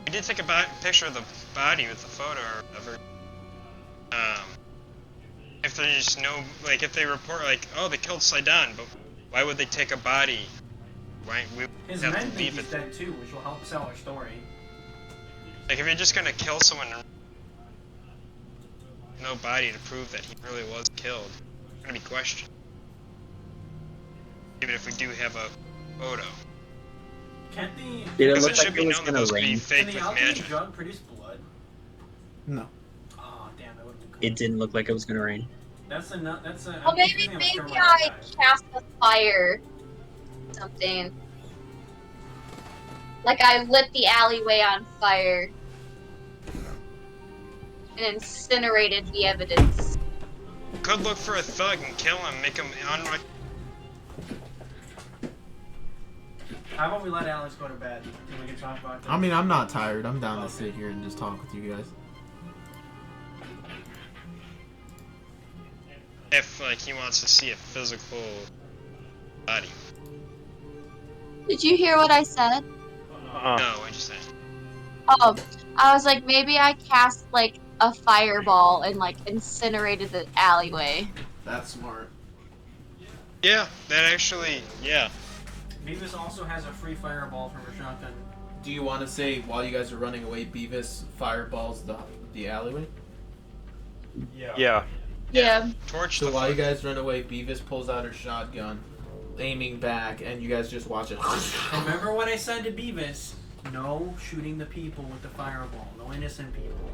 We did take a picture of the body with the photo or whatever. If there's no, like, if they report, like, oh, they killed Sidon, but why would they take a body? Why we His have men to think leave he's it? dead too, which will help sell our story. Like, if you're just gonna kill someone, no body to prove that he really was killed, it's gonna be questioned. Even if we do have a photo. Can't the Did it Because look it should like be it was known that gonna those could be rain? fake can the with alchemy magic. drug produce blood? No. Oh damn, that would be cool. It didn't look like it was gonna rain. That's a nut. That's a. Well, I'm maybe confusing him with maybe Charlemagne I guy. cast a fire. Something. Like I lit the alleyway on fire. And incinerated the evidence. Could look for a thug and kill him, make him How about we let Alex go to bed and we can talk about this? I mean, I'm not tired. I'm down to sit here and just talk with you guys. If like he wants to see a physical body. Did you hear what I said? No, what'd you say? Oh, I was like, maybe I cast like a fireball and like incinerated the alleyway. That's smart. Yeah, that actually, yeah. Beavis also has a free fireball from her shotgun. Do you want to say while you guys are running away, Beavis fireballs the alleyway? Yeah. Yeah. Torch So the while you guys run away, Beavis pulls out her shotgun, aiming back, and you guys just watch it. Remember what I said to Beavis? No shooting the people with the fireball. No innocent people.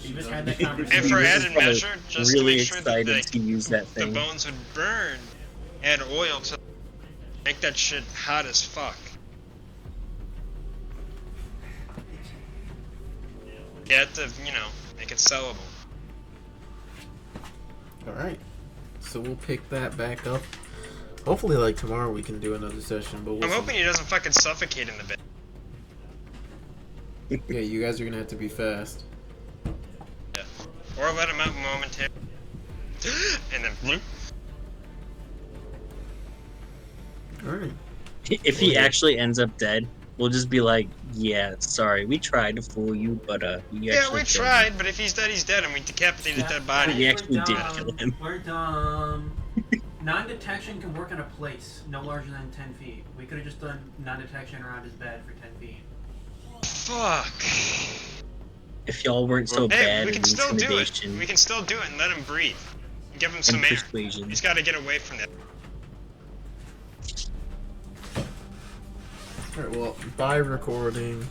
Beavis had that conversation. And for Beavis added is probably measure, just really to make sure that excited to use that the thing. bones would burn, add oil to make that shit hot as fuck. You have to, make it sellable. Alright. So we'll pick that back up. Hopefully, like, tomorrow we can do another session, but we'll I'm see. hoping he doesn't fucking suffocate in the bed. Yeah, you guys are gonna have to be fast. Yeah. Or let him out momentarily. And then bloop. Alright. If he actually ends up dead, we'll just be like, yeah, sorry, we tried to fool you, but we Yeah, actually we killed tried, but if he's dead, he's dead, and we decapitated that body. We actually We're did dumb. kill him. We're dumb. Non-detection can work on a place no larger than 10 feet. We could have just done non-detection around his bed for 10 feet. Fuck. If y'all weren't so Hey, bad we at can still do it. intimidation We can still do it and let him breathe. Give him some and air. persuasion. He's got to get away from that. Alright, well, bye recording.